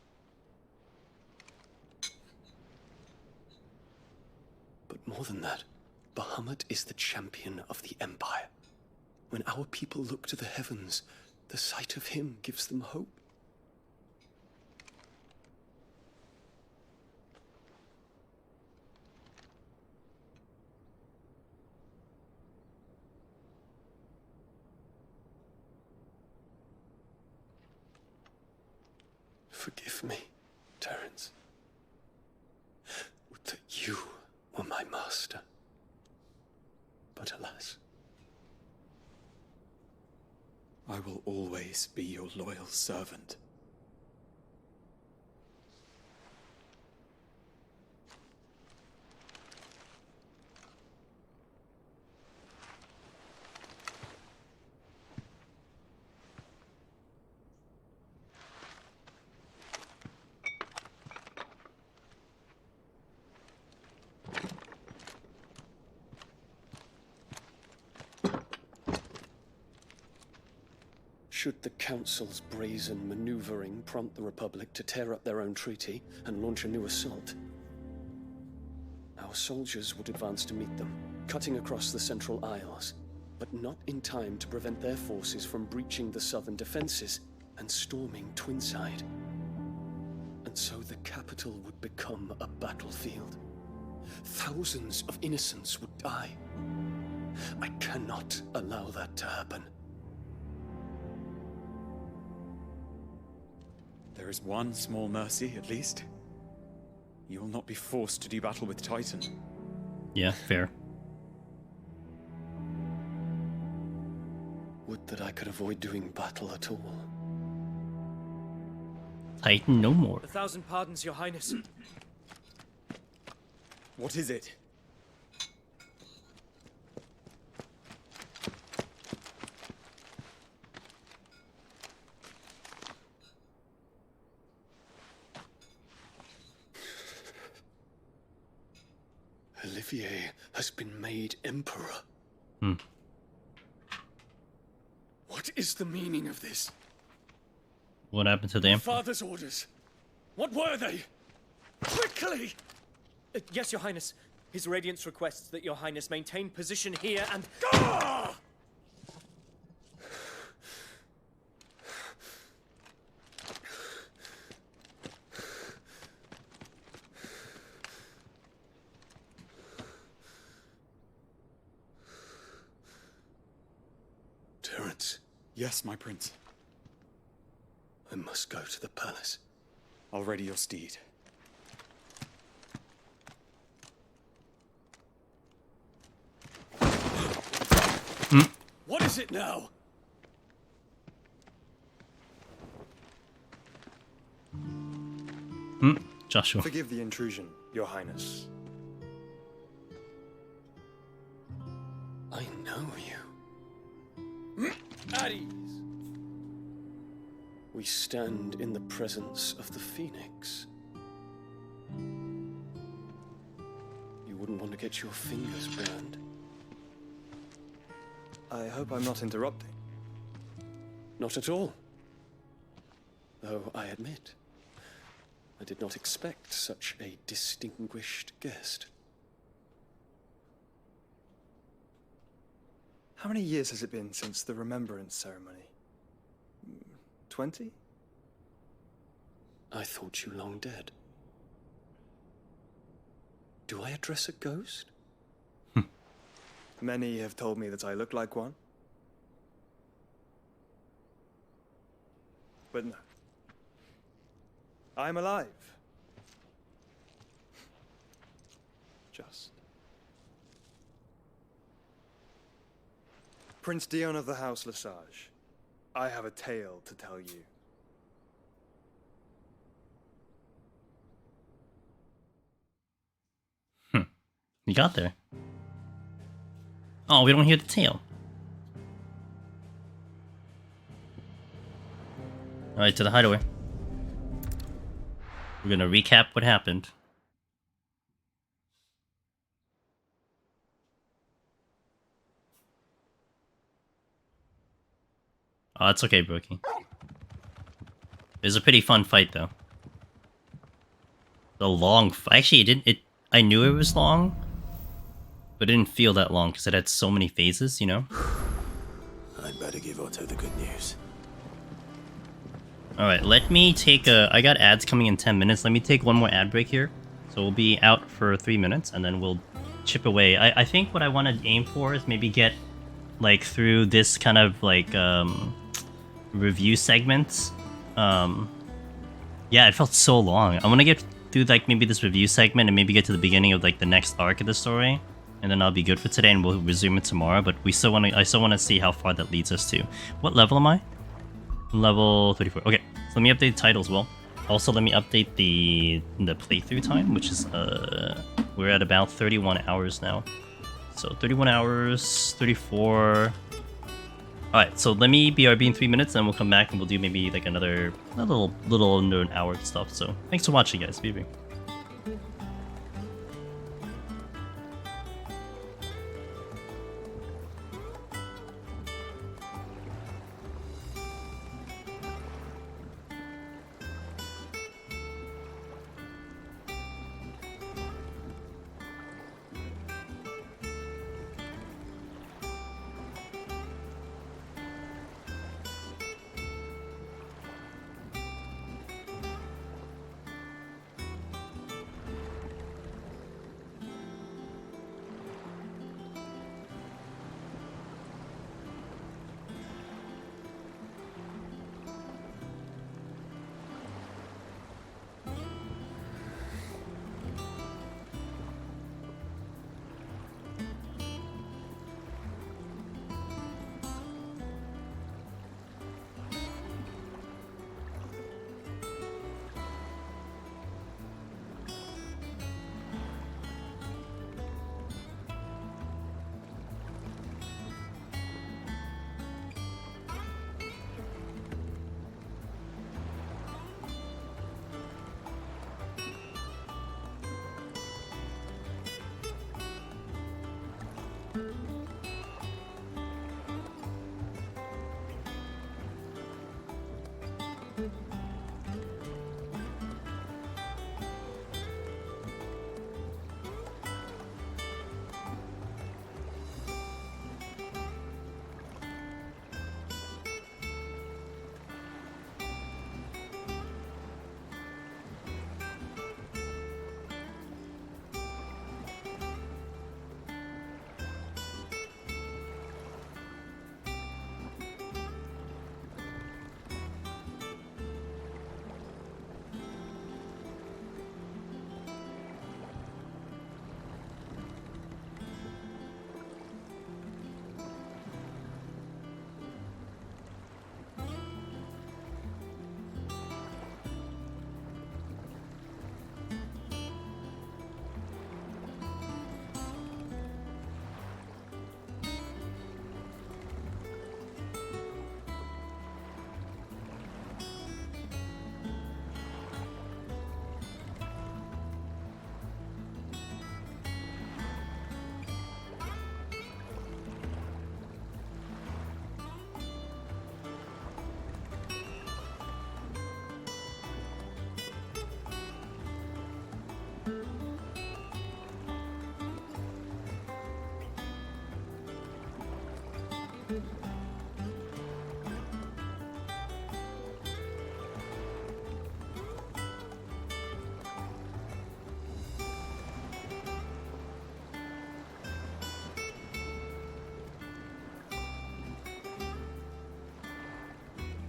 But more than that, Bahamut is the champion of the Empire. When our people look to the heavens, the sight of him gives them hope. Forgive me, Terence. Would that you were my master. But alas. I will always be your loyal servant. Should the Council's brazen maneuvering prompt the Republic to tear up their own treaty and launch a new assault, our soldiers would advance to meet them, cutting across the Central Isles. but not in time to prevent their forces from breaching the southern defenses and storming Twinside. And so the capital would become a battlefield. Thousands of innocents would die. I cannot allow that to happen. There is one small mercy, at least. You will not be forced to do battle with Titan. Yeah, fair. Would that I could avoid doing battle at all. Titan no more. 1,000 pardons, Your Highness. What is it? Olivier has been made emperor. Hmm. What is the meaning of this? What happened to the Emperor? Father's orders. What were they? Quickly! Yes, Your Highness. His Radiance requests that Your Highness maintain position here and... Ah! Terence. Yes, my prince. I must go to the palace. I'll ready your steed. What is it now? Joshua. Forgive the intrusion, Your Highness. I know you. At ease. We stand in the presence of the Phoenix. You wouldn't want to get your fingers burned. I hope I'm not interrupting. Not at all. Though I admit, I did not expect such a distinguished guest. How many years has it been since the Remembrance ceremony? 20? I thought you long dead. Do I address a ghost? Many have told me that I look like one. But no. I'm alive. Just. Prince Dion of the House Lesage, I have a tale to tell you. You got there. Oh, we don't hear the tale. Alright, to the hideaway. We're gonna recap what happened. Oh, that's okay, Brookie. It was a pretty fun fight, though. The long actually, I knew it was long, but it didn't feel that long because it had so many phases, you know? I'd better give Otto the good news. Alright, let me take I got ads coming in 10 minutes. Let me take one more ad break here. So we'll be out for 3 minutes, and then we'll chip away. I think what I want to aim for is maybe get, like, through this kind of, like, review segments. Yeah, it felt so long. I want to get through, like, maybe this review segment and maybe get to the beginning of, like, the next arc of the story. And then I'll be good for today, and we'll resume it tomorrow. But I still want to see how far that leads us to. What level am I? Level 34. Okay, so let me update the title as well. Also, let me update the playthrough time, which is we're at about 31 hours now. So 31 hours, 34. All right, so let me BRB in 3 minutes, and we'll come back and we'll do maybe like a little under an hour stuff. So thanks for watching, guys. BRB.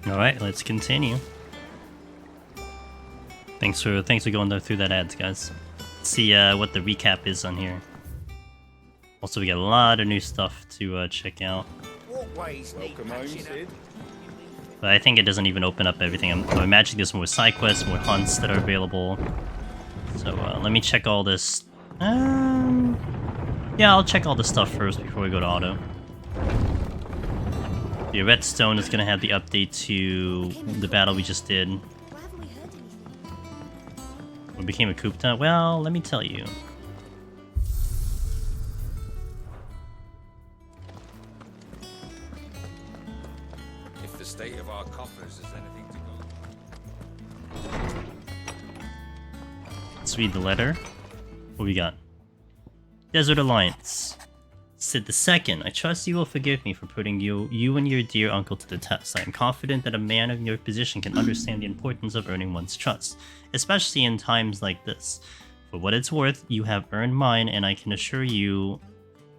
Alright, let's continue. Thanks for going through that ads, guys. Let's see what the recap is on here. Also, we got a lot of new stuff to check out. But I think it doesn't even open up everything. I'm imagining there's more side quests, more hunts that are available. So let me check all this. Yeah, I'll check all this stuff first before we go to auto. The redstone is gonna have the update to the battle we just did. What became a Kupta? Well, let me tell you. If the state of our coffers is anything to go. Let's read the letter. What we got? Desert Alliance. Sid II, I trust you will forgive me for putting you and your dear uncle to the test. I am confident that a man of your position can understand the importance of earning one's trust, especially in times like this. For what it's worth, you have earned mine, and I can assure you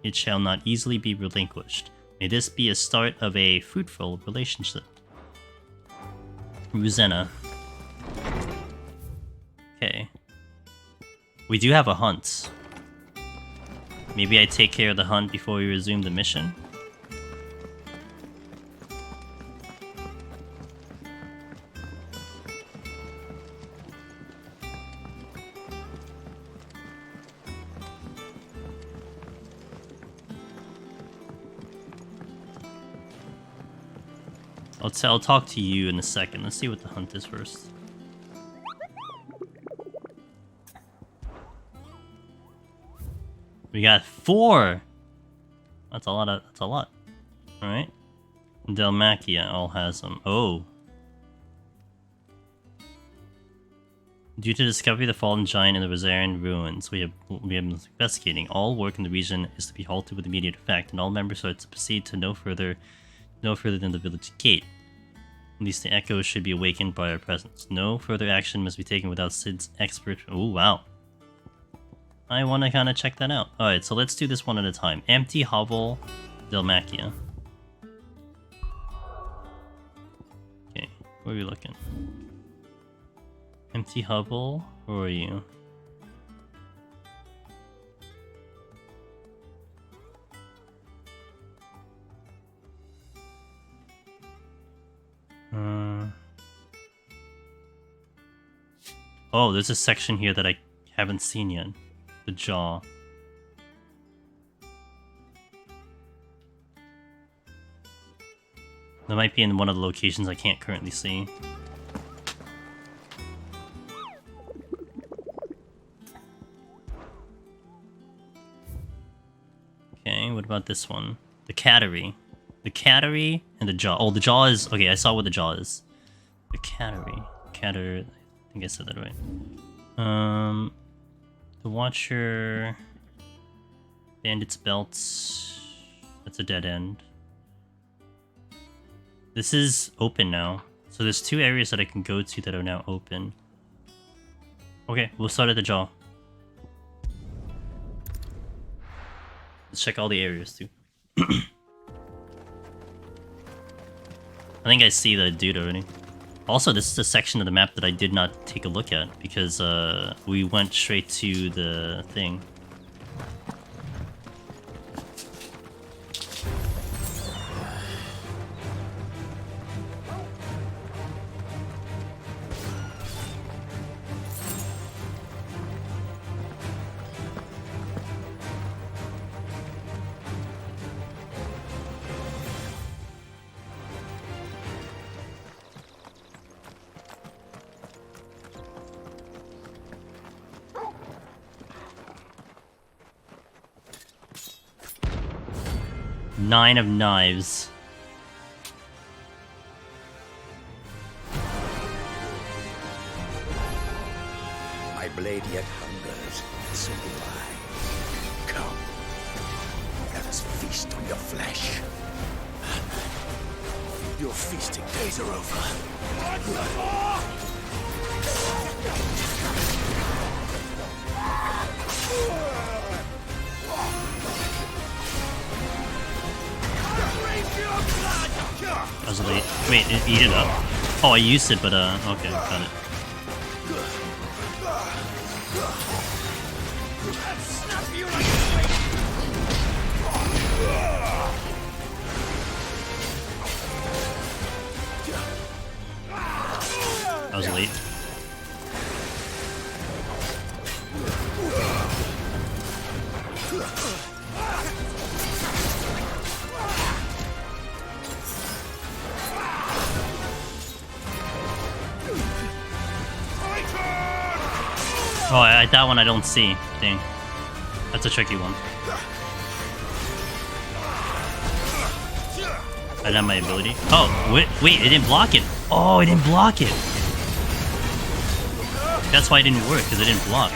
it shall not easily be relinquished. May this be a start of a fruitful relationship. Ruzenna. Okay. We do have a hunt. Maybe I take care of the hunt before we resume the mission? I'll talk to you in a second. Let's see what the hunt is first. We got 4! That's a lot. Alright. Dalmacia all has them. Oh. Due to discovery of the fallen giant in the Rosarian ruins, we have been investigating. All work in the region is to be halted with immediate effect, and all members are to proceed to no further than the village gate. At least the echoes should be awakened by our presence. No further action must be taken without Sid's expert. Oh wow. I want to kind of check that out. Alright, so let's do this one at a time. Empty Hovel, Dalmacia. Okay, where are we looking? Empty Hovel, where are you? Oh, there's a section here that I haven't seen yet. The jaw. That might be in one of the locations I can't currently see. Okay, what about this one? The cattery. The cattery and the jaw. Oh, the jaw is... Okay, I saw what the jaw is. The cattery. I think I said that right. The Watcher... Bandit's Belts... That's a dead end. This is open now. So there's 2 areas that I can go to that are now open. Okay, we'll start at the jaw. Let's check all the areas too. I think I see the dude already. Also, this is a section of the map that I did not take a look at because we went straight to the thing. Nine of Knives. My blade yet hungers, so do I. Come, let us feast on your flesh. Your feasting days are over. That was late. Wait, eat it up. Oh, I used it, but okay, got it. That was late. Oh, that one I don't see. Dang. That's a tricky one. I didn't have my ability. Oh, wait, it didn't block it. Oh, it didn't block it. That's why it didn't work, because it didn't block.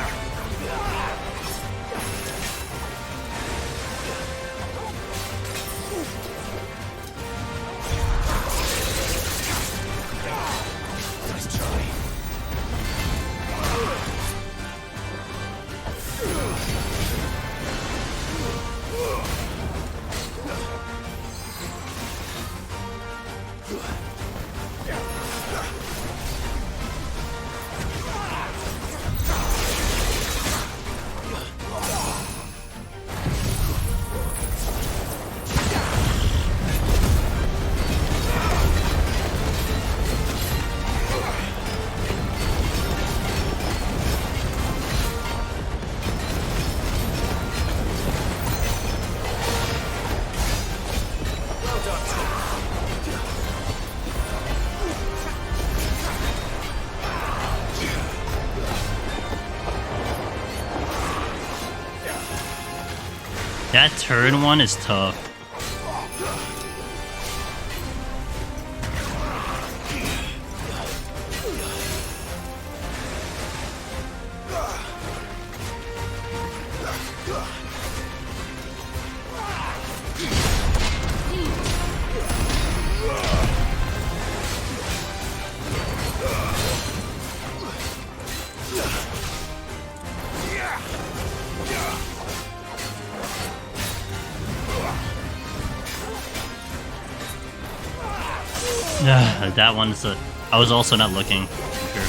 That turn one is tough. That one's I was also not looking. Sure.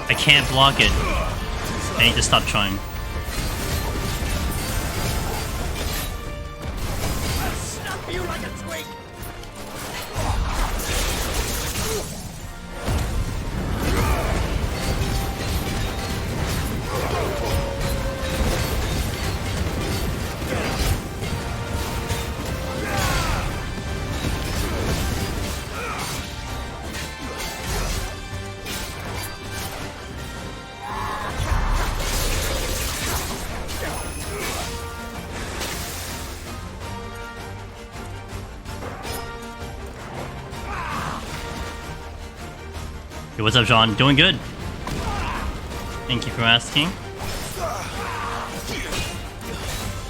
I can't block it. I need to stop trying. Hey, what's up, John? Doing good. Thank you for asking.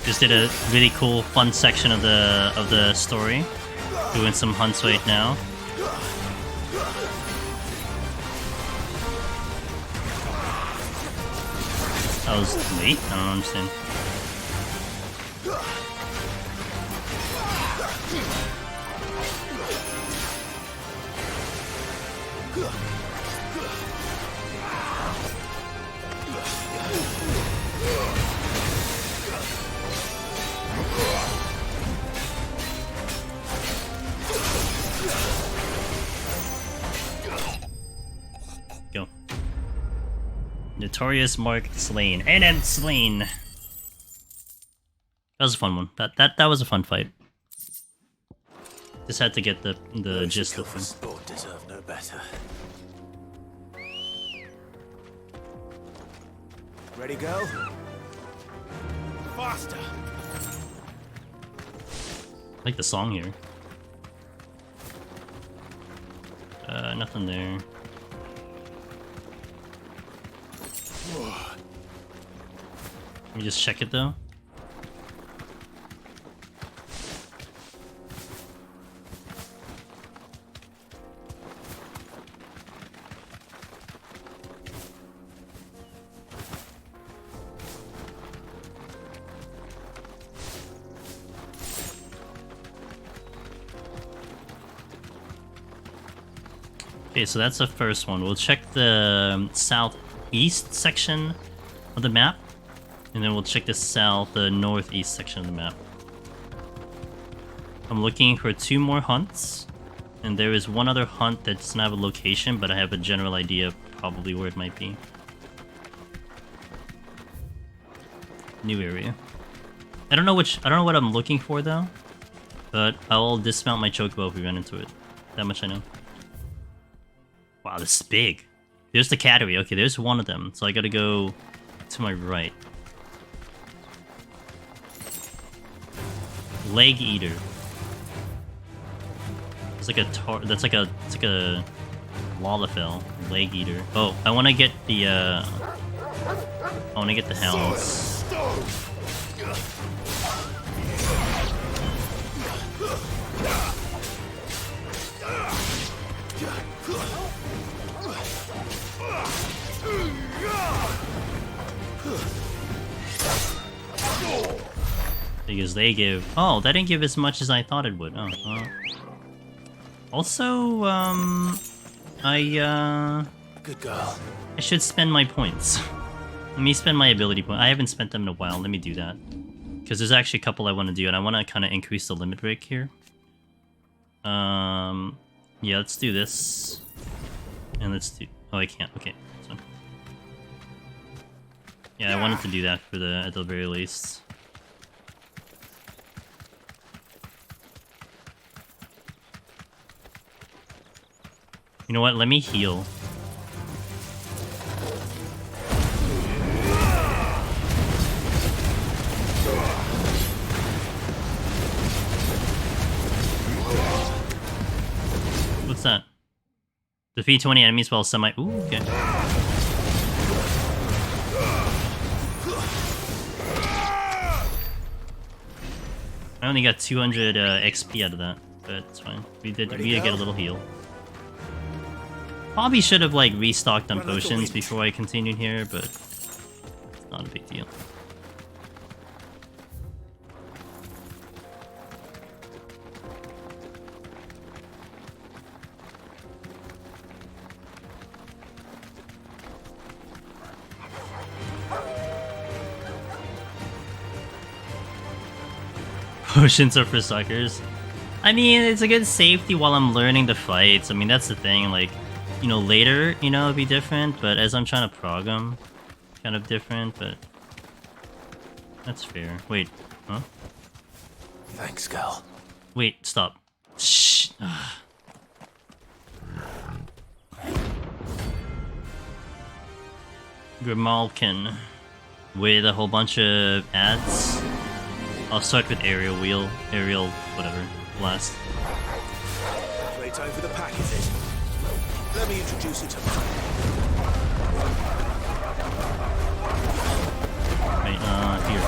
Just did a really cool, fun section of the story. Doing some hunts right now. That was late? I don't understand. Go. Notorious Mark slain. And then slain. That was a fun one. That was a fun fight. Just had to get the gist of it. Sport deserve no better. Ready, go? faster. I like the song here. Nothing there. Let me just check it though. Okay, so that's the first one. We'll check the southeast section of the map, and then we'll check the northeast section of the map. I'm looking for 2 more hunts, and there is one other hunt that doesn't have a location, but I have a general idea of probably where it might be. New area. I don't know what I'm looking for though, but I'll dismount my chocobo if we run into it. That much I know. Wow, this is big. There's the cattery. Okay, there's one of them. So I gotta go to my right. Leg eater. It's like it's like a Lalafell. Leg eater. Oh, I wanna get the hounds. Because they give... Oh, that didn't give as much as I thought it would. Oh, well. Also, Good girl. I should spend my points. Let me spend my ability points. I haven't spent them in a while. Let me do that. Because there's actually a couple I want to do, and I want to kind of increase the limit break here. Yeah, let's do this. And let's do... Oh, I can't. Okay. So... Yeah, I wanted to do that for at the very least. You know what? Let me heal. What's that? Defeat 20 enemies while semi... Ooh, okay. I only got 200 XP out of that, but it's fine. We did get a little heal. Probably should have like restocked on potions before I continued here, but it's not a big deal. Potions are for suckers. I mean, it's a good safety while I'm learning the fights. I mean, that's the thing, like, you know, later, you know, it'd be different, but as I'm trying to prog them, kind of different, but that's fair. Wait, huh? Thanks, girl. Wait, stop. Shh. Grimalkin with a whole bunch of ads. I'll start with aerial whatever, blast. Great time for the pack, is it? Let me introduce you to Right, here.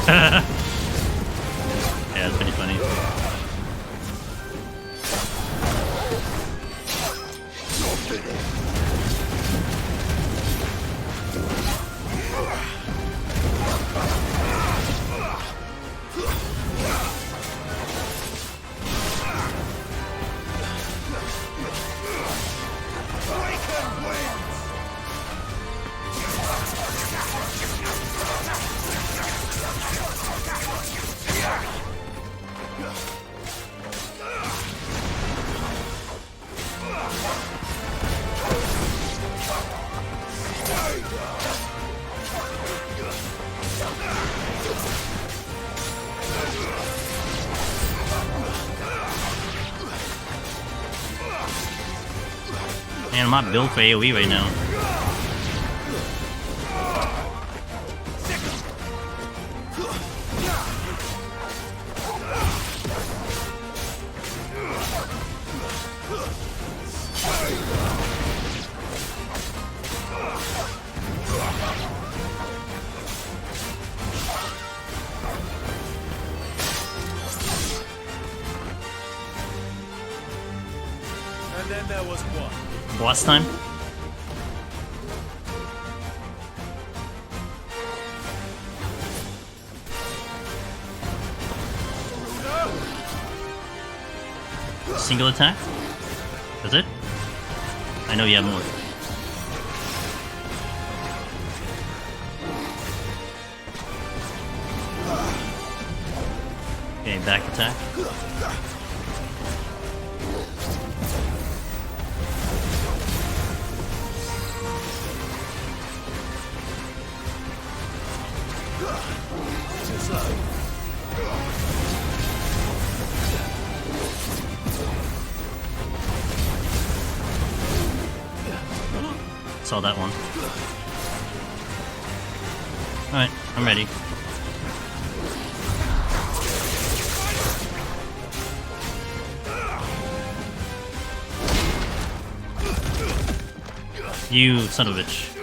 Yeah, that's pretty funny. Man, I'm not built for AoE right now. And then there was what? Boss time? Single attack? That's it? I know you have more. Okay, back attack. Saw that one. Alright, I'm ready. You son of a bitch.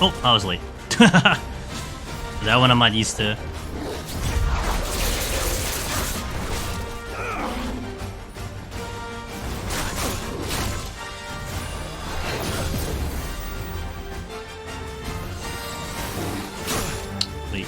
Oh, I was late. That one I'm not used to. Wait.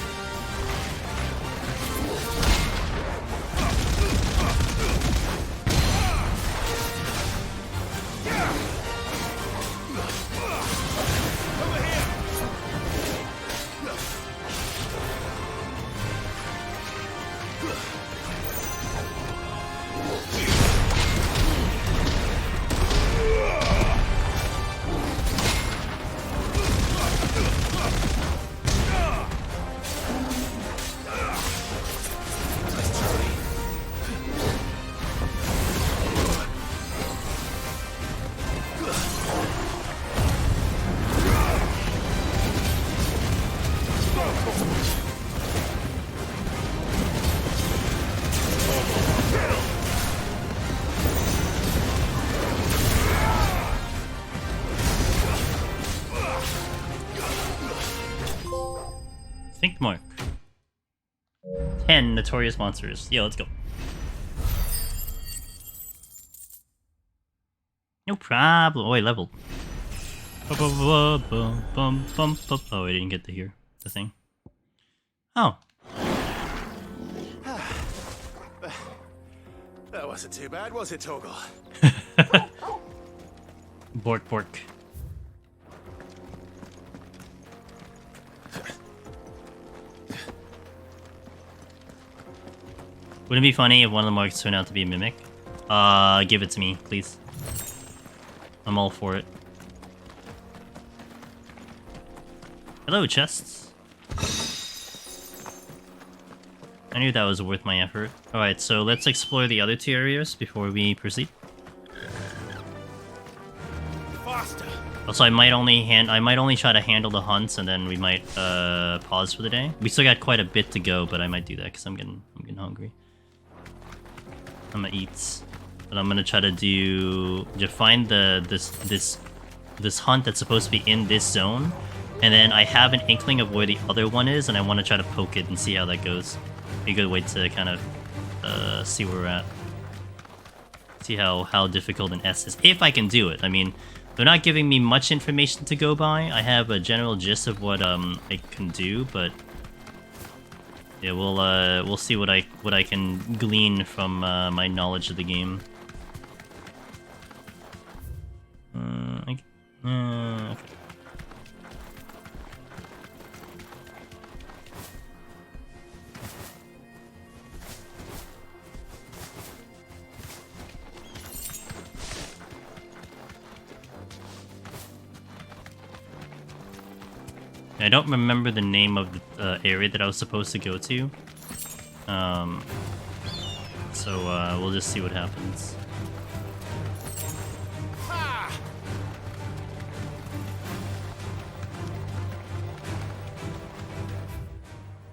Think mark. 10 notorious monsters. Yeah, let's go. No problem. Oh, I leveled. Oh, I didn't get to hear the thing. Oh. That wasn't too bad, was it, Torgal? Bork, bork. Wouldn't it be funny if one of the marks turned out to be a mimic? Give it to me, please. I'm all for it. Hello, chests. I knew that was worth my effort. Alright, so let's explore the other two areas before we proceed. Faster. Also, I might only try to handle the hunts, and then we might pause for the day. We still got quite a bit to go, but I might do that because I'm getting hungry. I'm gonna eat, but I'm gonna try to find this hunt that's supposed to be in this zone, And then I have an inkling of where the other one is, and I want to try to poke it and see how that goes. Be a good way to kind of see where we're at. See how difficult an S is, if I can do it. I mean, they're not giving me much information to go by. I have a general gist of what I can do, but yeah, we'll see what I can glean from my knowledge of the game. Okay. I don't remember the name of the area that I was supposed to go to. So we'll just see what happens.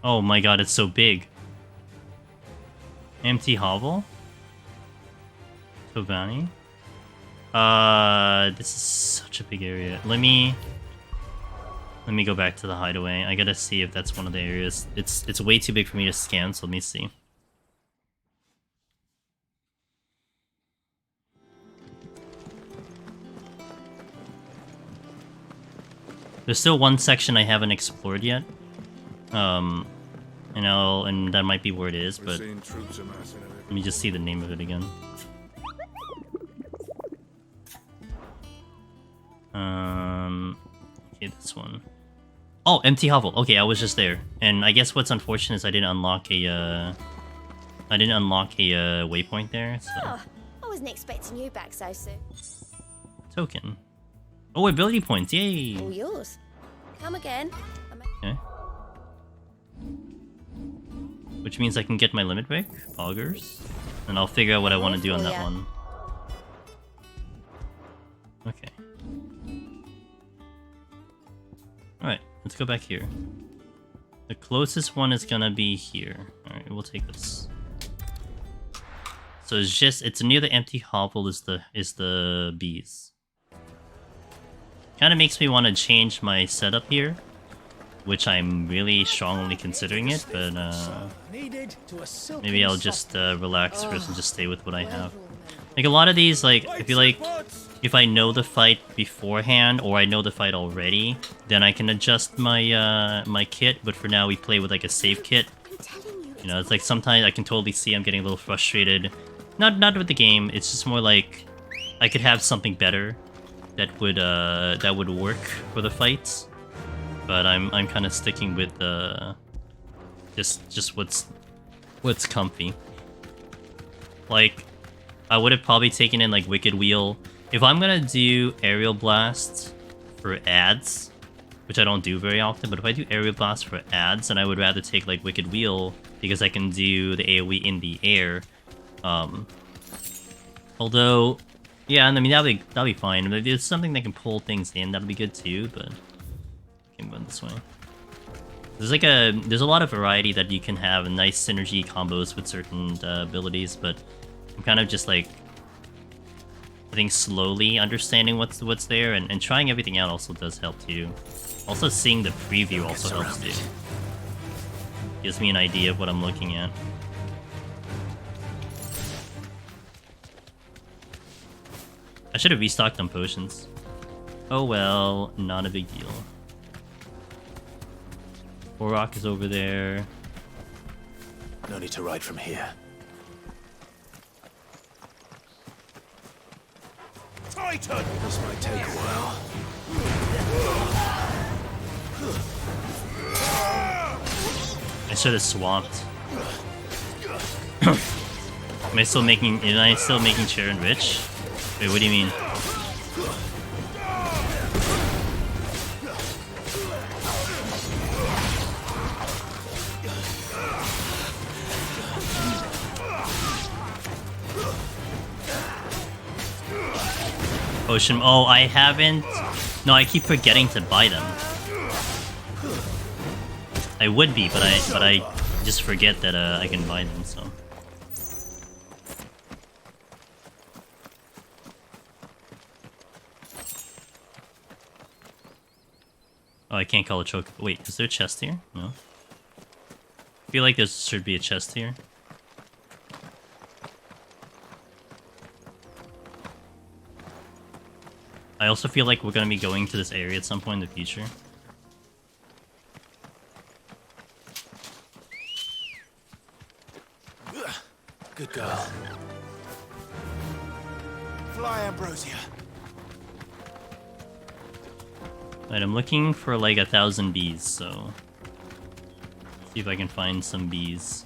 Oh my god, it's so big. Empty hovel? Tovani? This is such a big area. Let me go back to the hideaway. I gotta see if that's one of the areas. It's way too big for me to scan, so let me see. There's still one section I haven't explored yet. And that might be where it is, but let me just see the name of it again. Okay, this one. Oh, empty hovel. Okay, I was just there, and I guess what's unfortunate is I didn't unlock a waypoint there. So. Oh, I wasn't expecting you back so soon. Token. Oh, ability points! Yay! All yours. Come again. Okay. Which means I can get my limit break, poggers, and I'll figure out what I want to do on that one. Okay. Alright, let's go back here. The closest one is gonna be here. Alright, we'll take this. So it's near the empty hovel is the bees. Kinda makes me want to change my setup here, which I'm really strongly considering it, but maybe I'll just relax first and just stay with what I have. Like a lot of these, like I feel like if I know the fight beforehand or I know the fight already, then I can adjust my my kit. But for now, we play with like a save kit. You know, it's like sometimes I can totally see I'm getting a little frustrated. Not with the game. It's just more like I could have something better that would work for the fights. But I'm kind of sticking with just what's comfy. Like I would have probably taken in like Wicked Wheel if I'm gonna do Aerial Blast for ads, which I don't do very often. But if I do Aerial Blast for ads, then I would rather take like Wicked Wheel because I can do the AOE in the air. Although, yeah, I mean that'll be fine. If there's something that can pull things in, that'll be good too. But I'm going this way. There's a lot of variety that you can have and nice synergy combos with certain abilities, but I'm kind of just like I think slowly understanding what's there and trying everything out also does help too. Also seeing the preview also helps too. Gives me an idea of what I'm looking at. I should have restocked on potions. Oh well, not a big deal. Korok is over there. No need to ride from here. Titan! This might take a while. I should have swapped. Am I still making Sharon rich? Wait, what do you mean? Potion. Oh, I haven't. No, I keep forgetting to buy them. I would be, but I just forget that I can buy them. So. Oh, I can't call a choke. Wait, is there a chest here? No. I feel like there should be a chest here. I also feel like we're gonna be going to this area at some point in the future. Good girl. Fly, Ambrosia. Right, I'm looking for like 1,000 bees, so... see if I can find some bees.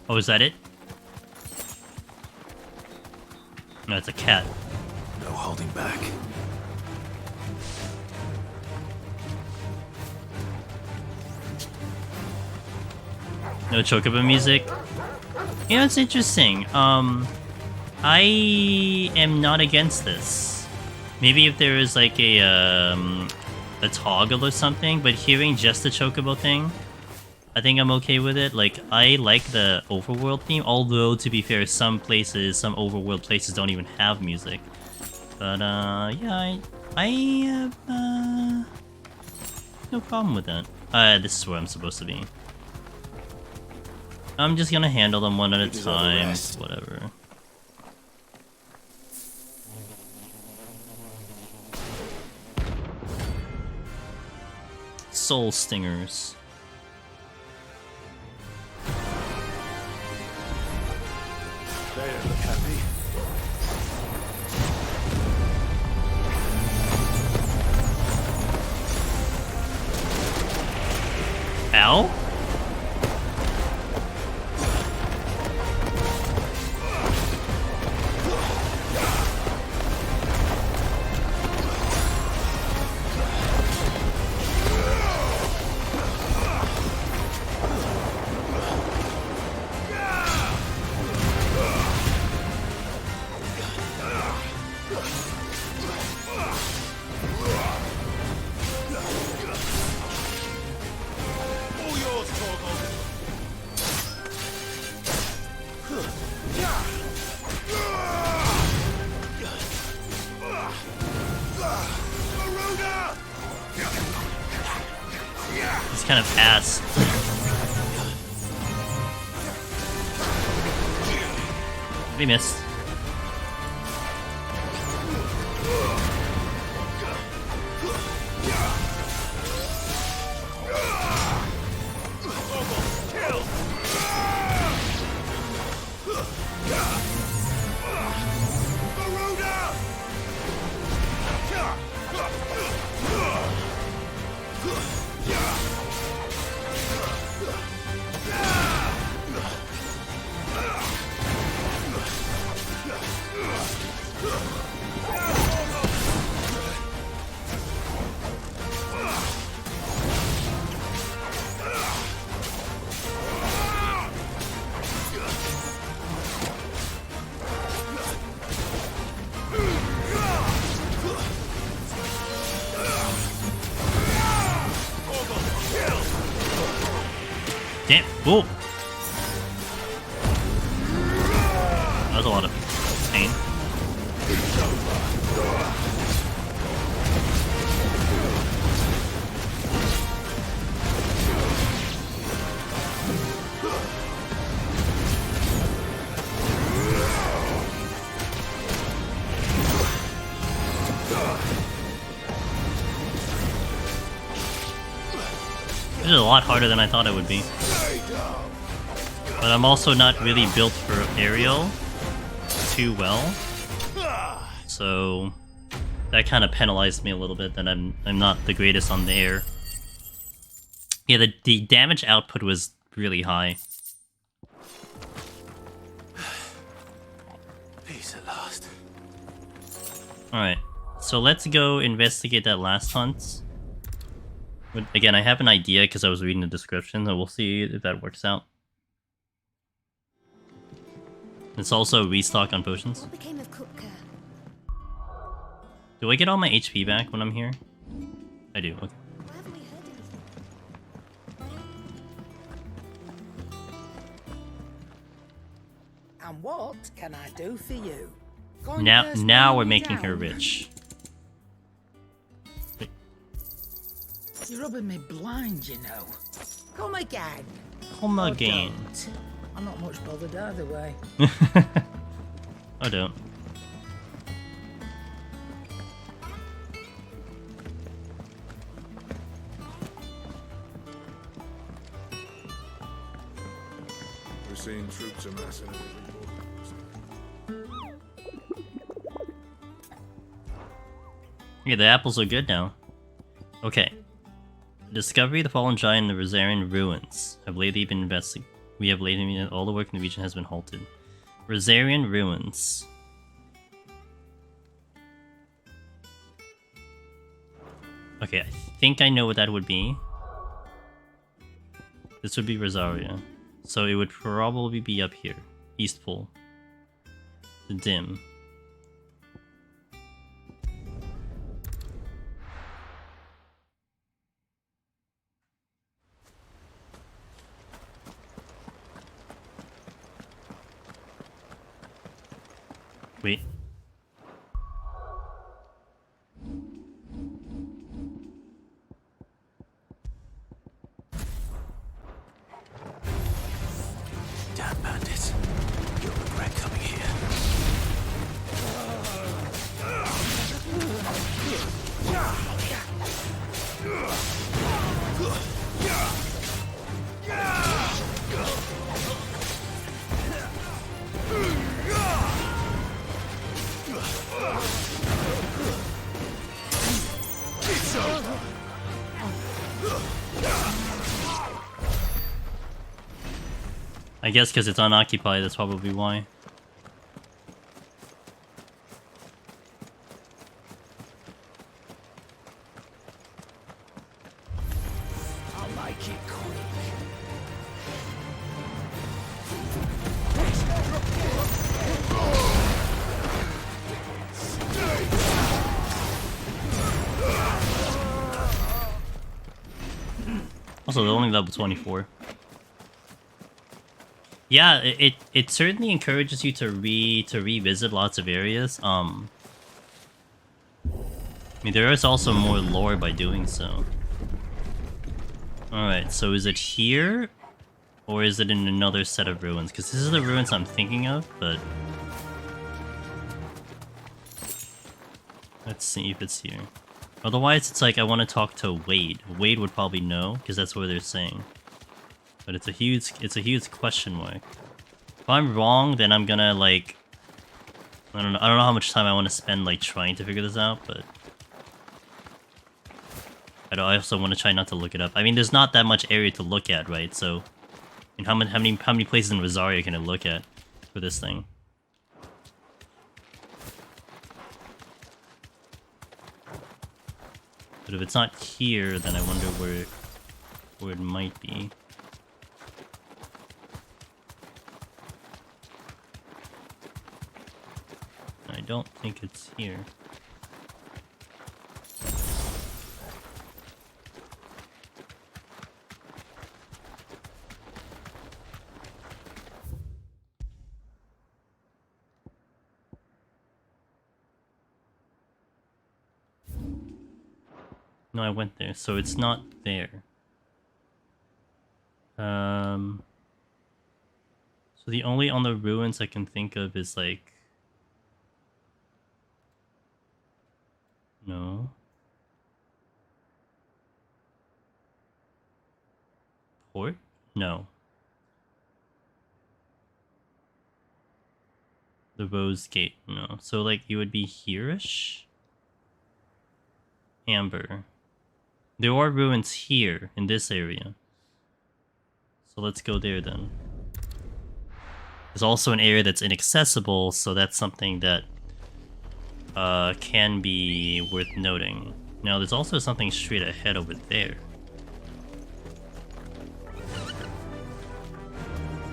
Oh, is that it? No, it's a cat. No holding back. No chocobo music. You know, it's interesting. I am not against this. Maybe if there is like a toggle or something, but hearing just the chocobo thing, I think I'm okay with it. Like, I like the overworld theme, although to be fair, some places, some overworld places don't even have music. But yeah, I have no problem with that. This is where I'm supposed to be. I'm just gonna handle them one at a time, whatever. Soul Stingers. They don't look happy. Ow? It's kind of ass. We missed. Damn. Whoa. That was a lot of pain. This is a lot harder than I thought it would be. But I'm also not really built for aerial too well. So that kind of penalized me a little bit that I'm not the greatest on the air. Yeah, the damage output was really high. Peace at last. Alright, so let's go investigate that last hunt. But again, I have an idea because I was reading the description, so we'll see if that works out. It's also a restock on potions. What became of Kupka? Do I get all my HP back when I'm here? I do, okay. Why haven't we heard anything? And what can I do for you? Now we're making her rich. You're rubbing me blind, you know. Come again. Come again. Don't. I'm not much bothered either way. I don't. We're seeing troops amassing. Yeah, the apples are good now. Okay. Discovery of the fallen giant in the Rosarian ruins. Have lately been investigated. We have lately all the work in the region has been halted. Rosarian ruins. Okay, I think I know what that would be. This would be Rosaria. So it would probably be up here. East Pole. The dim. Wait. Damn bandits. You'll regret coming here. I guess because it's unoccupied, that's probably why. I'll make it quick. Also, they're only level 24. Yeah, it certainly encourages you to revisit lots of areas. I mean, there is also more lore by doing so. Alright, so is it here? Or is it in another set of ruins? Because this is the ruins I'm thinking of, but... let's see if it's here. Otherwise, it's like I want to talk to Wade. Wade would probably know, because that's what they're saying. But it's a huge question mark. If I'm wrong, then I'm gonna like... I don't know how much time I want to spend like trying to figure this out, but... I also want to try not to look it up. I mean, there's not that much area to look at, right? So, I mean, how many places in Rosaria can I look at for this thing? But if it's not here, then I wonder where it might be. I don't think it's here. No, I went there, so it's not there. So the only on the ruins I can think of is like... no. Port? No. The Rose Gate? No. So like you would be here-ish? Amber. There are ruins here, in this area. So let's go there then. There's also an area that's inaccessible, so that's something that can be worth noting. Now, there's also something straight ahead over there.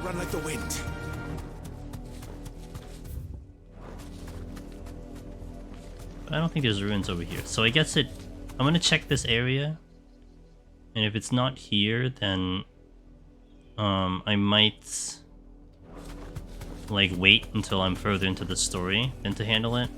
Run like the wind. But I don't think there's ruins over here. So I guess I'm gonna check this area. And if it's not here, then I might like wait until I'm further into the story than to handle it.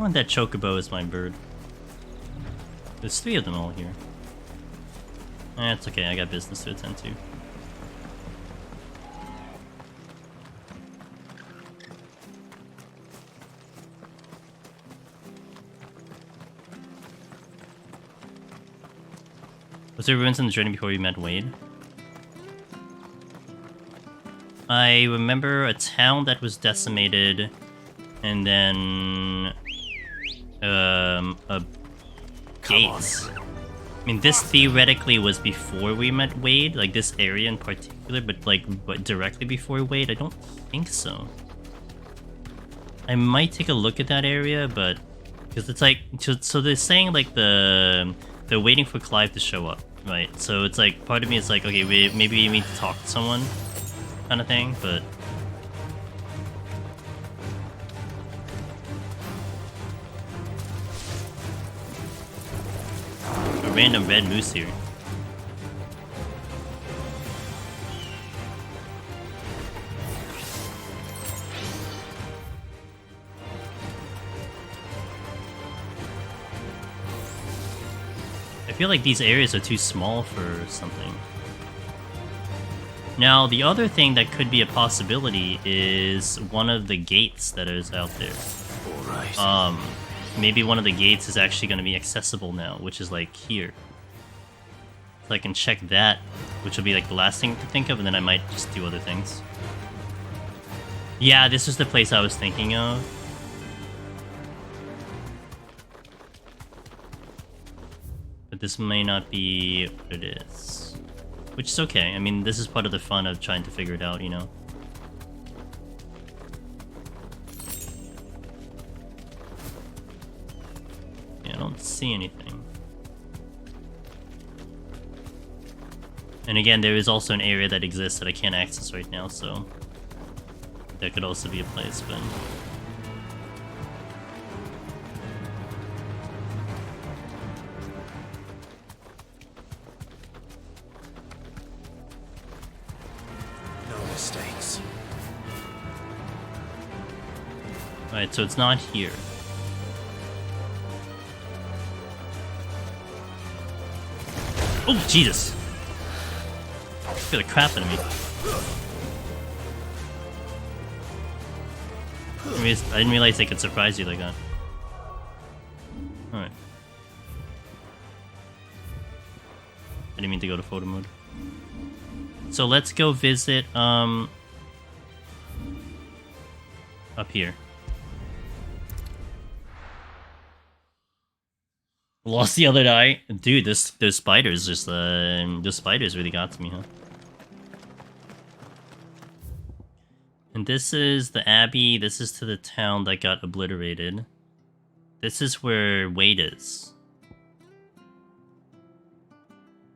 want that chocobo as my bird. There's 3 of them all here. It's okay, I got business to attend to. Was there ruins in the journey before we met Wade? I remember a town that was decimated, and then a gates. I mean, this theoretically was before we met Wade, like this area in particular, but directly before Wade, I don't think so. I might take a look at that area, but because it's like, so they're saying like they're waiting for Clive to show up, right? So it's like part of me is like, okay, maybe we need to talk to someone, kind of thing, but. Random red moose here. I feel like these areas are too small for something. Now, the other thing that could be a possibility is one of the gates that is out there. Alright. Maybe one of the gates is actually going to be accessible now, which is like here. So I can check that, which will be like the last thing to think of, and then I might just do other things. Yeah, this is the place I was thinking of. But this may not be what it is. Which is okay. I mean, this is part of the fun of trying to figure it out, you know? I don't see anything. And again, there is also an area that exists that I can't access right now, so that could also be a place, but no mistakes. Alright, so it's not here. Oh, Jesus! Scared the crap out of me. I didn't realize they could surprise you like that. Alright. I didn't mean to go to photo mode. So let's go visit, up here. Lost the other eye. Dude, those spiders just, those spiders really got to me, huh? And this is the Abbey, this is to the town that got obliterated. This is where Wade is.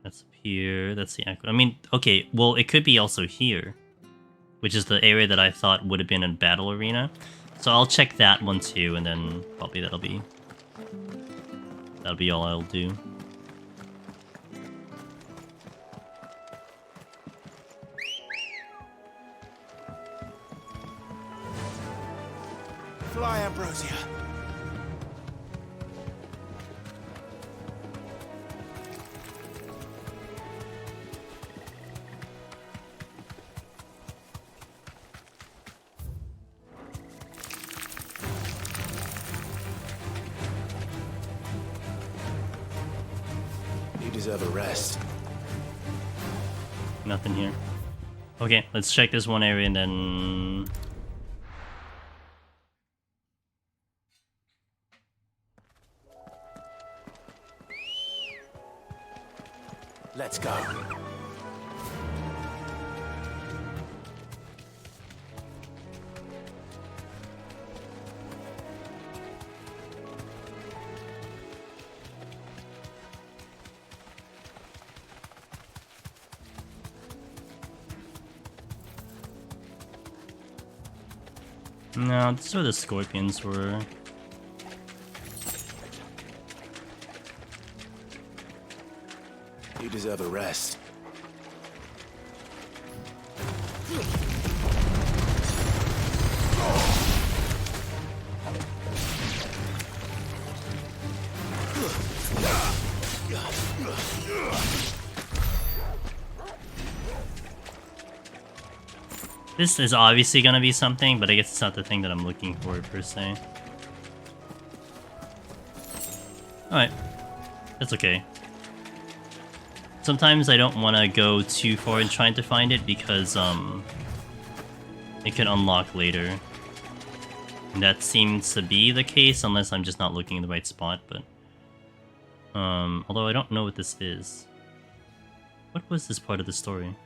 That's up here, that's the I mean, okay, well, it could be also here. Which is the area that I thought would have been a battle arena. So I'll check that one too, and then probably that'll be all I'll do. Fly, Ambrosia. You deserve a rest. Nothing here. Okay, let's check this one area and then... Let's go. No, this is where the scorpions were. You deserve a rest. This is obviously gonna be something, but I guess it's not the thing that I'm looking for per se. Alright. That's okay. Sometimes I don't want to go too far in trying to find it because it can unlock later. And that seems to be the case unless I'm just not looking in the right spot, but although I don't know what this is. What was this part of the story?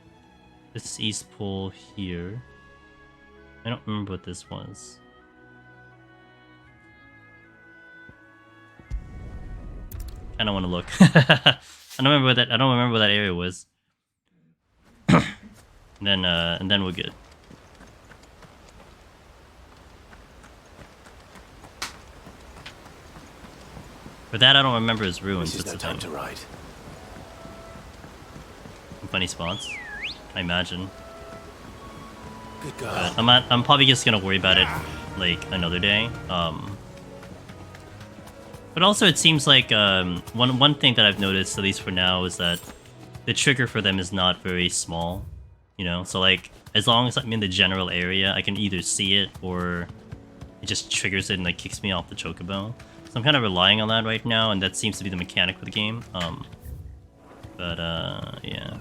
This is East Pole here. I don't remember what this was. I don't want to look. I don't remember what that. I don't remember what that area was. and then we're good. For that, I don't remember his ruins. This is no time to ride. Funny spots, I imagine. Good girl. But I'm probably just gonna worry about it like another day. But also, it seems like one thing that I've noticed, at least for now, is that the trigger for them is not very small. You know, so like as long as I'm in the general area, I can either see it or it just triggers it and like kicks me off the chocobo. So I'm kind of relying on that right now, and that seems to be the mechanic for the game. Yeah.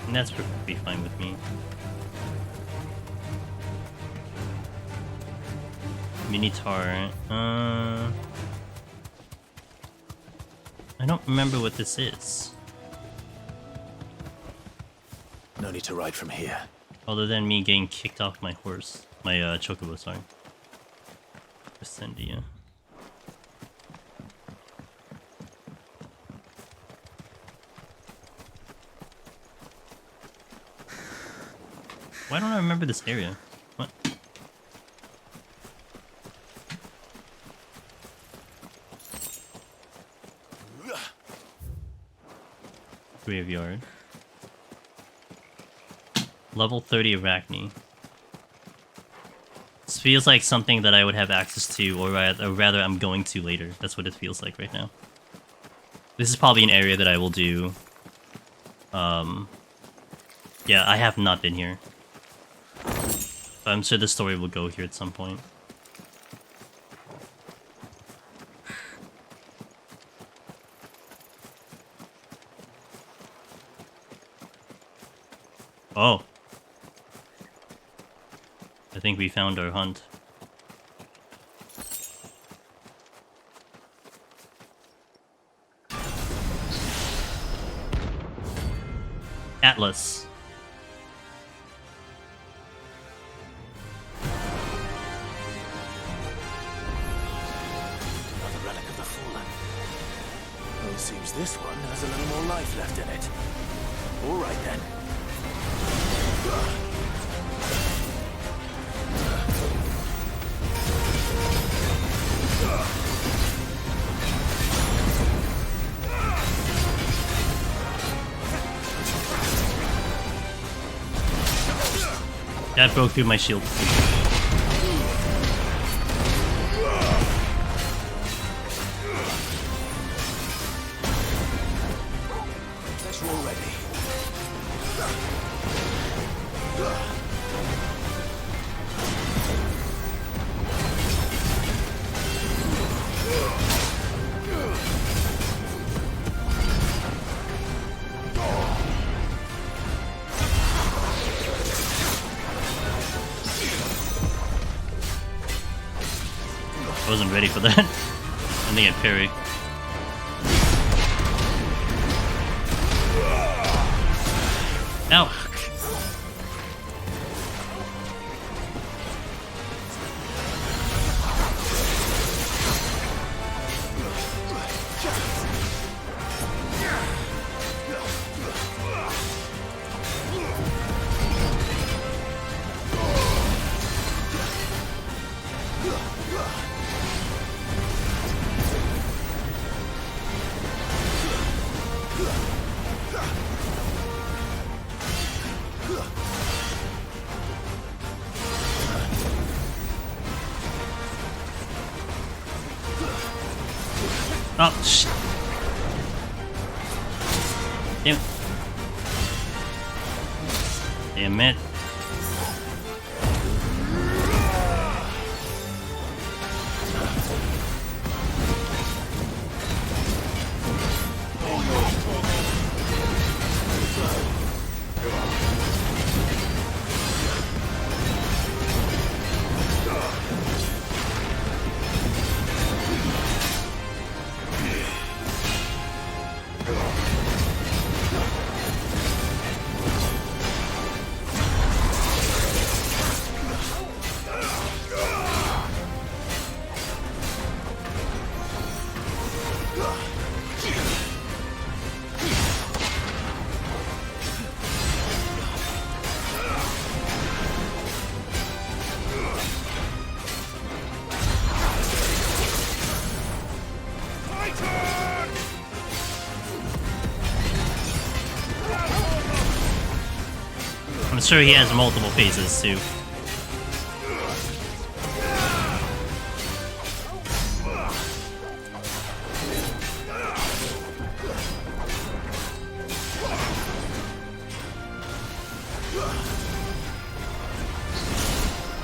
And that's perfectly fine with me. Minotaur. I don't remember what this is. No need to ride from here. Other than me getting kicked off my horse. My chocobo, sorry. Ascendia. Why don't I remember this area? What? Graveyard. Level 30 Arachne. This feels like something that I would have access to, or rather I'm going to later. That's what it feels like right now. This is probably an area that I will do. Yeah, I have not been here. But I'm sure the story will go here at some point. Oh. I think we found our hunt. Atlas. Another relic of the fallen. Well, it seems this one has a little more life left in it. All right then. That broke through my shield. Guess we're all ready. I wasn't ready for that. I think I'd parry. Ow! Oh, shit. Damn it. Damn it. I'm sure he has multiple phases too.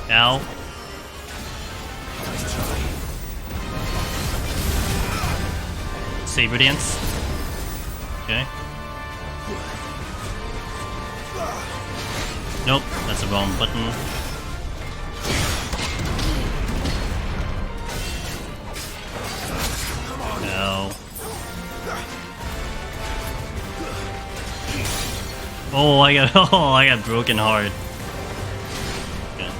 Ow. Saber dance. Okay. Nope, that's the wrong button. No. Oh, I got broken hard. Okay.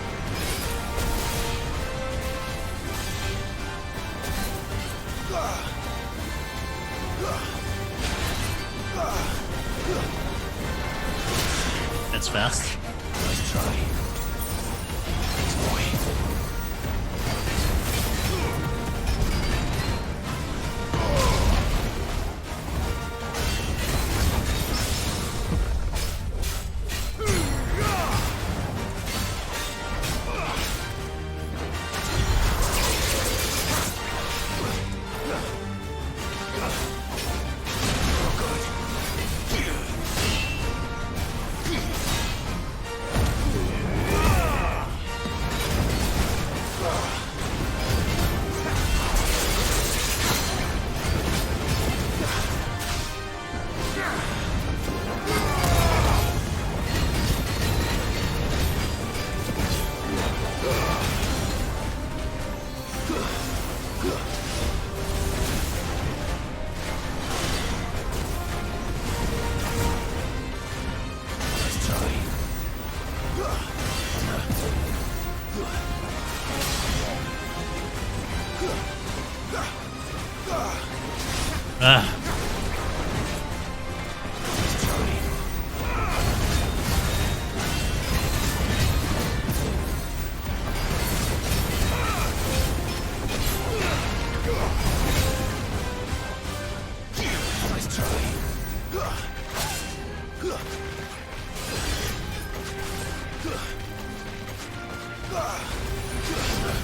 That's fast. Let's try.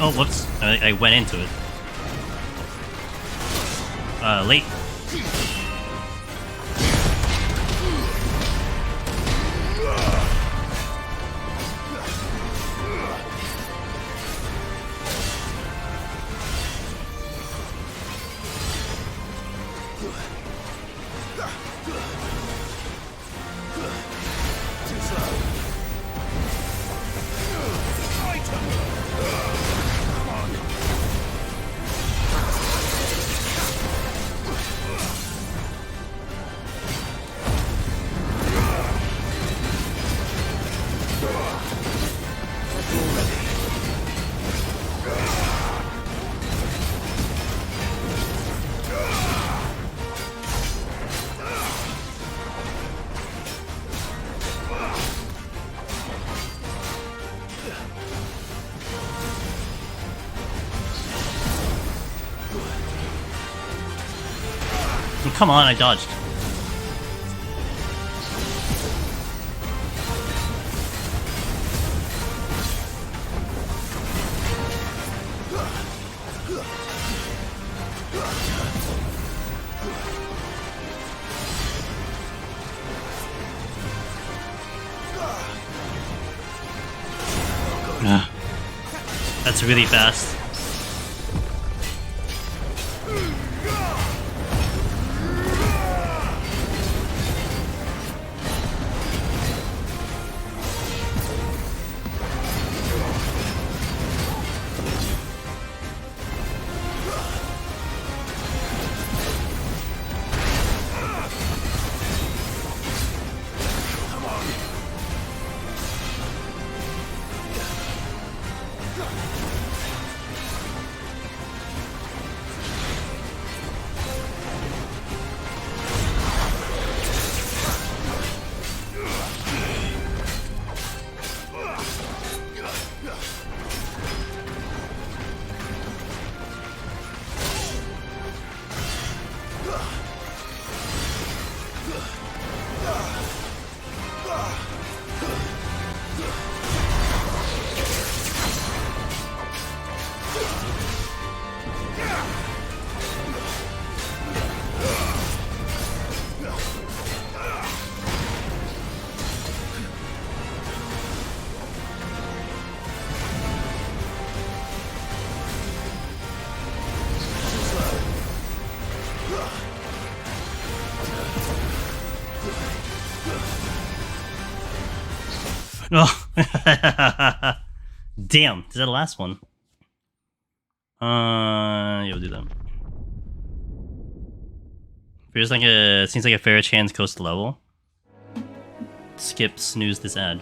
Oh, whoops. I went into it. Late. Come on, I dodged. That's really fast. Oh. Damn, is that the last one? Yeah, we'll do that. Seems like a fair chance coast level. Skip, snooze this ad.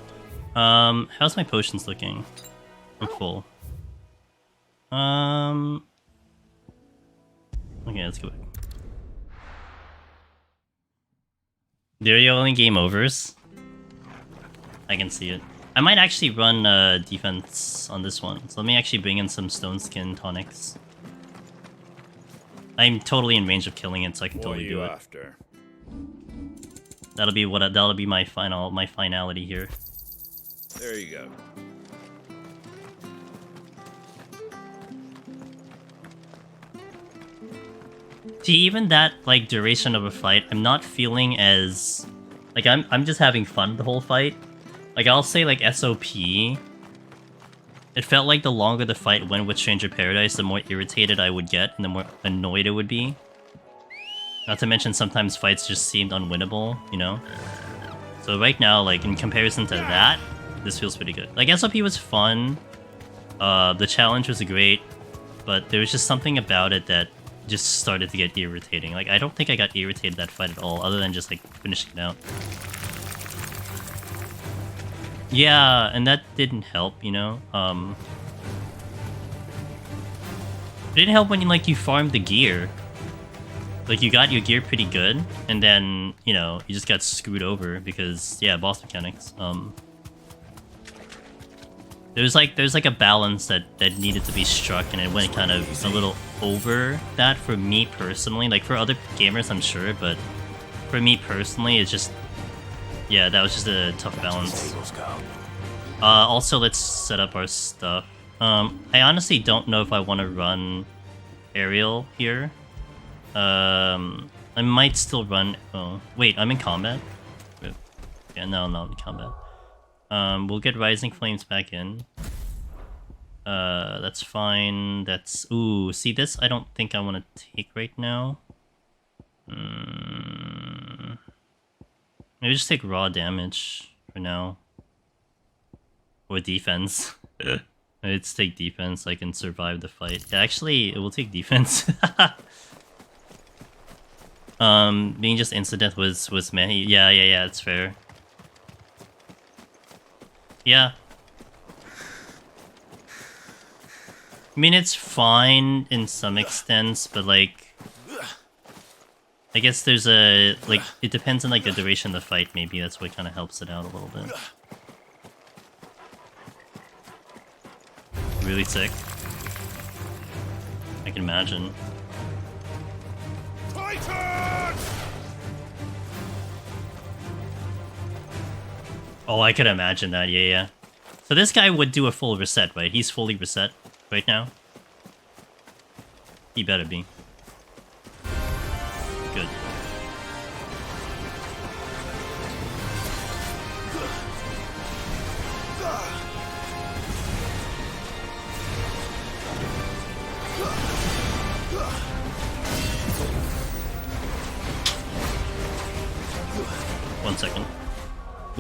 How's my potions looking? I'm full. Okay, let's go back. There are your only game overs. I can see it. I might actually run defense on this one. So let me actually bring in some stone skin tonics. I'm totally in range of killing it, so I can totally do it. After? That'll be my finality here. There you go. See, even that like duration of a fight, I'm not feeling as like I'm just having fun the whole fight. Like I'll say like SOP. It felt like the longer the fight went with Stranger Paradise, the more irritated I would get and the more annoyed it would be. Not to mention sometimes fights just seemed unwinnable, you know? So right now, like in comparison to that, this feels pretty good. Like SOP was fun. The challenge was great, but there was just something about it that just started to get irritating. Like I don't think I got irritated that fight at all, other than just like finishing it out. Yeah, and that didn't help, you know? It didn't help when you farmed the gear. Like, you got your gear pretty good, and then, you know, you just got screwed over because, yeah, boss mechanics. There's like a balance that needed to be struck, and it went kind of a little over that for me personally. Like, for other gamers, I'm sure, but for me personally, it's just... Yeah, that was just a tough balance. Also, let's set up our stuff. I honestly don't know if I want to run aerial here. I might still run... Oh, wait, I'm in combat? Yeah, no, I'm not in combat. We'll get Rising Flames back in. That's fine. That's... Ooh, see this? I don't think I want to take right now. Maybe just take raw damage for now. Or defense. Let's take defense so I can survive the fight. Yeah, actually, it will take defense. Being just instant was meh. Yeah, it's fair. Yeah. I mean, it's fine in some extents, but like... I guess there's a... Like, it depends on like the duration of the fight, maybe. That's what kind of helps it out a little bit. Really sick. I can imagine. Titan! Oh, I could imagine that, yeah. So this guy would do a full reset, right? He's fully reset right now. He better be. Good.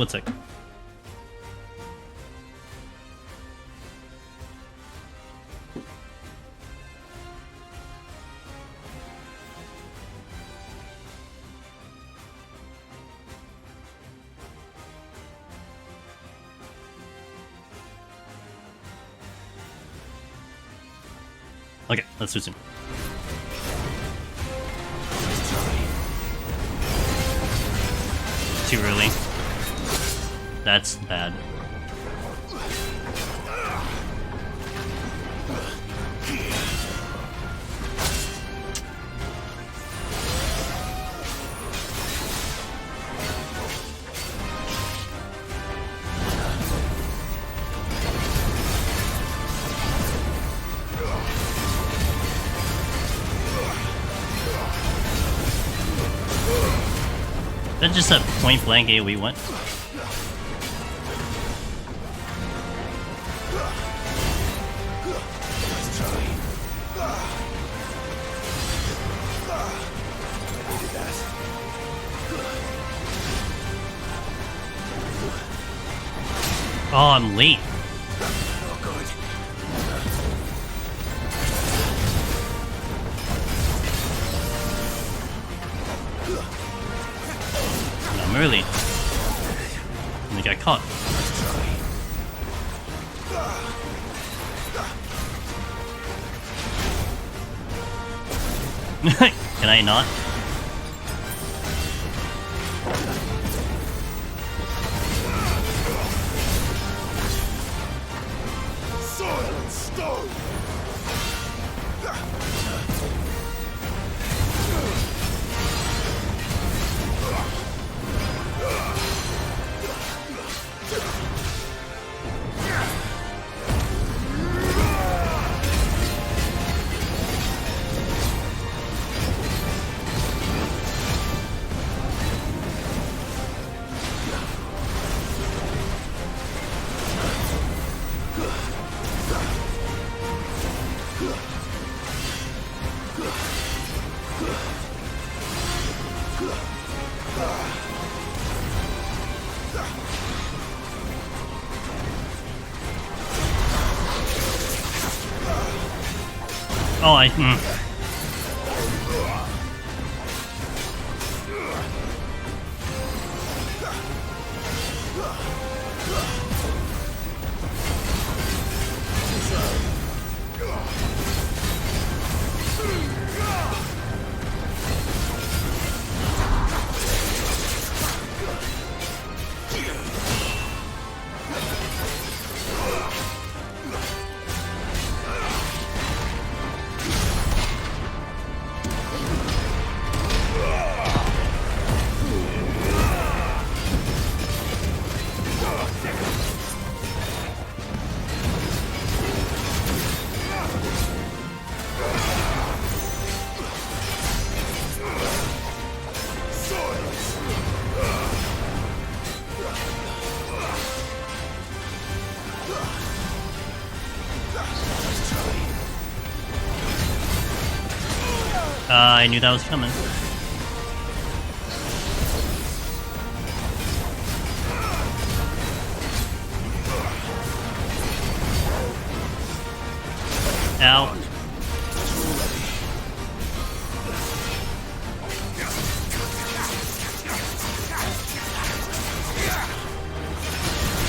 one sec. Okay, let's resume. Too early. That's bad. That just a point blank AoE went. Oh, I'm late. I'm early. And I got caught. Can I not? Soil and stone. Oh, I. I knew that was coming. Ow.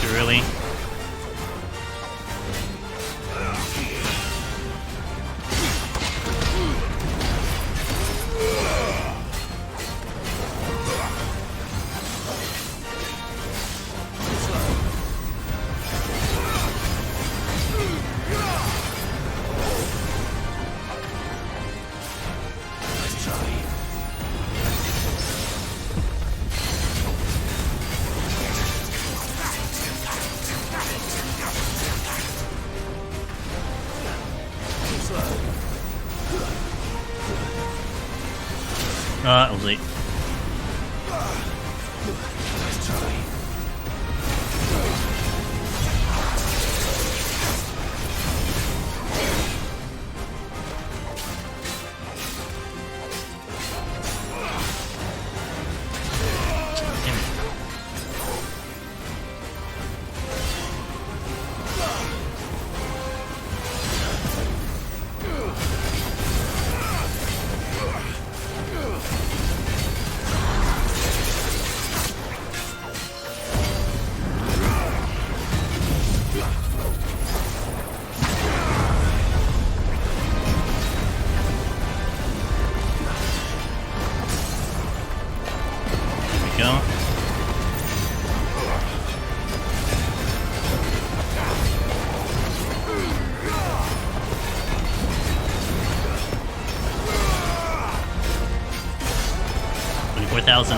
Too early. I was late. 1,000.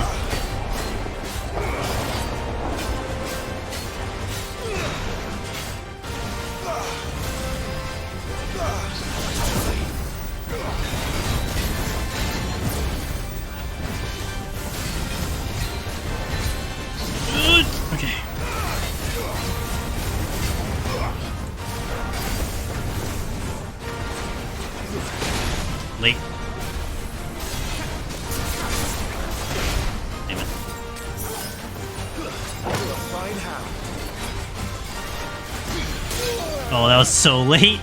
Okay. Late. Damn it. Oh, that was so late.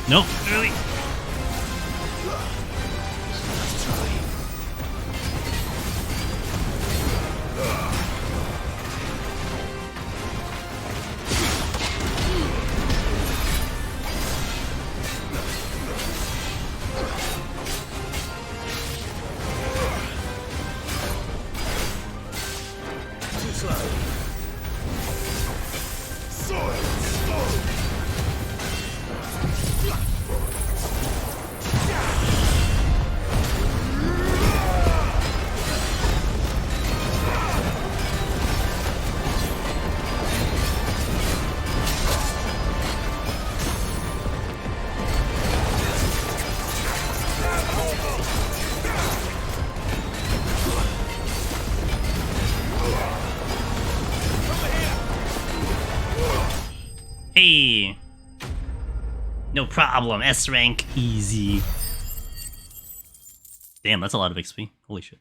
Nope, really. Too slow. Soil, stone. Hey! No problem, S rank, easy. Damn, that's a lot of XP. Holy shit.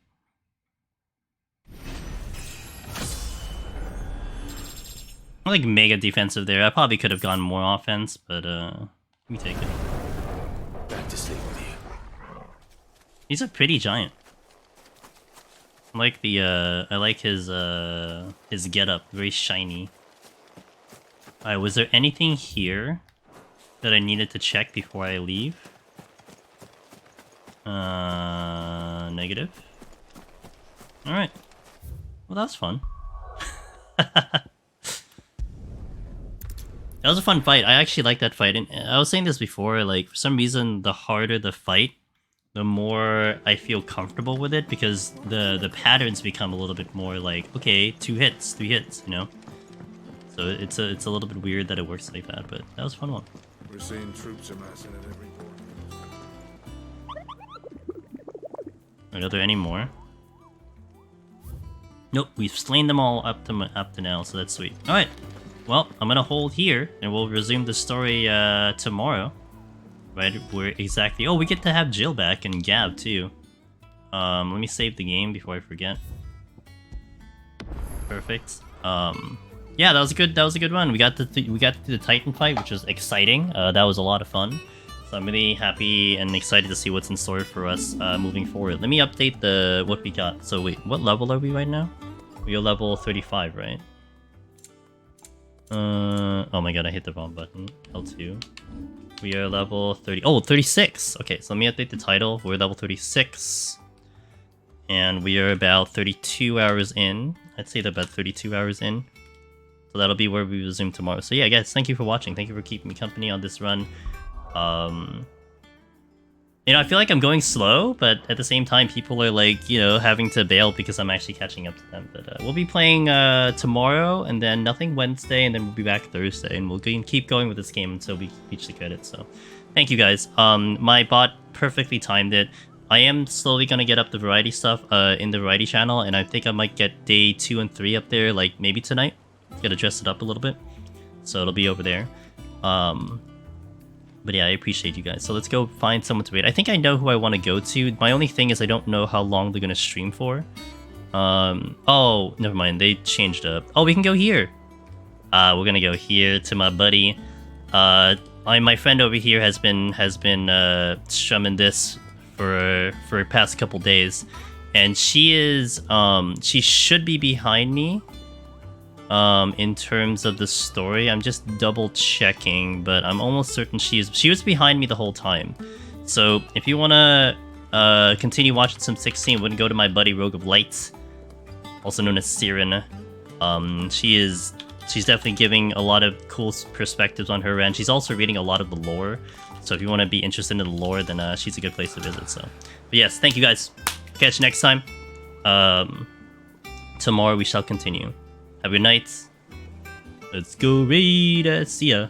I'm like mega defensive there. I probably could have gone more offense, but we take it. Back to sleep with you. He's a pretty giant. I like the I like his getup, very shiny. Alright, was there anything here that I needed to check before I leave? Negative. Alright. Well, that's fun. That was a fun fight. I actually like that fight. And I was saying this before, like, for some reason, the harder the fight, the more I feel comfortable with it, because the patterns become a little bit more like, okay, 2 hits, 3 hits, you know? So it's a little bit weird that it works like that, but that was a fun one. We're seeing troops amassing at every corner. Are there any more? Nope, we've slain them all up to now, so that's sweet. All right, well, I'm gonna hold here, and we'll resume the story tomorrow. Right, where exactly? Oh, we get to have Jill back and Gab too. Let me save the game before I forget. Perfect. Yeah, that was a good run. We got to the Titan fight, which was exciting. That was a lot of fun. So I'm really happy and excited to see what's in store for us moving forward. Let me update what we got. So wait, what level are we right now? We are level 35, right? Oh my god, I hit the wrong button. L2. We are level 30. Oh, 36! Okay, so let me update the title. We're level 36. And we are about 32 hours in. I'd say they're about 32 hours in. So that'll be where we resume tomorrow. So yeah, guys, thank you for watching. Thank you for keeping me company on this run. You know, I feel like I'm going slow, but at the same time, people are like, you know, having to bail because I'm actually catching up to them. But we'll be playing tomorrow, and then nothing Wednesday, and then we'll be back Thursday, and we'll keep going with this game until we reach the credits. So thank you guys. My bot perfectly timed it. I am slowly gonna get up the variety stuff in the variety channel, and I think I might get day 2 and 3 up there, like maybe tonight. Gotta dress it up a little bit, so it'll be over there. But yeah, I appreciate you guys. So let's go find someone to raid. I think I know who I want to go to. My only thing is I don't know how long they're gonna stream for. Oh, never mind. They changed up. Oh, we can go here. We're gonna go here to my buddy. My friend over here has been strumming this for the past couple days, and she should be behind me. In terms of the story, I'm just double checking, but I'm almost certain she was behind me the whole time. So if you wanna continue watching some 16, we can go to my buddy Rogue of Light, also known as Siren. She's definitely giving a lot of cool perspectives on her end. She's also reading a lot of the lore, so if you want to be interested in the lore, then she's a good place to visit. So, but yes, thank you guys. Catch you next time. Tomorrow we shall continue. Have a good night. Let's go raid. See ya.